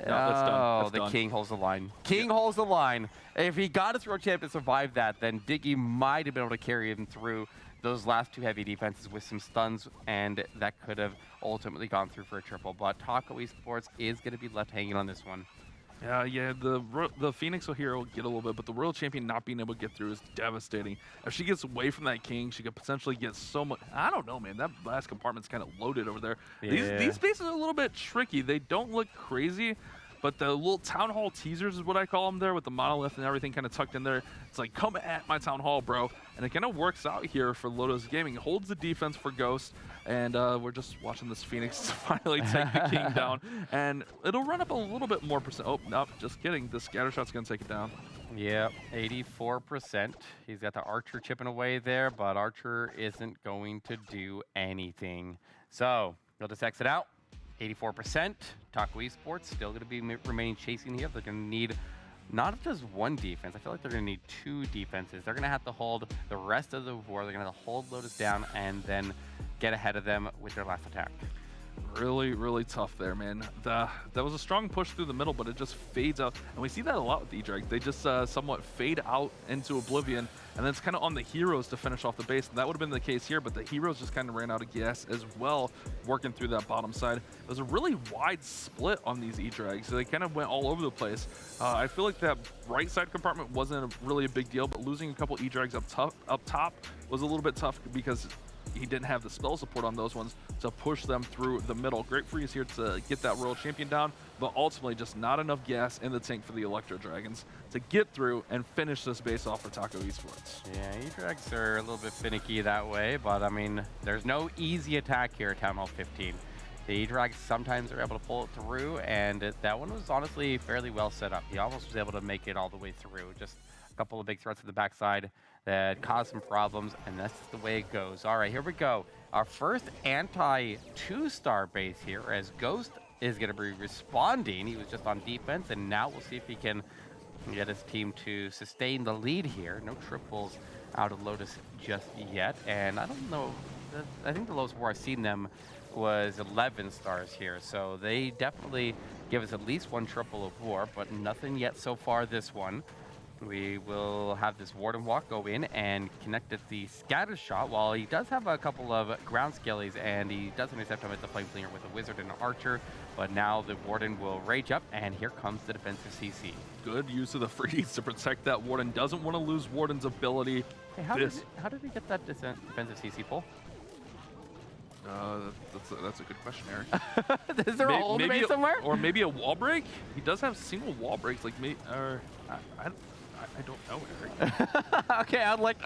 No, that's done. That's the done. King holds the line. King holds the line. If he got his Royal Champ to survive that, then Diggy might have been able to carry him through those last two heavy defenses with some stuns, and that could have ultimately gone through for a triple. But Taco Esports is going to be left hanging on this one. Yeah, the Phoenix hero will get a little bit, but the Royal Champion not being able to get through is devastating. If she gets away from that King, she could potentially get so much. I don't know, man. That last compartment's kind of loaded over there. Yeah. These bases are a little bit tricky. They don't look crazy, but the little Town Hall teasers is what I call them there, with the monolith and everything kind of tucked in there. It's like, come at my Town Hall, bro. And it kind of works out here for Lotus Gaming. Holds the defense for Ghost. And we're just watching this Phoenix finally take the King down. And it'll run up a little bit more percent. Oh, no, just kidding. The scatter shot's going to take it down. Yep, 84%. He's got the Archer chipping away there, but Archer isn't going to do anything. So he'll just exit out. 84%. Taco Esports still going to be remaining chasing here. They're going to need not just one defense. I feel like they're going to need two defenses. They're going to have to hold the rest of the war. They're going to hold Lotus down and then get ahead of them with their last attack. Really, really tough there, man. That was a strong push through the middle, but it just fades out. And we see that a lot with E-Drag. They just somewhat fade out into oblivion, and then it's kind of on the heroes to finish off the base. And that would have been the case here, but the heroes just kind of ran out of gas as well, working through that bottom side. It was a really wide split on these E-Drags, so they kind of went all over the place. I feel like that right side compartment wasn't really a big deal, but losing a couple E-Drags up top was a little bit tough because he didn't have the spell support on those ones to push them through the middle. Great freeze here to get that Royal Champion down, but ultimately just not enough gas in the tank for the Electro Dragons to get through and finish this base off for Taco Esports. Yeah, E-Drags are a little bit finicky that way, but I mean, there's no easy attack here at Town Hall 15. The E-Drags sometimes are able to pull it through, and that one was honestly fairly well set up. He almost was able to make it all the way through. Just a couple of big threats to the backside that caused some problems, and that's just the way it goes. All right, here we go. Our first anti-2-star base here, as Ghost is going to be responding. He was just on defense, and now we'll see if he can get his team to sustain the lead here. No triples out of Lotus just yet, and I don't know. I think the lowest war I've seen them was 11 stars here, so they definitely give us at least one triple of war, but nothing yet so far this one. We will have this Warden Walk go in and connect at the scatter shot. While he does have a couple of ground skellies, and he does intercept him at the flame flinger with a wizard and an archer, but now the Warden will rage up, and here comes the defensive CC. Good use of the freeze to protect that Warden. Doesn't want to lose Warden's ability. Hey, how did he get that defensive CC pull? That's a good question, Eric. Is there a hole in the base somewhere? Or maybe a wall break? He does have single wall breaks, like me. I don't know, Eric. Okay, I'd like...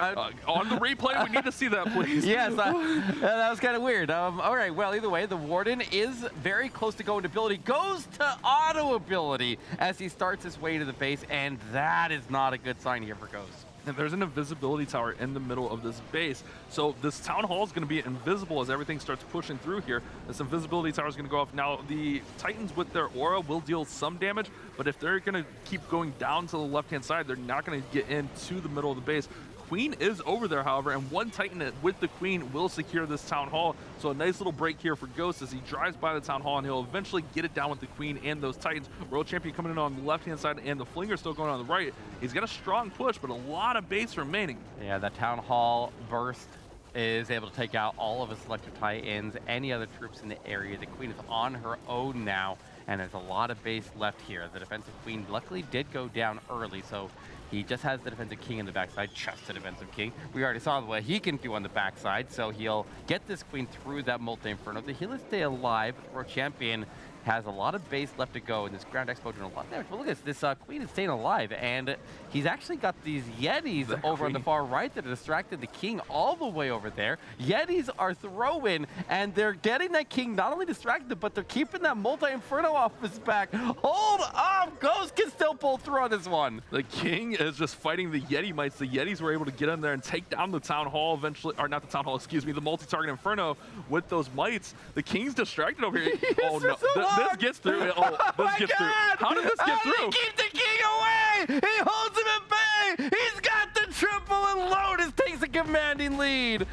On the replay, we need to see that, please. Yes, that was kind of weird. All right, well, either way, the Warden is very close to going to ability, goes to auto ability as he starts his way to the base, and that is not a good sign here for Ghost. And there's an invisibility tower in the middle of this base. So this town hall is going to be invisible as everything starts pushing through here. This invisibility tower is going to go off. Now, the Titans with their aura will deal some damage, but if they're going to keep going down to the left-hand side, they're not going to get into the middle of the base. Queen is over there, however, and one Titan with the Queen will secure this town hall. So a nice little break here for Ghost as he drives by the town hall, and he'll eventually get it down with the Queen and those Titans. World Champion coming in on the left-hand side, and the Flinger still going on the right. He's got a strong push, but a lot of base remaining. Yeah, that town hall burst is able to take out all of his Electro Titans, any other troops in the area. The Queen is on her own now, and there's a lot of base left here. The defensive Queen luckily did go down early, so he just has the defensive King in the backside, just the defensive King. We already saw what he can do on the backside, so he'll get this Queen through that multi-inferno. The healer stay alive. World Champion has a lot of base left to go, and this ground expo doing a lot of damage. But look at this, Queen is staying alive, and he's actually got these Yetis over on the far right that are distracted the King all the way over there. Yetis are throwing, and they're getting that King not only distracted, but they're keeping that multi-inferno off his back. Hold up! Ghost can still pull through on this one. The King is just fighting the Yeti mites. The Yetis were able to get in there and take down the town hall eventually, or not the town hall, excuse me, the multi-target inferno with those mites. The King's distracted over here. Oh no, this gets through. Oh, this gets through. How did this get through? Keep the King away! He holds him at bay! He's got the triple, and Lotus takes a commanding lead.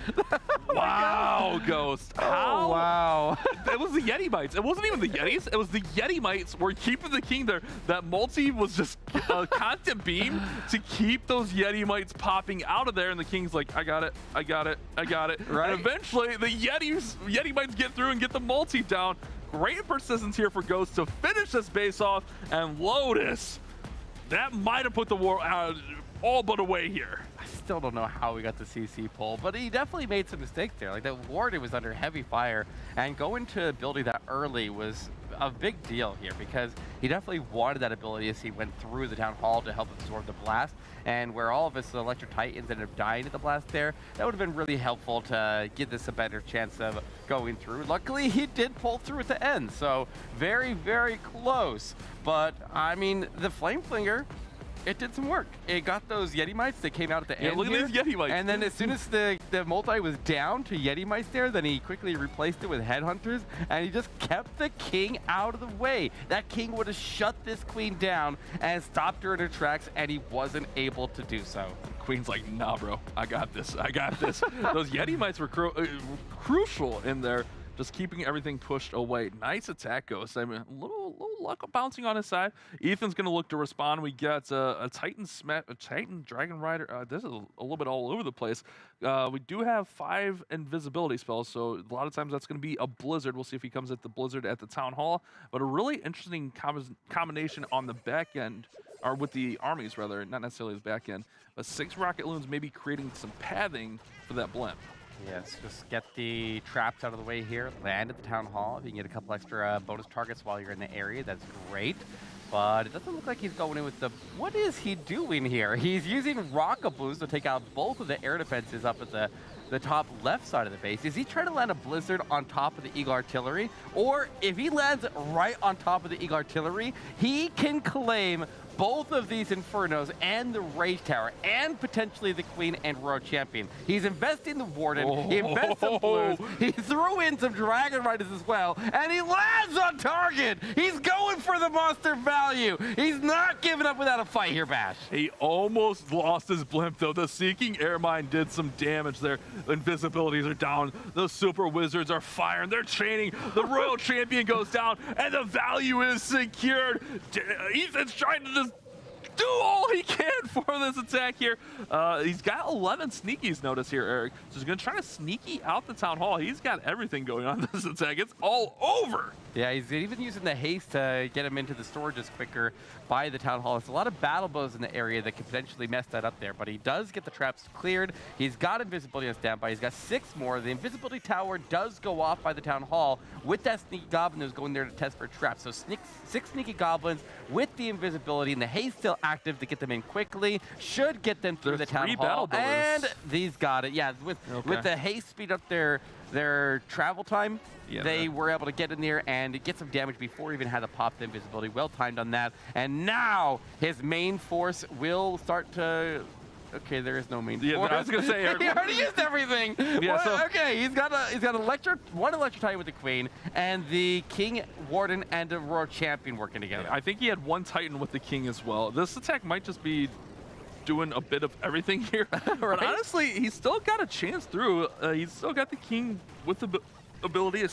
Wow, Ghost. How? Oh, wow. It was the Yeti mites. It wasn't even the Yetis. It was the Yeti mites were keeping the King there. That multi was just a constant beam to keep those Yeti mites popping out of there. And the King's like, I got it, I got it, I got it. Right. And eventually, the Yeti mites get through and get the multi down. Great persistence here for Ghost to finish this base off. And Lotus, that might have put the war all but away here. I still don't know how we got the CC pull, but he definitely made some mistakes there. Like, that Warden was under heavy fire, and going to ability that early was a big deal here because he definitely wanted that ability as he went through the town hall to help absorb the blast. And where all of his Electro Titans ended up dying at the blast there, that would have been really helpful to give this a better chance of going through. Luckily, he did pull through at the end, so very, very close. But, I mean, the Flame Flinger, it did some work. It got those Yeti mites that came out at the end. Look at these Yeti mites. And then as soon as the multi was down to Yeti mites there, then he quickly replaced it with Headhunters, and he just kept the King out of the way. That King would have shut this Queen down and stopped her in her tracks, and he wasn't able to do so. Queen's like, nah, bro, I got this. I got this. Those Yeti mites were crucial in there, just keeping everything pushed away. Nice attack, Ghost. I mean, a little luck bouncing on his side. Ethan's going to look to respond. We got a Titan Dragon Rider. This is a little bit all over the place. We do have 5 invisibility spells, so a lot of times that's going to be a Blizzard. We'll see if he comes at the Blizzard at the Town Hall. But a really interesting combination on the back end, or with the armies rather, not necessarily the back end, but 6 Rocket Loons maybe creating some pathing for that blimp. Yes, just get the traps out of the way here, land at the Town Hall. If you can get a couple extra bonus targets while you're in the area, that's great. But it doesn't look like he's going in with the... What is he doing here? He's using Rocket Boost to take out both of the air defenses up at the top left side of the base. Is he trying to land a Blizzard on top of the Eagle Artillery? Or if he lands right on top of the Eagle Artillery, he can claim both of these Infernos and the Rage Tower, and potentially the Queen and Royal Champion. He's investing the Warden, he invests some blues, he threw in some Dragon Riders as well, and he lands on target! He's going for the monster value! He's not giving up without a fight here, Bash. He almost lost his blimp, though. The Seeking Air Mine did some damage there. Invisibilities are down. The Super Wizards are firing. They're chaining. The Royal Champion goes down, and the value is secured. Ethan's trying to just do all he can for this attack here. He's got 11 sneakies, notice here, Eric. So he's going to try to sneaky out the Town Hall. He's got everything going on this attack. It's all over. Yeah, he's even using the haste to get him into the storages quicker by the Town Hall. There's a lot of battle bows in the area that could potentially mess that up there, but he does get the traps cleared. He's got invisibility on standby. He's got 6 more. The invisibility tower does go off by the Town Hall with that sneaky goblin who's going there to test for traps. So 6 sneaky goblins with the invisibility, and the haste still active to get them in quickly. Should get them through the town hall. And these got it. Yeah, with the haste speed up their travel time, they were able to get in there and get some damage before he even had to pop the invisibility. Well timed on that. And now his main force will start to... Okay, there is no main force. I was gonna say, Eric, he already used everything. Yeah, so okay, he's got one electro titan with the queen and the king, warden, and aurora champion working together. I think he had one titan with the king as well. This attack might just be doing a bit of everything here. But honestly, he's still got a chance through. He's still got the king with the ability,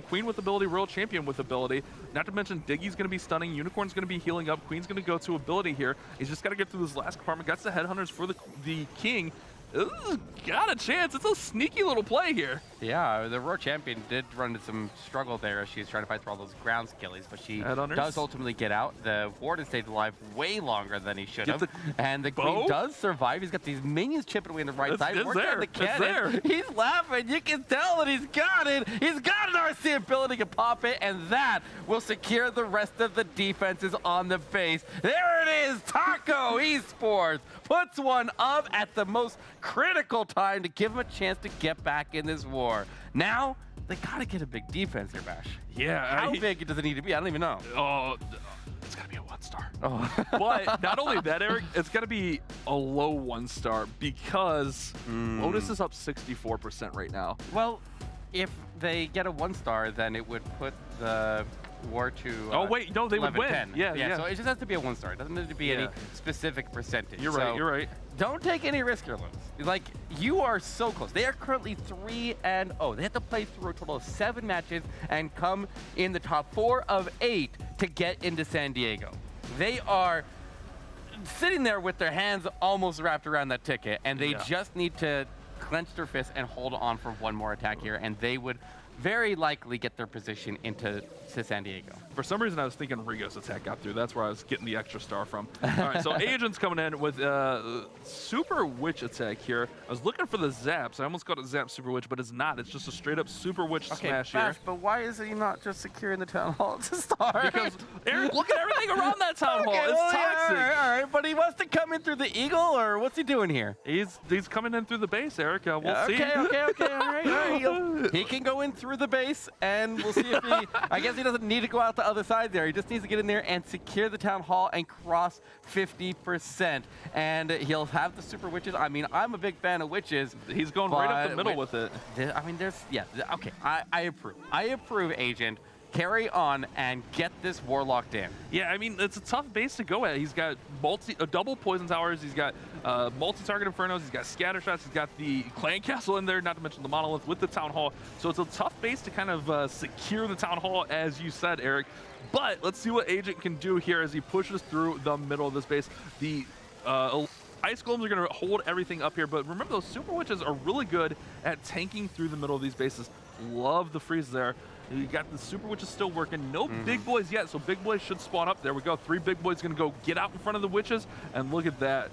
queen with ability, royal champion with ability. Not to mention Diggy's going to be stunning, Unicorn's going to be healing up, Queen's going to go to ability here. He's just got to get through this last compartment. Got the headhunters for the king. This has got a chance. It's a sneaky little play here. Yeah, the Roar Champion did run into some struggle there as she's trying to fight through all those ground skillies, but she does ultimately get out. The Warden stayed alive way longer than he should have. And the Queen does survive. He's got these minions chipping away on the right side. It's there. The cannon. He's laughing. You can tell that he's got it. He's got an RC ability to pop it, and that will secure the rest of the defenses on the base. There it is. Taco Esports puts one up at the most critical time to give him a chance to get back in this war. Now, they gotta get a big defense here, Bash. Yeah. How big does it need to be? I don't even know. Oh, it's gotta be a 1-star. Oh. But not only that, Eric, it's gotta be a low 1-star because Lotus is up 64% right now. Well, if they get a 1-star, then it would put the war to oh wait, no, they would win. 10. Yeah, so it just has to be a 1-star. It doesn't need to be any specific percentage. You're right. Don't take any risk here, Lewis. Like, you are so close. They are currently 3-0. They have to play through a total of 7 matches and come in the top 4 of 8 to get into San Diego. They are sitting there with their hands almost wrapped around that ticket, and they just need to clench their fists and hold on for one more attack here, and they would very likely get their position into San Diego. For some reason, I was thinking Rigo's attack got through. That's where I was getting the extra star from. All right, so Agent's coming in with Super Witch attack here. I was looking for the Zaps. I almost got a Zap Super Witch, but it's not. It's just a straight up Super Witch smash here. But why is he not just securing the Town Hall to start? Because, Eric, look at everything around that Town Hall. It's toxic. All right, but he wants to come in through the Eagle, or what's he doing here? He's coming in through the base, Eric. We'll see. Okay, all right. He can go in through the base, and we'll see if he... I guess he doesn't need to go out the other side there. He just needs to get in there and secure the Town Hall and cross 50%. And he'll have the Super Witches. I mean, I'm a big fan of witches. He's going right up the middle with it. I mean, okay, I approve. I approve, Agent. Carry on and get this war locked in. Yeah, I mean, it's a tough base to go at. He's got double poison towers. He's got multi-target infernos. He's got scatter shots. He's got the clan castle in there, not to mention the monolith with the town hall. So it's a tough base to kind of secure the town hall, as you said, Eric. But let's see what Agent can do here as he pushes through the middle of this base. The Ice Golems are going to hold everything up here, but remember, those Super Witches are really good at tanking through the middle of these bases. Love the freeze there. You got the Super Witches still working. No big boys yet, so big boys should spawn up. There we go. 3 big boys going to go get out in front of the witches, and look at that.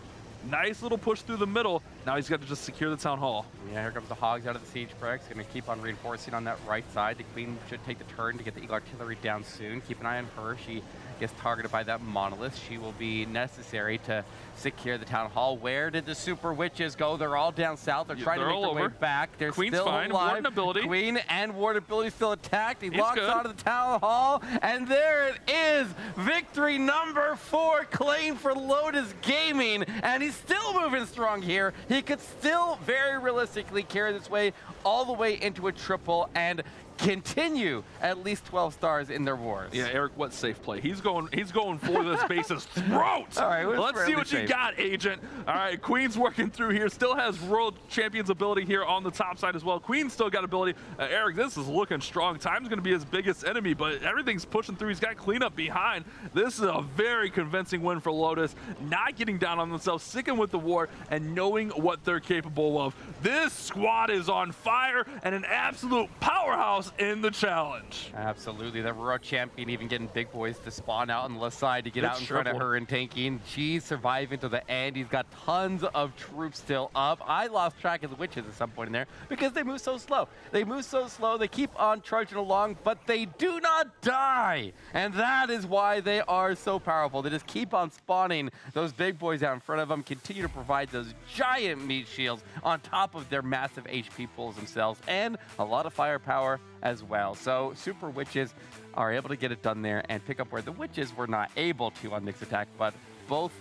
Nice little push through the middle. Now he's got to just secure the town hall. Yeah, here comes the Hogs out of the siege breaks. Going to keep on reinforcing on that right side. The Queen should take the turn to get the Eagle Artillery down soon. Keep an eye on her. She gets targeted by that monolith. She will be necessary to secure the town hall. Where did the Super Witches go? They're all down south. They're trying to make their way back. They're Queen's still fine. alive. Warden ability. Queen and Warden ability still attacked. He locks onto the town hall, and there it is. Victory number 4 claimed for Lotus Gaming, and he's still moving strong here. He could still very realistically carry this way all the way into a triple and continue at least 12 stars in their wars. Yeah, Eric, what safe play? He's going for this base's throat. All right, let's see what you got, Agent. All right, Queen's working through here. Still has World Champion's ability here on the top side as well. Queen's still got ability. Eric, this is looking strong. Time's going to be his biggest enemy, but everything's pushing through. He's got cleanup behind. This is a very convincing win for Lotus. Not getting down on themselves, sticking with the war, and knowing what they're capable of. This squad is on fire and an absolute powerhouse Witches in the challenge. Absolutely. The Royal Champion even getting big boys to spawn out on the left side to get It's out in front of triple. her and tanking. She's surviving to the end. He's got tons of troops still up. I lost track of the Witches at some point in there because they move so slow. They move so slow. They keep on trudging along, but they do not die. And that is why they are so powerful. They just keep on spawning those big boys out in front of them, continue to provide those giant meat shields on top of their massive HP pools themselves, and a lot of firepower as well. So Super Witches are able to get it done there and pick up where the Witches were not able to on Nick's attack, but both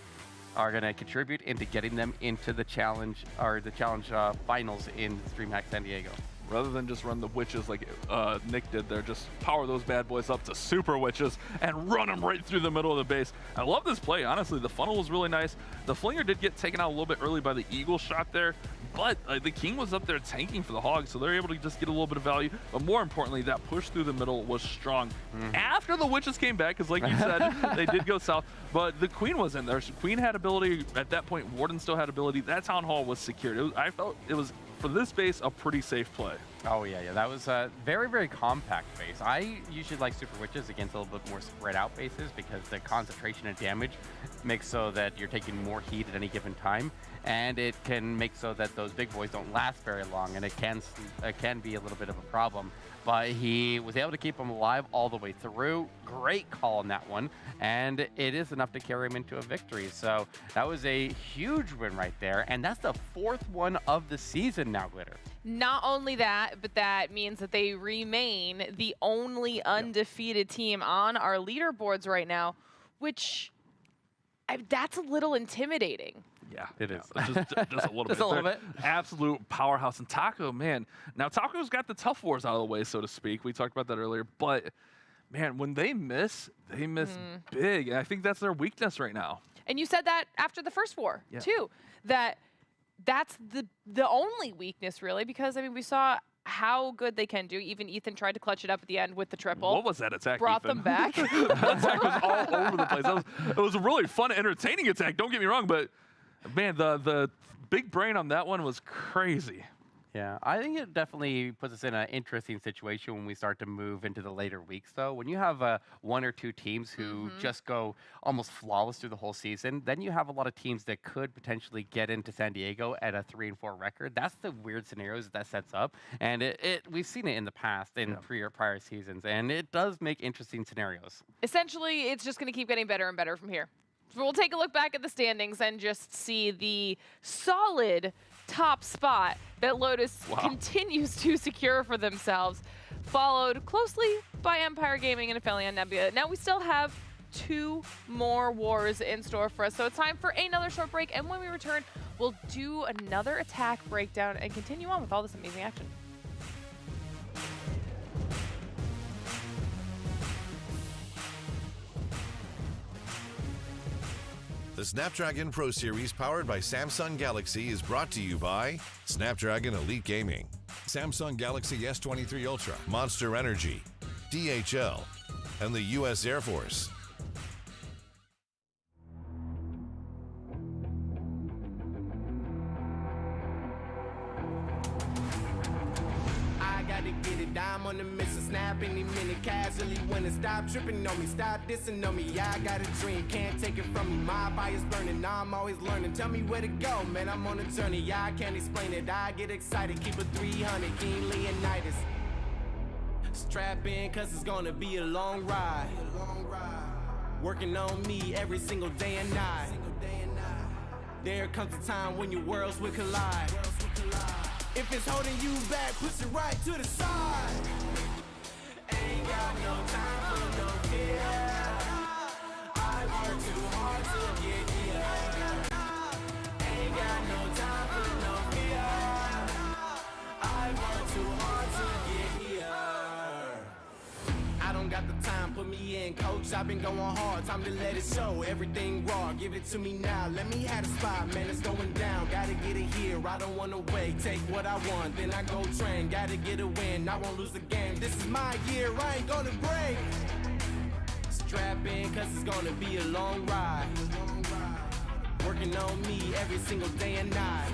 are going to contribute into getting them into the challenge, or the challenge finals in DreamHack San Diego. Rather than just run the Witches like Nick did there, just power those bad boys up to Super Witches and run them right through the middle of the base. I love this play, honestly. The funnel was really nice. The Flinger did get taken out a little bit early by the Eagle shot there, but the King was up there tanking for the Hog, so they're able to just get a little bit of value. But more importantly, that push through the middle was strong. After the Witches came back, because like you said, they did go south, but the Queen was in there. So Queen had ability at that point. Warden still had ability. That Town Hall was secured. I felt it was, for this base, a pretty safe play. Oh, yeah. That was a very, very compact base. I usually like Super Witches against a little bit more spread out bases because the concentration of damage makes so that you're taking more heat at any given time, and it can make so that those big boys don't last very long, and it can be a little bit of a problem. But he was able to keep them alive all the way through. Great call on that one, and it is enough to carry him into a victory. So that was a huge win right there, and that's the 4th one of the season now, Glitter. Not only that, but that means that they remain the only undefeated team on our leaderboards right now, which that's a little intimidating. Yeah, it is. Just a little bit. Just a little They're bit. Absolute powerhouse. And Taco, man. Now, Taco's got the tough wars out of the way, so to speak. We talked about that earlier. But, man, when they miss big. And I think that's their weakness right now. And you said that after the first war, too, that's the only weakness, really, because, I mean, we saw how good they can do. Even Ethan tried to clutch it up at the end with the triple. What was that attack, Brought Ethan? them back. That attack was all over the place. It was a really fun, entertaining attack. Don't get me wrong, but, man, the big brain on that one was crazy. Yeah, I think it definitely puts us in an interesting situation when we start to move into the later weeks, though. When you have 1 or 2 teams who just go almost flawless through the whole season, then you have a lot of teams that could potentially get into San Diego at a 3-4 record. That's the weird scenarios that sets up, and we've seen it in the past in prior seasons, and it does make interesting scenarios. Essentially, it's just going to keep getting better and better from here. So we'll take a look back at the standings and just see the solid top spot that Lotus continues to secure for themselves, followed closely by Empire Gaming and Aphelion Nebula. Now we still have 2 more wars in store for us, so it's time for another short break, and when we return, we'll do another attack breakdown and continue on with all this amazing action. The Snapdragon Pro Series powered by Samsung Galaxy is brought to you by Snapdragon Elite Gaming, Samsung Galaxy S23 Ultra, Monster Energy, DHL, and the U.S. Air Force. I gotta get it, I'm on the mission, snap any minute, casually winning. Stop tripping on me, stop dissing on me. Yeah, I got a dream, can't take it from me. My fire's burning, I'm always learning. Tell me where to go, man, I'm on a journey. Yeah, I can't explain it, I get excited. Keep it 300, King Leonidas. Strap in, cause it's gonna be a long ride. Working on me every single day and night. There comes a time when your worlds will collide. If it's holding you back, push it right to the side. Ain't got no time for no fear. I work too hard to get here. Ain't got no time for no fear. I work too hard to get here. I don't got the time, put me in, coach. I've been going hard, time to let it show. Everything raw, give it to me now. Let me have the spot, man, it's going down. Gotta get it here, I don't wanna wait. Take what I want, then I go train. Gotta get a win, I won't lose the game. This is my year, I ain't gonna break. Strap in, cause it's gonna be a long ride. Working on me every single day and night.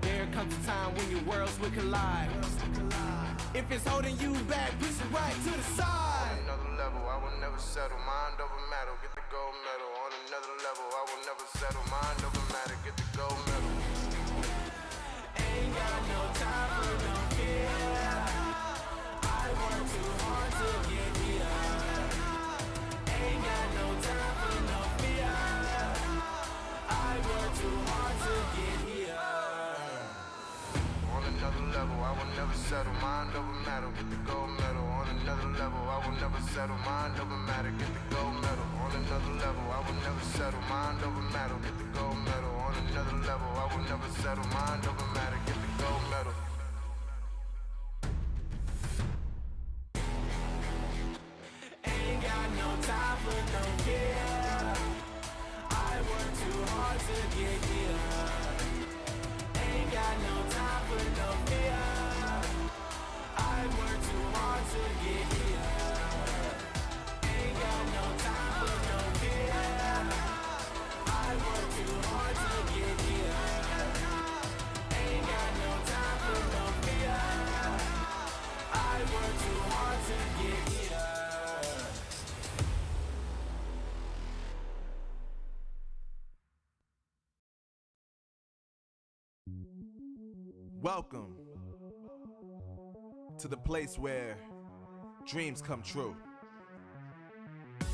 There comes a time when your worlds will collide. If it's holding you back, push it right to the On side. another level, I will never settle. Mind over matter, get the gold medal. On another level, I will never settle. Mind over matter, get the gold medal. Ain't got no time for no fear. I work too hard to get here. Ain't got no time for no fear. I work too hard to get here. On another level, I will never settle. Mind over matter, get the gold medal. On another level, I will never settle. Mind over matter, get the gold medal. On another level, I will never settle. Mind over matter, get the gold medal. On another level, I will never settle. Mind over matter, get the gold medal. Ain't got no time for no fear. I work too hard to get here. Ain't got no time for no fear. I work too hard to get here. Ain't got no time for no fear. I work too hard to get here. Ain't got no time for no fear. I work too hard to get here. Welcome to the place where dreams come true.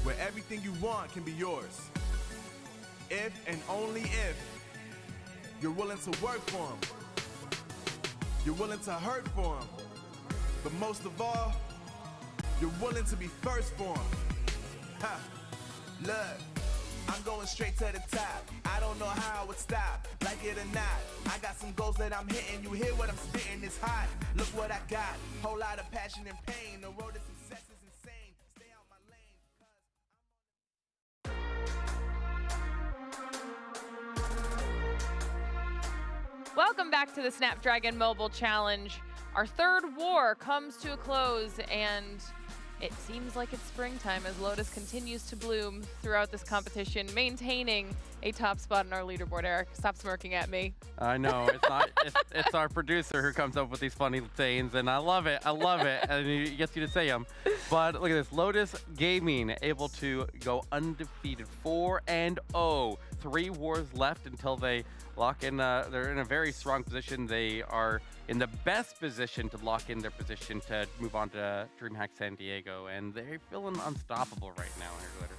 Where everything you want can be yours. If and only if you're willing to work for them. You're willing to hurt for them. But most of all, you're willing to be first for them. Ha! Look, I'm going straight to the top. I don't know how I would stop, like it or not. I got some goals that I'm hitting. You hear what I'm spitting? It's hot. Look what I got. Whole lot of passion and pain. The road to success is insane. Stay out my lane, 'cause Welcome back to the Snapdragon Mobile Challenge. Our third war comes to a close, and it seems like it's springtime as Lotus continues to bloom throughout this competition, maintaining a top spot on our leaderboard. Eric, stop smirking at me. I know, it's not. It's our producer who comes up with these funny sayings, and I love it. I love it, and he gets you to say them. But look at this, Lotus Gaming able to go undefeated, 4-0. 3 wars left until they lock in. They're in a very strong position. They are in the best position to lock in their position to move on to DreamHack San Diego, and they're feeling unstoppable right now.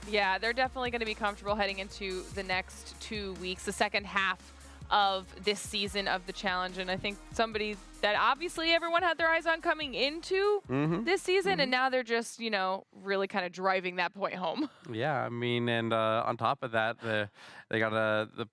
Yeah, they're definitely going to be comfortable heading into the next 2 weeks, the second half of this season of the challenge. And I think somebody that obviously everyone had their eyes on coming into this season, and now they're just, you know, really kind of driving that point home. Yeah, I mean, and on top of that, they got the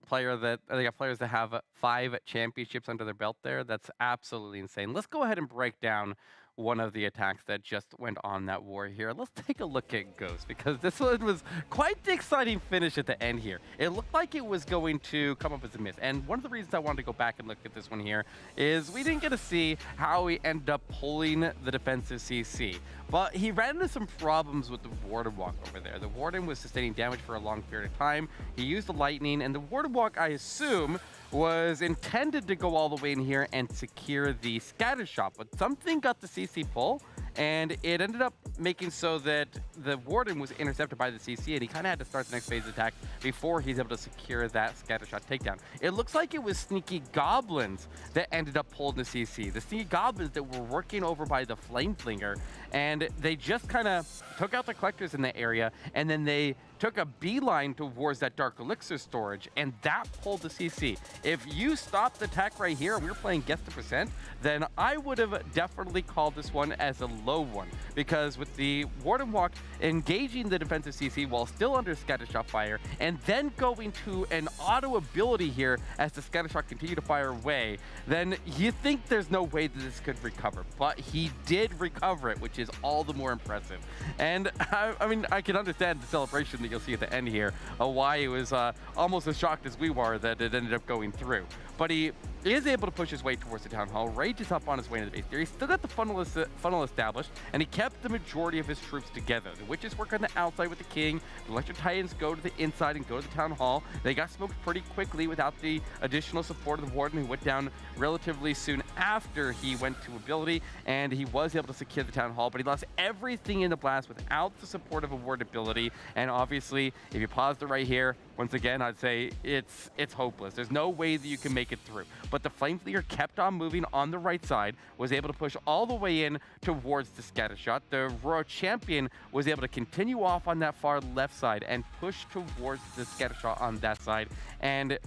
player that they got players that have 5 championships under their belt there. That's absolutely insane. Let's go ahead and break down one of the attacks that just went on that war here. Let's take a look at Ghost, because this one was quite the exciting finish at the end here. It looked like it was going to come up as a miss, and one of the reasons I wanted to go back and look at this one here is we didn't get to see how he ended up pulling the defensive CC, but he ran into some problems with the Warden Walk over there. The Warden was sustaining damage for a long period of time. He used the lightning, and the Warden Walk, I assume, was intended to go all the way in here and secure the scatter shot, but something got the CC pull, and it ended up making so that the Warden was intercepted by the CC, and he kind of had to start the next phase of attack before he's able to secure that scatter shot takedown. It looks like it was Sneaky Goblins that ended up pulling the CC. The Sneaky Goblins that were working over by the Flame Flinger, and they just kind of took out the collectors in the area, and then they took a beeline towards that Dark Elixir storage, and that pulled the CC. If you stopped the attack right here and we were playing Guess the Percent, then I would have definitely called this one as a low one, because with the Warden Walk engaging the defensive CC while still under scatter shot fire, and then going to an auto ability here as the scatter shot continued to fire away, then you think there's no way that this could recover, but he did recover it, which is all the more impressive. And I mean, I can understand the celebration that you'll see at the end here, why he was almost as shocked as we were that it ended up going through. But he is able to push his way towards the Town Hall, rages up on his way to the base there. He's still got the funnel established, and he kept the majority of his troops together. The Witches work on the outside with the King, the Electro Titans go to the inside and go to the Town Hall. They got smoked pretty quickly without the additional support of the Warden, who went down relatively soon after he went to ability, and he was able to secure the Town Hall, but he lost everything in the blast without the support of a Warden ability, and obviously, if you paused it right here, once again, I'd say it's hopeless. There's no way that you can make it through. But the Flameflinger kept on moving on the right side, was able to push all the way in towards the scatter shot. The Royal Champion was able to continue off on that far left side and push towards the scatter shot on that side. And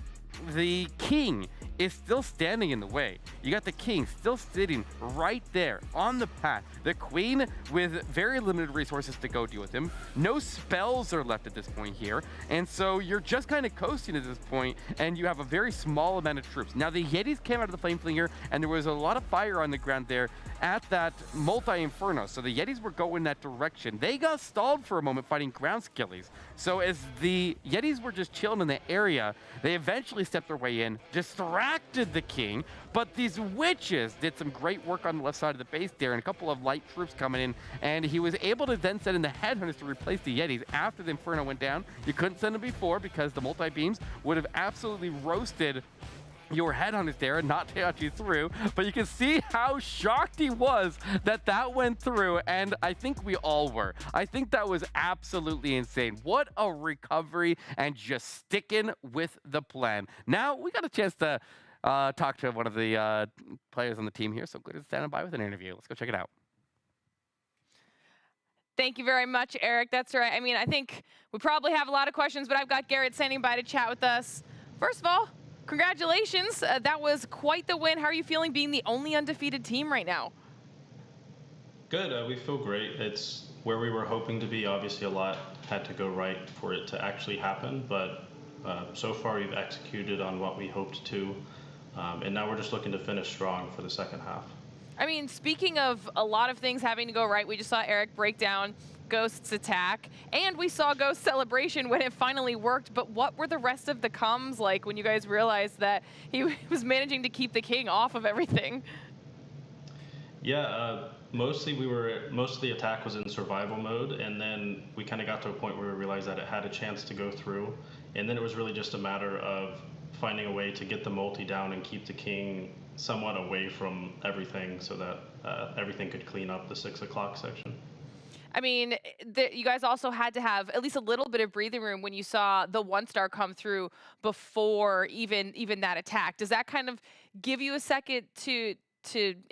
the King is still standing in the way. You got the King still sitting right there on the path. The Queen with very limited resources to go deal with him. No spells are left at this point here. And so you're just kind of coasting at this point, and you have a very small amount of troops. Now the Yetis came out of the Flameflinger, and there was a lot of fire on the ground there at that multi-inferno. So the Yetis were going that direction. They got stalled for a moment fighting ground skillies. So as the Yetis were just chilling in the area, they eventually stepped their way in, distracted the King, but these Witches did some great work on the left side of the base there, and a couple of light troops coming in, and he was able to then send in the Headhunters to replace the Yetis after the Inferno went down. You couldn't send them before because the multi-beams would have absolutely roasted your Headhunters there and not take you through, but you can see how shocked he was that that went through, and I think we all were. I think that was absolutely insane. What a recovery, and just sticking with the plan. Now we got a chance to talk to one of the players on the team here, so good to stand by with an interview. Let's go check it out. Thank you very much, Eric. That's right. I mean, I think we probably have a lot of questions, but I've got Garrett standing by to chat with us. First of all, congratulations. That was quite the win. How are you feeling being the only undefeated team right now? Good. We feel great. It's where we were hoping to be. Obviously, a lot had to go right for it to actually happen, but so far we've executed on what we hoped to, and now we're just looking to finish strong for the second half. I mean, speaking of a lot of things having to go right, we just saw Eric break down Ghost's attack, and we saw Ghost's celebration when it finally worked, but what were the rest of the comms like when you guys realized that he was managing to keep the King off of everything? Yeah, most of the attack was in survival mode, and then we kind of got to a point where we realized that it had a chance to go through, and then it was really just a matter of finding a way to get the multi down and keep the King somewhat away from everything so that everything could clean up the 6 o'clock section. I mean, you guys also had to have at least a little bit of breathing room when you saw the 1-star come through before even that attack. Does that kind of give you a second to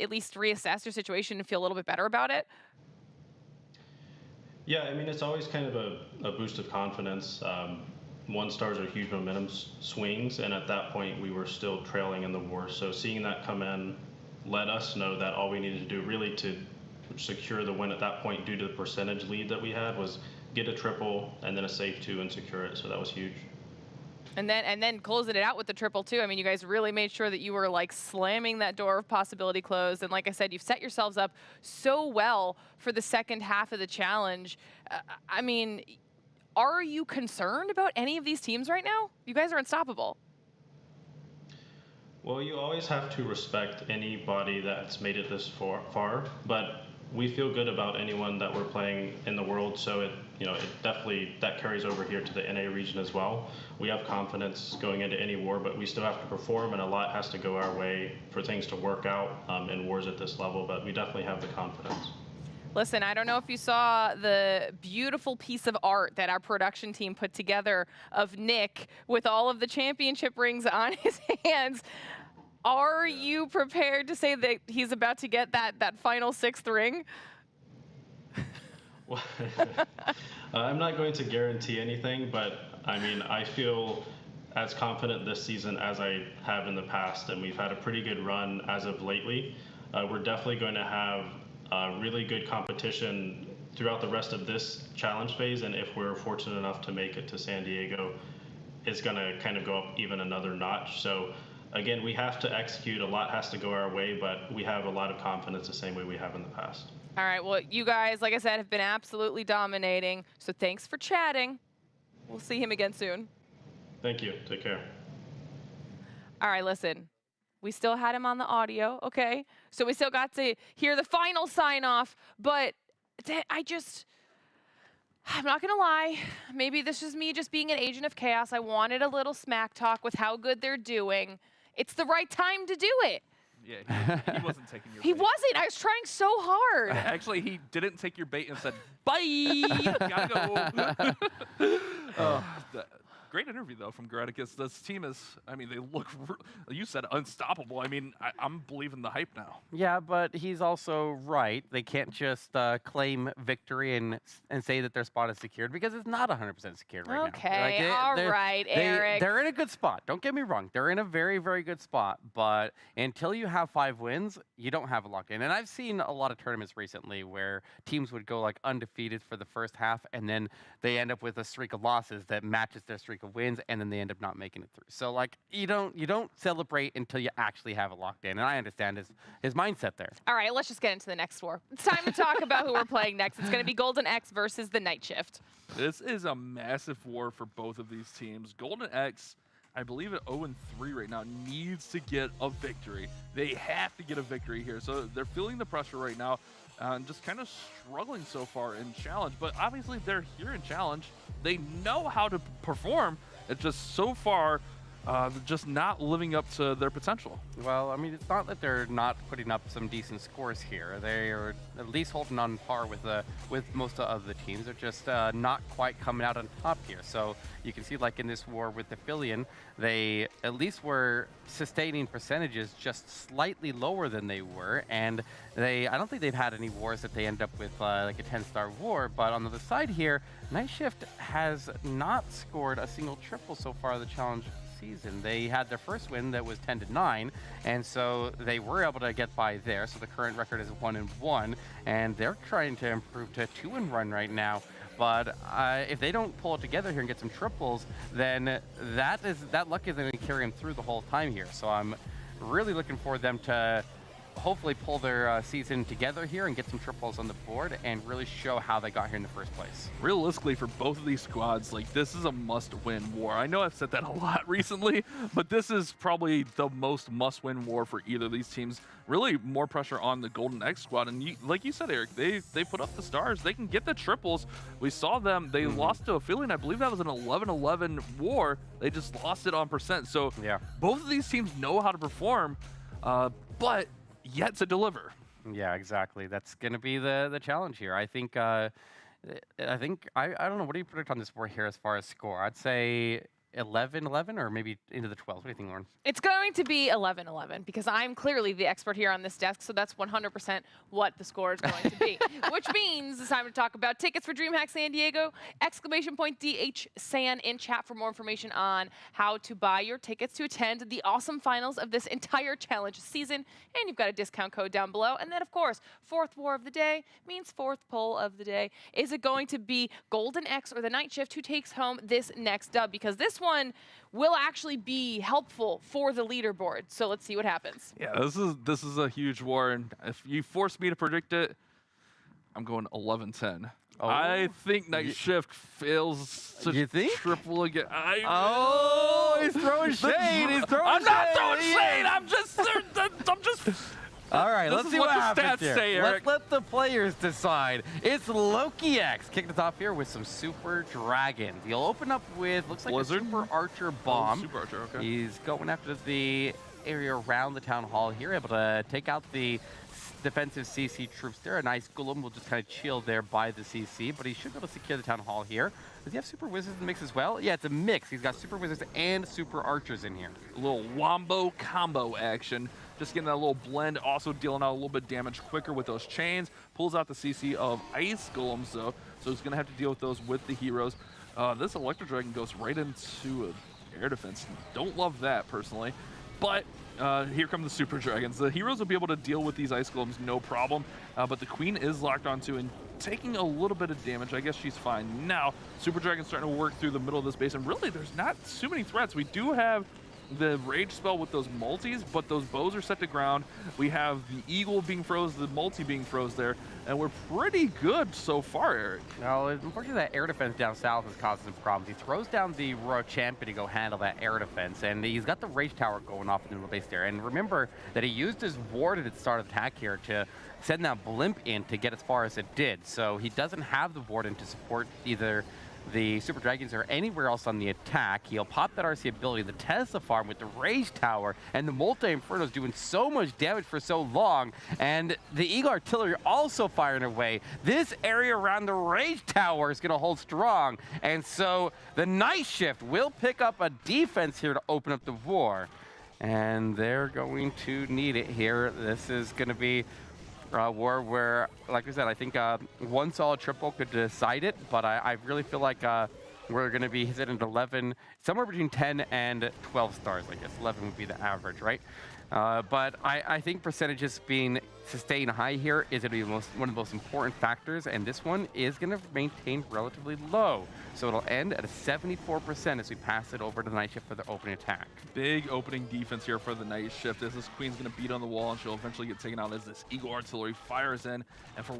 at least reassess your situation and feel a little bit better about it? Yeah, I mean, it's always kind of a boost of confidence. 1-stars are huge momentum swings, and at that point we were still trailing in the war. So seeing that come in let us know that all we needed to do really to secure the win at that point, due to the percentage lead that we had, was get a triple and then a safe 2 and secure it. So that was huge. And then closing it out with the triple too. I mean, you guys really made sure that you were like slamming that door of possibility closed. And like I said, you've set yourselves up so well for the second half of the challenge. I mean, are you concerned about any of these teams right now? You guys are unstoppable. Well, you always have to respect anybody that's made it this far, but we feel good about anyone that we're playing in the world. So it definitely that carries over here to the NA region as well. We have confidence going into any war, but we still have to perform, and a lot has to go our way for things to work out in wars at this level. But we definitely have the confidence. Listen, I don't know if you saw the beautiful piece of art that our production team put together of Nick with all of the championship rings on his hands. Are you prepared to say that he's about to get that final 6th ring? Well, I'm not going to guarantee anything, but I mean, I feel as confident this season as I have in the past, and we've had a pretty good run as of lately. We're definitely going to have really good competition throughout the rest of this challenge phase, and if we're fortunate enough to make it to San Diego, it's going to kind of go up even another notch. So again, we have to execute. A lot has to go our way, but we have a lot of confidence the same way we have in the past. All right, well, you guys, like I said, have been absolutely dominating, so thanks for chatting. We'll see him again soon. Thank you. Take care. All right, listen. We still had him on the audio, okay? So we still got to hear the final sign-off, but I'm not gonna lie, maybe this is me just being an agent of chaos. I wanted a little smack talk with how good they're doing. It's the right time to do it. Yeah, he wasn't taking your bait. He wasn't. I was trying so hard. Actually, he didn't take your bait and said, bye, gotta go. Great interview, though, from Greticus. This team is, I mean, they look, you said unstoppable. I mean, I'm believing the hype now. Yeah, but he's also right. They can't just claim victory and say that their spot is secured because it's not 100% secured right now. Okay, all right, Eric. They're in a good spot. Don't get me wrong. They're in a very, very good spot. But until you have 5 wins, you don't have a lock in. And I've seen a lot of tournaments recently where teams would go like undefeated for the first half, and then they end up with a streak of losses that matches their streak of wins, and then they end up not making it through. So like you don't celebrate until you actually have it locked in, and I understand his mindset there. All right, let's just get into the next war. It's time to talk about who we're playing next. It's going to be Golden X versus the Night Shift. This is a massive war for both of these teams. Golden X, I believe at 0-3 right now, needs to get a victory. They have to get a victory here. So they're feeling the pressure right now and just kind of struggling so far in Challenge. But obviously they're here in Challenge. They know how to perform. It's just so far just not living up to their potential. Well, I mean, it's not that they're not putting up some decent scores here. They are at least holding on par with most of the teams. They're just not quite coming out on top here. So you can see, like in this war with the Philian, they at least were sustaining percentages just slightly lower than they were. And I don't think they've had any wars that they end up with like a 10-star war. But on the other side here, Night Shift has not scored a single triple so far in the challenge season. They had their first win that was 10-9, and so they were able to get by there. So the current record is 1-1, and they're trying to improve to 2-1 right now. But if they don't pull it together here and get some triples, then that luck is going to carry them through the whole time here. So I'm really looking for them to hopefully pull their season together here and get some triples on the board and really show how they got here in the first place. Realistically, for both of these squads, like, this is a must-win war. I know I've said that a lot recently, but this is probably the most must-win war for either of these teams. Really more pressure on the Golden X squad, and like you said, Eric, they put up the stars. They can get the triples. We saw them. They lost to a Philian. I believe that was an 11-11 war. They just lost it on percent. So yeah, both of these teams know how to perform, but yet to deliver. Yeah, exactly. That's going to be the challenge here. I think I don't know. What do you predict on this war here as far as score? I'd say 11-11 or maybe into the 12s. What do you think, Lauren? It's going to be 11-11 because I'm clearly the expert here on this desk, so that's 100% what the score is going to be. Which means it's time to talk about tickets for DreamHack San Diego. !DHSan in chat for more information on how to buy your tickets to attend the awesome finals of this entire challenge season. And you've got a discount code down below. And then, of course, fourth war of the day means fourth poll of the day. Is it going to be Golden X or the Night Shift who takes home this next dub? Because this one will actually be helpful for the leaderboard. So let's see what happens. Yeah, this is a huge war, and if you force me to predict it, I'm going 11-10. Oh. I think Night Shift fails to triple again. He's throwing shade. He's throwing I'm shade. not throwing shade. I'm just. All right, this let's is see what what the happens stats here. say, Eric. Let's let the players decide. It's Loki X kicking us off here with some Super Dragons. He'll open up with, looks like Blizzard? a Super Archer bomb. Oh, Super Archer, okay. He's going after the area around the town hall here, able to take out the defensive CC troops there. A nice Golem will just kind of chill there by the CC, but he should be able to secure the town hall here. Does he have Super Wizards in the mix as well? Yeah, it's a mix. He's got Super Wizards and Super Archers in here. A little wombo combo action. Just getting that little blend, also dealing out a little bit of damage quicker with those chains. Pulls out the CC of Ice Golems, though, so he's going to have to deal with those with the heroes. This Electro Dragon goes right into air defense. Don't love that, personally. But here come the Super Dragons. The heroes will be able to deal with these Ice Golems, no problem. But the Queen is locked onto and taking a little bit of damage. I guess she's fine. Now, Super Dragon's starting to work through the middle of this base, and really, there's not too many threats. We do have the rage spell with those multis, but those bows are set to ground. We have the eagle being froze, the multi being froze there, and we're pretty good so far, Eric. Well, unfortunately, that air defense down south is causing some problems. He throws down the Royal Champion to go handle that air defense, and he's got the Rage Tower going off in the middle base there. And remember that he used his ward at the start of the attack here to send that blimp in to get as far as it did. So he doesn't have the Warden to support either the Super Dragons or anywhere else on the attack. He'll pop that RC ability, the Tesla farm with the Rage Tower, and the Multi-Inferno's doing so much damage for so long, and the Eagle Artillery also firing away. This area around the Rage Tower is going to hold strong, and so the Night Shift will pick up a defense here to open up the war, and they're going to need it here. This is going to be war where, like I said, I think one solid triple could decide it, but I really feel like we're going to be hitting at 11, somewhere between 10 and 12 stars, I guess. 11 would be the average, right? But I think percentages being sustained high here is going to be one of the most important factors, and this one is going to maintain relatively low. So it'll end at a 74% as we pass it over to the Night Shift for the opening attack. Big opening defense here for the Night Shift as this Queen's going to beat on the wall, and she'll eventually get taken out as this Eagle Artillery fires in. And for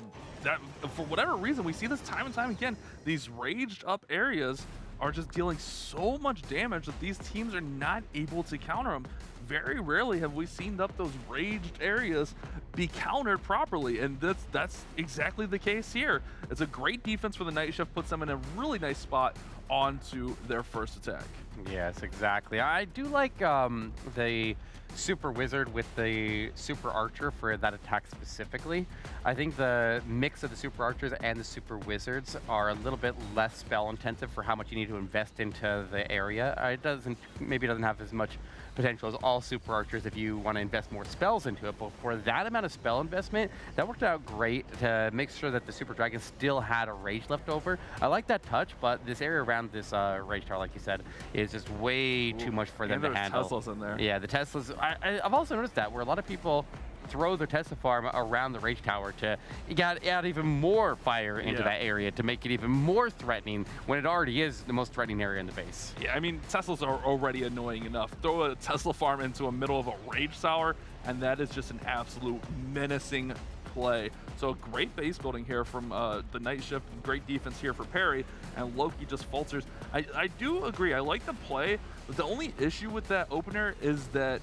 whatever reason, we see this time and time again, these raged up areas are just dealing so much damage that these teams are not able to counter them. Very rarely have we seen up those raged areas be countered properly, and that's exactly the case here. It's a great defense for the Night Shift, puts them in a really nice spot onto their first attack. Yes, exactly. I do like the Super Wizard with the Super Archer for that attack specifically. I think the mix of the Super Archers and the Super Wizards are a little bit less spell intensive for how much you need to invest into the area. It maybe doesn't have as much potential as all Super Archers if you want to invest more spells into it, but for that amount of spell investment, that worked out great to make sure that the Super Dragon still had a rage left over. I like that touch, but this area around this Rage Tower, like you said, is just way too much for them to handle. Teslas in there. Yeah, the Teslas. I've also noticed that where a lot of people throw their Tesla farm around the Rage Tower to add even more fire into that area to make it even more threatening when it already is the most threatening area in the base. Yeah, I mean, Teslas are already annoying enough. Throw a Tesla farm into a middle of a Rage Tower, and that is just an absolute menacing play. So great base building here from the Night Shift, great defense here for Perry, and Loki just falters. I do agree, I like the play, but the only issue with that opener is that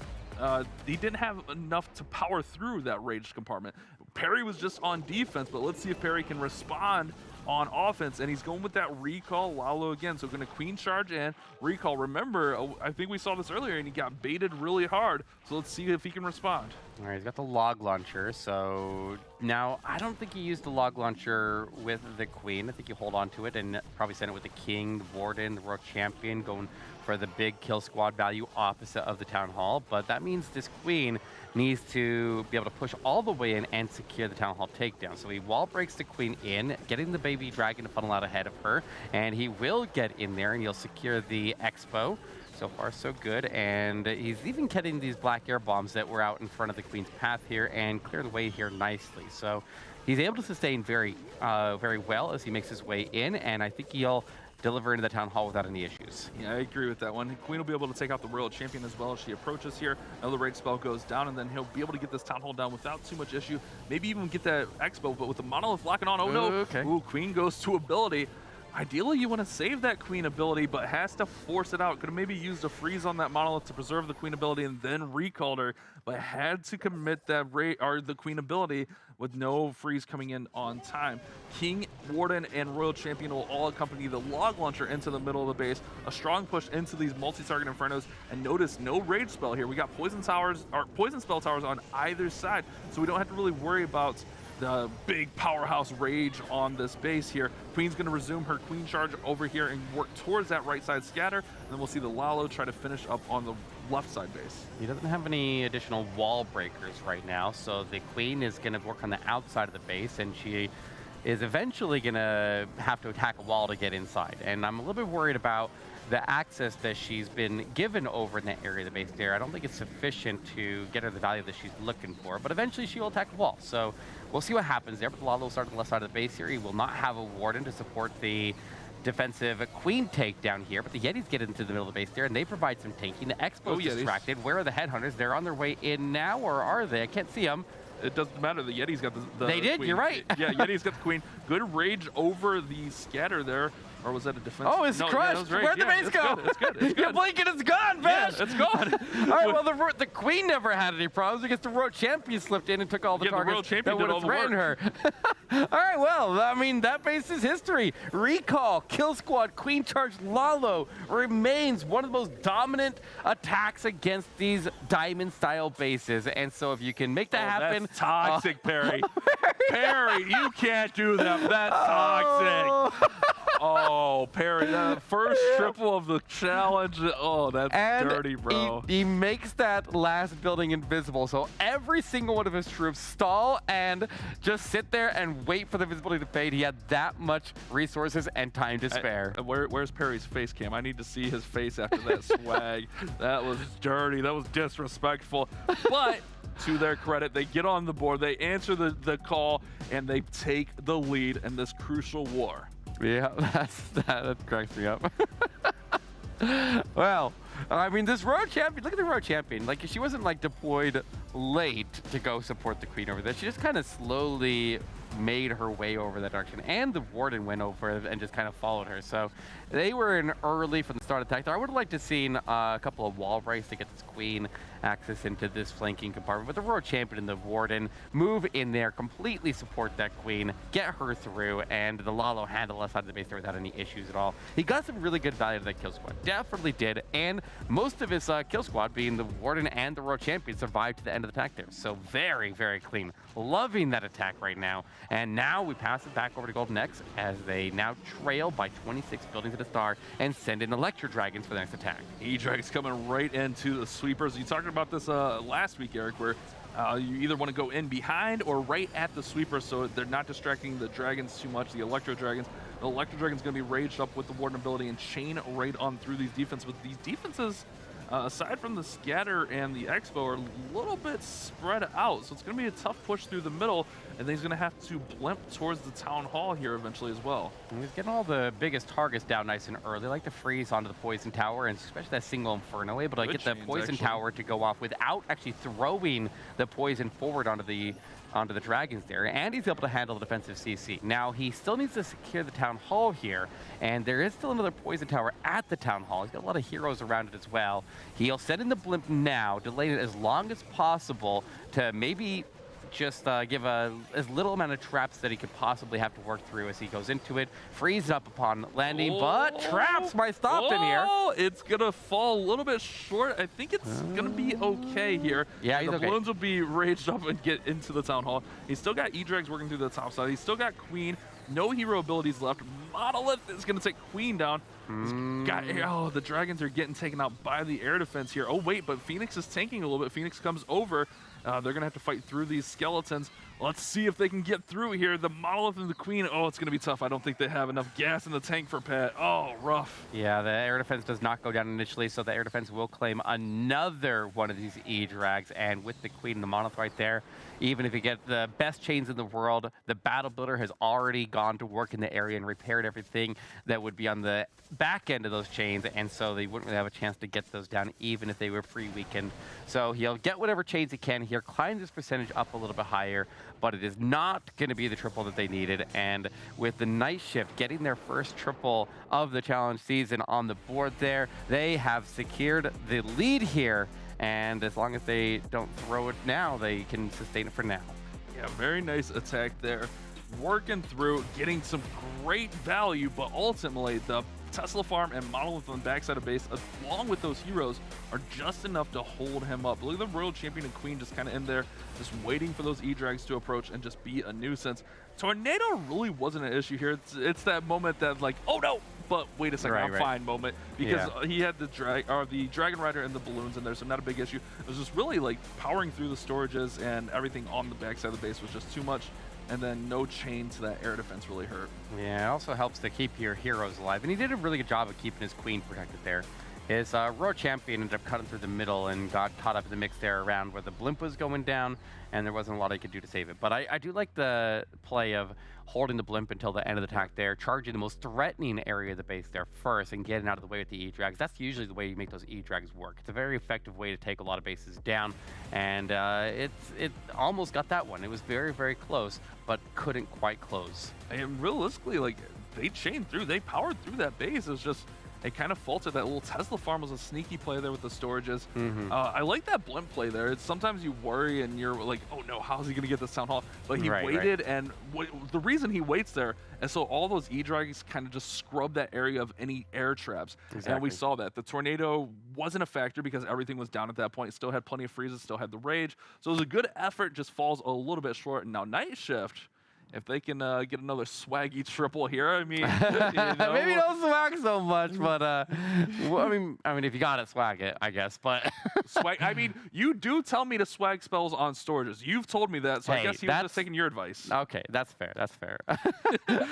he didn't have enough to power through that raged compartment. Perry was just on defense, but let's see if Perry can respond on offense, and he's going with that recall Lalo again. So going to queen charge and recall. Remember, I think we saw this earlier, and he got baited really hard. So let's see if he can respond. All right, he's got the log launcher. So now I don't think he used the log launcher with the queen. I think you hold on to it and probably send it with the king, the warden, the royal champion, going for the big kill squad value opposite of the town hall. But that means this queen needs to be able to push all the way in and secure the town hall takedown. So he wall breaks the queen in, getting the baby dragon to funnel out ahead of her, and he will get in there and he'll secure the expo. So far, so good, and he's even getting these black air bombs that were out in front of the queen's path here and clear the way here nicely. So he's able to sustain very well as he makes his way in, and I think he'll deliver into the town hall without any issues. Yeah, I agree with that one. Queen will be able to take out the royal champion as well as she approaches here. Another rage spell goes down, and then he'll be able to get this town hall down without too much issue. Maybe even get that expo, but with the monolith locking on, oh no. Okay. Ooh, queen goes to ability. Ideally, you want to save that queen ability, but has to force it out. Could have maybe used a freeze on that monolith to preserve the queen ability and then recalled her, but had to commit that the queen ability with no freeze coming in on time. King, Warden, and Royal Champion will all accompany the log launcher into the middle of the base. A strong push into these multi-target infernos, and notice no rage spell here. We got poison towers or poison spell towers on either side, so we don't have to really worry about the big powerhouse rage on this base here. Queen's going to resume her queen charge over here and work towards that right side scatter, and then we'll see the Lalo try to finish up on the left side base. He doesn't have any additional wall breakers right now, so the queen is going to work on the outside of the base, and she is eventually going to have to attack a wall to get inside. And I'm a little bit worried about the access that she's been given over in that area of the base there. I don't think it's sufficient to get her the value that she's looking for, but eventually she will attack the wall. So we'll see what happens there, but the Lalo will start on the left side of the base here. He will not have a warden to support the defensive queen takedown here, but the Yetis get into the middle of the base there, and they provide some tanking. The Expo's distracted. Where are the headhunters? They're on their way in now, or are they? I can't see them. It doesn't matter. The Yeti's got the They did, queen. you're right. Yeah, Yeti's got the queen. Good rage over the scatter there. Or was that a defense? Oh, it's crushed. Yeah, Where'd the base go? It's good. It's good. You blink and it's gone, man. Yeah, it's gone. All right, well, the queen never had any problems because the world champion slipped in and took all the targets that would have threatened her. All right, well, I mean, that base is history. Recall, Kill Squad, Queen Charge, Lalo remains one of the most dominant attacks against these diamond-style bases. And so if you can make that happen... That's toxic, Perry. Perry, you can't do that. That's toxic. Oh, Perry, that first triple of the challenge. Oh, that's dirty, bro. He makes that last building invisible, so every single one of his troops stall and just sit there and wait for the visibility to fade. He had that much resources and time to spare. Where's Perry's face cam? I need to see his face after that swag. That was dirty. That was disrespectful. But to their credit, they get on the board, they answer the call, and they take the lead in this crucial war. Yeah, that cracks me up. Well, I mean, this road champion, look at the road champion. Like, she wasn't like deployed late to go support the queen over there. She just kind of slowly made her way over that direction. And the warden went over and just kind of followed her. So they were in early from the start attack there. I would have liked to have seen a couple of wall breaks to get this queen access into this flanking compartment. But the road champion and the warden move in there, completely support that queen, get her through, and the Lalo handle left side of the base there without any issues at all. He got some really good value to that kill squad. Definitely did. And most of his kill squad, being the warden and the road champion, survived to the end of the attack there. So very, very clean. Loving that attack right now. And now we pass it back over to Golden X as they now trail by 26 buildings at a star and send in Electro Dragons for the next attack. E-Drag's coming right into the sweepers. You talked about this last week, Eric, where you either want to go in behind or right at the sweeper so they're not distracting the dragons too much, the Electro Dragons. The Electro Dragon's going to be raged up with the Warden ability and chain right on through these defenses. But these defenses, aside from the scatter and the Expo, are a little bit spread out. So it's going to be a tough push through the middle, and he's going to have to blimp towards the town hall here eventually as well. And he's getting all the biggest targets down nice and early, like the freeze onto the poison tower, and especially that single Inferno, able to get the poison tower to go off without actually throwing the poison forward onto the dragons there, and he's able to handle the defensive CC. Now, he still needs to secure the town hall here, and there is still another poison tower at the town hall. He's got a lot of heroes around it as well. He'll send in the blimp now, delaying it as long as possible to maybe just give as little amount of traps that he could possibly have to work through as he goes into it. Freeze up upon landing, but traps might stop him here. It's going to fall a little bit short. I think it's going to be okay here. Yeah, the balloons will be raged up and get into the town hall. He's still got E-Drags working through the top side. He's still got Queen. No hero abilities left. Monolith is going to take Queen down. The dragons are getting taken out by the air defense here. Oh, wait, but Phoenix is tanking a little bit. Phoenix comes over. They're going to have to fight through these skeletons. Let's see if they can get through here. The Monolith and the Queen, oh, it's going to be tough. I don't think they have enough gas in the tank for Pat. Oh, rough. Yeah, the air defense does not go down initially, so the air defense will claim another one of these E-Drags. And with the Queen and the Monolith right there, even if you get the best chains in the world, the Battle Builder has already gone to work in the area and repaired everything that would be on the back end of those chains, and so they wouldn't really have a chance to get those down even if they were free weakened. So he'll get whatever chains he can here, climb this percentage up a little bit higher, but it is not going to be the triple that they needed. And with the Night Shift getting their first triple of the challenge season on the board there, they have secured the lead here. And as long as they don't throw it now, they can sustain it for now. Yeah, very nice attack there. Working through, getting some great value, but ultimately the Tesla farm and Monolith on the backside of base, along with those heroes, are just enough to hold him up. Look at the Royal Champion and Queen just kind of in there, just waiting for those E-Drags to approach and just be a nuisance. Tornado really wasn't an issue here. It's that moment that like, oh no, but wait a second, I'm fine moment, because he had the Dragon Rider and the balloons in there, so not a big issue. It was just really like powering through the storages, and everything on the backside of the base was just too much. And then no chain to that air defense really hurt. Yeah, it also helps to keep your heroes alive. And he did a really good job of keeping his Queen protected there. His Royal Champion ended up cutting through the middle and got caught up in the mix there around where the blimp was going down, and there wasn't a lot he could do to save it. But I do like the play of holding the blimp until the end of the attack there, charging the most threatening area of the base there first, and getting out of the way with the E-Drags. That's usually the way you make those E-Drags work. It's a very effective way to take a lot of bases down, and it almost got that one. It was very, very close, but couldn't quite close. And realistically, like, they chained through, they powered through that base. It was just, it kind of faltered. That little Tesla farm was a sneaky play there with the storages. I like that blimp play there. It's sometimes you worry and you're like, oh no, how's he going to get this town hall? But he waited, and the reason he waits there, and so all those E-Drags kind of just scrub that area of any air traps. And we saw that. The tornado wasn't a factor because everything was down at that point. It still had plenty of freezes, still had the rage. So it was a good effort, just falls a little bit short. And now Night Shift, if they can get another swaggy triple here, I mean, maybe don't swag so much, but well, I mean, if you got it, swag it, I guess. But swag. I mean, you do tell me to swag spells on storages. You've told me that, so hey, I guess he was just taking your advice. Okay, that's fair. That's fair.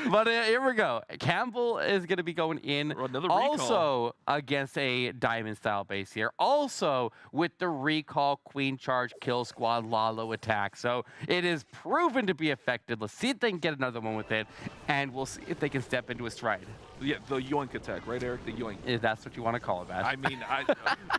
But here we go. Campbell is going to be going in another recall. Also against a diamond style base here. Also with the recall, Queen Charge, Kill Squad, Lalo attack. So it is proven to be effective. Let's see if they can get another one with it, and we'll see if they can step into a stride. Yeah, the yoink attack, right, Eric? The yoink. If that's what you want to call it, man. I mean,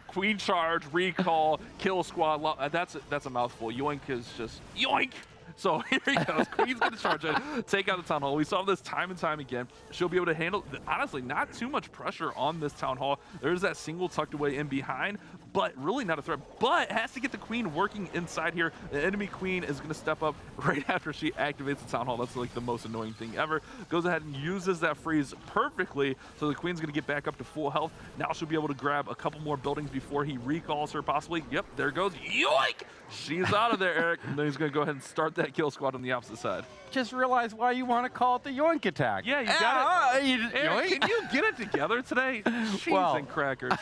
Queen Charge, Recall, Kill Squad, that's a mouthful. Yoink is just yoink. So here he goes. Queen's going to charge it, take out the Town Hall. We saw this time and time again. She'll be able to handle, honestly, not too much pressure on this Town Hall. There's that single tucked away in behind, but really not a threat. But has to get the Queen working inside here. The enemy Queen is going to step up right after she activates the Town Hall. That's like the most annoying thing ever. Goes ahead and uses that freeze perfectly. So the Queen's going to get back up to full health. Now she'll be able to grab a couple more buildings before he recalls her possibly. Yep, there goes. Yoink! She's out of there, Eric. And then he's going to go ahead and start that Kill Squad on the opposite side. Just realized why you want to call it the yoink attack. Yeah, you got it. Eric, can you get it together today? Cheese and crackers.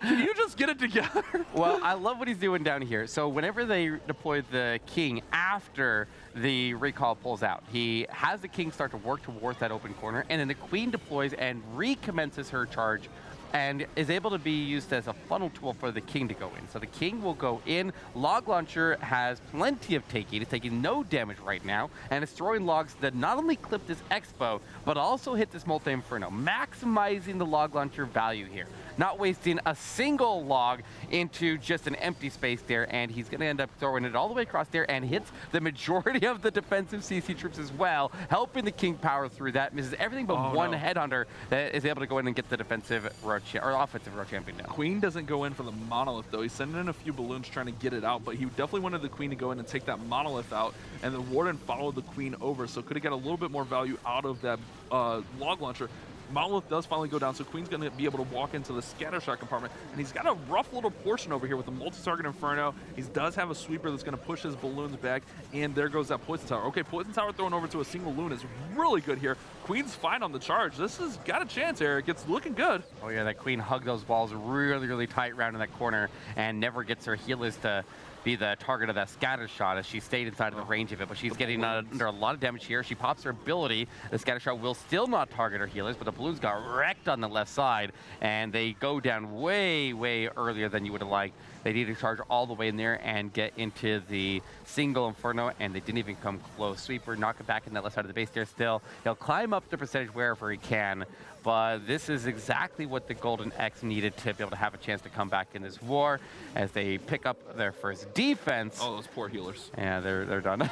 Can you just get it together? Well, I love what he's doing down here. So whenever they deploy the king after the recall pulls out, he has the king start to work towards that open corner, and then the queen deploys and recommences her charge and is able to be used as a funnel tool for the king to go in. So the king will go in. Log Launcher has plenty of taking. It's taking no damage right now, and it's throwing logs that not only clip this Expo, but also hit this Multi-Inferno, maximizing the Log Launcher value here. Not wasting a single log into just an empty space there, and he's going to end up throwing it all the way across there and hits the majority of the defensive CC troops as well, helping the king power through that. Misses everything but one headhunter that is able to go in and get the defensive or offensive road champion down. Queen doesn't go in for the monolith though. He's sending in a few balloons trying to get it out, but he definitely wanted the queen to go in and take that monolith out, and the warden followed the queen over, so could have got a little bit more value out of that log launcher. Monolith does finally go down, so Queen's going to be able to walk into the scatter shot compartment, and he's got a rough little portion over here with the multi-target Inferno. He does have a sweeper that's going to push his balloons back, and there goes that Poison Tower. Okay, Poison Tower thrown over to a single loon is really good here. Queen's fine on the charge. This has got a chance, Eric. It's looking good. Oh yeah, that Queen hugged those walls really, really tight around in that corner and never gets her healers to be the target of that scatter shot as she stayed inside of the range of it, but she's getting under a lot of damage here. She pops her ability. The scatter shot will still not target her healers, but the balloons got wrecked on the left side, and they go down way, way earlier than you would have liked. They need to charge all the way in there and get into the single Inferno, and they didn't even come close. Sweeper, knock it back in that left side of the base there still. He'll climb up the percentage wherever he can, but this is exactly what the Golden X needed to be able to have a chance to come back in this war as they pick up their first defense. Oh, those poor healers. Yeah, they're done.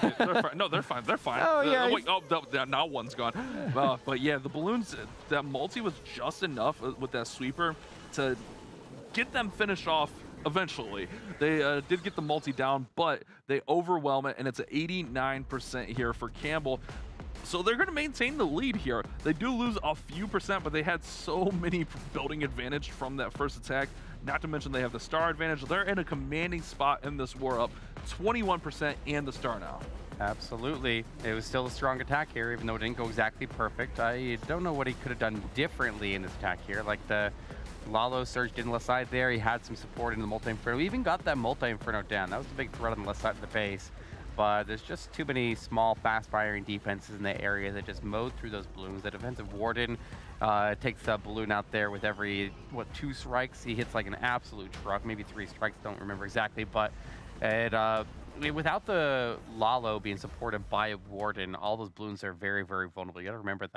No, they're fine. They're fine. Oh, yeah. Wait, now one's gone. But yeah, the balloons, that multi was just enough with that sweeper to get them finished off eventually. They did get the multi down, but they overwhelm it, and it's an 89% here for Campbell. So they're going to maintain the lead here. They do lose a few percent, but they had so many building advantage from that first attack. Not to mention they have the star advantage. They're in a commanding spot in this war, up 21% and the star now. Absolutely. It was still a strong attack here, even though it didn't go exactly perfect. I don't know what he could have done differently in this attack here. Like the Lalo surged in the left side there. He had some support in the Multi-Inferno. He even got that Multi-Inferno down. That was the big threat on the left side of the base. But there's just too many small, fast-firing defenses in the area that just mowed through those balloons. The defensive warden Takes a balloon out there with every, 2 strikes. He hits like an absolute truck, maybe 3 strikes, don't remember exactly. But without the Lalo being supported by a Warden, all those balloons are very, very vulnerable. You gotta remember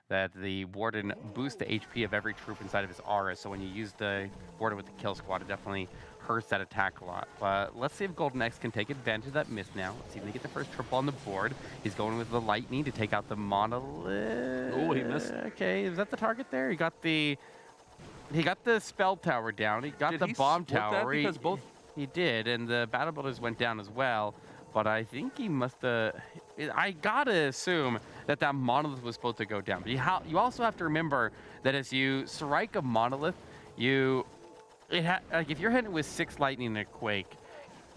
that the Warden boosts the HP of every troop inside of his aura. So when you use the Warden with the kill squad, it definitely hurts that attack a lot. But let's see if Golden X can take advantage of that miss now. Let's see if they get the first triple on the board. He's going with the Lightning to take out the Monolith. Oh, he missed. Okay, is that the target there? He got the spell tower down. He got the bomb tower. Because both. He did, and the battle builders went down as well. But I think he must have. I gotta assume that Monolith was supposed to go down. But you also have to remember that as you strike a Monolith, like if you're hitting with 6 lightning and a quake,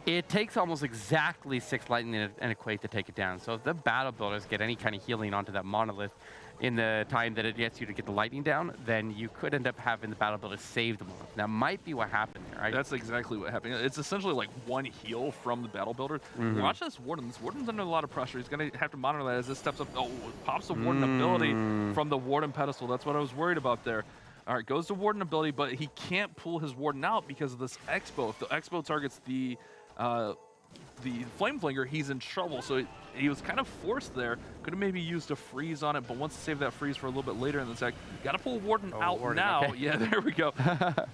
it takes almost exactly 6 lightning and a quake to take it down. So if the battle builders get any kind of healing onto that Monolith in the time that it gets you to get the lightning down, then you could end up having the battle builders save the Monolith. That might be what happened there, right? That's exactly what happened. It's essentially like 1 heal from the battle builder. Watch this Warden. This Warden's under a lot of pressure. He's going to have to monitor that as this steps up. Oh, pops the Warden ability from the Warden pedestal. That's what I was worried about there. All right, goes to Warden ability, but he can't pull his Warden out because of this Expo. If the Expo targets the Flame Flinger, he's in trouble. So he was kind of forced there. Could have maybe used a freeze on it, but wants to save that freeze for a little bit later in the attack. Got to pull Warden out now. Okay. Yeah, there we go.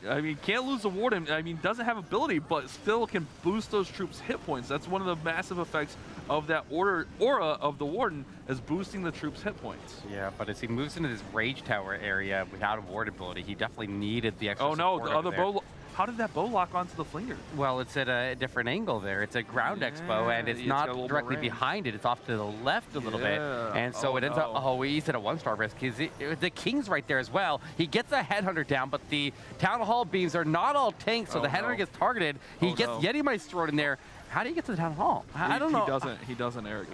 I mean, can't lose the Warden. I mean, doesn't have ability, but still can boost those troops' hit points. That's one of the massive effects of that aura of the Warden, is boosting the troops' hit points. Yeah, but as he moves into this Rage Tower area without a ward ability, he definitely needed the extra no, support the other over there. bow. How did that bow lock onto the Flinger? Well, it's at a different angle there. It's a ground expo, and it's not directly behind it. It's off to the left a little bit. And so it ends up, he's at a 1-star risk. The King's right there as well. He gets a Headhunter down, but the Town Hall beams are not all tanked, so the Headhunter gets targeted. He gets Yeti Maestro in there. How do you get to the Town Hall? I don't know. He doesn't, Eric.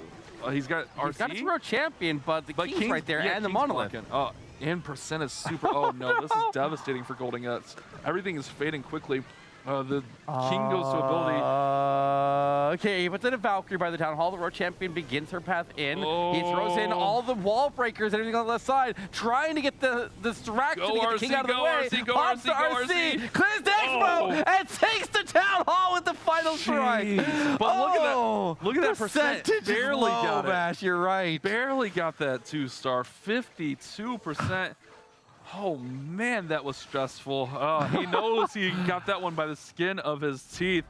He's got RC. He's got his World Champion, but the King's right there, and the Monolith. And percent is super. Oh no, this is devastating for Golden X. Everything is fading quickly. The King goes to ability. Okay, he puts in a Valkyrie by the Town Hall. The World Champion begins her path in. He throws in all the wall breakers and everything on the left side, trying to get the distraction to get the King out of the way. Pops the RC, clears the Expo, and takes the Town Hall with the final strike. But look at that percent. Barely got it. Bash, you're right. Barely got that 2-star. 52%. Oh man, that was stressful. He knows he got that one by the skin of his teeth.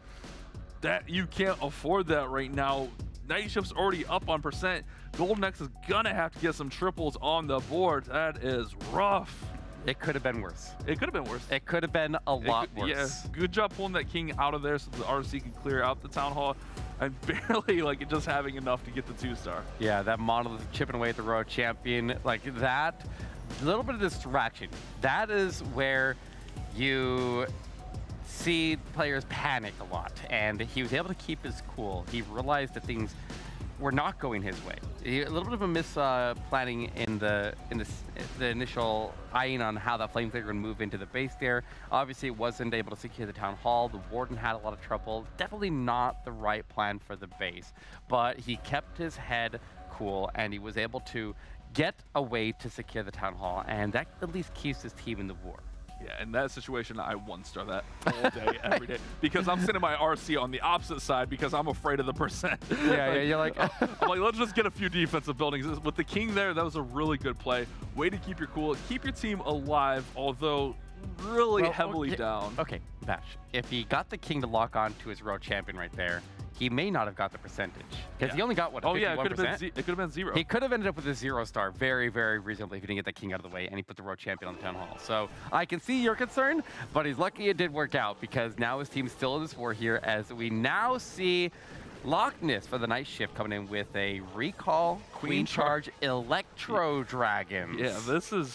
That you can't afford that right now. Night Shift's already up on percent. Golden X is gonna have to get some triples on the board. That is rough. It could have been worse. It could have been worse. It could have been a lot worse. Yeah, good job pulling that King out of there so the RC can clear out the Town Hall. And barely just having enough to get the 2-star. Yeah, that Monolith chipping away at the Road Champion, like that. A little bit of distraction. That is where you see players panic a lot, and he was able to keep his cool. He realized that things were not going his way. A little bit of a miss planning in the initial eyeing on how that Flame Flinger would move into the base there. Obviously, it wasn't able to secure the Town Hall. The Warden had a lot of trouble. Definitely not the right plan for the base, but he kept his head cool, and he was able to get a way to secure the Town Hall, and that at least keeps his team in the war. Yeah, in that situation, I 1-star that all day, every day, because I'm sending my RC on the opposite side because I'm afraid of the percent. Yeah, you're like, I'm like, let's just get a few defensive buildings. With the King there, that was a really good play. Way to keep your cool, keep your team alive, although really heavily down. Okay, Bash, if he got the King to lock on to his Road Champion right there, he may not have got the percentage, because he only got, what, 51%? Yeah, it could have been 0. He could have ended up with a 0-star very, very reasonably if he didn't get that King out of the way, and he put the Road Champion on the Town Hall. So I can see your concern, but he's lucky it did work out, because now his team's still in this war here, as we now see Loch Ness for the Night Shift coming in with a Recall, Queen Charge, Electro Dragons. Yeah, this is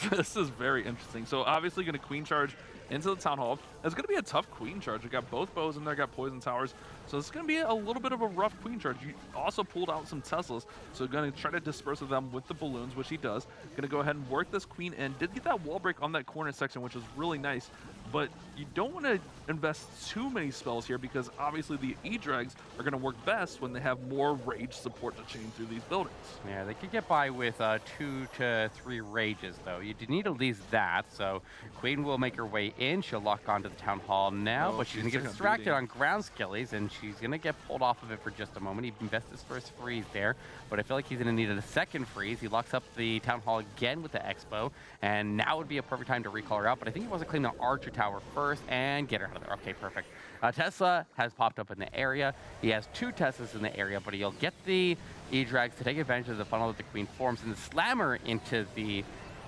very interesting. So obviously going to Queen Charge into the Town Hall. It's going to be a tough Queen Charge. We got both bows in there, got Poison Towers. So it's going to be a little bit of a rough Queen Charge. You also pulled out some Teslas, so going to try to disperse of them with the balloons, which he does. Going to go ahead and work this Queen in. Did get that wall break on that corner section, which was really nice. but you don't want to invest too many spells here because obviously the E-Dregs are going to work best when they have more rage support to chain through these buildings. Yeah, they could get by with 2 to 3 rages, though. You do need at least that, so Queen will make her way in. She'll lock onto the Town Hall now, but she's going to get distracted on ground skillies, and she's going to get pulled off of it for just a moment. He invests his first freeze there, but I feel like he's going to need a second freeze. He locks up the Town Hall again with the Expo, and now would be a perfect time to recall her out, but I think he wants to claim the Archer Tower first and get her out of there. Okay, perfect. Tesla has popped up in the area. He has 2 Teslas in the area, but he'll get the E-Drags to take advantage of the funnel that the Queen forms and slam her into the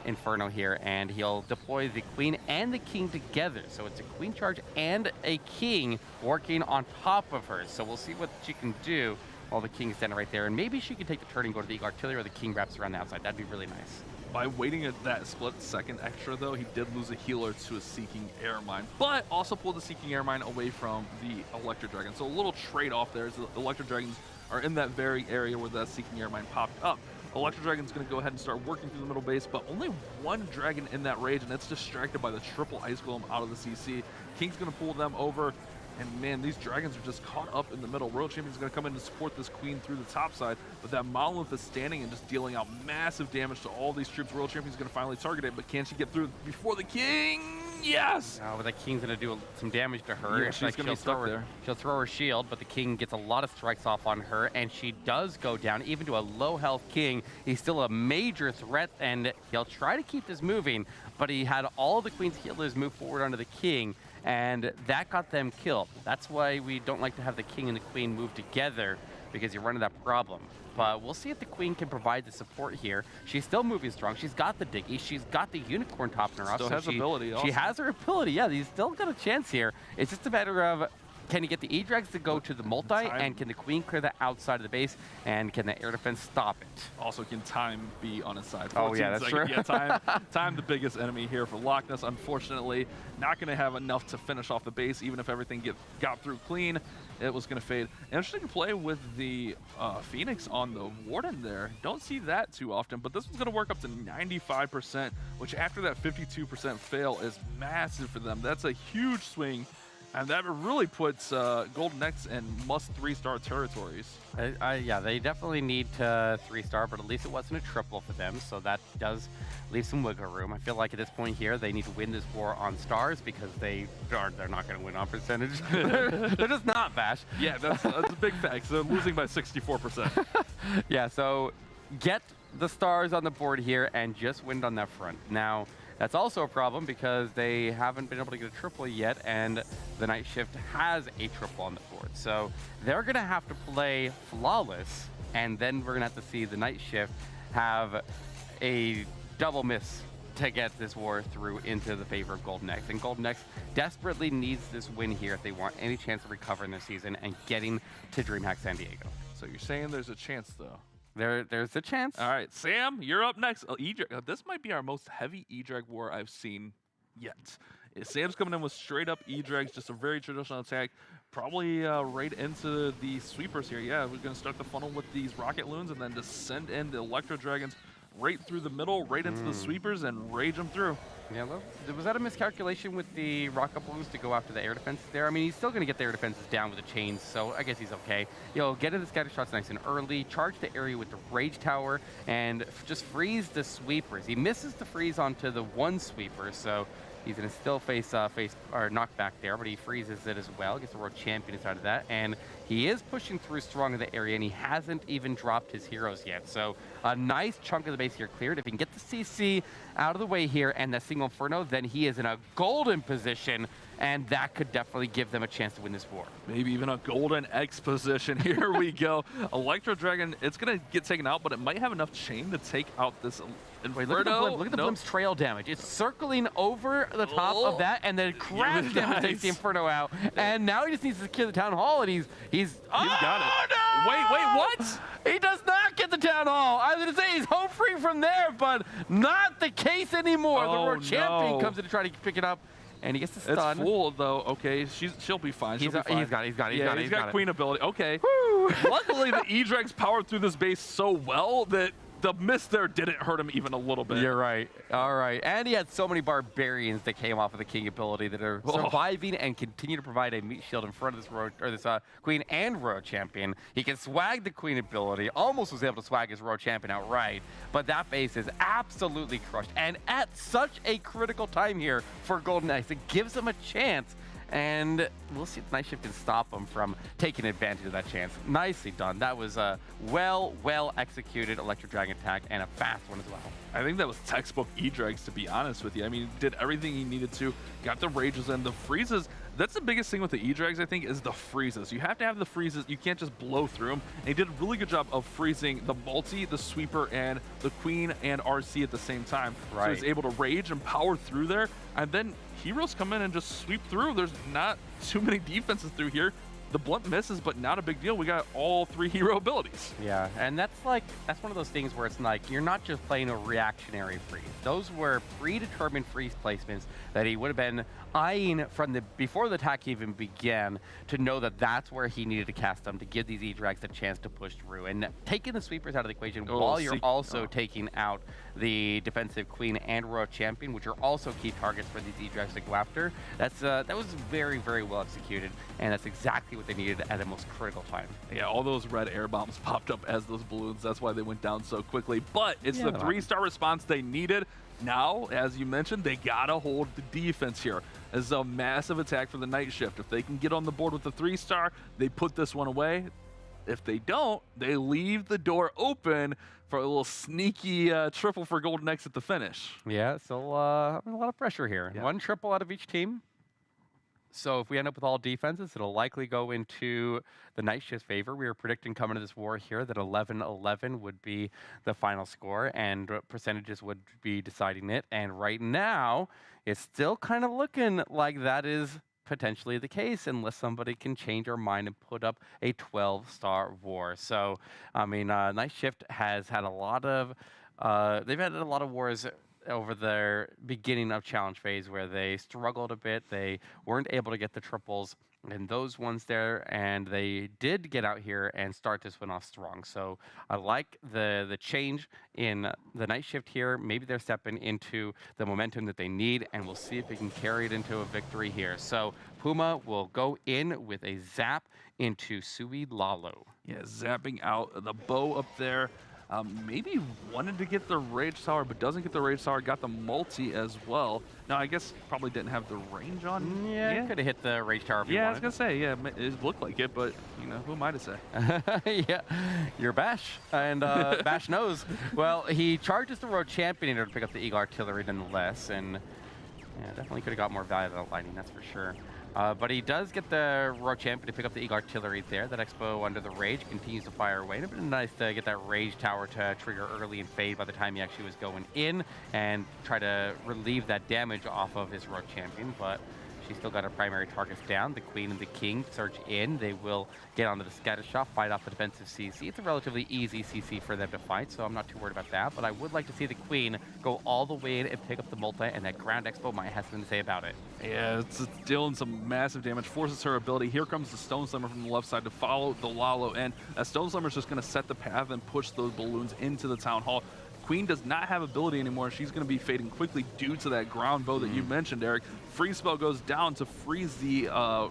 Inferno here, and he'll deploy the Queen and the King together. So it's a Queen charge and a King working on top of her. So we'll see what she can do while the King's standing right there, and maybe she can take the turn and go to the Eagle Artillery, or the King wraps around the outside. That'd be really nice. By waiting at that split second extra, though, he did lose a healer to a Seeking Air Mine, but also pulled the Seeking Air Mine away from the Electro Dragon. So a little trade-off there is the Electro Dragons are in that very area where that Seeking Air Mine popped up. Electro Dragon's going to go ahead and start working through the middle base, but only 1 dragon in that rage, and it's distracted by the triple Ice Golem out of the CC. King's going to pull them over. And man, these dragons are just caught up in the middle. World Champion's going to come in to support this Queen through the top side, but that Monolith is standing and just dealing out massive damage to all these troops. World Champion's going to finally target it, but can she get through before the King? Yes! But the King's going to do some damage to her. Yeah, she's going to be stuck there. She'll throw her shield, but the King gets a lot of strikes off on her, and she does go down. Even to a low-health King, he's still a major threat, and he'll try to keep this moving, but he had all the Queen's healers move forward onto the King, and that got them killed. That's why we don't like to have the King and the Queen move together, because you run into that problem. But we'll see if the Queen can provide the support here. She's still moving strong. She's got the Diggy. She's got the Unicorn topping her off. Still has ability also. She has her ability. Yeah, he's still got a chance here. It's just a matter of, can he get the E-Drags to go to the multi, and can the Queen clear the outside of the base, and can the air defense stop it? Also, can time be on his side? Oh, yeah, that's true. Yeah, time the biggest enemy here for Loch Ness. Unfortunately, not going to have enough to finish off the base, even if everything got through clean. It was going to fade. Interesting play with the Phoenix on the Warden there. Don't see that too often, but this one's going to work up to 95%, which after that 52% fail is massive for them. That's a huge swing. And that really puts Golden X in must 3-star territories. Yeah, they definitely need to 3-star, but at least it wasn't a triple for them, so that does leave some wiggle room. I feel like at this point here, they need to win this war on stars because they're not going to win on percentage. They're just not, Bash. Yeah, that's a big fact. So they're losing by 64%. Yeah, so get the stars on the board here and just win on that front. Now, that's also a problem because they haven't been able to get a triple yet, and the Night Shift has a triple on the board. So they're going to have to play flawless, and then we're going to have to see the Night Shift have a double miss to get this war through into the favor of Golden X. And Golden X desperately needs this win here if they want any chance of recovering their season and getting to DreamHack San Diego. So you're saying there's a chance, though? There's a chance. All right, Sam, you're up next. This might be our most heavy E-Drag war I've seen yet. Sam's coming in with straight up E-Drags, just a very traditional attack. Probably right into the sweepers here. Yeah, we're going to start the funnel with these rocket loons and then just send in the Electro Dragons right through the middle, right into the sweepers, and rage them through. Yeah, well, was that a miscalculation with the rocket balloons to go after the air defense there? I mean, he's still going to get the air defenses down with the chains, so I guess he's okay. Get into the scatter shots nice and early, charge the area with the rage tower, and just freeze the sweepers. He misses the freeze onto the one sweeper, so he's going to still face or knock back there, but he freezes it as well. Gets the world champion inside of that, and he is pushing through strong in the area, and he hasn't even dropped his heroes yet. So a nice chunk of the base here cleared. If he can get the CC out of the way here and that single Inferno, then he is in a golden position, and that could definitely give them a chance to win this war. Maybe even a Golden X position. Here we go. Electro Dragon, it's going to get taken out, but it might have enough chain to take out this Inferno. Wait, look at the blimp. Look at the blimp's trail damage. It's circling over the top of that, and then crash damage takes the Inferno out. And now he just needs to secure the Town Hall, and he's got it. No! Wait, what? He does not get the Town Hall. I was going to say he's home free from there, but not the case anymore. The World Champion comes in to try to pick it up, and he gets the stun. It's full, though. Okay, she'll be fine. He's got it. He's got Queen ability. Okay. Woo. Luckily, the E-Drags powered through this base so well that the miss there didn't hurt him even a little bit. You're right. All right. And he had so many barbarians that came off of the king ability that are surviving and continue to provide a meat shield in front of this road or this queen and road champion. He can swag the queen ability. Almost was able to swag his road champion outright, but that base is absolutely crushed. And at such a critical time here for Golden Knights, it gives them a chance. And we'll see if Night Shift can stop them from taking advantage of that chance. Nicely done. That was a well executed Electric Dragon attack and a fast one as well. I think that was textbook E-Dregs, to be honest with you. I mean, he did everything he needed to, got the rages and the freezes. That's the biggest thing with the E-Dregs, I think, is the freezes. You have to have the freezes. You can't just blow through them. And he did a really good job of freezing the multi, the sweeper, and the queen and RC at the same time. Right. So he's able to rage and power through there. And then heroes come in and just sweep through. There's not too many defenses through here. The blunt misses, but not a big deal. We got all 3 hero abilities. Yeah, and that's one of those things where it's like you're not just playing a reactionary freeze. Those were predetermined freeze placements that he would have been eyeing from before the attack even began to know that that's where he needed to cast them to give these E-Drags a chance to push through. And taking the sweepers out of the equation while you're also taking out the defensive queen and royal champion, which are also key targets for these E-Drags to go after, that was very, very well executed, and that's exactly what they needed at the most critical time. Yeah, all those red air bombs popped up as those balloons. That's why they went down so quickly. But it's the 3-star response they needed. Now, as you mentioned, they gotta hold the defense here. This is a massive attack for the Night Shift. If they can get on the board with the 3-star, they put this one away. If they don't, they leave the door open for a little sneaky triple for Golden Knights at the finish. Yeah, so a lot of pressure here. Yeah. 1 triple out of each team. So if we end up with all defenses, it'll likely go into the Night Shift's favor. We were predicting coming to this war here that 11-11 would be the final score and percentages would be deciding it. And right now, it's still kind of looking like that is potentially the case unless somebody can change their mind and put up a 12-star war. So, I mean, Night Shift has had a lot of, they've had a lot of wars over their beginning of challenge phase where they struggled a bit. They weren't able to get the triples and those ones there, and they did get out here and start this one off strong. So I like the change in the Night Shift here. Maybe they're stepping into the momentum that they need, and we'll see if they can carry it into a victory here. So Puma will go in with a zap into Sui Lalo. Yeah, zapping out the bow up there. Maybe wanted to get the Rage Tower, but doesn't get the Rage Tower. Got the multi as well. No, I guess probably didn't have the range on. Yeah, could have hit the Rage Tower if you wanted. I was going to say, yeah, it looked like it, but, you know, who am I to say? Yeah, you're Bash, and Bash knows. Well, he charges the Road Champion in order to pick up the Eagle Artillery nonetheless, and yeah, definitely could have got more value out of Lightning, that's for sure. But he does get the Road Champion to pick up the Eagle Artillery there. That Expo under the Rage continues to fire away. It would have been nice to get that Rage Tower to trigger early and fade by the time he actually was going in and try to relieve that damage off of his Road Champion, but she's still got her primary targets down. The Queen and the King surge in. They will get onto the scatter shot, fight off the defensive CC. It's a relatively easy CC for them to fight, so I'm not too worried about that. But I would like to see the Queen go all the way in and pick up the multi, and that Ground Expo might have something to say about it. Yeah, it's dealing some massive damage, forces her ability. Here comes the Stone Slammer from the left side to follow the Lalo, and that Stone Slammer is just going to set the path and push those balloons into the Town Hall. Queen does not have ability anymore. She's going to be fading quickly due to that ground bow that you mentioned, Eric. Freeze spell goes down to freeze the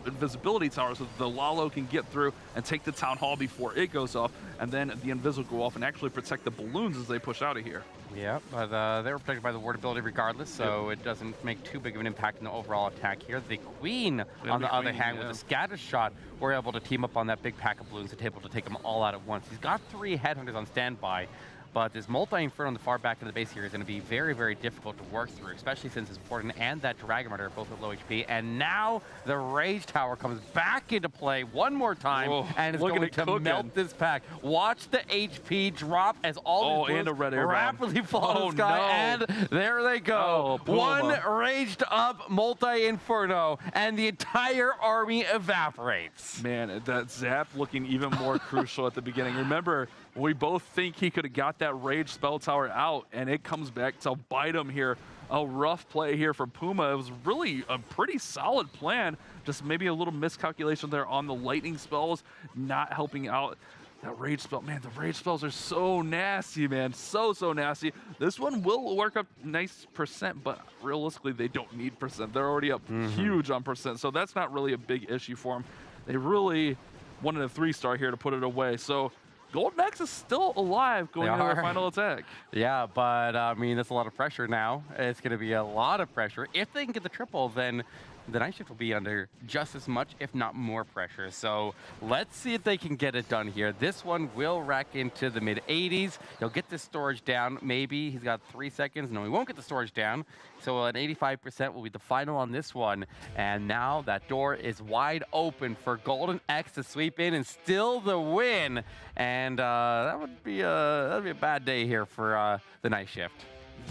invisibility tower so that the Lalo can get through and take the Town Hall before it goes off, and then the Invis will go off and actually protect the balloons as they push out of here. Yeah, but they were protected by the ward ability regardless, so it doesn't make too big of an impact in the overall attack here. The Queen, on the other hand, with the scatter shot, were able to team up on that big pack of balloons and able to take them all out at once. He's got 3 headhunters on standby, but this multi-inferno on the far back of the base here is going to be very, very difficult to work through, especially since it's important and that Dragon Rider are both at low HP. And now the Rage Tower comes back into play one more time and is going to melt this pack. Watch the HP drop as all these balloons rapidly fall to the sky, and there they go. One raged up multi-inferno, and the entire army evaporates. Man, that zap looking even more crucial at the beginning. Remember, we both think he could have got that Rage Spell Tower out, and it comes back to bite him here. A rough play here for Puma. It was really a pretty solid plan. Just maybe a little miscalculation there on the lightning spells, not helping out. That rage spell, man, the rage spells are so nasty, man. So nasty. This one will work up nice percent, but realistically, they don't need percent. They're already up huge on percent, so that's not really a big issue for them. They really wanted a 3-star here to put it away. So Golden X is still alive going into their final attack. Yeah, but I mean, that's a lot of pressure now. It's going to be a lot of pressure. If they can get the triple, then the Night Shift will be under just as much, if not more pressure. So let's see if they can get it done here. This one will rack into the mid-80s. He'll get this storage down. Maybe he's got 3 seconds. No, he won't get the storage down. So an 85% will be the final on this one. And now that door is wide open for Golden X to sweep in and steal the win. And that would be that'd be a bad day here for the Night Shift.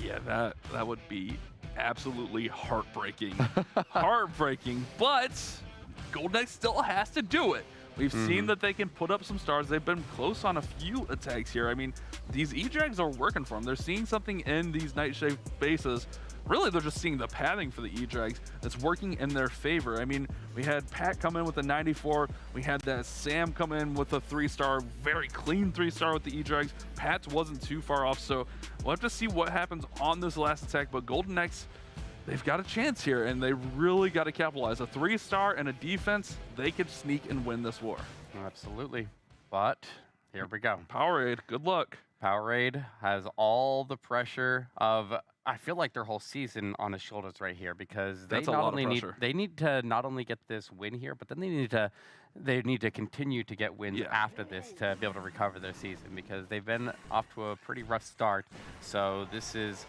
Yeah, that would be absolutely heartbreaking. Heartbreaking, but Golden X still has to do it. We've seen that they can put up some stars. They've been close on a few attacks here. I mean, these E-Drags are working for them. They're seeing something in these Night Shift bases. Really, they're just seeing the pathing for the E-Drags that's working in their favor. I mean, we had Pat come in with a 94. We had that Sam come in with a 3-star, very clean 3-star with the E-Drags. Pat's wasn't too far off, so we'll have to see what happens on this last attack. But Golden X, they've got a chance here, and they really got to capitalize. A 3-star and a defense, they could sneak and win this war. Absolutely. But here we go. Powerade, good luck. Powerade has all the pressure of, I feel like, their whole season on his shoulders right here, because they need to not only get this win here, but then they need to continue to get wins after this to be able to recover their season, because they've been off to a pretty rough start. So this is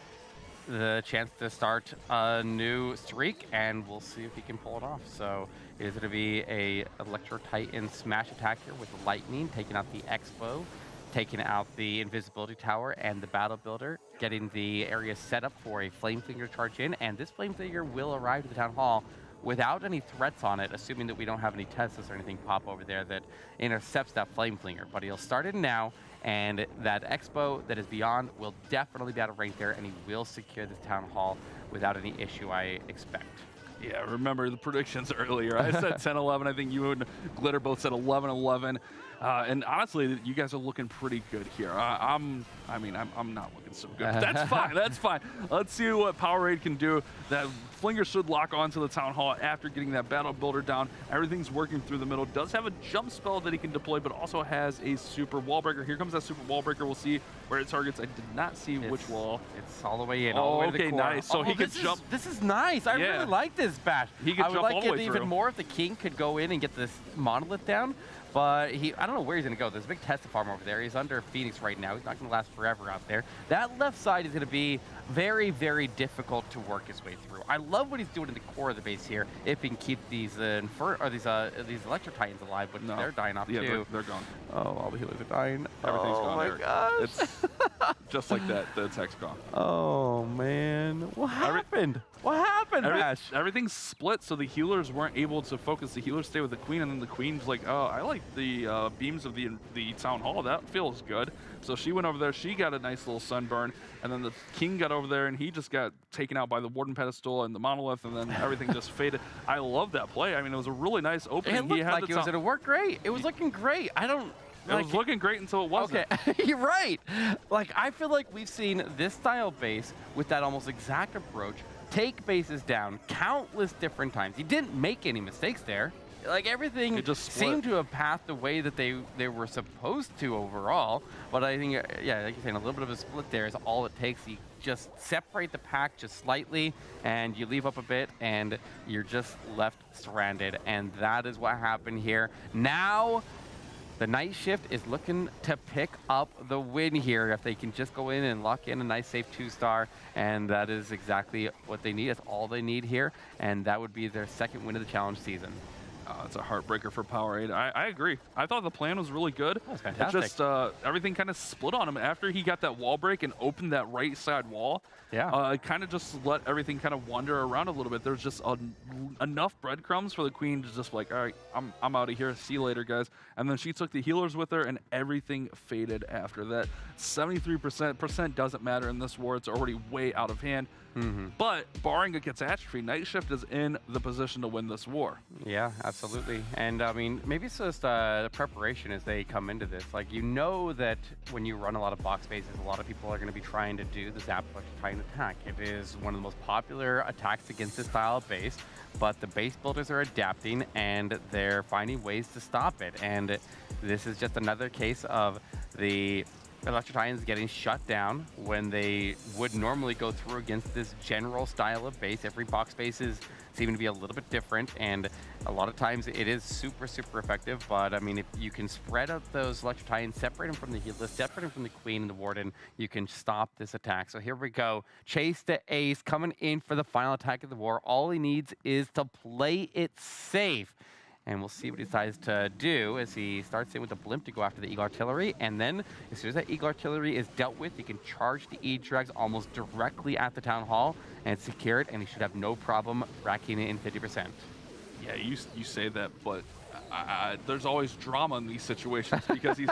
the chance to start a new streak, and we'll see if he can pull it off. So is it going to be a Electro Titan smash attack here with Lightning, taking out the Expo, taking out the Invisibility Tower and the Battle Builder, getting the area set up for a Flameflinger charge in, and this Flameflinger will arrive to the Town Hall without any threats on it, assuming that we don't have any Teslas or anything pop over there that intercepts that Flameflinger. But he'll start it now, and that Expo that is beyond will definitely be out of rank there, and he will secure this Town Hall without any issue, I expect. Yeah, remember the predictions earlier. I said 10-11. I think you and Glitter both said 11-11. And honestly, you guys are looking pretty good here. I'm not looking so good. But that's fine. That's fine. Let's see what Powerade can do. That Flinger should lock onto the Town Hall after getting that Battle Builder down. Everything's working through the middle. Does have a jump spell that he can deploy, but also has a super wall breaker. Here comes that super wall breaker. We'll see where it targets. I did not see which wall. It's all the way in. Oh, all the way okay, to the core. nice. So he could jump. This is nice. I really like this bash. He could I would jump like all the it way even through. more if the King could go in and get this Monolith down. But I don't know where he's going to go. There's a big Tesla farm over there. He's under Phoenix right now. He's not going to last forever out there. That left side is going to be very, very difficult to work his way through. I love what he's doing in the core of the base here. If he can keep these these Electro Titans alive, but they're dying off too. They're gone. Oh, all the healers are dying. Everything's gone. Oh my gosh. It's just like that. The attack's gone. Oh man, what happened? What happened, Bash? Everything's split, so the healers weren't able to focus. The healers stay with the queen, and then the queen's like, oh, I like the beams of the Town Hall. That feels good. So she went over there. She got a nice little sunburn, and then the king got over there, and he just got taken out by the Warden Pedestal and the Monolith, and then everything just faded. I love that play. I mean, it was a really nice opening. It looked like it was going to work great. It was looking great. It was looking great until it wasn't. Okay, you're right. Like, I feel like we've seen this style base with that almost exact approach take bases down countless different times. He didn't make any mistakes there. Like, everything just seemed to have passed the way that they were supposed to overall. But I think, yeah, like you're saying, a little bit of a split there is all it takes. You just separate the pack just slightly, and you leave up a bit, and you're just left stranded. And that is what happened here. Now, the Night Shift is looking to pick up the win here if they can just go in and lock in a nice safe 2-star, and that is exactly what they need. That's all they need here, and that would be their second win of the challenge season. It's a heartbreaker for Powerade. I agree. I thought the plan was really good. That was fantastic. It just everything kind of split on him after he got that wall break and opened that right side wall. Yeah. It kind of just let everything kind of wander around a little bit. There's just enough breadcrumbs for the queen to just like, all right, I'm out of here. See you later, guys. And then she took the healers with her, and everything faded after that. 73% doesn't matter in this war. It's already way out of hand. Mm-hmm. But barring a catastrophe, Night Shift is in the position to win this war. Yeah, absolutely. Absolutely. And I mean, maybe it's just the preparation as they come into this. Like, you know that when you run a lot of box bases, a lot of people are going to be trying to do the Zap electrifying attack. It is one of the most popular attacks against this style of base, but the base builders are adapting and they're finding ways to stop it. And this is just another case of the Electro-Titans getting shut down when they would normally go through against this general style of base. Every box base is seeming to be a little bit different, and a lot of times it is super effective. But I mean, if you can spread out those Electro-Titans, separate them from the Heatless, separate them from the Queen and the Warden, you can stop this attack. So here we go. Chase the Ace coming in for the final attack of the war. All he needs is to play it safe. And we'll see what he decides to do as he starts in with the Blimp to go after the Eagle Artillery. And then, as soon as that Eagle Artillery is dealt with, he can charge the E-Drags almost directly at the Town Hall and secure it, and he should have no problem racking it in 50%. Yeah, you say that, but there's always drama in these situations because he's...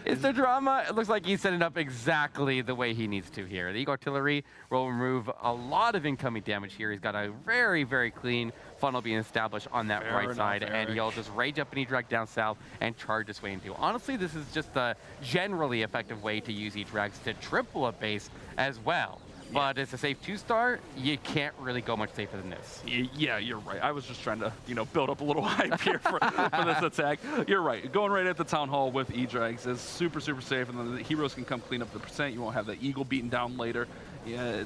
Is there drama? It looks like he's setting up exactly the way he needs to here. The Eagle Artillery will remove a lot of incoming damage here. He's got a very clean funnel being established on that right side, and he'll just rage up an E-Drag down south and charge his way into. Honestly, this is just a generally effective way to use E-Drags to triple a base as well. But it's a safe 2-star. You can't really go much safer than this. Yeah, you're right. I was just trying to, build up a little hype here for this attack. You're right. Going right at the Town Hall with E-Drags is super safe, and then the heroes can come clean up the percent. You won't have the Eagle beaten down later. Yeah,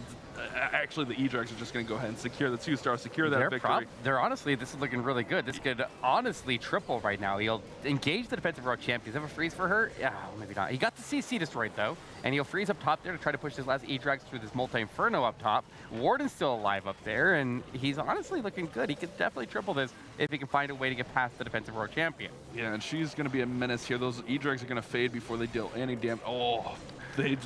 actually, the E-Drags are just going to go ahead and secure the 2-star, secure that victory. They're honestly, this is looking really good. This could honestly triple right now. He'll engage the defensive row champ. Does he have a freeze for her? Yeah, maybe not. He got the CC destroyed, though, and he'll freeze up top there to try to push his last E-Drags through this multi-inferno up top. Warden's still alive up there, and he's honestly looking good. He could definitely triple this if he can find a way to get past the defensive row champion. Yeah, and she's going to be a menace here. Those E-Drags are going to fade before they deal any damage. Oh, they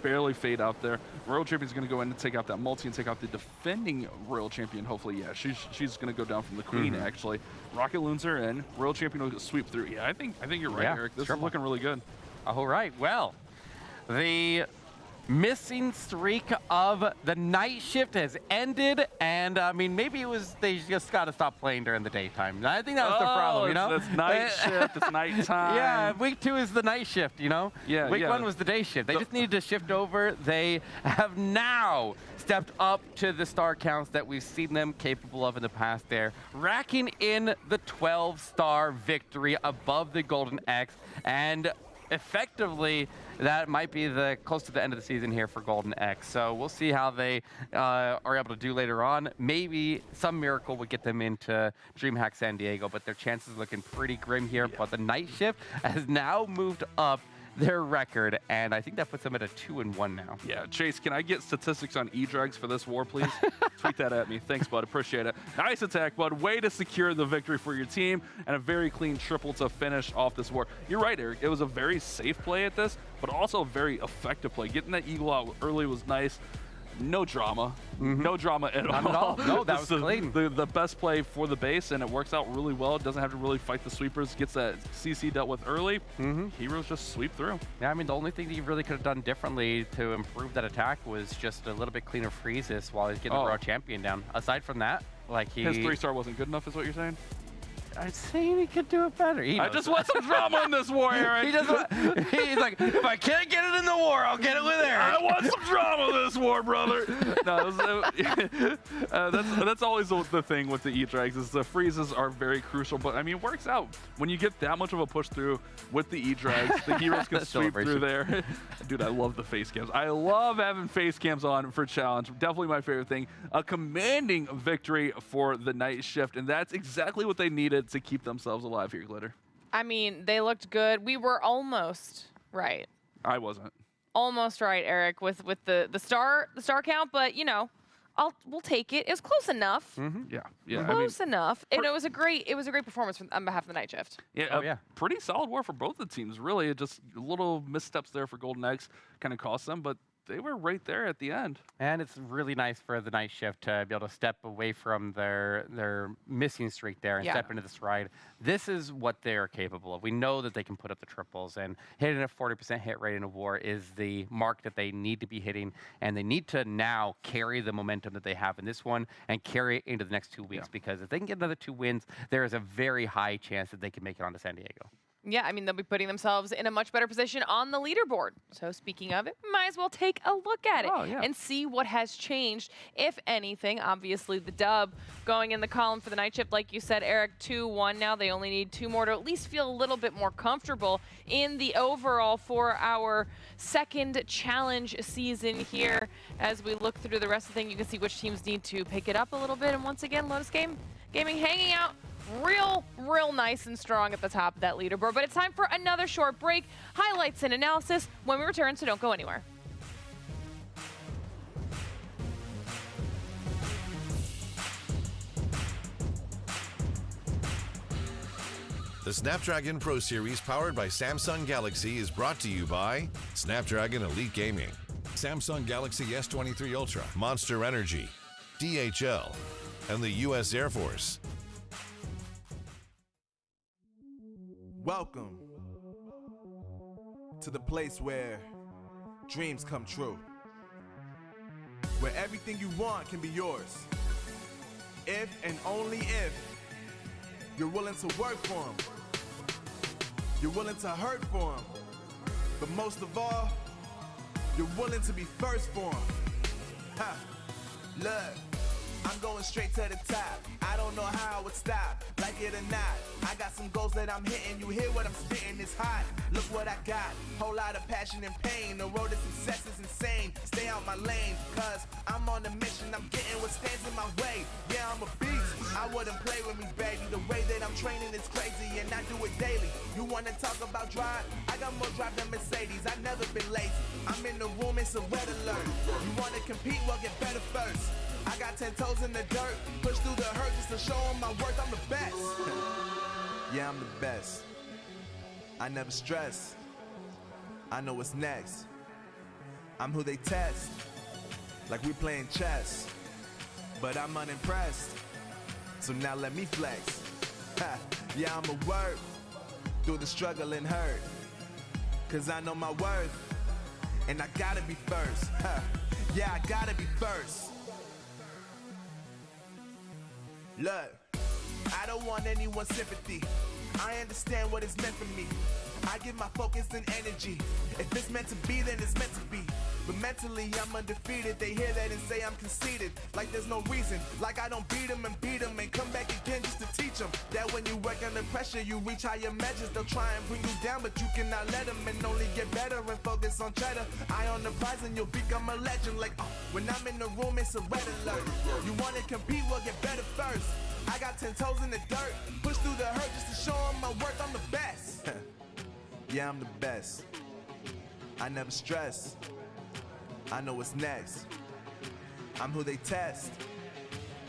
barely fade out there. Royal Champion's going to go in and take out that multi and take out the defending Royal Champion, hopefully. Yeah, she's going to go down from the Queen, actually. Rocket Loons are in. Royal Champion will sweep through. Yeah, I think you're right, Eric. This is looking really good. All right, well, the missing streak of the night shift has ended, and I mean, maybe it was they just got to stop playing during the daytime. I think that was the problem, you know? It's night shift, it's nighttime. Yeah, week 2 is the night shift, you know? Yeah, Week 1 was the day shift. They just needed to shift over. They have now stepped up to the star counts that we've seen them capable of in the past there, racking in the 12-star victory above the Golden X, and effectively, that might be close to the end of the season here for Golden X. So we'll see how they are able to do later on. Maybe some miracle would get them into DreamHack San Diego, but their chances are looking pretty grim here. Yeah. But the night shift has now moved up their record, and I think that puts them at a 2-1 now. Yeah, Chase, can I get statistics on E-Drags for this war, please? Tweet that at me. Thanks, bud. Appreciate it. Nice attack, bud. Way to secure the victory for your team, and a very clean triple to finish off this war. You're right, Eric. It was a very safe play at this, but also a very effective play. Getting that Eagle out early was nice. No drama. No drama at all. No, that was clean. The best play for the base, and it works out really well. It doesn't have to really fight the sweepers. Gets that CC dealt with early. Heroes just sweep through. Yeah, I mean, the only thing that you really could have done differently to improve that attack was just a little bit cleaner freezes while he's getting the Raw Champion down. Aside from that, like his 3-star wasn't good enough, is what you're saying? I'm saying he could do it better. I just want some drama in this war, Eric. He's like, if I can't get it in the war, I'll get it with Eric. I want some drama in this war, brother. No, that's always the thing with the E-Drags is the freezes are very crucial. But, I mean, it works out. When you get that much of a push through with the E-Drags, the heroes can sweep through there. Dude, I love the face cams. I love having face cams on for challenge. Definitely my favorite thing. A commanding victory for the night shift, and that's exactly what they needed to keep themselves alive here, Glitter. I mean, they looked good. We were almost right. I wasn't. Almost right, Eric, with the star count, but you know, we'll take it. It was close enough. Yeah. Close enough. And it was a great performance on behalf of the night shift. Yeah, pretty solid war for both the teams, really. Just little missteps there for Golden X kind of cost them, but they were right there at the end. And it's really nice for the night shift to be able to step away from their missing streak there and step into this ride. This is what they're capable of. We know that they can put up the triples, and hitting a 40% hit rate in a war is the mark that they need to be hitting, and they need to now carry the momentum that they have in this one and carry it into the next 2 weeks, because if they can get another 2 wins, there is a very high chance that they can make it on to San Diego. Yeah, I mean, they'll be putting themselves in a much better position on the leaderboard. So speaking of it, might as well take a look at it and see what has changed, if anything. Obviously, the dub going in the column for the night shift, like you said, Eric, 2-1 now. They only need 2 more to at least feel a little bit more comfortable in the overall for our second challenge season here. As we look through the rest of the thing, you can see which teams need to pick it up a little bit. And once again, Lotus Gaming hanging out real nice and strong at the top of that leaderboard. But it's time for another short break. Highlights and analysis when we return, so don't go anywhere. The Snapdragon Pro Series powered by Samsung Galaxy is brought to you by Snapdragon Elite Gaming, Samsung Galaxy S23 Ultra, Monster Energy, DHL, and the U.S. Air Force. Welcome to the place where dreams come true, where everything you want can be yours, if and only if you're willing to work for them, you're willing to hurt for them, but most of all, you're willing to be first for them. Ha! Look, I'm going straight to the top. I don't know how I would stop, like it or not. I got some goals that I'm hitting. You hear what I'm spitting? It's hot. Look what I got. Whole lot of passion and pain. The road to success is insane. Stay out my lane, cause I'm on a mission. I'm getting what stands in my way. Yeah, I'm a beast. I wouldn't play with me, baby. The way that I'm training is crazy, and I do it daily. You wanna talk about drive? I got more drive than Mercedes. I never been lazy. I'm in the room, it's a red alert. You wanna compete? Well, get better first. I got 10 toes in the dirt, push through the hurt just to show them my worth. I'm the best. Yeah, I'm the best. I never stress. I know what's next. I'm who they test, like we playing chess. But I'm unimpressed, so now let me flex. Yeah, I'ma work through the struggle and hurt, cause I know my worth, and I gotta be first. Yeah, I gotta be first. Look, I don't want anyone's sympathy. I understand what is meant for me. I give my focus and energy. If it's meant to be, then it's meant to be. But mentally, I'm undefeated. They hear that and say I'm conceited. Like there's no reason. Like I don't beat them and come back again just to teach them that when you work under pressure, you reach higher measures. They'll try and bring you down, but you cannot let them, and only get better and focus on cheddar. Eye on the prize and you'll become a legend. Like, when I'm in the room, it's a red alert. You want to compete? Well, get better first. I got 10 toes in the dirt, push through the hurt just to show them my worth. I'm the best. Yeah, I'm the best. I never stress. I know what's next. I'm who they test,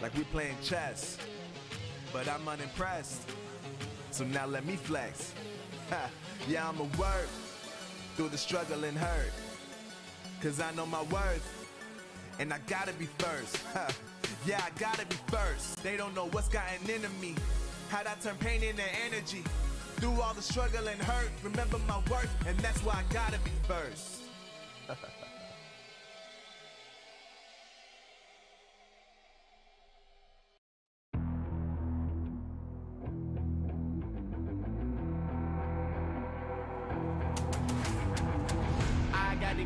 like we playing chess. But I'm unimpressed, so now let me flex. Yeah, I'ma work through the struggle and hurt, cause I know my worth, and I gotta be first. Yeah, I gotta be first. They don't know what's gotten into me, how'd I turn pain into energy. Through all the struggle and hurt, remember my worth, and that's why I gotta be first.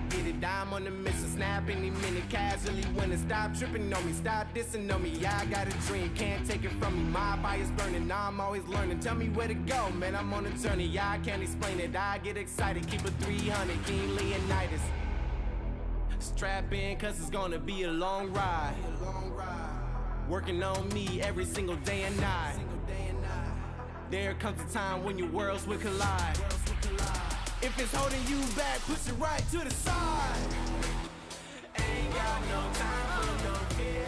Get it, I'm on the mission, snap any minute, casually winning. Stop tripping on me, stop dissing on me. Yeah, I got a dream, can't take it from me. My fire's burning, I'm always learning. Tell me where to go, man, I'm on a journey. Yeah, I can't explain it, I get excited. Keep it 300, King Leonidas. Strap in, cause it's gonna be a long ride. Working on me every single day and night. There comes a time when your worlds will collide. If it's holding you back, push it right to the side. Ain't got no time for no fear.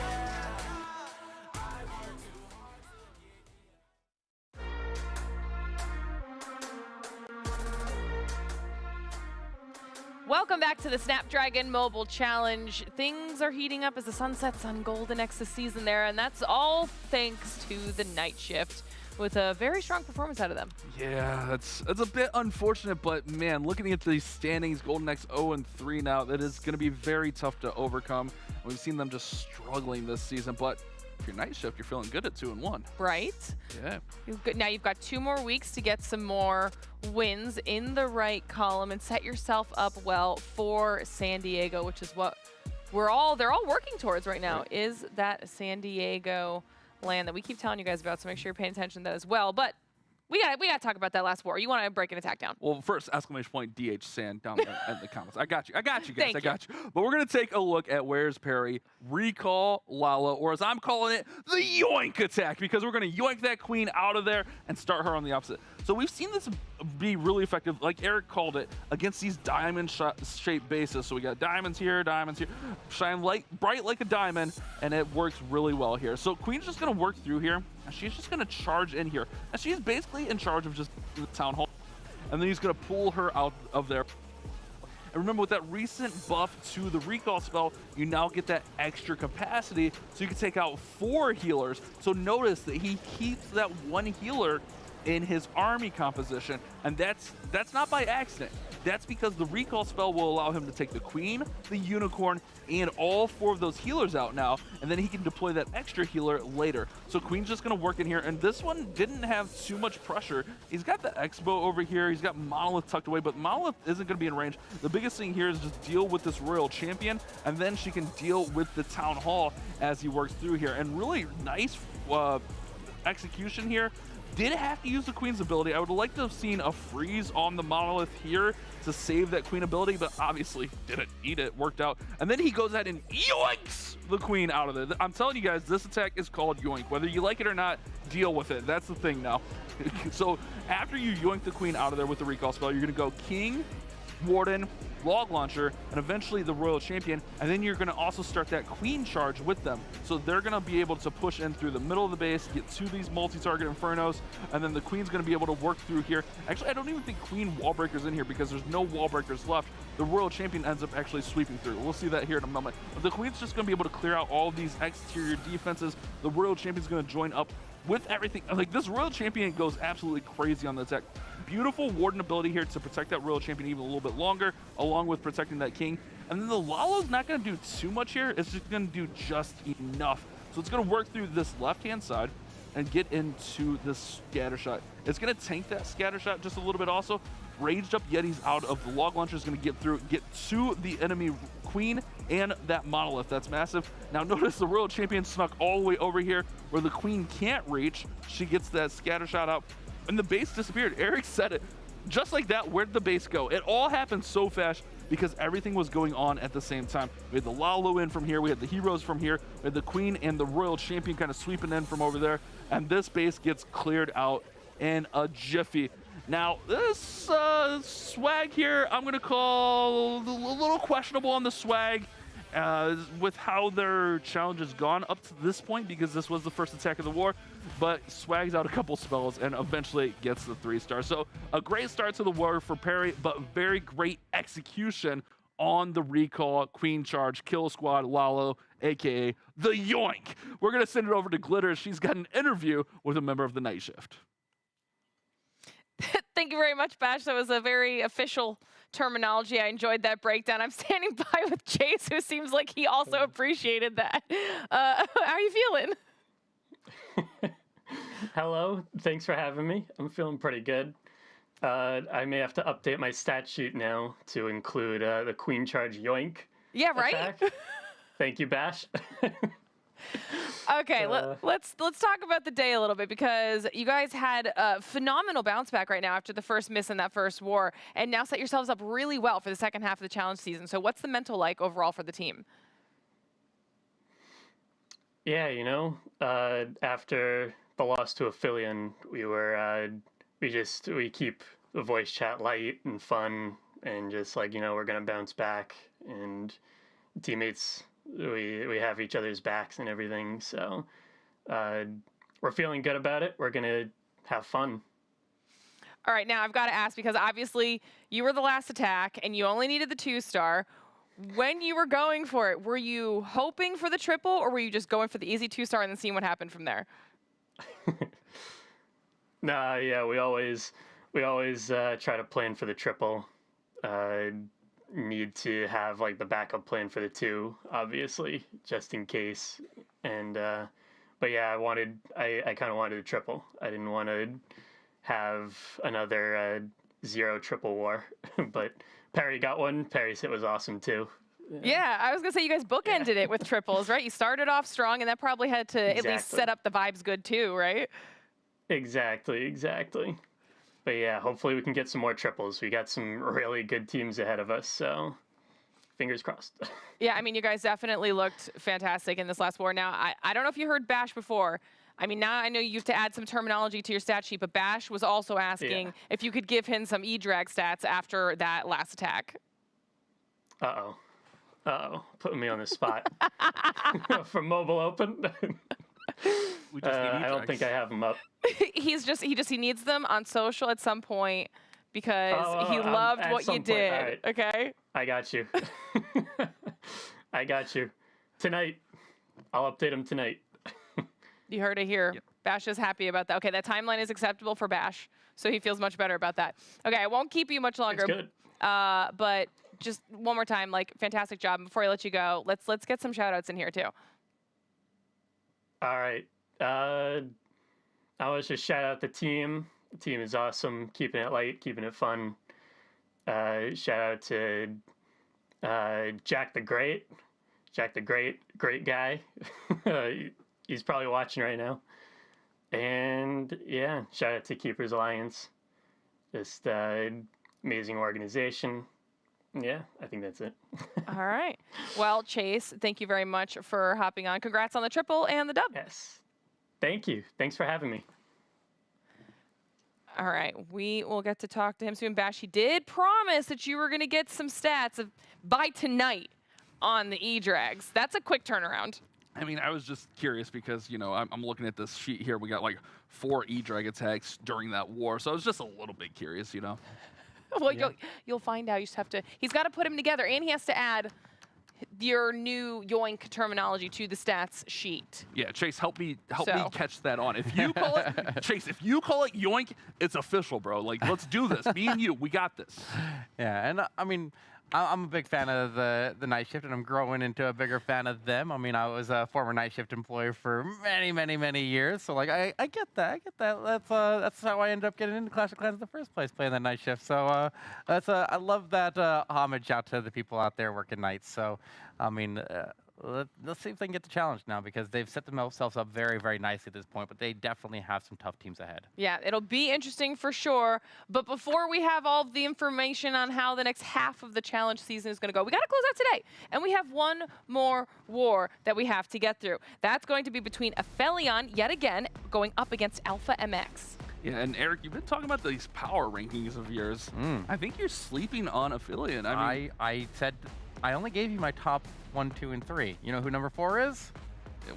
I work too hard to get here. Welcome back to the Snapdragon Mobile Challenge. Things are heating up as the sun sets on Golden X's season there, and that's all thanks to the night shift with a very strong performance out of them. Yeah, that's a bit unfortunate, but man, looking at these standings, Golden X 0-3 now, that is going to be very tough to overcome. We've seen them just struggling this season, but if you're night shift, you're feeling good at 2-1. Right? Yeah. Now you've got 2 more weeks to get some more wins in the right column and set yourself up well for San Diego, which is what they're all working towards right now, is that San Diego land that we keep telling you guys about, so make sure you're paying attention to that as well. But we got to talk about that last war. You want to break an attack down? Well, first, exclamation point, DH Sand down there in the comments. I got you guys. Thank I got you. But we're going to take a look at Where's Perry, Recall Lala, or as I'm calling it, the Yoink attack, because we're going to yoink that queen out of there and start her on the opposite. So we've seen this be really effective, like Eric called it, against these diamond-shaped bases. So we got diamonds here, shine bright like a diamond, and it works really well here. So Queen's just going to work through here, and she's just going to charge in here. And she's basically in charge of just the town hall. And then he's going to pull her out of there. And remember, with that recent buff to the recall spell, you now get that extra capacity, so you can take out 4 healers. So notice that he keeps that 1 healer in his army composition, and that's not by accident. That's because the recall spell will allow him to take the queen, the unicorn, and all 4 of those healers out now, and then he can deploy that extra healer later. So Queen's just gonna work in here, and this one didn't have too much pressure. He's got the Expo over here, he's got Monolith tucked away, but Monolith isn't gonna be in range. The biggest thing here is just deal with this Royal Champion, and then she can deal with the Town Hall as he works through here. And really nice execution here. Did have to use the Queen's ability. I would like to have seen a freeze on the Monolith here to save that Queen ability, but obviously didn't need it. Worked out. And then he goes ahead and yoinks the Queen out of there. I'm telling you guys, this attack is called yoink. Whether you like it or not, deal with it. That's the thing now. So after you yoink the Queen out of there with the recall spell, you're going to go King, Warden, Log Launcher, and eventually the Royal Champion, and then you're going to also start that Queen charge with them. So they're going to be able to push in through the middle of the base, get to these multi-target Infernos, and then the Queen's going to be able to work through here. Actually, I don't even think Queen wall breakers in here because there's no wall breakers left. The Royal Champion ends up actually sweeping through. We'll see that here in a moment. But the Queen's just going to be able to clear out all of these exterior defenses. The Royal Champion's going to join up with everything. Like, this Royal Champion goes absolutely crazy on the attack. Beautiful Warden ability here to protect that Royal Champion even a little bit longer, along with protecting that King. And then the Lalo's not going to do too much here. It's just going to do just enough. So it's going to work through this left-hand side and get into this scatter shot. It's going to tank that scatter shot just a little bit also. Raged up Yetis out of the Log Launcher is going to get through, get to the enemy Queen and that Monolith. That's massive. Now notice the Royal Champion snuck all the way over here where the Queen can't reach. She gets that scatter shot out, and the base disappeared. Eric said it. Just like that, where'd the base go? It all happened so fast because everything was going on at the same time. We had the Lalo in from here, we had the heroes from here, we had the Queen and the Royal Champion kind of sweeping in from over there, and this base gets cleared out in a jiffy. Now, this swag here, I'm going to call a little questionable on the swag with how their challenge has gone up to this point, because this was the first attack of the war, but swags out a couple spells and eventually gets the 3-star. So a great start to the war for Perry, but very great execution on the recall, Queen charge, kill squad, Lalo, aka the Yoink. We're going to send it over to Glitter. She's got an interview with a member of the night shift. Thank you very much, Bash. That was a very official terminology. I enjoyed that breakdown. I'm standing by with Chase, who seems like he also appreciated that. How are you feeling? Hello. Thanks for having me. I'm feeling pretty good. I may have to update my stat sheet now to include the Queen Charge Yoink. Yeah, right? Attack. Thank you, Bash. Okay, let's talk about the day a little bit, because you guys had a phenomenal bounce back right now after the first miss in that first war, and now set yourselves up really well for the second half of the challenge season. So what's the mental like overall for the team? Yeah, you know, after the loss to Aphelion, we keep the voice chat light and fun, and just like, you know, we're gonna bounce back, and teammates, we have each other's backs and everything, so we're feeling good about it. We're gonna have fun. All right, now I've got to ask, because obviously you were the last attack and you only needed the 2-star. When you were going for it, were you hoping for the triple, or were you just going for the easy 2-star and then seeing what happened from there? Nah, yeah, we always try to plan for the triple. Need to have like the backup plan for the 2, obviously, just in case. And but yeah, I kind of wanted a triple. I didn't want to have another 0 triple war. But Perry got one. Perry's hit was awesome too. Yeah, I was gonna say you guys bookended it with triples, right? You started off strong, and that probably had to at least set up the vibes good too, right? Exactly. But yeah, hopefully we can get some more triples. We got some really good teams ahead of us, so fingers crossed. Yeah, I mean, you guys definitely looked fantastic in this last war. Now, I don't know if you heard Bash before. I mean, now I know you have to add some terminology to your stat sheet, but Bash was also asking if you could give him some E-drag stats after that last attack. Uh-oh, putting me on the spot. For Mobile Open? We just need I don't think I have them up. he needs them on social at some point because he loved what you did. Right. Okay. I got you. I got you. Tonight, I'll update him tonight. You heard it here. Yep. Bash is happy about that. Okay, that timeline is acceptable for Bash, so he feels much better about that. Okay, I won't keep you much longer. It's good. But just one more time, like, fantastic job. Before I let you go, let's get some shout outs in here too. All right. I was just shout out the team. The team is awesome, keeping it light, keeping it fun. Shout out to Jack the Great. Jack the Great guy. He's probably watching right now. And yeah, shout out to Keepers Alliance. Just amazing organization. Yeah, I think that's it. All right. Well, Chase, thank you very much for hopping on. Congrats on the triple and the dub. Yes. Thank you. Thanks for having me. All right. We will get to talk to him soon. Bash, he did promise that you were going to get some stats by tonight on the E-Drags. That's a quick turnaround. I mean, I was just curious because, you know, I'm looking at this sheet here. We got like 4 E-Drag attacks during that war. So I was just a little bit curious, you know. Well, yeah. you'll find out. You just have to. He's got to put them together, and he has to add your new Yoink terminology to the stats sheet. Yeah, Chase, help me catch that on. If you call it Chase, if you call it Yoink, it's official, bro. Like, let's do this. Me and you, we got this. Yeah, and I mean, I'm a big fan of the night shift, and I'm growing into a bigger fan of them. I mean, I was a former night shift employee for many years, so like I get that. That's how I ended up getting into Clash of Clans in the first place, playing the night shift. So I love that homage out to the people out there working nights. So I mean, let's see if they can get the challenge now, because they've set themselves up very nicely at this point, but they definitely have some tough teams ahead. Yeah, it'll be interesting for sure. But before we have all of the information on how the next half of the challenge season is going to go, we got to close out today. And we have one more war that we have to get through. That's going to be between Aphelion, yet again, going up against Alpha MX. Yeah, and Eric, you've been talking about these power rankings of yours. I think you're sleeping on Aphelion. I mean, I said I only gave you my top 1, 2, and 3. You know who number 4 is?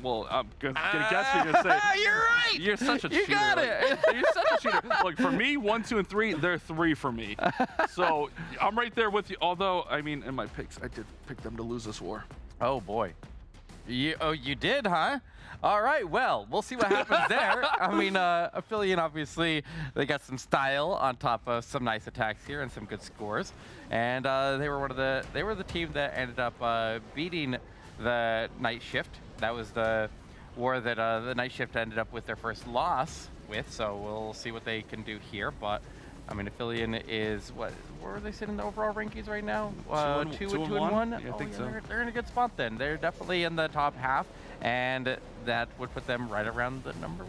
Well, I'm gonna guess you're gonna say. You're right. You're such a cheater. You got it. You're such a cheater. Look, for me, 1, 2, and 3, they're 3 for me. So I'm right there with you. Although, I mean, in my picks, I did pick them to lose this war. Oh boy. You did, huh? All right, well, we'll see what happens there. I mean, Aphelion, obviously, they got some style on top of some nice attacks here and some good scores. And they were the team that ended up beating the Night Shift. That was the war that the Night Shift ended up with their first loss with. So we'll see what they can do here. But I mean, Aphelion is where are they sitting in the overall rankings right now? 2 and 1. Yeah, I think so. They're in a good spot then. They're definitely in the top half, and that would put them right around the number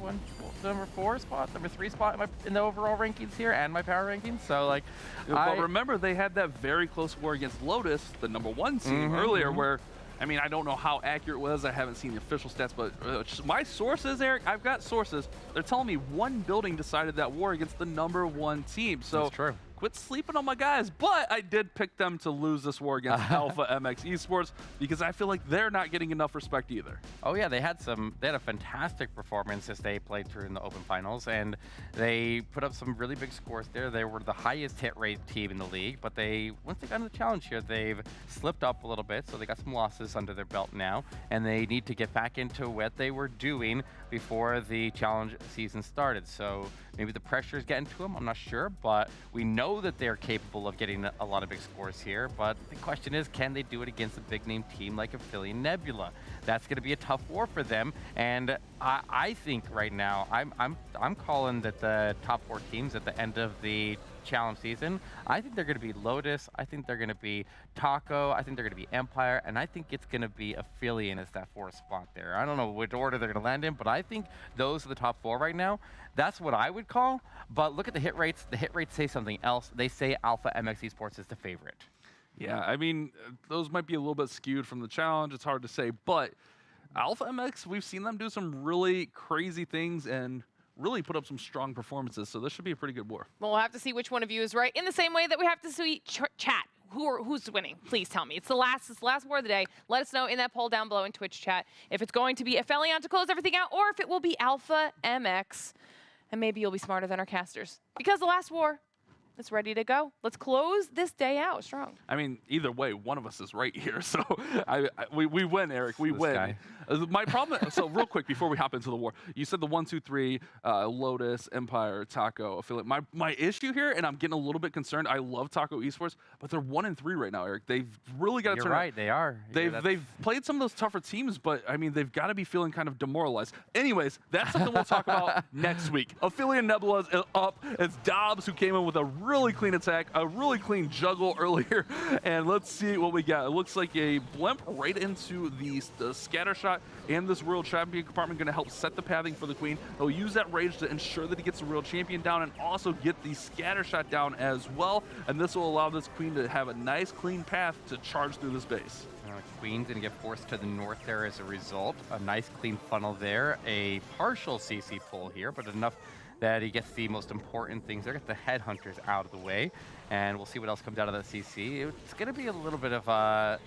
4 spot, number 3 spot in the overall rankings here, and my power rankings. So like, but remember they had that very close war against Lotus, the number 1 team earlier, where. I mean, I don't know how accurate it was. I haven't seen the official stats, but my sources, Eric, I've got sources. They're telling me 1 building decided that war against the number 1 team. So that's true. quit sleeping on my guys, but I did pick them to lose this war against Alpha MX Esports because I feel like they're not getting enough respect either. Oh yeah, they had a fantastic performance as they played through in the Open Finals, and they put up some really big scores there. They were the highest hit rate team in the league, but once they got into the challenge here, they've slipped up a little bit, so they got some losses under their belt now, and they need to get back into what they were doing before the challenge season started. So maybe the pressure is getting to them, I'm not sure, but we know that they're capable of getting a lot of big scores here, but the question is, can they do it against a big name team like Affiliate Nebula? That's going to be a tough war for them, and I think right now, I'm calling that the top 4 teams at the end of the challenge season, I think they're going to be Lotus, I think they're going to be Taco, I think they're going to be Empire, and I think it's going to be Affiliate as that 4th spot there. I don't know what order they're going to land in, but I think those are the top 4 right now. That's what I would call, but look at the hit rates. The hit rates say something else. They say Alpha MX Esports is the favorite. Yeah, I mean, those might be a little bit skewed from the challenge. It's hard to say, but Alpha MX, we've seen them do some really crazy things and really put up some strong performances, so this should be a pretty good war. Well, we'll have to see which one of you is right, in the same way that we have to see chat. Who's winning? Please tell me. It's the last war of the day. Let us know in that poll down below in Twitch chat if it's going to be Aphelion to close everything out, or if it will be Alpha MX. And maybe you'll be smarter than our casters, because the last war is ready to go. Let's close this day out strong. I mean, either way, one of us is right here, so we win, Eric. We win. Guy. My problem. So real quick before we hop into the war, you said the 1, 2, 3, Lotus, Empire, Taco, Affiliate. My issue here, and I'm getting a little bit concerned. I love Taco Esports, but they're 1 and 3 right now, Eric. They've really got to You're turn. right. They are. They've played some of those tougher teams, but I mean, they've got to be feeling kind of demoralized. Anyways, that's something we'll talk about next week. Affiliate Nebula is up. It's Dobbs who came in with a really clean attack, a really clean juggle earlier, and let's see what we got. It looks like a blimp right into the scatter shot, and this World Champion compartment going to help set the pathing for the Queen. He'll use that rage to ensure that he gets the World Champion down and also get the scatter shot down as well, and this will allow this Queen to have a nice clean path to charge through this base. Queen's going to get forced to the north there as a result. A nice clean funnel there. A partial CC pull here, but enough that he gets the most important things there. Get the headhunters out of the way, and we'll see what else comes out of that CC. It's going to be a little bit of a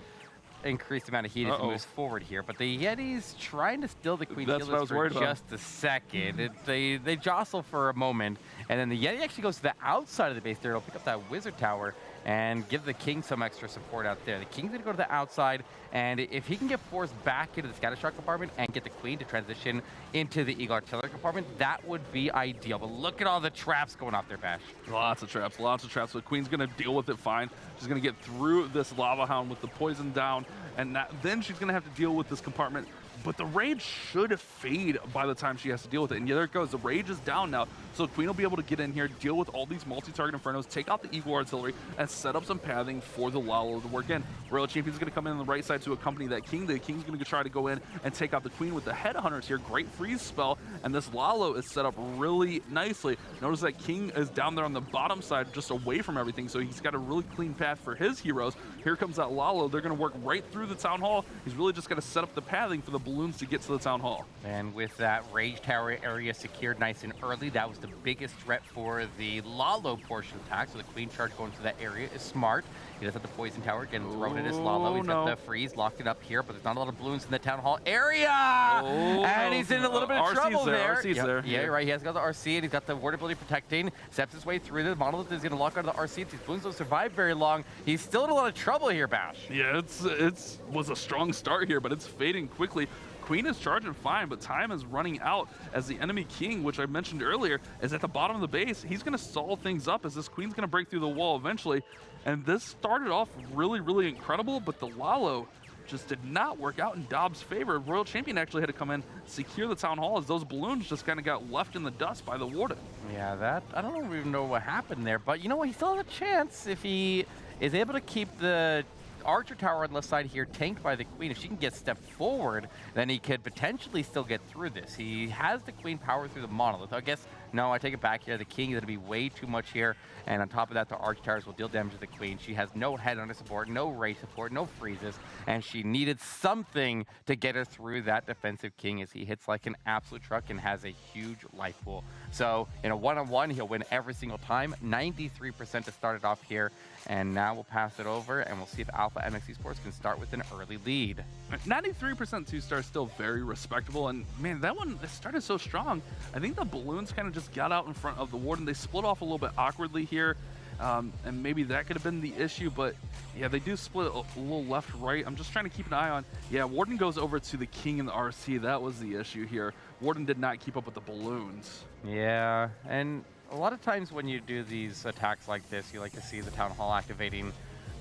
increased amount of heat as he moves forward here, but the Yeti's trying to steal the Queen healers for just a second. They jostle for a moment, and then the Yeti actually goes to the outside of the base there. It'll pick up that Wizard Tower and give the King some extra support out there. The King's gonna go to the outside, and if he can get forced back into the Scatter Shot compartment and get the Queen to transition into the Eagle Artillery compartment, that would be ideal. But look at all the traps going off there, Bash. Lots of traps, so Queen's gonna deal with it fine. She's gonna get through this Lava Hound with the poison down, and then she's gonna have to deal with this compartment. But the rage should fade by the time she has to deal with it. And yeah, there it goes. The rage is down now. So Queen will be able to get in here, deal with all these multi-target Infernos, take out the Eagle Artillery, and set up some pathing for the Lalo to work in. Royal Champion's going to come in on the right side to accompany that King. The King's going to try to go in and take out the Queen with the Headhunters here. Great freeze spell. And this Lalo is set up really nicely. Notice that King is down there on the bottom side, just away from everything. So he's got a really clean path for his heroes. Here comes that Lalo. They're going to work right through the Town Hall. He's really just got to set up the pathing for the balloons to get to the Town Hall. And with that Rage Tower area secured nice and early, that was the biggest threat for the Lalo portion of attack. So the Queen charge going to that area is smart. He does have the Poison Tower getting thrown at his Lalo. He's got the freeze locked it up here, but there's not a lot of balloons in the Town Hall area. And he's in a little bit of trouble there. RC's there. Yeah, you're right. He has got the RC, and he's got the ward ability protecting. Steps his way through. The Monolith is going to lock out of the RC. If these balloons don't survive very long, he's still in a lot of trouble here, Bash. Yeah, it was a strong start here, but it's fading quickly. Queen is charging fine, but time is running out as the enemy King, which I mentioned earlier, is at the bottom of the base. He's going to stall things up as this Queen's going to break through the wall eventually. And this started off really, really incredible, but the Lalo just did not work out in Dobbs' favor. Royal Champion actually had to come in, secure the Town Hall as those balloons just kind of got left in the dust by the Warden. Yeah, I don't even know what happened there, but you know what? He still has a chance if he is able to keep the Archer Tower on the left side here tanked by the Queen. If she can get stepped forward, then he could potentially still get through this. He has the Queen power through the Monolith. I guess No, I take it back here. The king is going to be way too much here. And on top of that, the arch towers will deal damage to the queen. She has no head under support, no rage support, no freezes. And she needed something to get her through that defensive king as he hits like an absolute truck and has a huge life pool. So in a one-on-one, he'll win every single time. 93% to start it off here. And now we'll pass it over, and we'll see if Alpha MX Esports can start with an early lead. 93% 2-star is still very respectable, and man, that one started so strong. I think the balloons kind of just got out in front of the Warden. They split off a little bit awkwardly here, and maybe that could have been the issue, but yeah, they do split a little left-right. I'm just trying to keep an eye on, yeah, Warden goes over to the King and the RC. That was the issue here. Warden did not keep up with the balloons. Yeah, and a lot of times when you do these attacks like this, you like to see the Town Hall activating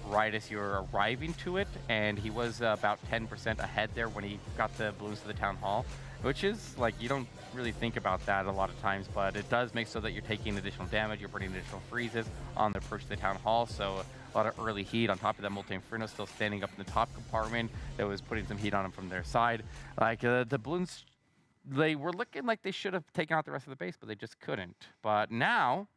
right as you're arriving to it, and he was about 10% ahead there when he got the balloons to the Town Hall, which is like, you don't really think about that a lot of times, but it does make so that you're taking additional damage, you're putting additional freezes on the approach to the Town Hall, so a lot of early heat. On top of that, Multi-Inferno still standing up in the top compartment that was putting some heat on him from their side. Like, the balloons, they were looking like they should have taken out the rest of the base, but they just couldn't. But now,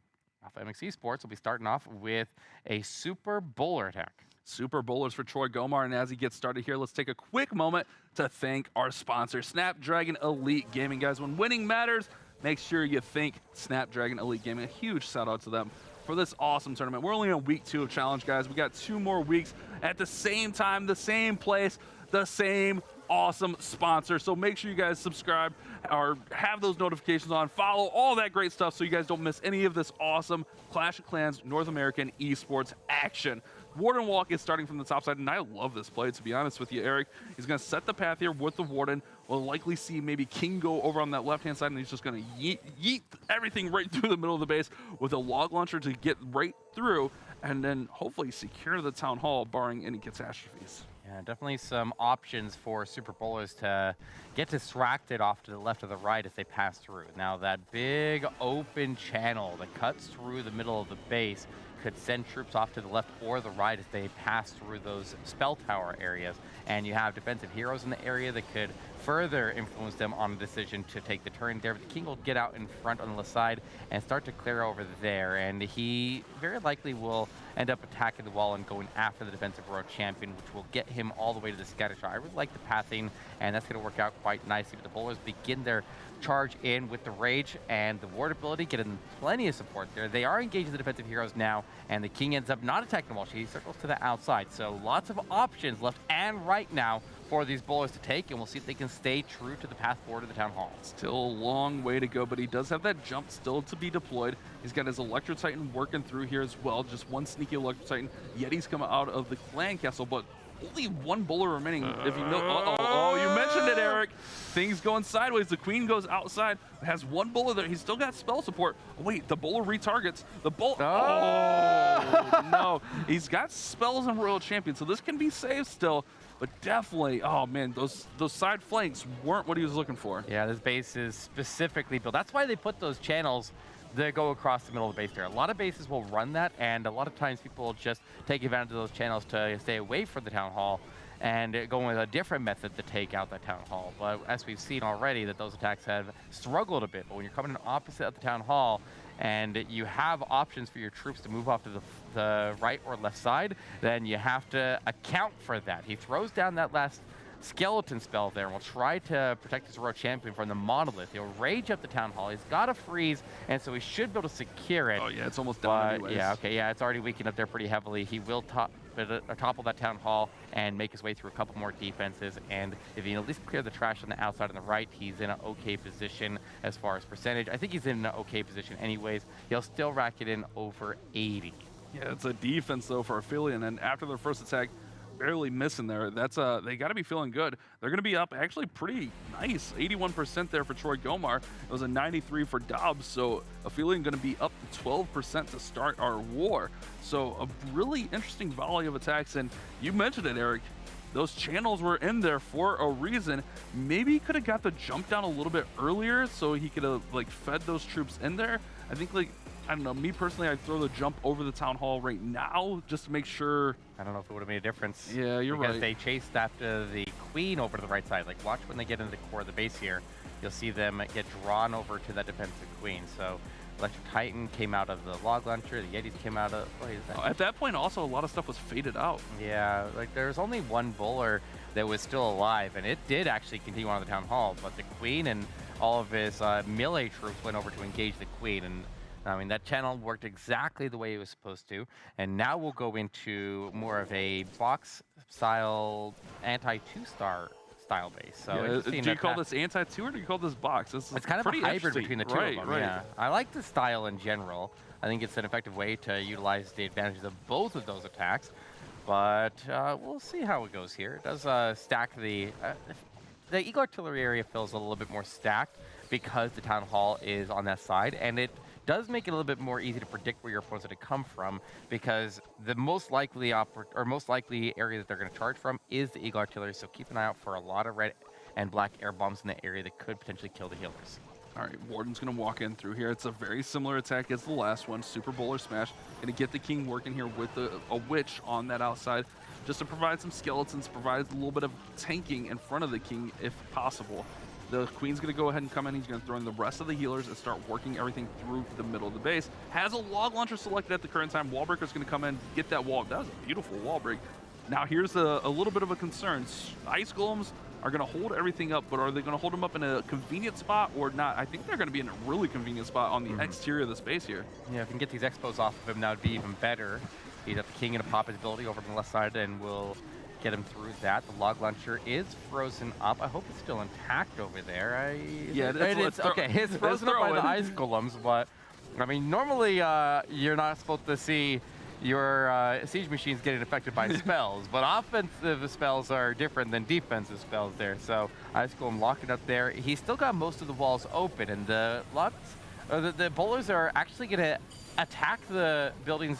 Alpha MX Esports will be starting off with a super bowler attack. Super bowlers for Troy Gomar, and as he gets started here, let's take a quick moment to thank our sponsor, Snapdragon Elite Gaming. Guys, when winning matters, make sure you thank Snapdragon Elite Gaming. A huge shout out to them for this awesome tournament. We're only on week 2 of Challenge, guys. We got 2 more weeks at the same time, the same place, the same awesome sponsor. So make sure you guys subscribe or have those notifications on, follow all that great stuff so you guys don't miss any of this awesome Clash of Clans North American esports action. Warden Walk is starting from the top side, and I love this play, to be honest with you, Eric. He's going to set the path here with the Warden. We'll likely see maybe King go over on that left-hand side, and he's just going to yeet everything right through the middle of the base with a log launcher to get right through, and then hopefully secure the Town Hall, barring any catastrophes. Yeah, definitely some options for super bowlers to get distracted off to the left or the right as they pass through. Now that big open channel that cuts through the middle of the base could send troops off to the left or the right as they pass through those spell tower areas. And you have defensive heroes in the area that could further influence them on a decision to take the turn there. But the King will get out in front on the left side and start to clear over there. And he very likely will end up attacking the wall and going after the defensive royal champion, which will get him all the way to the scatter shot. I really like the pathing, and that's going to work out quite nicely. But the bowlers begin their charge in with the rage and the ward ability, getting plenty of support there. They are engaging the defensive heroes now, and the King ends up not attacking the wall. He circles to the outside. So lots of options left and right now for these bowlers to take, and we'll see if they can stay true to the path forward to the Town Hall. Still a long way to go, but he does have that jump still to be deployed. He's got his Electro Titan working through here as well. Just one sneaky Electro Titan. Yeti's coming out of the clan castle, but only one bowler remaining. If you know, you mentioned it, Eric. Things going sideways. The Queen goes outside. Has one bowler there. He's still got spell support. Oh, wait, the bowler retargets. The bowler. Oh, no. He's got spells and Royal Champion, so this can be saved still. But definitely, oh man, those side flanks weren't what he was looking for. Yeah, this base is specifically built. That's why they put those channels that go across the middle of the base there. A lot of bases will run that, and a lot of times people will just take advantage of those channels to stay away from the Town Hall and go with a different method to take out that Town Hall. But as we've seen already, that those attacks have struggled a bit. But when you're coming in opposite of the Town Hall, and you have options for your troops to move off to the right or left side, then you have to account for that. He throws down that last skeleton spell there and will try to protect his Royal Champion from the Monolith. He'll rage up the Town Hall. He's got a freeze, and so he should be able to secure it. Oh yeah, it's almost done anyways. Yeah, okay, yeah, it's already weakened up there pretty heavily. He will topple that Town Hall and make his way through a couple more defenses, and if he can at least clear the trash on the outside and the right, he's in an okay position as far as percentage. I think he's in an okay position anyways. He'll still rack it in over 80. Yeah, it's a defense though for Aphelion, and after their first attack, barely missing there. That's they got to be feeling good. They're going to be up actually pretty nice, 81% there for Troy Gomar. It was a 93 for Dobbs, so Aphelion going to be up 12% to start our war. So a really interesting volley of attacks, and you mentioned it, Eric. Those channels were in there for a reason. Maybe he could have got the jump down a little bit earlier, so he could have like fed those troops in there. I think like, I don't know, me personally, I'd throw the jump over the Town Hall right now just to make sure. I don't know if it would have made a difference. Yeah, you're right. Because they chased after the Queen over to the right side. Like, watch when they get into the core of the base here. you'll see them get drawn over to that defensive queen. So Electric Titan came out of the Log Launcher, the Yetis came out of... What is that? At that point, also, a lot of stuff was faded out. Yeah, like there's only one bowler that was still alive, and it did actually continue on the Town Hall, but the queen and all of his melee troops went over to engage the queen, and I mean, that channel worked exactly the way it was supposed to. And now we'll go into more of a box-style anti-2-star style base. So Yeah, do you call this anti-2 or do you call this box? This is it's kind of a pretty hybrid between the two right, of them, right. yeah. I like the style in general. I think it's an effective way to utilize the advantages of both of those attacks. But we'll see how it goes here. It does stack the Eagle Artillery area feels a little bit more stacked because the Town Hall is on that side, and it does make it a little bit more easy to predict where your opponent's going to come from, because the most likely area that they're going to charge from is the Eagle Artillery. So keep an eye out for a lot of red and black air bombs in the area that could potentially kill the healers. All right, Warden's going to walk in through here. It's a very similar attack as the last one. Super Bowler Smash. Going to get the King working here with a Witch on that outside, just to provide some skeletons, provide a little bit of tanking in front of the King if possible. The Queen's going to go ahead and come in. He's going to throw in the rest of the healers and start working everything through the middle of the base. Has a Log Launcher selected at the current time. Wall Breaker's going to come in, get that wall. That was a beautiful wall break. Now here's a little bit of a concern. Ice Golems are going to hold everything up, but are they going to hold them up in a convenient spot or not? I think they're going to be in a really convenient spot on the exterior of the space here. Yeah, if we can get these expos off of him, that would be even better. He's got the King going to pop his ability over on the left side, and we'll get him through that. The Log Launcher is frozen up. I hope it's still intact over there. It's okay. It's frozen up by the Ice Golems, but I mean, normally you're not supposed to see your siege machines getting affected by spells, but offensive spells are different than defensive spells there. So Ice Golem locking up there. He's still got most of the walls open, and the bowlers are actually going to attack the buildings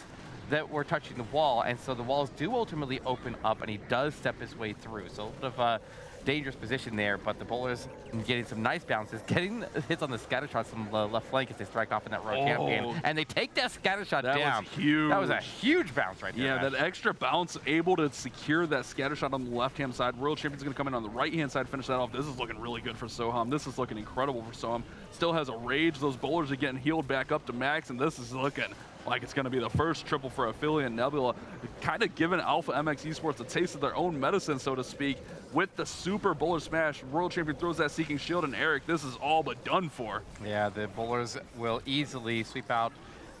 that were touching the wall, and so the walls do ultimately open up, and he does step his way through. So a little bit of a dangerous position there, but the bowlers getting some nice bounces, getting hits on the scatter shots from the left flank as they strike off in that road champion, and they take that scatter shot down. That was huge. That was a huge bounce right there. Yeah, that extra bounce able to secure that scatter shot on the left-hand side. World Champion's going to come in on the right-hand side, finish that off. This is looking really good for Soham. This is looking incredible for Soham. Still has a rage. Those bowlers are getting healed back up to max, and this is looking like it's going to be the first triple for Ophelia and Nebula, kind of giving Alpha MX Esports a taste of their own medicine, so to speak, with the Super Bowler Smash. World Champion throws that Seeking Shield, and Eric, this is all but done for. Yeah, the bowlers will easily sweep out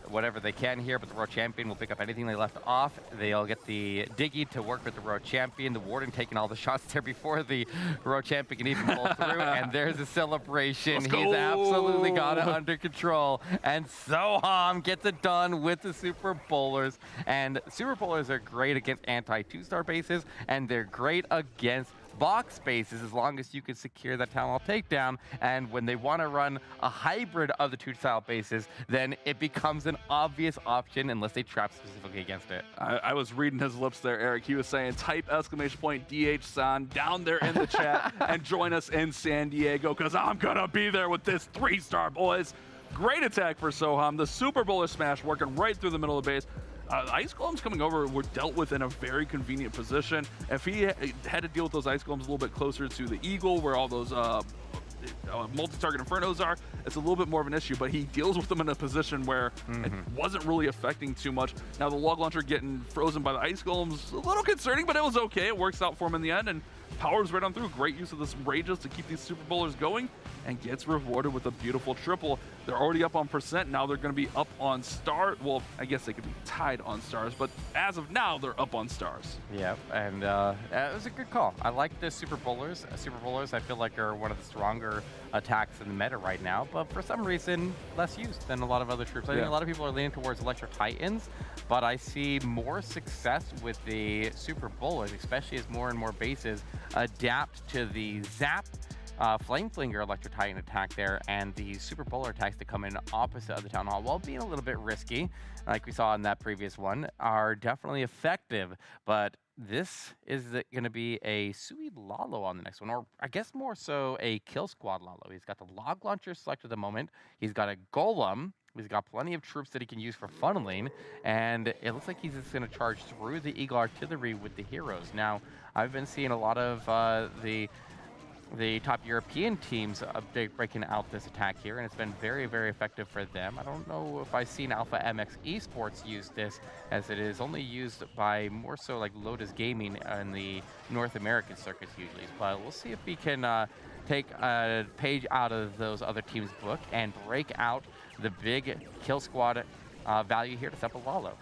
whatever they can here, but the World Champion will pick up anything they left off. They'll get the Diggy to work with the World Champion. The Warden taking all the shots there before the World Champion can even pull through, and there's a celebration. He's absolutely got it under control, and Soham gets it done with the Super Bowlers. And Super Bowlers are great against anti-2-star bases, and they're great against box spaces as long as you can secure that Town Hall takedown. And when they want to run a hybrid of the two style bases, then it becomes an obvious option unless they trap specifically against it. I was reading his lips there, Eric. He was saying type !DH-San down there in the chat and join us in San Diego, because I'm gonna be there with this 3-star, boys. Great attack for Soham. The Super Bowler Smash working right through the middle of the base. Ice Golems coming over were dealt with in a very convenient position. If he had to deal with those Ice Golems a little bit closer to the Eagle, where all those multi-target Infernos are, it's a little bit more of an issue, but he deals with them in a position where it wasn't really affecting too much. Now the Log Launcher getting frozen by the Ice Golems, a little concerning, but it was okay. It works out for him in the end, and powers right on through. Great use of this Rages to keep these Super Bowlers going, and gets rewarded with a beautiful triple. They're already up on percent. Now they're going to be up on star. Well, I guess they could be tied on stars, but as of now, they're up on stars. Yeah, and it was a good call. I like the Super Bowlers. Super Bowlers, I feel like, are one of the stronger attacks in the meta right now, but for some reason, less used than a lot of other troops. I think a lot of people are leaning towards Electric Titans, but I see more success with the Super Bowlers, especially as more and more bases adapt to the Zap Flame Flinger Electric Titan attack there, and the Super Bowler attacks that come in opposite of the Town Hall, while being a little bit risky, like we saw in that previous one, are definitely effective. But this is going to be a Sui Lalo on the next one, or I guess more so a Kill Squad Lalo. He's got the Log Launcher selected at the moment. He's got a Golem. He's got plenty of troops that he can use for funneling, and it looks like he's just going to charge through the Eagle Artillery with the heroes. Now, I've been seeing a lot of the the top European teams breaking out this attack here, and it's been very, very effective for them. I don't know if I've seen Alpha MX Esports use this, as it is only used by more so like Lotus Gaming in the North American circuits usually. But we'll see if we can take a page out of those other teams' book and break out the big kill squad value here to step a Lalo.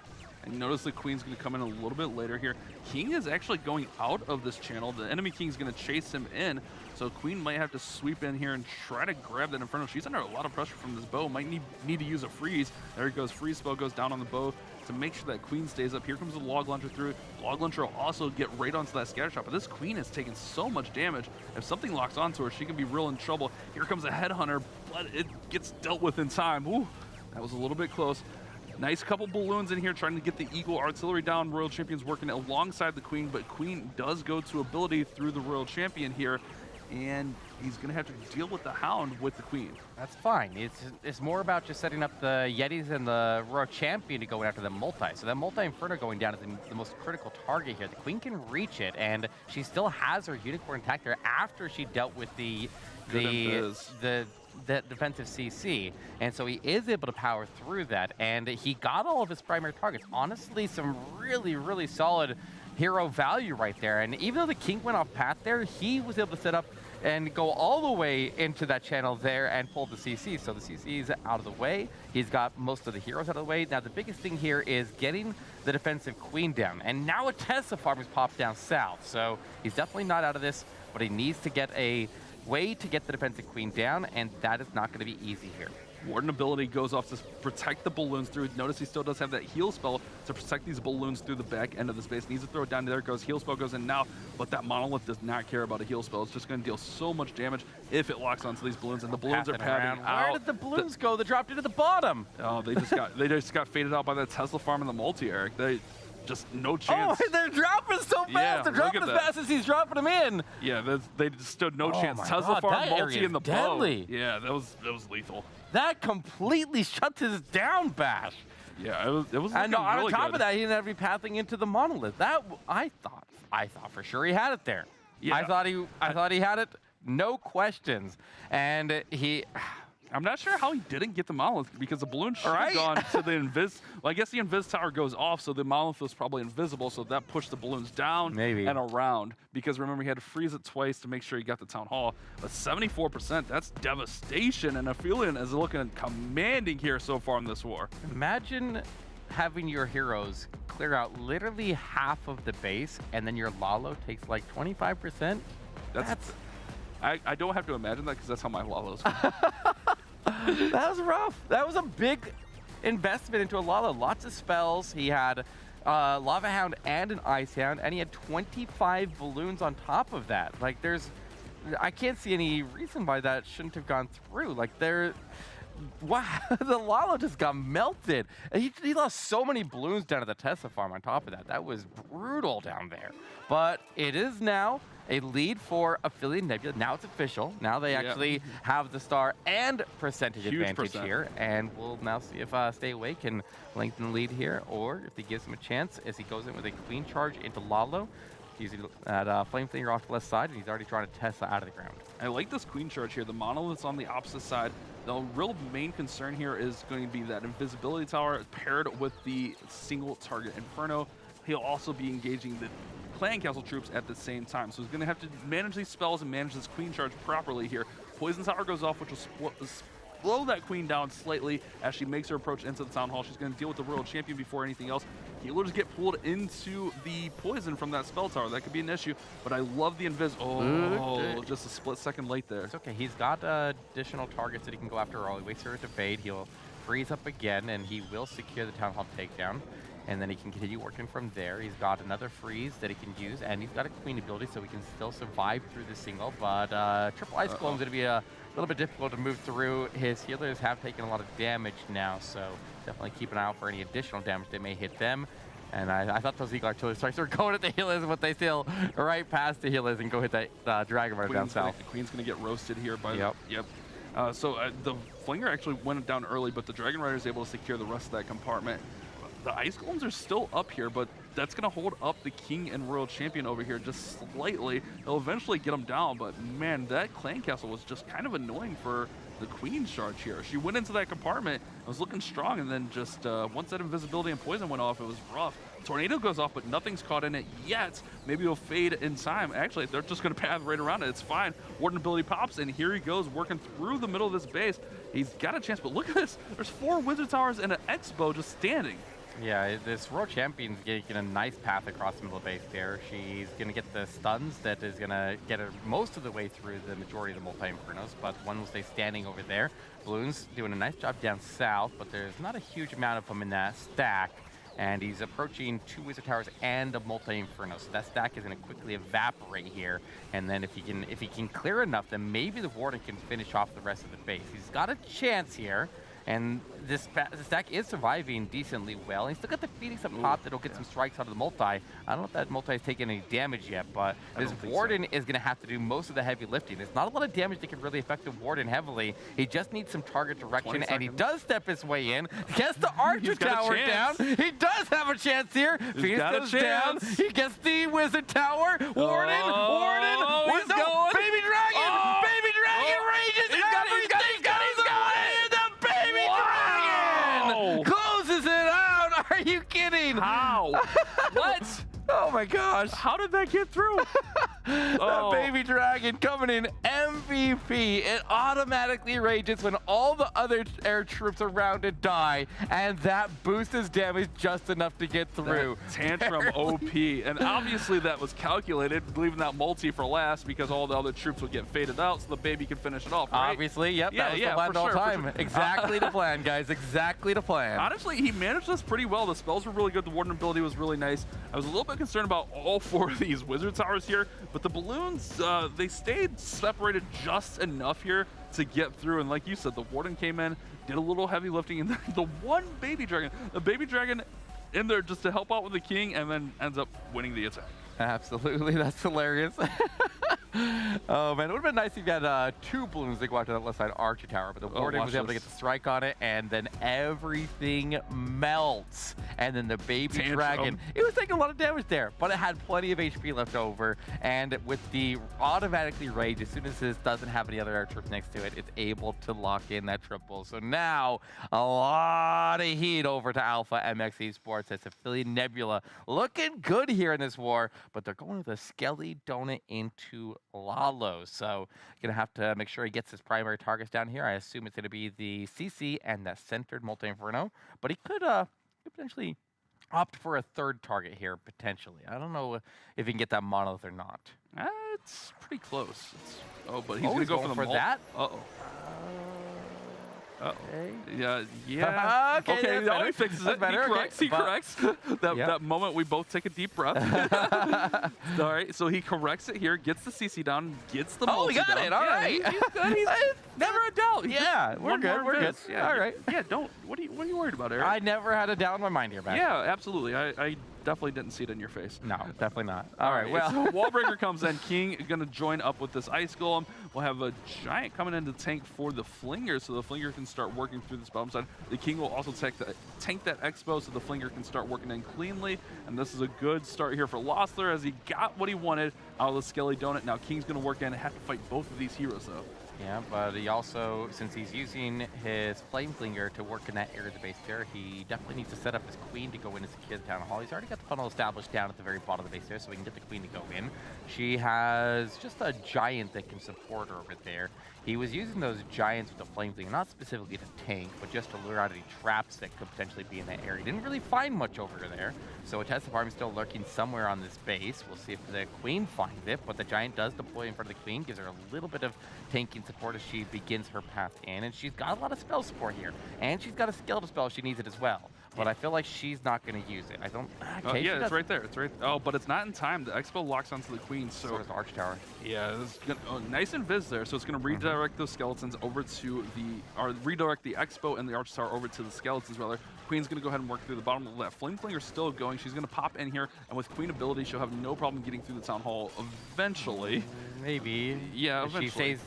And notice the Queen's going to come in a little bit later here. King is actually going out of this channel. The enemy King's going to chase him in. So Queen might have to sweep in here and try to grab that Inferno. She's under a lot of pressure from this bow. Might need to use a freeze. There it goes. Freeze spell goes down on the bow to make sure that Queen stays up. Here comes the Log Launcher through. Log Launcher will also get right onto that scatter shot. But this Queen has taken so much damage. If something locks onto her, she can be real in trouble. Here comes a Headhunter, but it gets dealt with in time. Ooh, that was a little bit close. Nice couple balloons in here trying to get the Eagle Artillery down. Royal Champion's working alongside the Queen, but Queen does go to ability through the Royal Champion here, and he's going to have to deal with the Hound with the Queen. That's fine. It's more about just setting up the Yetis and the Royal Champion to go after the multi. So that multi-Inferno going down is the most critical target here. The Queen can reach it, and she still has her Unicorn intact there after she dealt with the defensive CC, and so he is able to power through that, and he got all of his primary targets. Honestly, some really, really solid hero value right there, and even though the King went off path there, he was able to set up and go all the way into that channel there and pull the CC. So the CC is out of the way. He's got most of the heroes out of the way. Now the biggest thing here is getting the defensive Queen down, and now a Tesla farm has popped down south, so he's definitely not out of this, but he needs to get a way to get the defensive Queen down, and that is not going to be easy here. Warden ability goes off to protect the balloons through. Notice he still does have that heal spell to protect these balloons through the back end of the space. Needs to throw it down. There it goes. Heal spell goes in now, but that Monolith does not care about a heal spell. It's just going to deal so much damage if it locks onto these balloons, and the balloons are padding out. Where did the balloons go? They dropped into the bottom. Oh, they just got faded out by that Tesla farm and the multi, Eric. They just no chance. Oh, they're dropping so fast. Yeah, they're dropping as fast as he's dropping them in. Yeah, they just stood no chance. Tesla God, farm, multi, and the deadly. bow. Yeah, that was lethal. That completely shut his down, Bash. Yeah, it was. And on really top good. of that, he didn't have to be pathing into the Monolith. That I thought for sure he had it there. Yeah. I thought he had it, no questions. And I'm not sure how he didn't get the Monolith, because the balloon should have gone to the Invis. Well, I guess the Invis tower goes off, so the Monolith was probably invisible, so that pushed the balloons down and around. Because remember, he had to freeze it twice to make sure he got the Town Hall. But 74%, that's devastation, and Aphelion is looking commanding here so far in this war. Imagine having your heroes clear out literally half of the base, and then your Lalo takes like 25%. I don't have to imagine that, because that's how my Lalos go. That was rough. That was a big investment into a Lalo. Lots of spells. He had Lava Hound and an Ice Hound, and he had 25 balloons on top of that. Like, I can't see any reason why that shouldn't have gone through. Like, wow, the Lalo just got melted. And he lost so many balloons down at the Tesla farm on top of that. That was brutal down there. But it is now a lead for Aphelion Nebula. Now it's official. Now they actually have the star and percentage advantage here. And we'll now see if Stay Awake can lengthen the lead here, or if he gives him a chance as he goes in with a Queen charge into Lalo. He's at Flame Flinger off the left side, and he's already trying to Tesla out of the ground. I like this Queen charge here. The Monolith's on the opposite side. The real main concern here is going to be that invisibility tower paired with the single target Inferno. He'll also be engaging the Clan Castle troops at the same time. So he's going to have to manage these spells and manage this Queen charge properly here. Poison Tower goes off, which will slow that Queen down slightly as she makes her approach into the Town Hall. She's going to deal with the Royal Champion before anything else. Healers get pulled into the poison from that spell tower. That could be an issue, but I love the invis. Oh, just a split second late there. It's okay. He's got additional targets that he can go after all. He waits for it to fade. He'll freeze up again, and he will secure the Town Hall takedown. And then he can continue working from there. He's got another freeze that he can use, and he's got a Queen ability, so he can still survive through the single. But Triple Ice Golem is going to be a little bit difficult to move through. His healers have taken a lot of damage now, so definitely keep an eye out for any additional damage that may hit them. And I thought those Eagle Artillery Strikes were going at the healers, but they still right past the healers and go hit that Dragon right down south. The Queen's going to get roasted here by the Flinger actually went down early, but the Dragon Rider is able to secure the rest of that compartment. The Ice Golems are still up here, but that's going to hold up the King and Royal Champion over here just slightly. It'll eventually get him down, but man, that Clan Castle was just kind of annoying for the Queen's charge here. She went into that compartment, was looking strong, and then just once that invisibility and poison went off, it was rough. Tornado goes off, but nothing's caught in it yet. Maybe it'll fade in time. Actually, they're just going to path right around it. It's fine. Warden ability pops, and here he goes, working through the middle of this base. He's got a chance, but look at this. There's 4 Wizard Towers and an Expo just standing. Yeah, this Royal Champion's getting a nice path across the middle base there. She's going to get the stuns that is going to get her most of the way through the majority of the multi-infernos, but one will stay standing over there. Balloon's doing a nice job down south, but there's not a huge amount of them in that stack. And he's approaching 2 Wizard Towers and a multi-inferno, so that stack is going to quickly evaporate here. And then if he can clear enough, then maybe the Warden can finish off the rest of the base. He's got a chance here. And this stack is surviving decently well. He's still got the Phoenix up top that'll get some strikes out of the multi. I don't know if that multi has taken any damage yet, but this Warden is going to have to do most of the heavy lifting. There's not a lot of damage that can really affect the Warden heavily. He just needs some target direction, and he does step his way in. Gets the Archer Tower down. He does have a chance here. Phoenix goes down. He gets the Wizard Tower. Warden. He's going. Baby Dragon. Baby Dragon rages. He's got it. Closes it out. Are you kidding? How? What? Oh my gosh. How did that get through? The Baby Dragon coming in MVP. It automatically rages when all the other air troops around it die, and that boosts his damage just enough to get through. That tantrum OP, and obviously that was calculated, leaving that multi for last because all the other troops would get faded out so the baby could finish it off, right? Obviously, yep, that was the plan the whole time. Sure. Exactly the plan, guys, exactly the plan. Honestly, he managed this pretty well. The spells were really good. The Warden ability was really nice. I was a little bit concerned about all 4 of these Wizard Towers here, but the balloons, they stayed separated just enough here to get through. And like you said, the Warden came in, did a little heavy lifting, and then the one Baby Dragon, the Baby Dragon in there just to help out with the King, and then ends up winning the attack. Absolutely, that's hilarious. Oh man, it would have been nice if you had 2 balloons that go out to that left side Archer Tower, but the Warden was able to get the strike on it, and then everything melts. And then the Baby Dragon, it was taking a lot of damage there, but it had plenty of HP left over. And with the automatically rage, as soon as this doesn't have any other air troops next to it, it's able to lock in that triple. So now a lot of heat over to Alpha MX Esports as Affiliate Nebula looking good here in this war, but they're going with a Skelly Donut into Lalo. So gonna have to make sure he gets his primary targets down here. I assume it's gonna be the CC and that centered multi-inferno, but he could potentially opt for a 3rd target here, potentially. I don't know if he can get that monolith or not. It's pretty close. But he's gonna go for that. Uh-oh. Okay. Yeah. Okay, now he fixes it. He corrects. That moment we both take a deep breath. All right, so he corrects it here, gets the CC down, gets the multi he got down. it. All right. He's good. He's never a doubt. Yeah, we're good. We're good. Yeah, all right. Yeah, what are you worried about, Eric? I never had a doubt in my mind here, back. Yeah, absolutely. I definitely didn't see it in your face. No, definitely not. All right, well. So Wallbreaker comes in. King is going to join up with this Ice Golem. We'll have a Giant coming in to tank for the Flinger, so the Flinger can start working through this bottom side. The King will also tank that Expo, so the Flinger can start working in cleanly. And this is a good start here for Lossler as he got what he wanted out of the Skelly Donut. Now King's going to work in and have to fight both of these heroes, though. Yeah, but he also, since he's using his Flame Flinger to work in that area of the base there, he definitely needs to set up his Queen to go in and secure the Town Hall. He's already got the funnel established down at the very bottom of the base there, so we can get the Queen to go in. She has just a Giant that can support her over there. He was using those Giants with the Flame Flinger, not specifically to tank, but just to lure out any traps that could potentially be in that area. He didn't really find much over there, so a Test Army still lurking somewhere on this base. We'll see if the Queen finds it, but the Giant does deploy in front of the Queen, gives her a little bit of tanking support as she begins her path in, and she's got a lot of spell support here, and she's got a skeletal spell if she needs it as well. But I feel like she's not going to use it. I don't. Okay, yeah, it's right there. It's right. Oh, but it's not in time. The Expo locks onto the Queen, so is the Arch Tower. Yeah, it's gonna, nice invis there. So it's going to redirect those skeletons over to redirect the Expo and the Arch Tower over to the skeletons rather. Queen's going to go ahead and work through the bottom of that. Flame Flinger's still going. She's going to pop in here, and with Queen ability, she'll have no problem getting through the Town Hall eventually. Maybe. Yeah, if eventually. she stays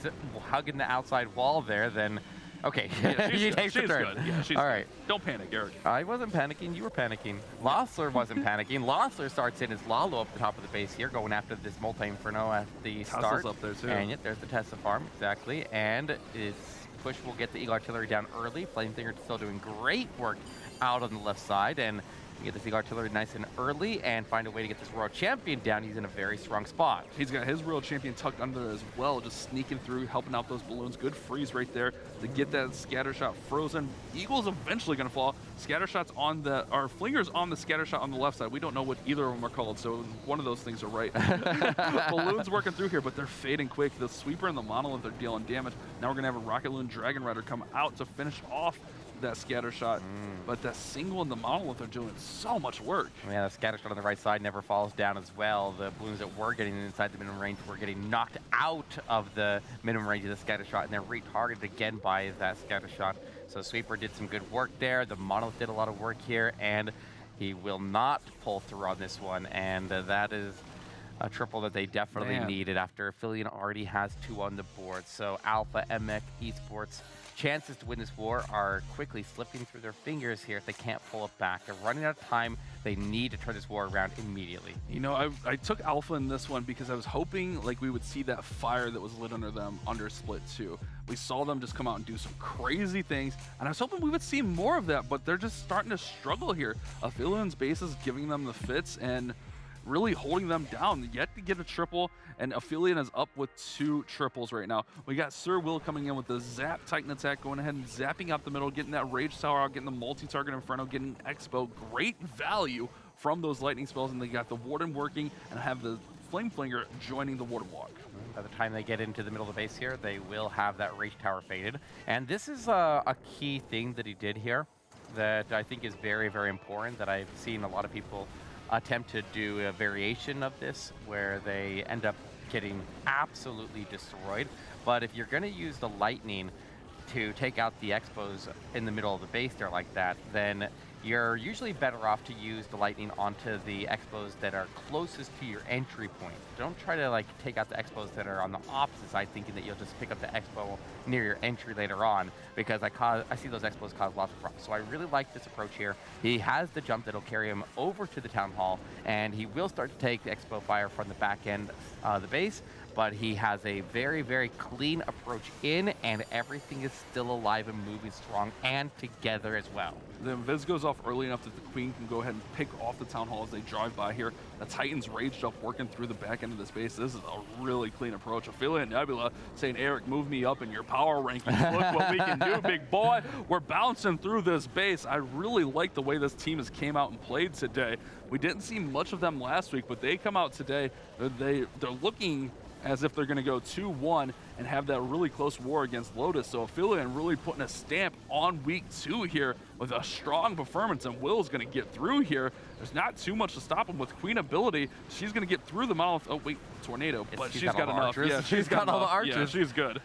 hugging the outside wall there, then Okay, Yeah, you take the she's turn. good. Yeah, she's All good. right. Don't panic, Eric. I wasn't panicking. You were panicking. Lossler wasn't panicking. Lossler starts in his Lalo up the top of the base here, going after this Multi-Inferno at the start. up there, too. And yet there's the Tesla farm, exactly. And his push will get the Eagle Artillery down early. Flamefinger still doing great work out on the left side. And we get this Eagle Artillery nice and early and find a way to get this Royal Champion down. He's in a very strong spot. He's got his Royal Champion tucked under as well, just sneaking through, helping out those balloons. Good freeze right there to get that scatter shot frozen. Eagle's eventually going to fall. Scatter shots on the, or Flinger's on the scatter shot on the left side. We don't know what either of them are called, so one of those things are right. Balloons working through here, but they're fading quick. The Sweeper and the Monolith are dealing damage. Now we're going to have a Rocket Loon Dragon Rider come out to finish off that scatter shot, but that single and the Monolith are doing so much work. Yeah, the scatter shot on the right side never falls down as well. The balloons that were getting inside the minimum range were getting knocked out of the minimum range of the scatter shot, and they're retargeted again by that scatter shot. So Sweeper did some good work there. The Monolith did a lot of work here, and he will not pull through on this one, and that is a triple that they definitely needed after Affiliate already has 2 on the board. So Alpha MX Esports chances to win this war are quickly slipping through their fingers here if they can't pull it back. They're running out of time. They need to turn this war around immediately. You know, I took Alpha in this one because I was hoping like we would see that fire that was lit under them under Split 2. We saw them just come out and do some crazy things, and I was hoping we would see more of that, but they're just starting to struggle here. Aphelian's base is giving them the fits and really holding them down, yet to get a triple, and Aphelion is up with 2 triples right now. We got Sir Will coming in with the Zap Titan attack, going ahead and zapping up the middle, getting that Rage Tower out, getting the multi-target Inferno, getting Expo. Great value from those lightning spells, and they got the Warden working, and have the Flame Flinger joining the Warden Walk. By the time they get into the middle of the base here, they will have that Rage Tower faded. And this is a key thing that he did here that I think is very, very important, that I've seen a lot of people attempt to do a variation of this where they end up getting absolutely destroyed. But if you're going to use the lightning to take out the expos in the middle of the base there like that, then you're usually better off to use the lightning onto the expos that are closest to your entry point. Don't try to like take out the expos that are on the opposite side thinking that you'll just pick up the expo near your entry later on, because I see those expos cause lots of problems. So I really like this approach here. He has the jump that'll carry him over to the town hall, and he will start to take the expo fire from the back end of the base, but he has a very, very clean approach in, and everything is still alive and moving strong and together as well. The Invis goes off early enough that the Queen can go ahead and pick off the Town Hall as they drive by here. The Titan's raged up, working through the back end of this base. This is a really clean approach. Ophelia and Nebula saying, Eric, move me up in your power rankings. Look what we can do, big boy. We're bouncing through this base. I really like the way this team has came out and played today. We didn't see much of them last week, but they come out today. They're looking as if they're going to go 2-1 and have that really close war against Lotus. So Aphelion really putting a stamp on week 2 here with a strong performance, and Will's going to get through here. There's not too much to stop him with Queen ability. She's going to get through the Monolith. Oh, wait, Tornado, but she's got enough. Archers. Yeah, she's got all the archers. Yeah, she's good.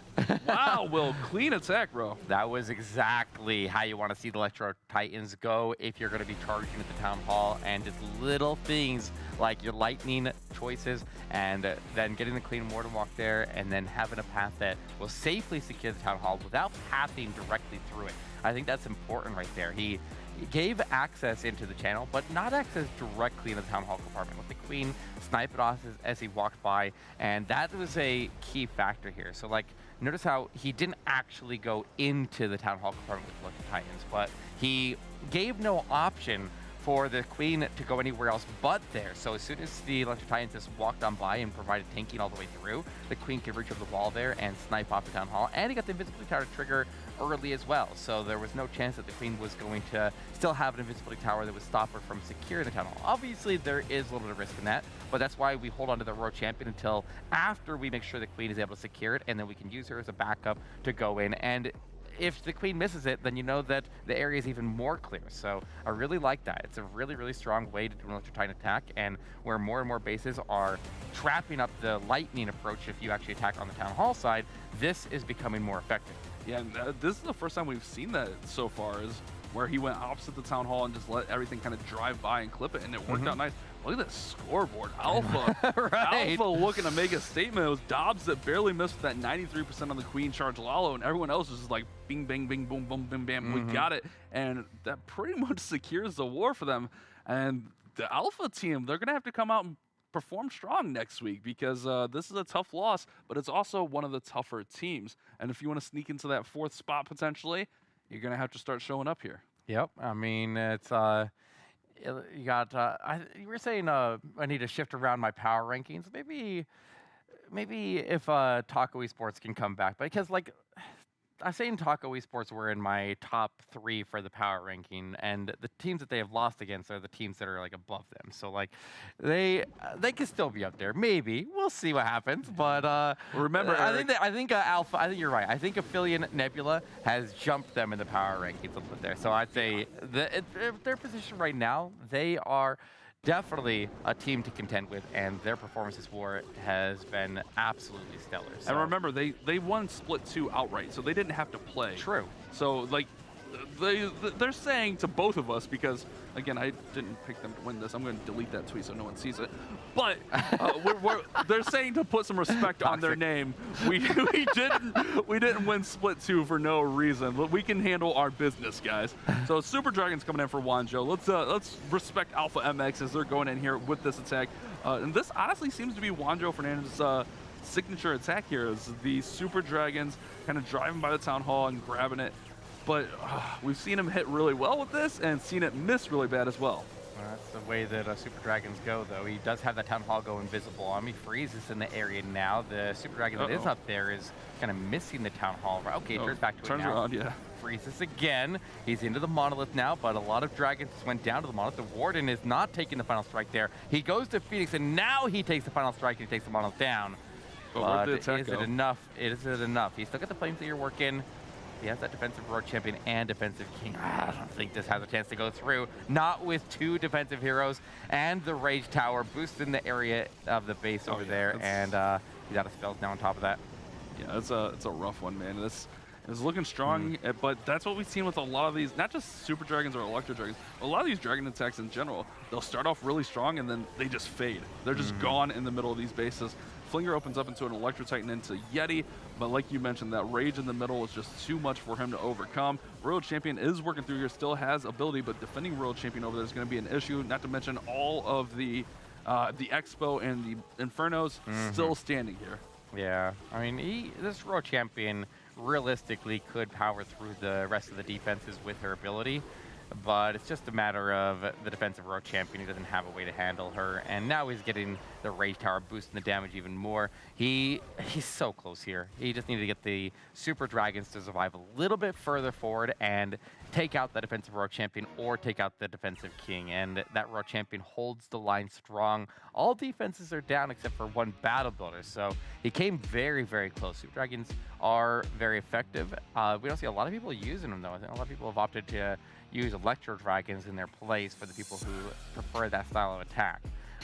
Wow, Will, clean attack, bro. That was exactly how you want to see the Electro Titans go if you're going to be charging at the Town Hall, and just little things like your lightning choices, and then getting the clean Warden Walk there, and then having a path that will safely secure the Town Hall without pathing directly through it. I think that's important right there. He gave access into the channel, but not access directly in the Town Hall compartment. With the Queen snipe it off as he walked by, and that was a key factor here. So like, notice how he didn't actually go into the Town Hall compartment with Electro Titans, but he gave no option for the Queen to go anywhere else but there. So as soon as the Electro Titans just walked on by and provided tanking all the way through, the Queen could reach over the wall there and snipe off the Town Hall, and he got the Invisibility Tower trigger early as well. So there was no chance that the Queen was going to still have an Invisibility Tower that would stop her from securing the Town Hall. Obviously, there is a little bit of risk in that, but that's why we hold on to the Royal Champion until after we make sure the Queen is able to secure it, and then we can use her as a backup to go in. And if the Queen misses it, then you know that the area is even more clear. So I really like that. It's a really, really strong way to do an Electro Titan attack, and where more and more bases are trapping up the lightning approach if you actually attack on the Town Hall side, this is becoming more effective. Yeah, and this is the first time we've seen that so far, is where he went opposite the Town Hall and just let everything kind of drive by and clip it, and it worked out nice. Look at this scoreboard. Alpha. Right. Alpha looking to make a statement. It was Dobbs that barely missed that 93% on the Queen charge Lalo, and everyone else was just like bing, bang, bing, boom, boom, bim, bam. We got it. And that pretty much secures the war for them. And the Alpha team, they're going to have to come out and perform strong next week because this is a tough loss, but it's also one of the tougher teams. And if you want to sneak into that 4th spot potentially, you're going to have to start showing up here. Yep. I mean, it's you got. You were saying I need to shift around my power rankings. Maybe if Taco Esports can come back, because like I'm saying, Taco Esports were in my top 3 for the power ranking, and the teams that they have lost against are the teams that are like above them. So like they can still be up there. Maybe we'll see what happens. But remember, I think Alpha. I think you're right. I think Aphelion Nebula has jumped them in the power rankings a little bit there. So I'd say their position right now, they are definitely a team to contend with, and their performance this war has been absolutely stellar. So. And remember, they won Split 2 outright, so they didn't have to play. True. So, like, they're saying to both of us, because, again, I didn't pick them to win this. I'm going to delete that tweet so no one sees it. But they're saying to put some respect on their name. We didn't win Split 2 for no reason. We can handle our business, guys. So Super Dragon's coming in for Wanjo. Let's respect Alpha MX as they're going in here with this attack. And this honestly seems to be Wanjo Fernandez's signature attack here, is the Super Dragons kind of driving by the Town Hall and grabbing it. But we've seen him hit really well with this and seen it miss really bad as well. That's the way that Super Dragons go, though. He does have that Town Hall go invisible on me. Freeze is in the area now. The Super Dragon that is up there is kind of missing the Town Hall. Okay, turns back to it now. Turns around, yeah. Freezes again. He's into the Monolith now, but a lot of Dragons went down to the Monolith. The Warden is not taking the final strike there. He goes to Phoenix, and now he takes the final strike and he takes the Monolith down. But is it enough? Is it enough? He's still got the Flame Seer working. He has that defensive Road Champion and defensive King. I don't think this has a chance to go through. Not with 2 defensive heroes and the Rage Tower boosting the area of the base over there. And he's out of spells now on top of that. Yeah, it's a rough one, man. This is looking strong, but that's what we've seen with a lot of these, not just Super Dragons or Electro Dragons, a lot of these Dragon attacks in general. They'll start off really strong and then they just fade. They're just gone in the middle of these bases. Flinger opens up into an Electro Titan into Yeti, but like you mentioned, that Rage in the middle is just too much for him to overcome. Royal Champion is working through here, still has ability, but defending Royal Champion over there is going to be an issue, not to mention all of the Expo and the Infernos still standing here. Yeah, I mean, this Royal Champion realistically could power through the rest of the defenses with her ability, but it's just a matter of the defensive Royal Champion who doesn't have a way to handle her, and now he's getting the Rage Tower boosting the damage even more. He's so close here. He just needed to get the Super Dragons to survive a little bit further forward and take out the defensive Royal Champion or take out the defensive King, and that Royal Champion holds the line strong. All defenses are down except for 1 Battle Builder, so he came very, very close. Super Dragons are very effective. We don't see a lot of people using them, though. I think a lot of people have opted to use Electro Dragons in their place for the people who prefer that style of attack.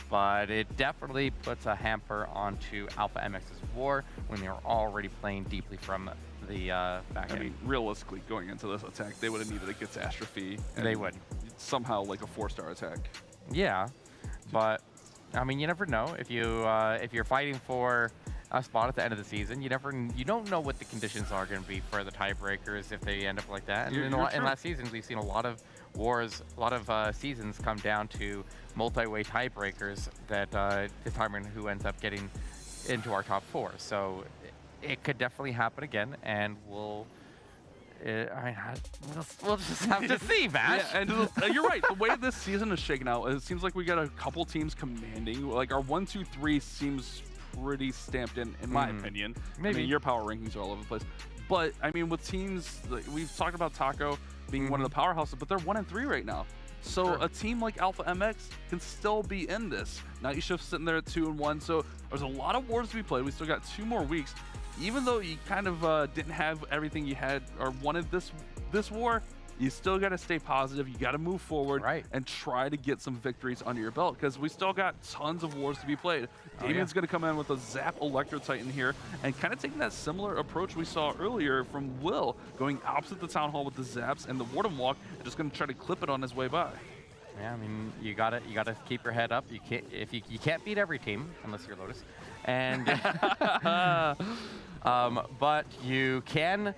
But it definitely puts a hamper onto Alpha MX's war when they were already playing deeply from the back end. I mean, realistically, going into this attack, they would have needed a Catastrophe. They would. Somehow, like a 4-star attack. Yeah, but I mean, you never know. If you're fighting for a spot at the end of the season, you don't know what the conditions are going to be for the tiebreakers if they end up like that. And in last season, we've seen a lot of wars, a lot of seasons come down to multi-way tiebreakers that determine who ends up getting into our top 4. So it could definitely happen again, and we'll just have to see, man. Yeah, and you're right. The way this season is shaken out, it seems like we got a couple teams commanding. Like our 1, 2, 3 seems pretty stamped in my opinion. Maybe. I mean, your power rankings are all over the place. But I mean, with teams, like, we've talked about Taco being one of the powerhouses, but they're 1 and 3 right now. So a team like Alpha MX can still be in this. Night Shift's sitting there at 2 and 1. So there's a lot of wars to be played. We still got 2 more weeks. Even though you kind of didn't have everything you had or wanted this war, you still got to stay positive. You got to move forward and try to get some victories under your belt, because we still got tons of wars to be played. Damien's going to come in with a Zap Electro Titan here and kind of taking that similar approach we saw earlier from Will, going opposite the Town Hall with the Zaps and the Warden Walk, and just going to try to clip it on his way by. Yeah, I mean, you gotta keep your head up. You can't beat every team unless you're Lotus, and but you can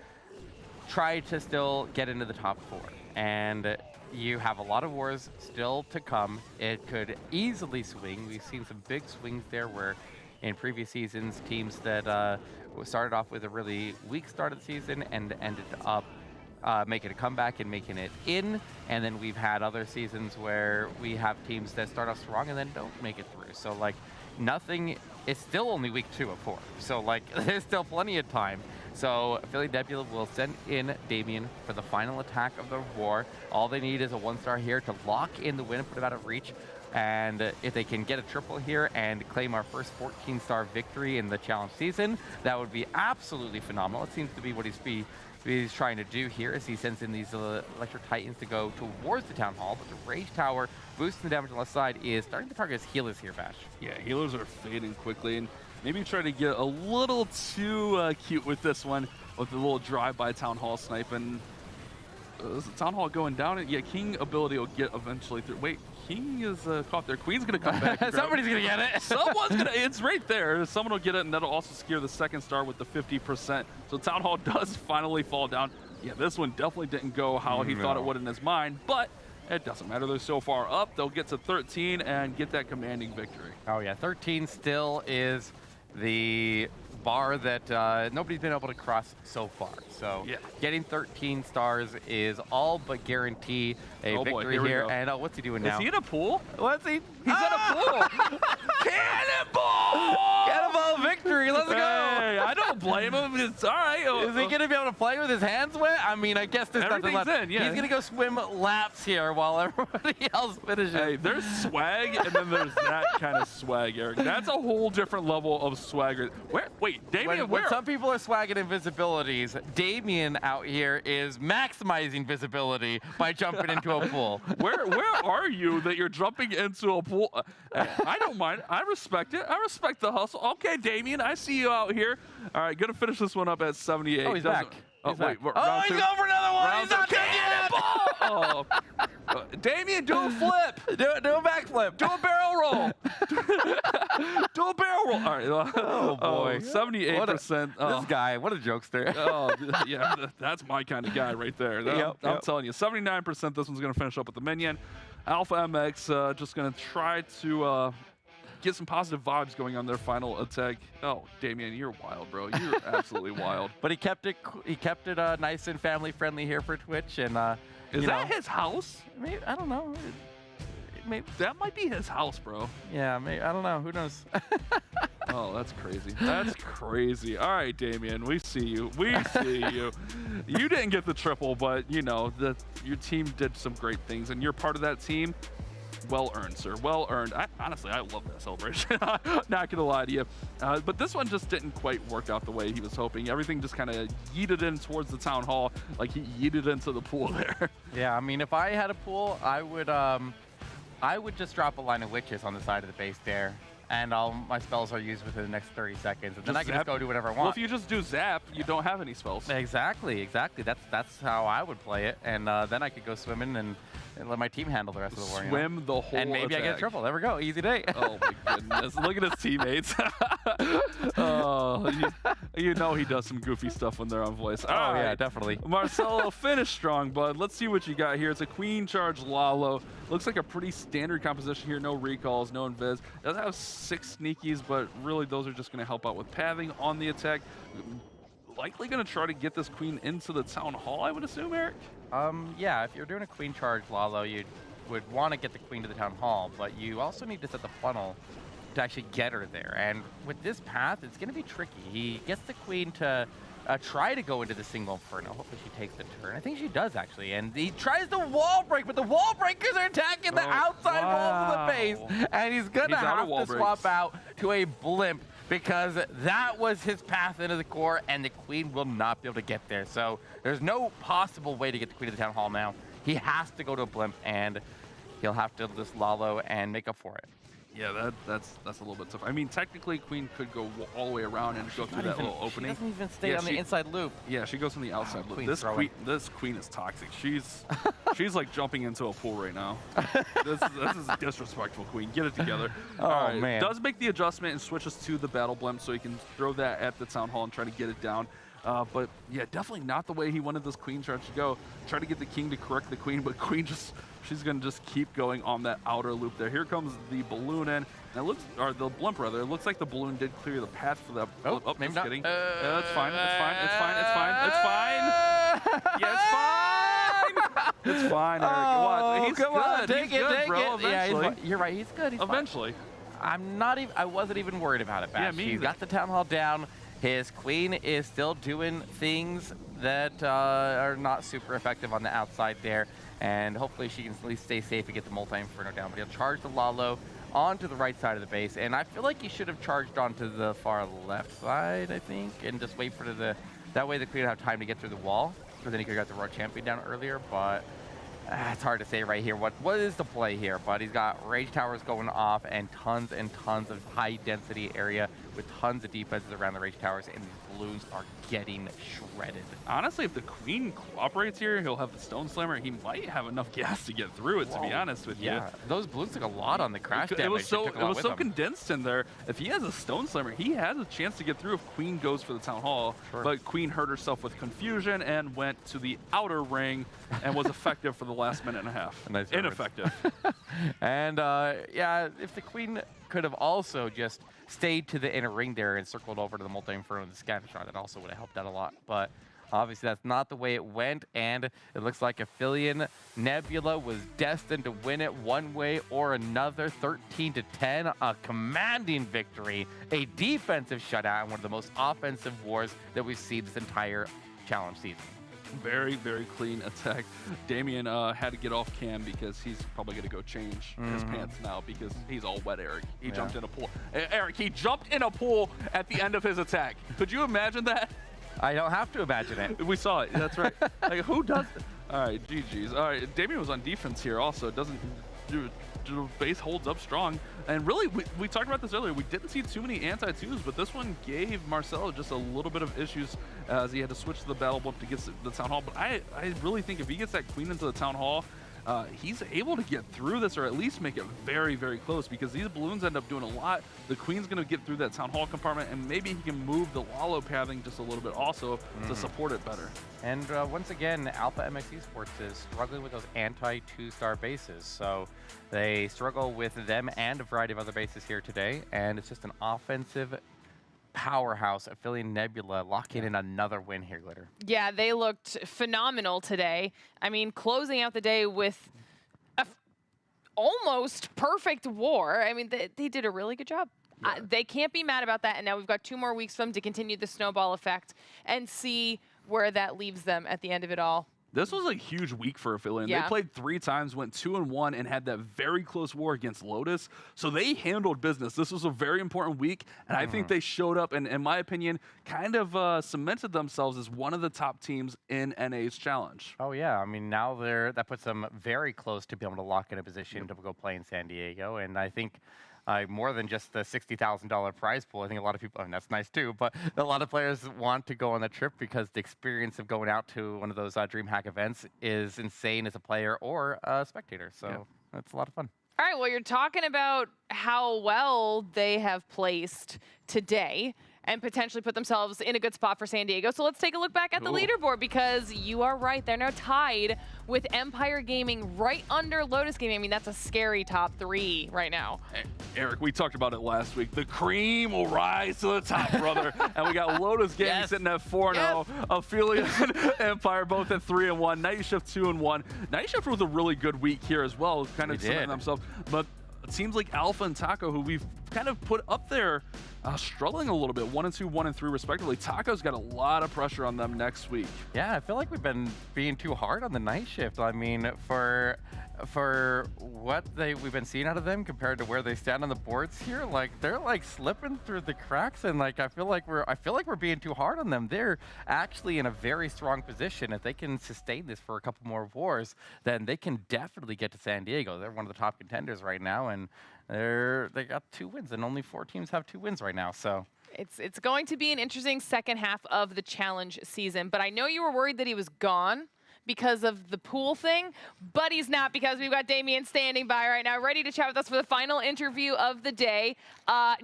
try to still get into the top 4. And you have a lot of wars still to come. It could easily swing. We've seen some big swings there where in previous seasons, teams that started off with a really weak start of the season and ended up making a comeback and making it in. And then we've had other seasons where we have teams that start off strong and then don't make it through. So like nothing, it's still only week 2 of 4. So like there's still plenty of time. So Philly Nebula will send in Damien for the final attack of the war. All they need is a 1-star here to lock in the win and put it out of reach. And if they can get a triple here and claim our first 14-star victory in the challenge season, that would be absolutely phenomenal. It seems to be what he's trying to do here as he sends in these Electric Titans to go towards the Town Hall. But the Rage Tower boosting the damage on the left side is starting to target his healers here, Bash. Yeah, healers are fading quickly, and maybe try to get a little too cute with this one with the little drive-by Town Hall snipe. And is the Town Hall going down? Yeah, King ability will get eventually through. Wait, King is caught there. Queen's going to come back. Somebody's going to get it. Someone's going to. It's right there. Someone will get it, and that'll also secure the 2nd star with the 50%. So Town Hall does finally fall down. Yeah, this one definitely didn't go how he thought it would in his mind, but it doesn't matter. They're so far up. They'll get to 13 and get that commanding victory. Oh, yeah. 13 still is the bar that nobody's been able to cross so far. So yeah, getting 13 stars is all but guarantee a victory here. And what's he doing now? Is he in a pool? What's he? He's in a pool. Cannonball! Cannonball victory. Let's go. Hey, I don't blame him. It's all right. Is he going to be able to play with his hands wet? I mean, I guess there's nothing left. In, yeah. He's going to go swim laps here while everybody else finishes. Hey, there's swag, and then there's that kind of swag, Eric. That's a whole different level of swagger. Wait, Damien, when some people are swagging invisibilities, Damien out here is maximizing visibility by jumping into a pool. Where are you that you're jumping into a pool? I don't mind. I respect it. I respect the hustle. Okay, Damien, I see you out here. All right, gonna finish this one up at 78. Oh, he's back. Oh, wait. Oh, he's going for another one. He's not cannonball. Damien, do a flip. Do a backflip. Do a barrel roll. Do a barrel roll. All right. Oh, boy. 78%. This guy, what a jokester. Oh, yeah, that's my kind of guy right there. I'm telling you, 79%. This one's going to finish up with the minion. Alpha MX just going to try to get some positive vibes going on their final attack. Oh, Damien, you're wild, bro. You're absolutely wild. But he kept it nice and family friendly here for Twitch. And is that his house? Maybe, I don't know. Maybe that might be his house, bro. Yeah, maybe, I don't know. Who knows? Oh, that's crazy. That's crazy. All right, Damien, we see you. We see you. You didn't get the triple, but you know your team did some great things, and you're part of that team. Well earned, sir. Well earned. Honestly, I love that celebration. Not gonna lie to you, but this one just didn't quite work out the way he was hoping. Everything just kind of yeeted in towards the town hall, like he yeeted into the pool there. Yeah, I mean, if I had a pool, I would just drop a line of witches on the side of the base there, and all my spells are used within the next 30 seconds, and then I can just go do whatever I want. Well, if you just do zap, you don't have any spells. Exactly. That's how I would play it, and then I could go swimming and let my team handle the rest of the war. Swim the whole and maybe attack. I get a triple. There we go. Easy day. Oh my goodness! Look at his teammates. Oh, you know he does some goofy stuff when they're on voice. All right. Yeah, definitely. Marcelo, finish strong, bud. Let's see what you got here. It's a queen charge Lalo. Looks like a pretty standard composition here. No recalls, no invis. Does have 6 sneakies, but really those are just going to help out with pathing on the attack. Likely going to try to get this queen into the town hall, I would assume, Eric? Yeah, if you're doing a queen charge Lalo, you would want to get the queen to the town hall, but you also need to set the funnel to actually get her there. And with this path, it's going to be tricky. He gets the queen to try to go into the single inferno. Hopefully she takes the turn. I think she does, actually. And he tries the wall break, but the wall breakers are attacking the outside walls of the base. And he's going to have to swap out to a blimp, because that was his path into the core, and the queen will not be able to get there. So there's no possible way to get the queen to the town hall now. He has to go to a blimp, and he'll have to just Lalo and make up for it. Yeah, that's a little bit tough. I mean, technically, Queen could go all the way around and go through that little opening. She doesn't even stay on the inside loop. Yeah, she goes from the outside loop. Queen's This queen is toxic. She's like jumping into a pool right now. This is disrespectful, Queen. Get it together. Oh, man. Does make the adjustment and switches to the battle blimp, so he can throw that at the town hall and try to get it down. But yeah, definitely not the way he wanted this queen charge to go. Try to get the king to correct the queen, but queen she's gonna just keep going on that outer loop there. Here comes the balloon in. And or the blimp rather. It looks like the balloon did clear the path for that. Oh, just maybe not. kidding. It's fine. It's fine. It's fine. It's fine. It's fine. Yeah, it's fine. It's fine, Eric. Watch. He's come good. on, take He's it, good, take bro. it. Eventually. Yeah, you're right. He's good. He's Eventually. fine. I wasn't even worried about it, Bash. Yeah, me He's either. got the town hall down. His queen is still doing things that are not super effective on the outside there, and hopefully she can at least stay safe and get the multi-inferno down. But he'll charge the Lalo onto the right side of the base, and I feel like he should have charged onto the far left side, I think, and just wait for that way the queen would have time to get through the wall, because then he could have got the Royal Champion down earlier, but it's hard to say right here what is the play here. But he's got rage towers going off and tons of high density area with tons of defenses around the rage towers, and these balloons are getting shredded. Honestly, if the queen cooperates here, he'll have the stone slammer. He might have enough gas to get through it, to be honest with you. Yeah, those balloons took a lot on the crash damage. It was so It took a lot with them. condensed in there. If he has a stone slammer, he has a chance to get through if Queen goes for the town hall. Sure. But Queen hurt herself with confusion and went to the outer ring and was effective for the last minute and a half. Nice Ineffective. And yeah, if the queen could have also just stayed to the inner ring there and circled over to the multi-inferno and the scavenger, that also would have helped out a lot. But obviously that's not the way it went, and it looks like Aphelion Nebula was destined to win it one way or another. 13-10, a commanding victory, a defensive shutout, and one of the most offensive wars that we've seen this entire challenge season. Very, very clean attack. Damien had to get off cam because he's probably going to go change his pants now because he's all wet, Eric. He jumped in a pool. Eric, he jumped in a pool at the end of his attack. Could you imagine that? I don't have to imagine it. We saw it. That's right. Like, who does? All right, GG's. All right, Damien was on defense here also. Doesn't do. The base holds up strong, and really we talked about this earlier. We didn't see too many anti-twos, but this one gave Marcelo just a little bit of issues as he had to switch to the battle blimp to get the town hall. But I really think if he gets that queen into the town hall, he's able to get through this, or at least make it very, very close, because these balloons end up doing a lot. The queen's going to get through that town hall compartment, and maybe he can move the Lalo pathing just a little bit also to support it better. And once again, Alpha MX Esports is struggling with those anti-2-star bases. So they struggle with them and a variety of other bases here today. And it's just an offensive powerhouse. Aphelion Nebula locking in another win here, Glitter. Yeah, they looked phenomenal today. I mean, closing out the day with a almost perfect war. I mean, they did a really good job. Yeah. They can't be mad about that. And now we've got 2 more weeks for them to continue the snowball effect and see where that leaves them at the end of it all. This was a huge week for Aphelion. Yeah. They played 3 times, went 2-1, and had that very close war against Lotus. So they handled business. This was a very important week, and I think they showed up and, in my opinion, kind of cemented themselves as one of the top teams in NA's challenge. Oh, yeah. I mean, now that puts them very close to being able to lock in a position to go play in San Diego. And I think more than just the $60,000 prize pool, I think a lot of people, and that's nice too, but a lot of players want to go on the trip because the experience of going out to one of those DreamHack events is insane as a player or a spectator. So it's a lot of fun. All right, well, you're talking about how well they have placed today and potentially put themselves in a good spot for San Diego. So let's take a look back at the leaderboard, because you are right. They're now tied with Empire Gaming right under Lotus Gaming. I mean, that's a scary top 3 right now. Eric, we talked about it last week. The cream will rise to the top, brother. And we got Lotus Gaming sitting at 4-0. Aphelion and Empire both at 3-1. Night Shift 2-1. Night Shift was a really good week here as well, kind of cementing themselves. But it seems like Alpha and Taco, who we've kind of put up there, struggling a little bit, 1-2, 1-3 respectively. Taco's got a lot of pressure on them next week. Yeah, I feel like we've been being too hard on the night shift. I mean, for what we've been seeing out of them compared to where they stand on the boards here, like they're like slipping through the cracks, and like I feel like we're being too hard on them. They're actually in a very strong position. If they can sustain this for a couple more wars, then they can definitely get to San Diego. They're one of the top contenders right now, and they got 2 wins, and only 4 teams have 2 wins right now. So It's going to be an interesting second half of the challenge season, but I know you were worried that he was gone because of the pool thing, but he's not, because we've got Damien standing by right now, ready to chat with us for the final interview of the day.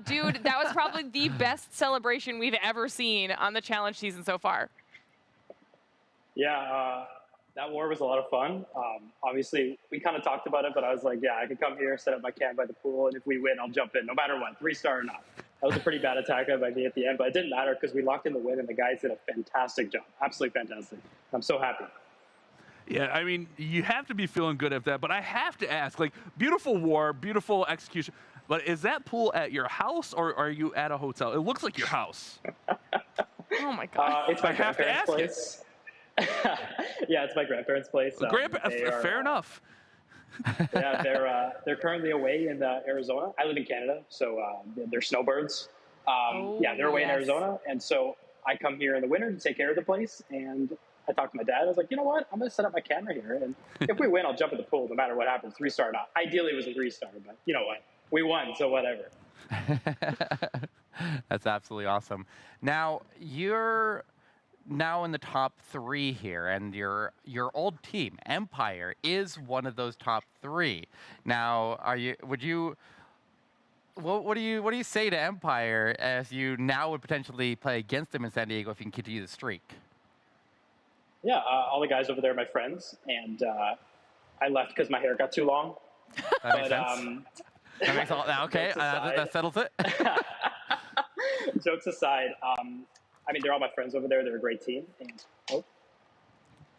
Dude, that was probably the best celebration we've ever seen on the challenge season so far. Yeah, that war was a lot of fun. Obviously, we kind of talked about it, but I was like, yeah, I could come here, set up my camp by the pool, and if we win, I'll jump in, no matter what, 3-star or not. That was a pretty bad attack by me at the end, but it didn't matter because we locked in the win, and the guys did a fantastic job. Absolutely fantastic. I'm so happy. Yeah, I mean, you have to be feeling good at that, but I have to ask, like, beautiful war, beautiful execution, but is that pool at your house or are you at a hotel? It looks like your house. Oh my God. It's my grandparents' place. Yeah, it's my grandparents' place. Fair enough. Yeah, they're currently away in Arizona. I live in Canada, so they're snowbirds. Yeah, they're away in Arizona, and so I come here in the winter to take care of the place, and I talked to my dad. I was like, you know what? I'm going to set up my camera here, and if we win, I'll jump in the pool no matter what happens, 3-star or not. Ideally, it was a 3-star, but you know what? We won, so whatever. That's absolutely awesome. Now, you're now in the top 3 here, and your old team, Empire, is one of those top 3. Now, what do you say to Empire as you now would potentially play against them in San Diego if you can continue the streak? Yeah, all the guys over there are my friends, and I left because my hair got too long. That makes sense. That makes all, okay, that settles it. Jokes aside, I mean, they're all my friends over there. They're a great team. And,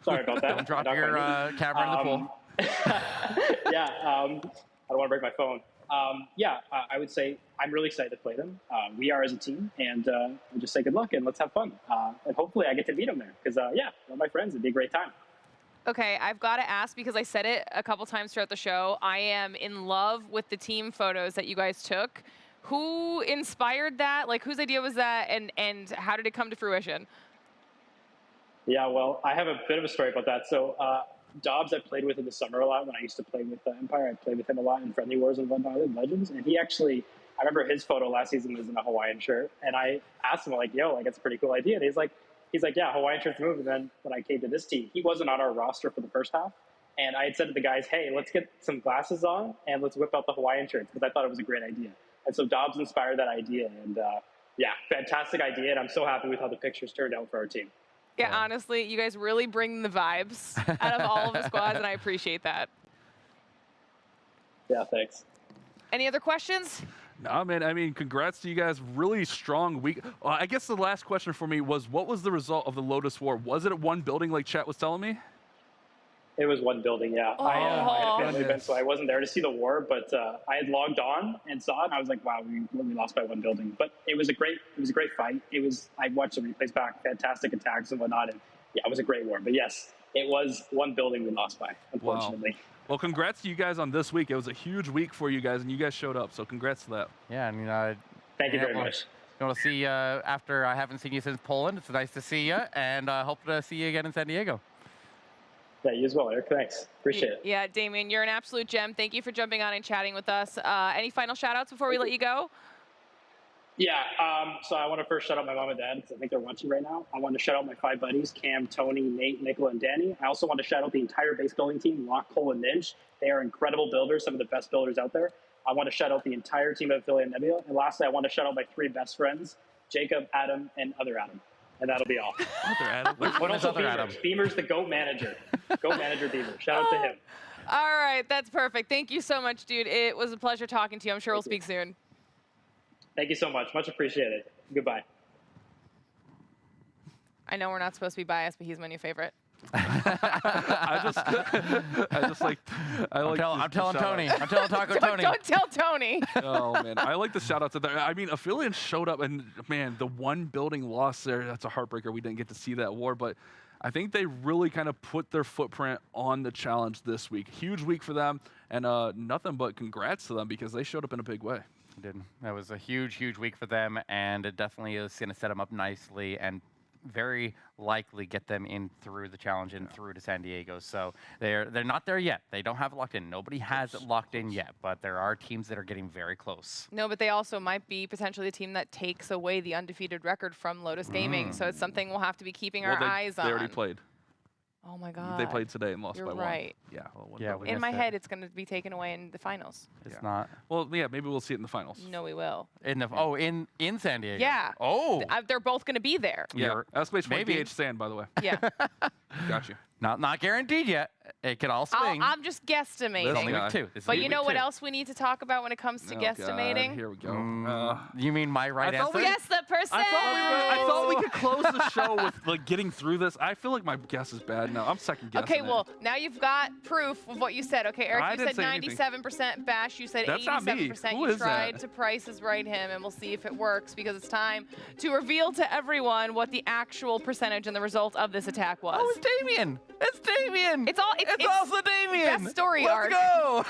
sorry about that. Don't drop your camera in the pool. Yeah, I don't want to break my phone. Yeah, I would say I'm really excited to play them. We are as a team, and we'll just say good luck and let's have fun. And hopefully I get to meet them there because, yeah, they're my friends. It'd be a great time. Okay, I've got to ask, because I said it a couple times throughout the show, I am in love with the team photos that you guys took. Who inspired that? Like, whose idea was that, and how did it come to fruition? Yeah, well, I have a bit of a story about that. So, Dobbs I played with in the summer a lot when I used to play with Empire. I played with him a lot in Friendly Wars and whatnot in Legends. And he actually, I remember his photo last season was in a Hawaiian shirt. And I asked him, like, yo, like, it's a pretty cool idea. And he's like, yeah, Hawaiian shirts move. And then when I came to this team, he wasn't on our roster for the first half. And I had said to the guys, hey, let's get some glasses on and let's whip out the Hawaiian shirts, because I thought it was a great idea. And so Dobbs inspired that idea. And yeah, fantastic idea. And I'm so happy with how the pictures turned out for our team. Yeah, honestly, you guys really bring the vibes out of all of the squads, and I appreciate that. Yeah, thanks. Any other questions? No, man, I mean, congrats to you guys. Really strong week. I guess the last question for me was, what was the result of the Lotus War? Was it at one building like chat was telling me? It was one building, yeah. I had a family event, so I wasn't there to see the war, but I had logged on and saw it, and I was like, wow, we lost by one building. But it was a great fight. I watched the replays back, fantastic attacks and whatnot, and yeah, it was a great war. But yes, it was one building we lost by, unfortunately. Wow. Well, congrats to you guys on this week. It was a huge week for you guys, and you guys showed up, so congrats to that. Yeah, I mean, thank you very much. I want to see you after I haven't seen you since Poland. It's nice to see you, and hope to see you again in San Diego. Yeah, you as well, Eric. Thanks. Appreciate it. Yeah, Damien, you're an absolute gem. Thank you for jumping on and chatting with us. Any final shout-outs before we let you go? Yeah, so I want to first shout out my mom and dad, because I think they're watching right now. I want to shout out my 5 buddies, Cam, Tony, Nate, Nicola, and Danny. I also want to shout out the entire base building team, Locke, Cole, and Ninja. They are incredible builders, some of the best builders out there. I want to shout out the entire team of Affiliate Nebula. And lastly, I want to shout out my 3 best friends, Jacob, Adam, and other Adam. And that'll be all. Other Adam? What is other Adam? Beamer's the GOAT manager. GOAT manager Beamer. Shout out to him. All right, that's perfect. Thank you so much, dude. It was a pleasure talking to you. I'm sure we'll speak soon. Thank you so much. Much appreciated. Goodbye. I know we're not supposed to be biased, but he's my new favorite. I like. I'm telling Tony. I'm telling Taco Tony. Don't tell Tony. Oh man, I like the shout out to that. I mean, Affiliate showed up, and man, the one building loss there, that's a heartbreaker. We didn't get to see that war, but I think they really kind of put their footprint on the challenge this week. Huge week for them, and nothing but congrats to them because they showed up in a big way. Did. That was a huge, huge week for them, and it definitely is going to set them up nicely and very likely get them in through the challenge and through to San Diego. So they're not there yet. They don't have it locked in. Nobody has it locked in yet, but there are teams that are getting very close. No, but they also might be potentially the team that takes away the undefeated record from Lotus Gaming. So it's something we'll have to be keeping our eyes on. They already played. Oh my God. They played today and lost by 1. Right. Yeah. In my head, it's going to be taken away in the finals. It's not. Well, yeah, maybe we'll see it in the finals. No, we will. In San Diego. Yeah. Oh. They're both going to be there. Yeah. Exclamation point maybe. DH Sand, by the way. Yeah. Got you. Not guaranteed yet. It can all swing. I'm just guesstimating. Only week 2. But you know what else we need to talk about when it comes to guesstimating? God, here we go. You mean my right answer? Guess the percent. I thought we could close the show with like getting through this. I feel like my guess is bad now. I'm second guessing. Okay, well, now you've got proof of what you said. Okay, Eric, you said 97%. Bash, you said 87%. You tried to Price is Right him, and we'll see if it works because it's time to reveal to everyone what the actual percentage and the result of this attack was. Oh, it's Damien. It's Damien. It's also Damien. Best story arc. Let's go.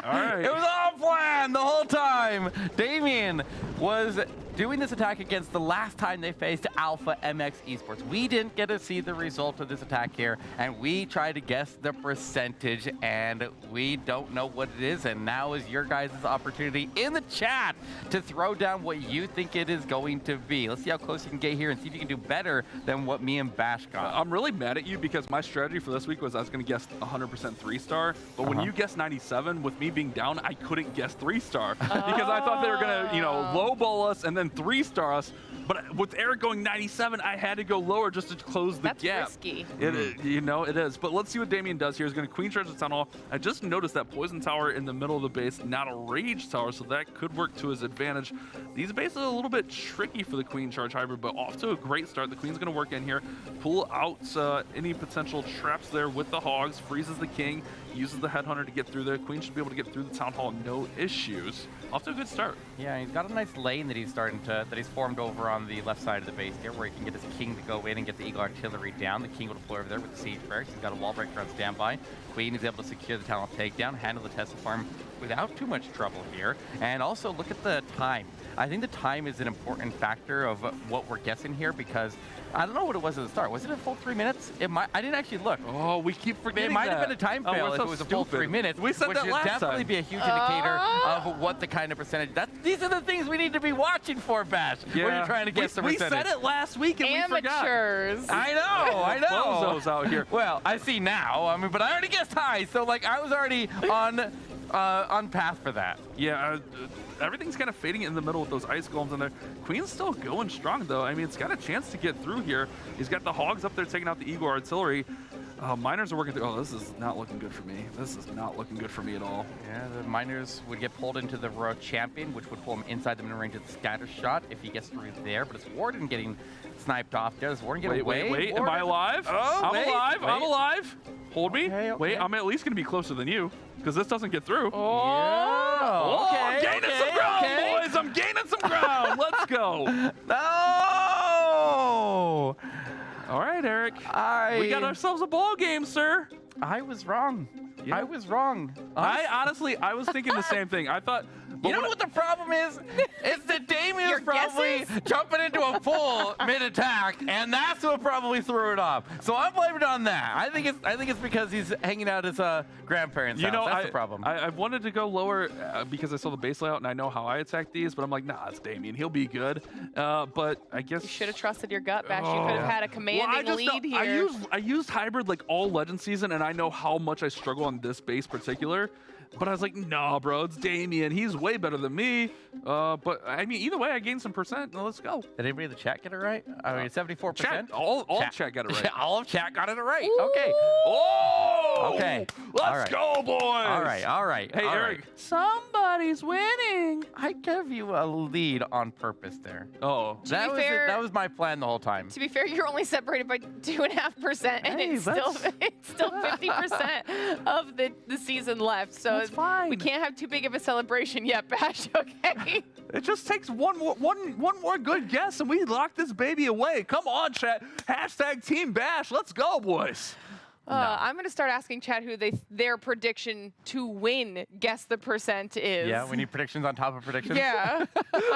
All right. It was all planned the whole time. Damien was doing this attack against the last time they faced Alpha MX Esports. We didn't get to see the result of this attack here, and we tried to guess the percentage, and we don't know what it is, and now is your guys' opportunity in the chat to throw down what you think it is going to be. Let's see how close you can get here and see if you can do better than what me and Bash got. I'm really mad at you because my strategy for this week was I was going to guess 100% 3-star, but when you guessed 97, with me being down, I couldn't guess 3-star because I thought they were going to, lowball us and then 3-star us. But with Eric going 97, I had to go lower just to close the gap. That's risky. It is. But let's see what Damien does here. He's going to Queen Charge the Town Hall. I just noticed that Poison Tower in the middle of the base, not a Rage Tower, so that could work to his advantage. These bases are a little bit tricky for the Queen Charge Hybrid, but off to a great start. The Queen's going to work in here, pull out any potential traps there with the Hogs, freezes the King, uses the Headhunter to get through there. Queen should be able to get through the Town Hall, no issues. Off to a good start. Yeah, he's got a nice lane that he's formed over on the left side of the base here, where he can get his King to go in and get the Eagle Artillery down. The King will deploy over there with the Siege Barracks. He's got a wall breaker on standby. Queen is able to secure the Talent takedown, handle the Tesla farm without too much trouble here. And also look at the time. I think the time is an important factor of what we're guessing here because I don't know what it was at the start. Was it a full 3 minutes? I didn't actually look. Oh, we keep forgetting It might have been a time fail if it was a full 3 minutes. We said which that last would definitely time. be a huge indicator of what the kind of percentage. These are the things we need to be watching for, Bash. Yeah. When you're trying to guess the percentage. We said it last week and Amateurs. we forgot. I know. Bozos out here. Well, I see now. But I already guessed high, so I was already on path for that. Yeah, everything's kind of fading in the middle with those ice golems in there. Queen's still going strong, though. I mean, it's got a chance to get through here. He's got the Hogs up there taking out the Eagle Artillery. Miners are working through. Oh, this is not looking good for me. This is not looking good for me at all. Yeah, the Miners would get pulled into the Royal Champion, which would pull him inside the mid-range of the scatter shot if he gets through there. But it's Warden getting sniped off there. Does Warden get away? Wait. Am I alive? Oh, I'm alive. Hold me. Okay. Wait, I'm at least going to be closer than you because this doesn't get through. Oh, okay. I'm gaining some ground, boys. I'm gaining some ground. Let's go. No. All right, Eric. We got ourselves a ball game, sir. I was wrong. Yeah. I was wrong. I was thinking the same thing. I thought. You know what the problem is? It's that Damien's probably jumping into a full mid-attack, and that's what probably threw it off. So I'm blaming it on that. I think it's because he's hanging out at his grandparents' house. That's the problem. I wanted to go lower because I saw the base layout and I know how I attack these, but I'm like, nah, it's Damien. He'll be good. But I guess you should have trusted your gut, Bash. You could have had a commanding lead here. I used hybrid like all Legend season, and I know how much I struggle on this base particular. But I was like, nah, bro, it's Damien. He's way better than me. But I mean, either way, I gained some percent. Now let's go. Did anybody in the chat get it right? I mean, 74%. Chat, all chat got it right. All of chat got it right. Ooh. Okay. Oh! Okay. Let's go, boys. All right. Hey, Eric. Somebody's winning. I gave you a lead on purpose there. Oh. That was my plan the whole time. To be fair, you're only separated by 2.5%, and it's still 50% of the season left. So that's fine. We can't have too big of a celebration yet, Bash. Okay. It just takes one more good guess, and we lock this baby away. Come on, chat. Hashtag Team Bash. Let's go, boys. I'm going to start asking Chad who their prediction to win Guess the Percent is. Yeah, we need predictions on top of predictions. Yeah.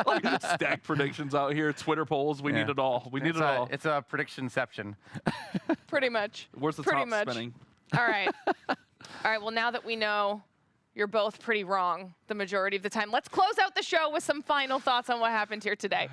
Like stack predictions out here, Twitter polls. We need it all. We need it all. It's a predictionception. Pretty much. Where's the Pretty top much. spinning? All right. All right. Well, now that we know you're both pretty wrong the majority of the time, let's close out the show with some final thoughts on what happened here today.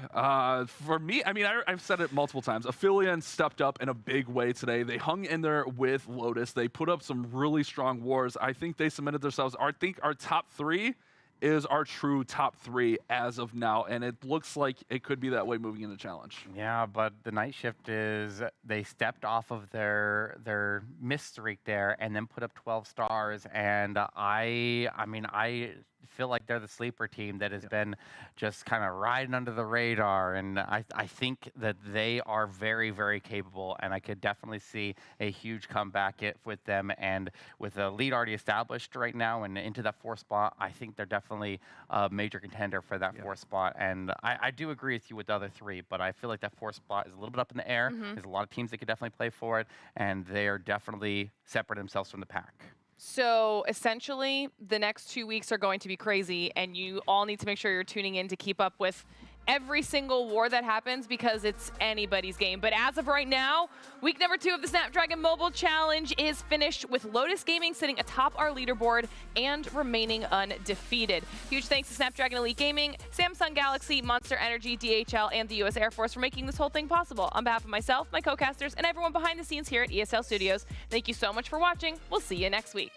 For me, I mean, I've said it multiple times. Aphelion stepped up in a big way today. They hung in there with Lotus. They put up some really strong wars. I think they cemented themselves. I think our top 3 is our true top 3 as of now, and it looks like it could be that way moving into Challenge. Yeah, but the night shift is they stepped off of their miss streak there and then put up 12 stars, and I mean I feel like they're the sleeper team that has been just kind of riding under the radar, and I think that they are very, very capable, and I could definitely see a huge comeback with them, and with a lead already established right now and into that 4th spot, I think they're definitely a major contender for that 4th spot, and I do agree with you with the other 3, but I feel like that 4th spot is a little bit up in the air. There's a lot of teams that could definitely play for it, and they are definitely separating themselves from the pack. So essentially, the next 2 weeks are going to be crazy, and you all need to make sure you're tuning in to keep up with every single war that happens, because it's anybody's game. But as of right now, week number 2 of the Snapdragon Mobile Challenge is finished with Lotus Gaming sitting atop our leaderboard and remaining undefeated. Huge thanks to Snapdragon Elite Gaming, Samsung Galaxy, Monster Energy, DHL, and the U.S. Air Force for making this whole thing possible. On behalf of myself, my co-casters, and everyone behind the scenes here at ESL Studios, thank you so much for watching. We'll see you next week.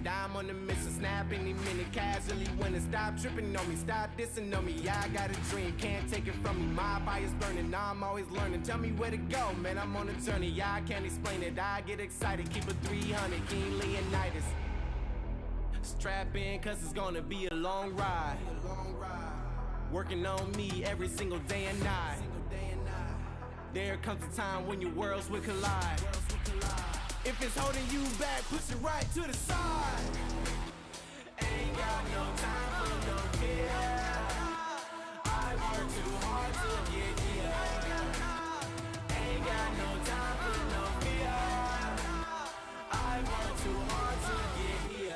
I'm on the mission, snap any minute, casually winning. Stop tripping on me, stop dissing on me. Yeah, I got a dream, can't take it from me. My fire's burning, I'm always learning. Tell me where to go, man, I'm on a journey. Yeah, I can't explain it, I get excited. Keep it 300, King Leonidas. Strap in, cause it's gonna be a long ride. Working on me every single day and night. There comes a time when your worlds will collide. If it's holding you back, push it right to the side. Ain't got no time for no fear. I work too hard to get here. Ain't got no time for no fear. I work too hard to get here.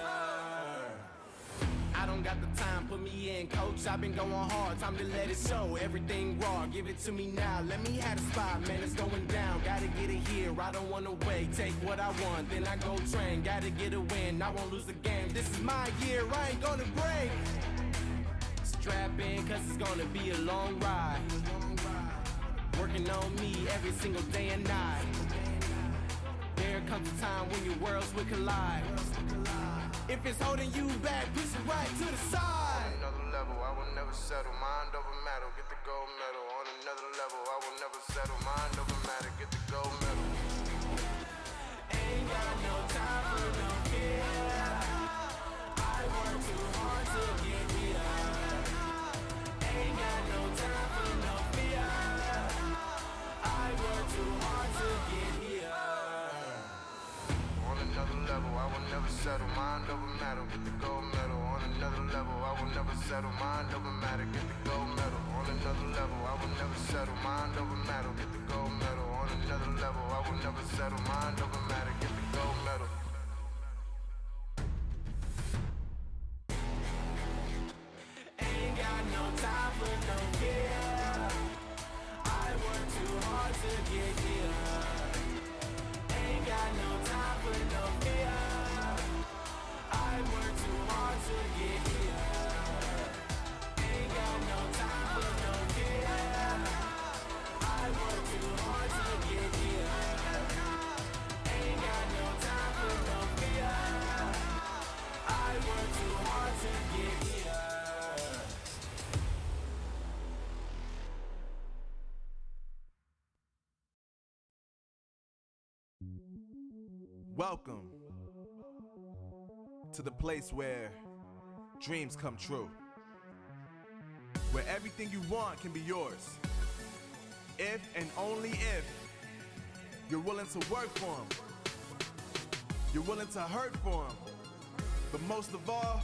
I don't got the time, put me in, coach. I've been going hard, time to let it show. Everything raw, give it to me now. Let me have the spot, man, it's going down. Gotta get it here, I don't wanna wait. Take what I want, then I go train. Gotta get a win, I won't lose the game. This is my year, I ain't gonna break. Strap in, cause it's gonna be a long ride. Working on me every single day and night. There comes a time when your worlds will collide. If it's holding you back, push it right to the side. On another level, I will never settle. Mind over matter, get the gold medal. On another level, I will never settle. Mind over matter, get the gold medal. Ain't got no time for no fear. I work too hard to get here. Ain't got no time for no fear. I work too hard to get here. On another level, I will never settle. Mind over matter, get the gold medal. On another level, I will never settle. Mind over matter, get the gold medal. On another level, I will never settle. Mind over matter, get the gold medal. On another level, I will never settle. Mind over matter, get the gold medal. Ain't got no time for no fear. I work too hard to get here. Ain't got no time for no fear. I work too hard to get here. Ain't got no time for no fear. I work too hard to get here. Ain't got no time for no fear. I work too hard to get here. Welcome to the place where dreams come true. Where everything you want can be yours. If and only if you're willing to work for them. You're willing to hurt for them. But most of all,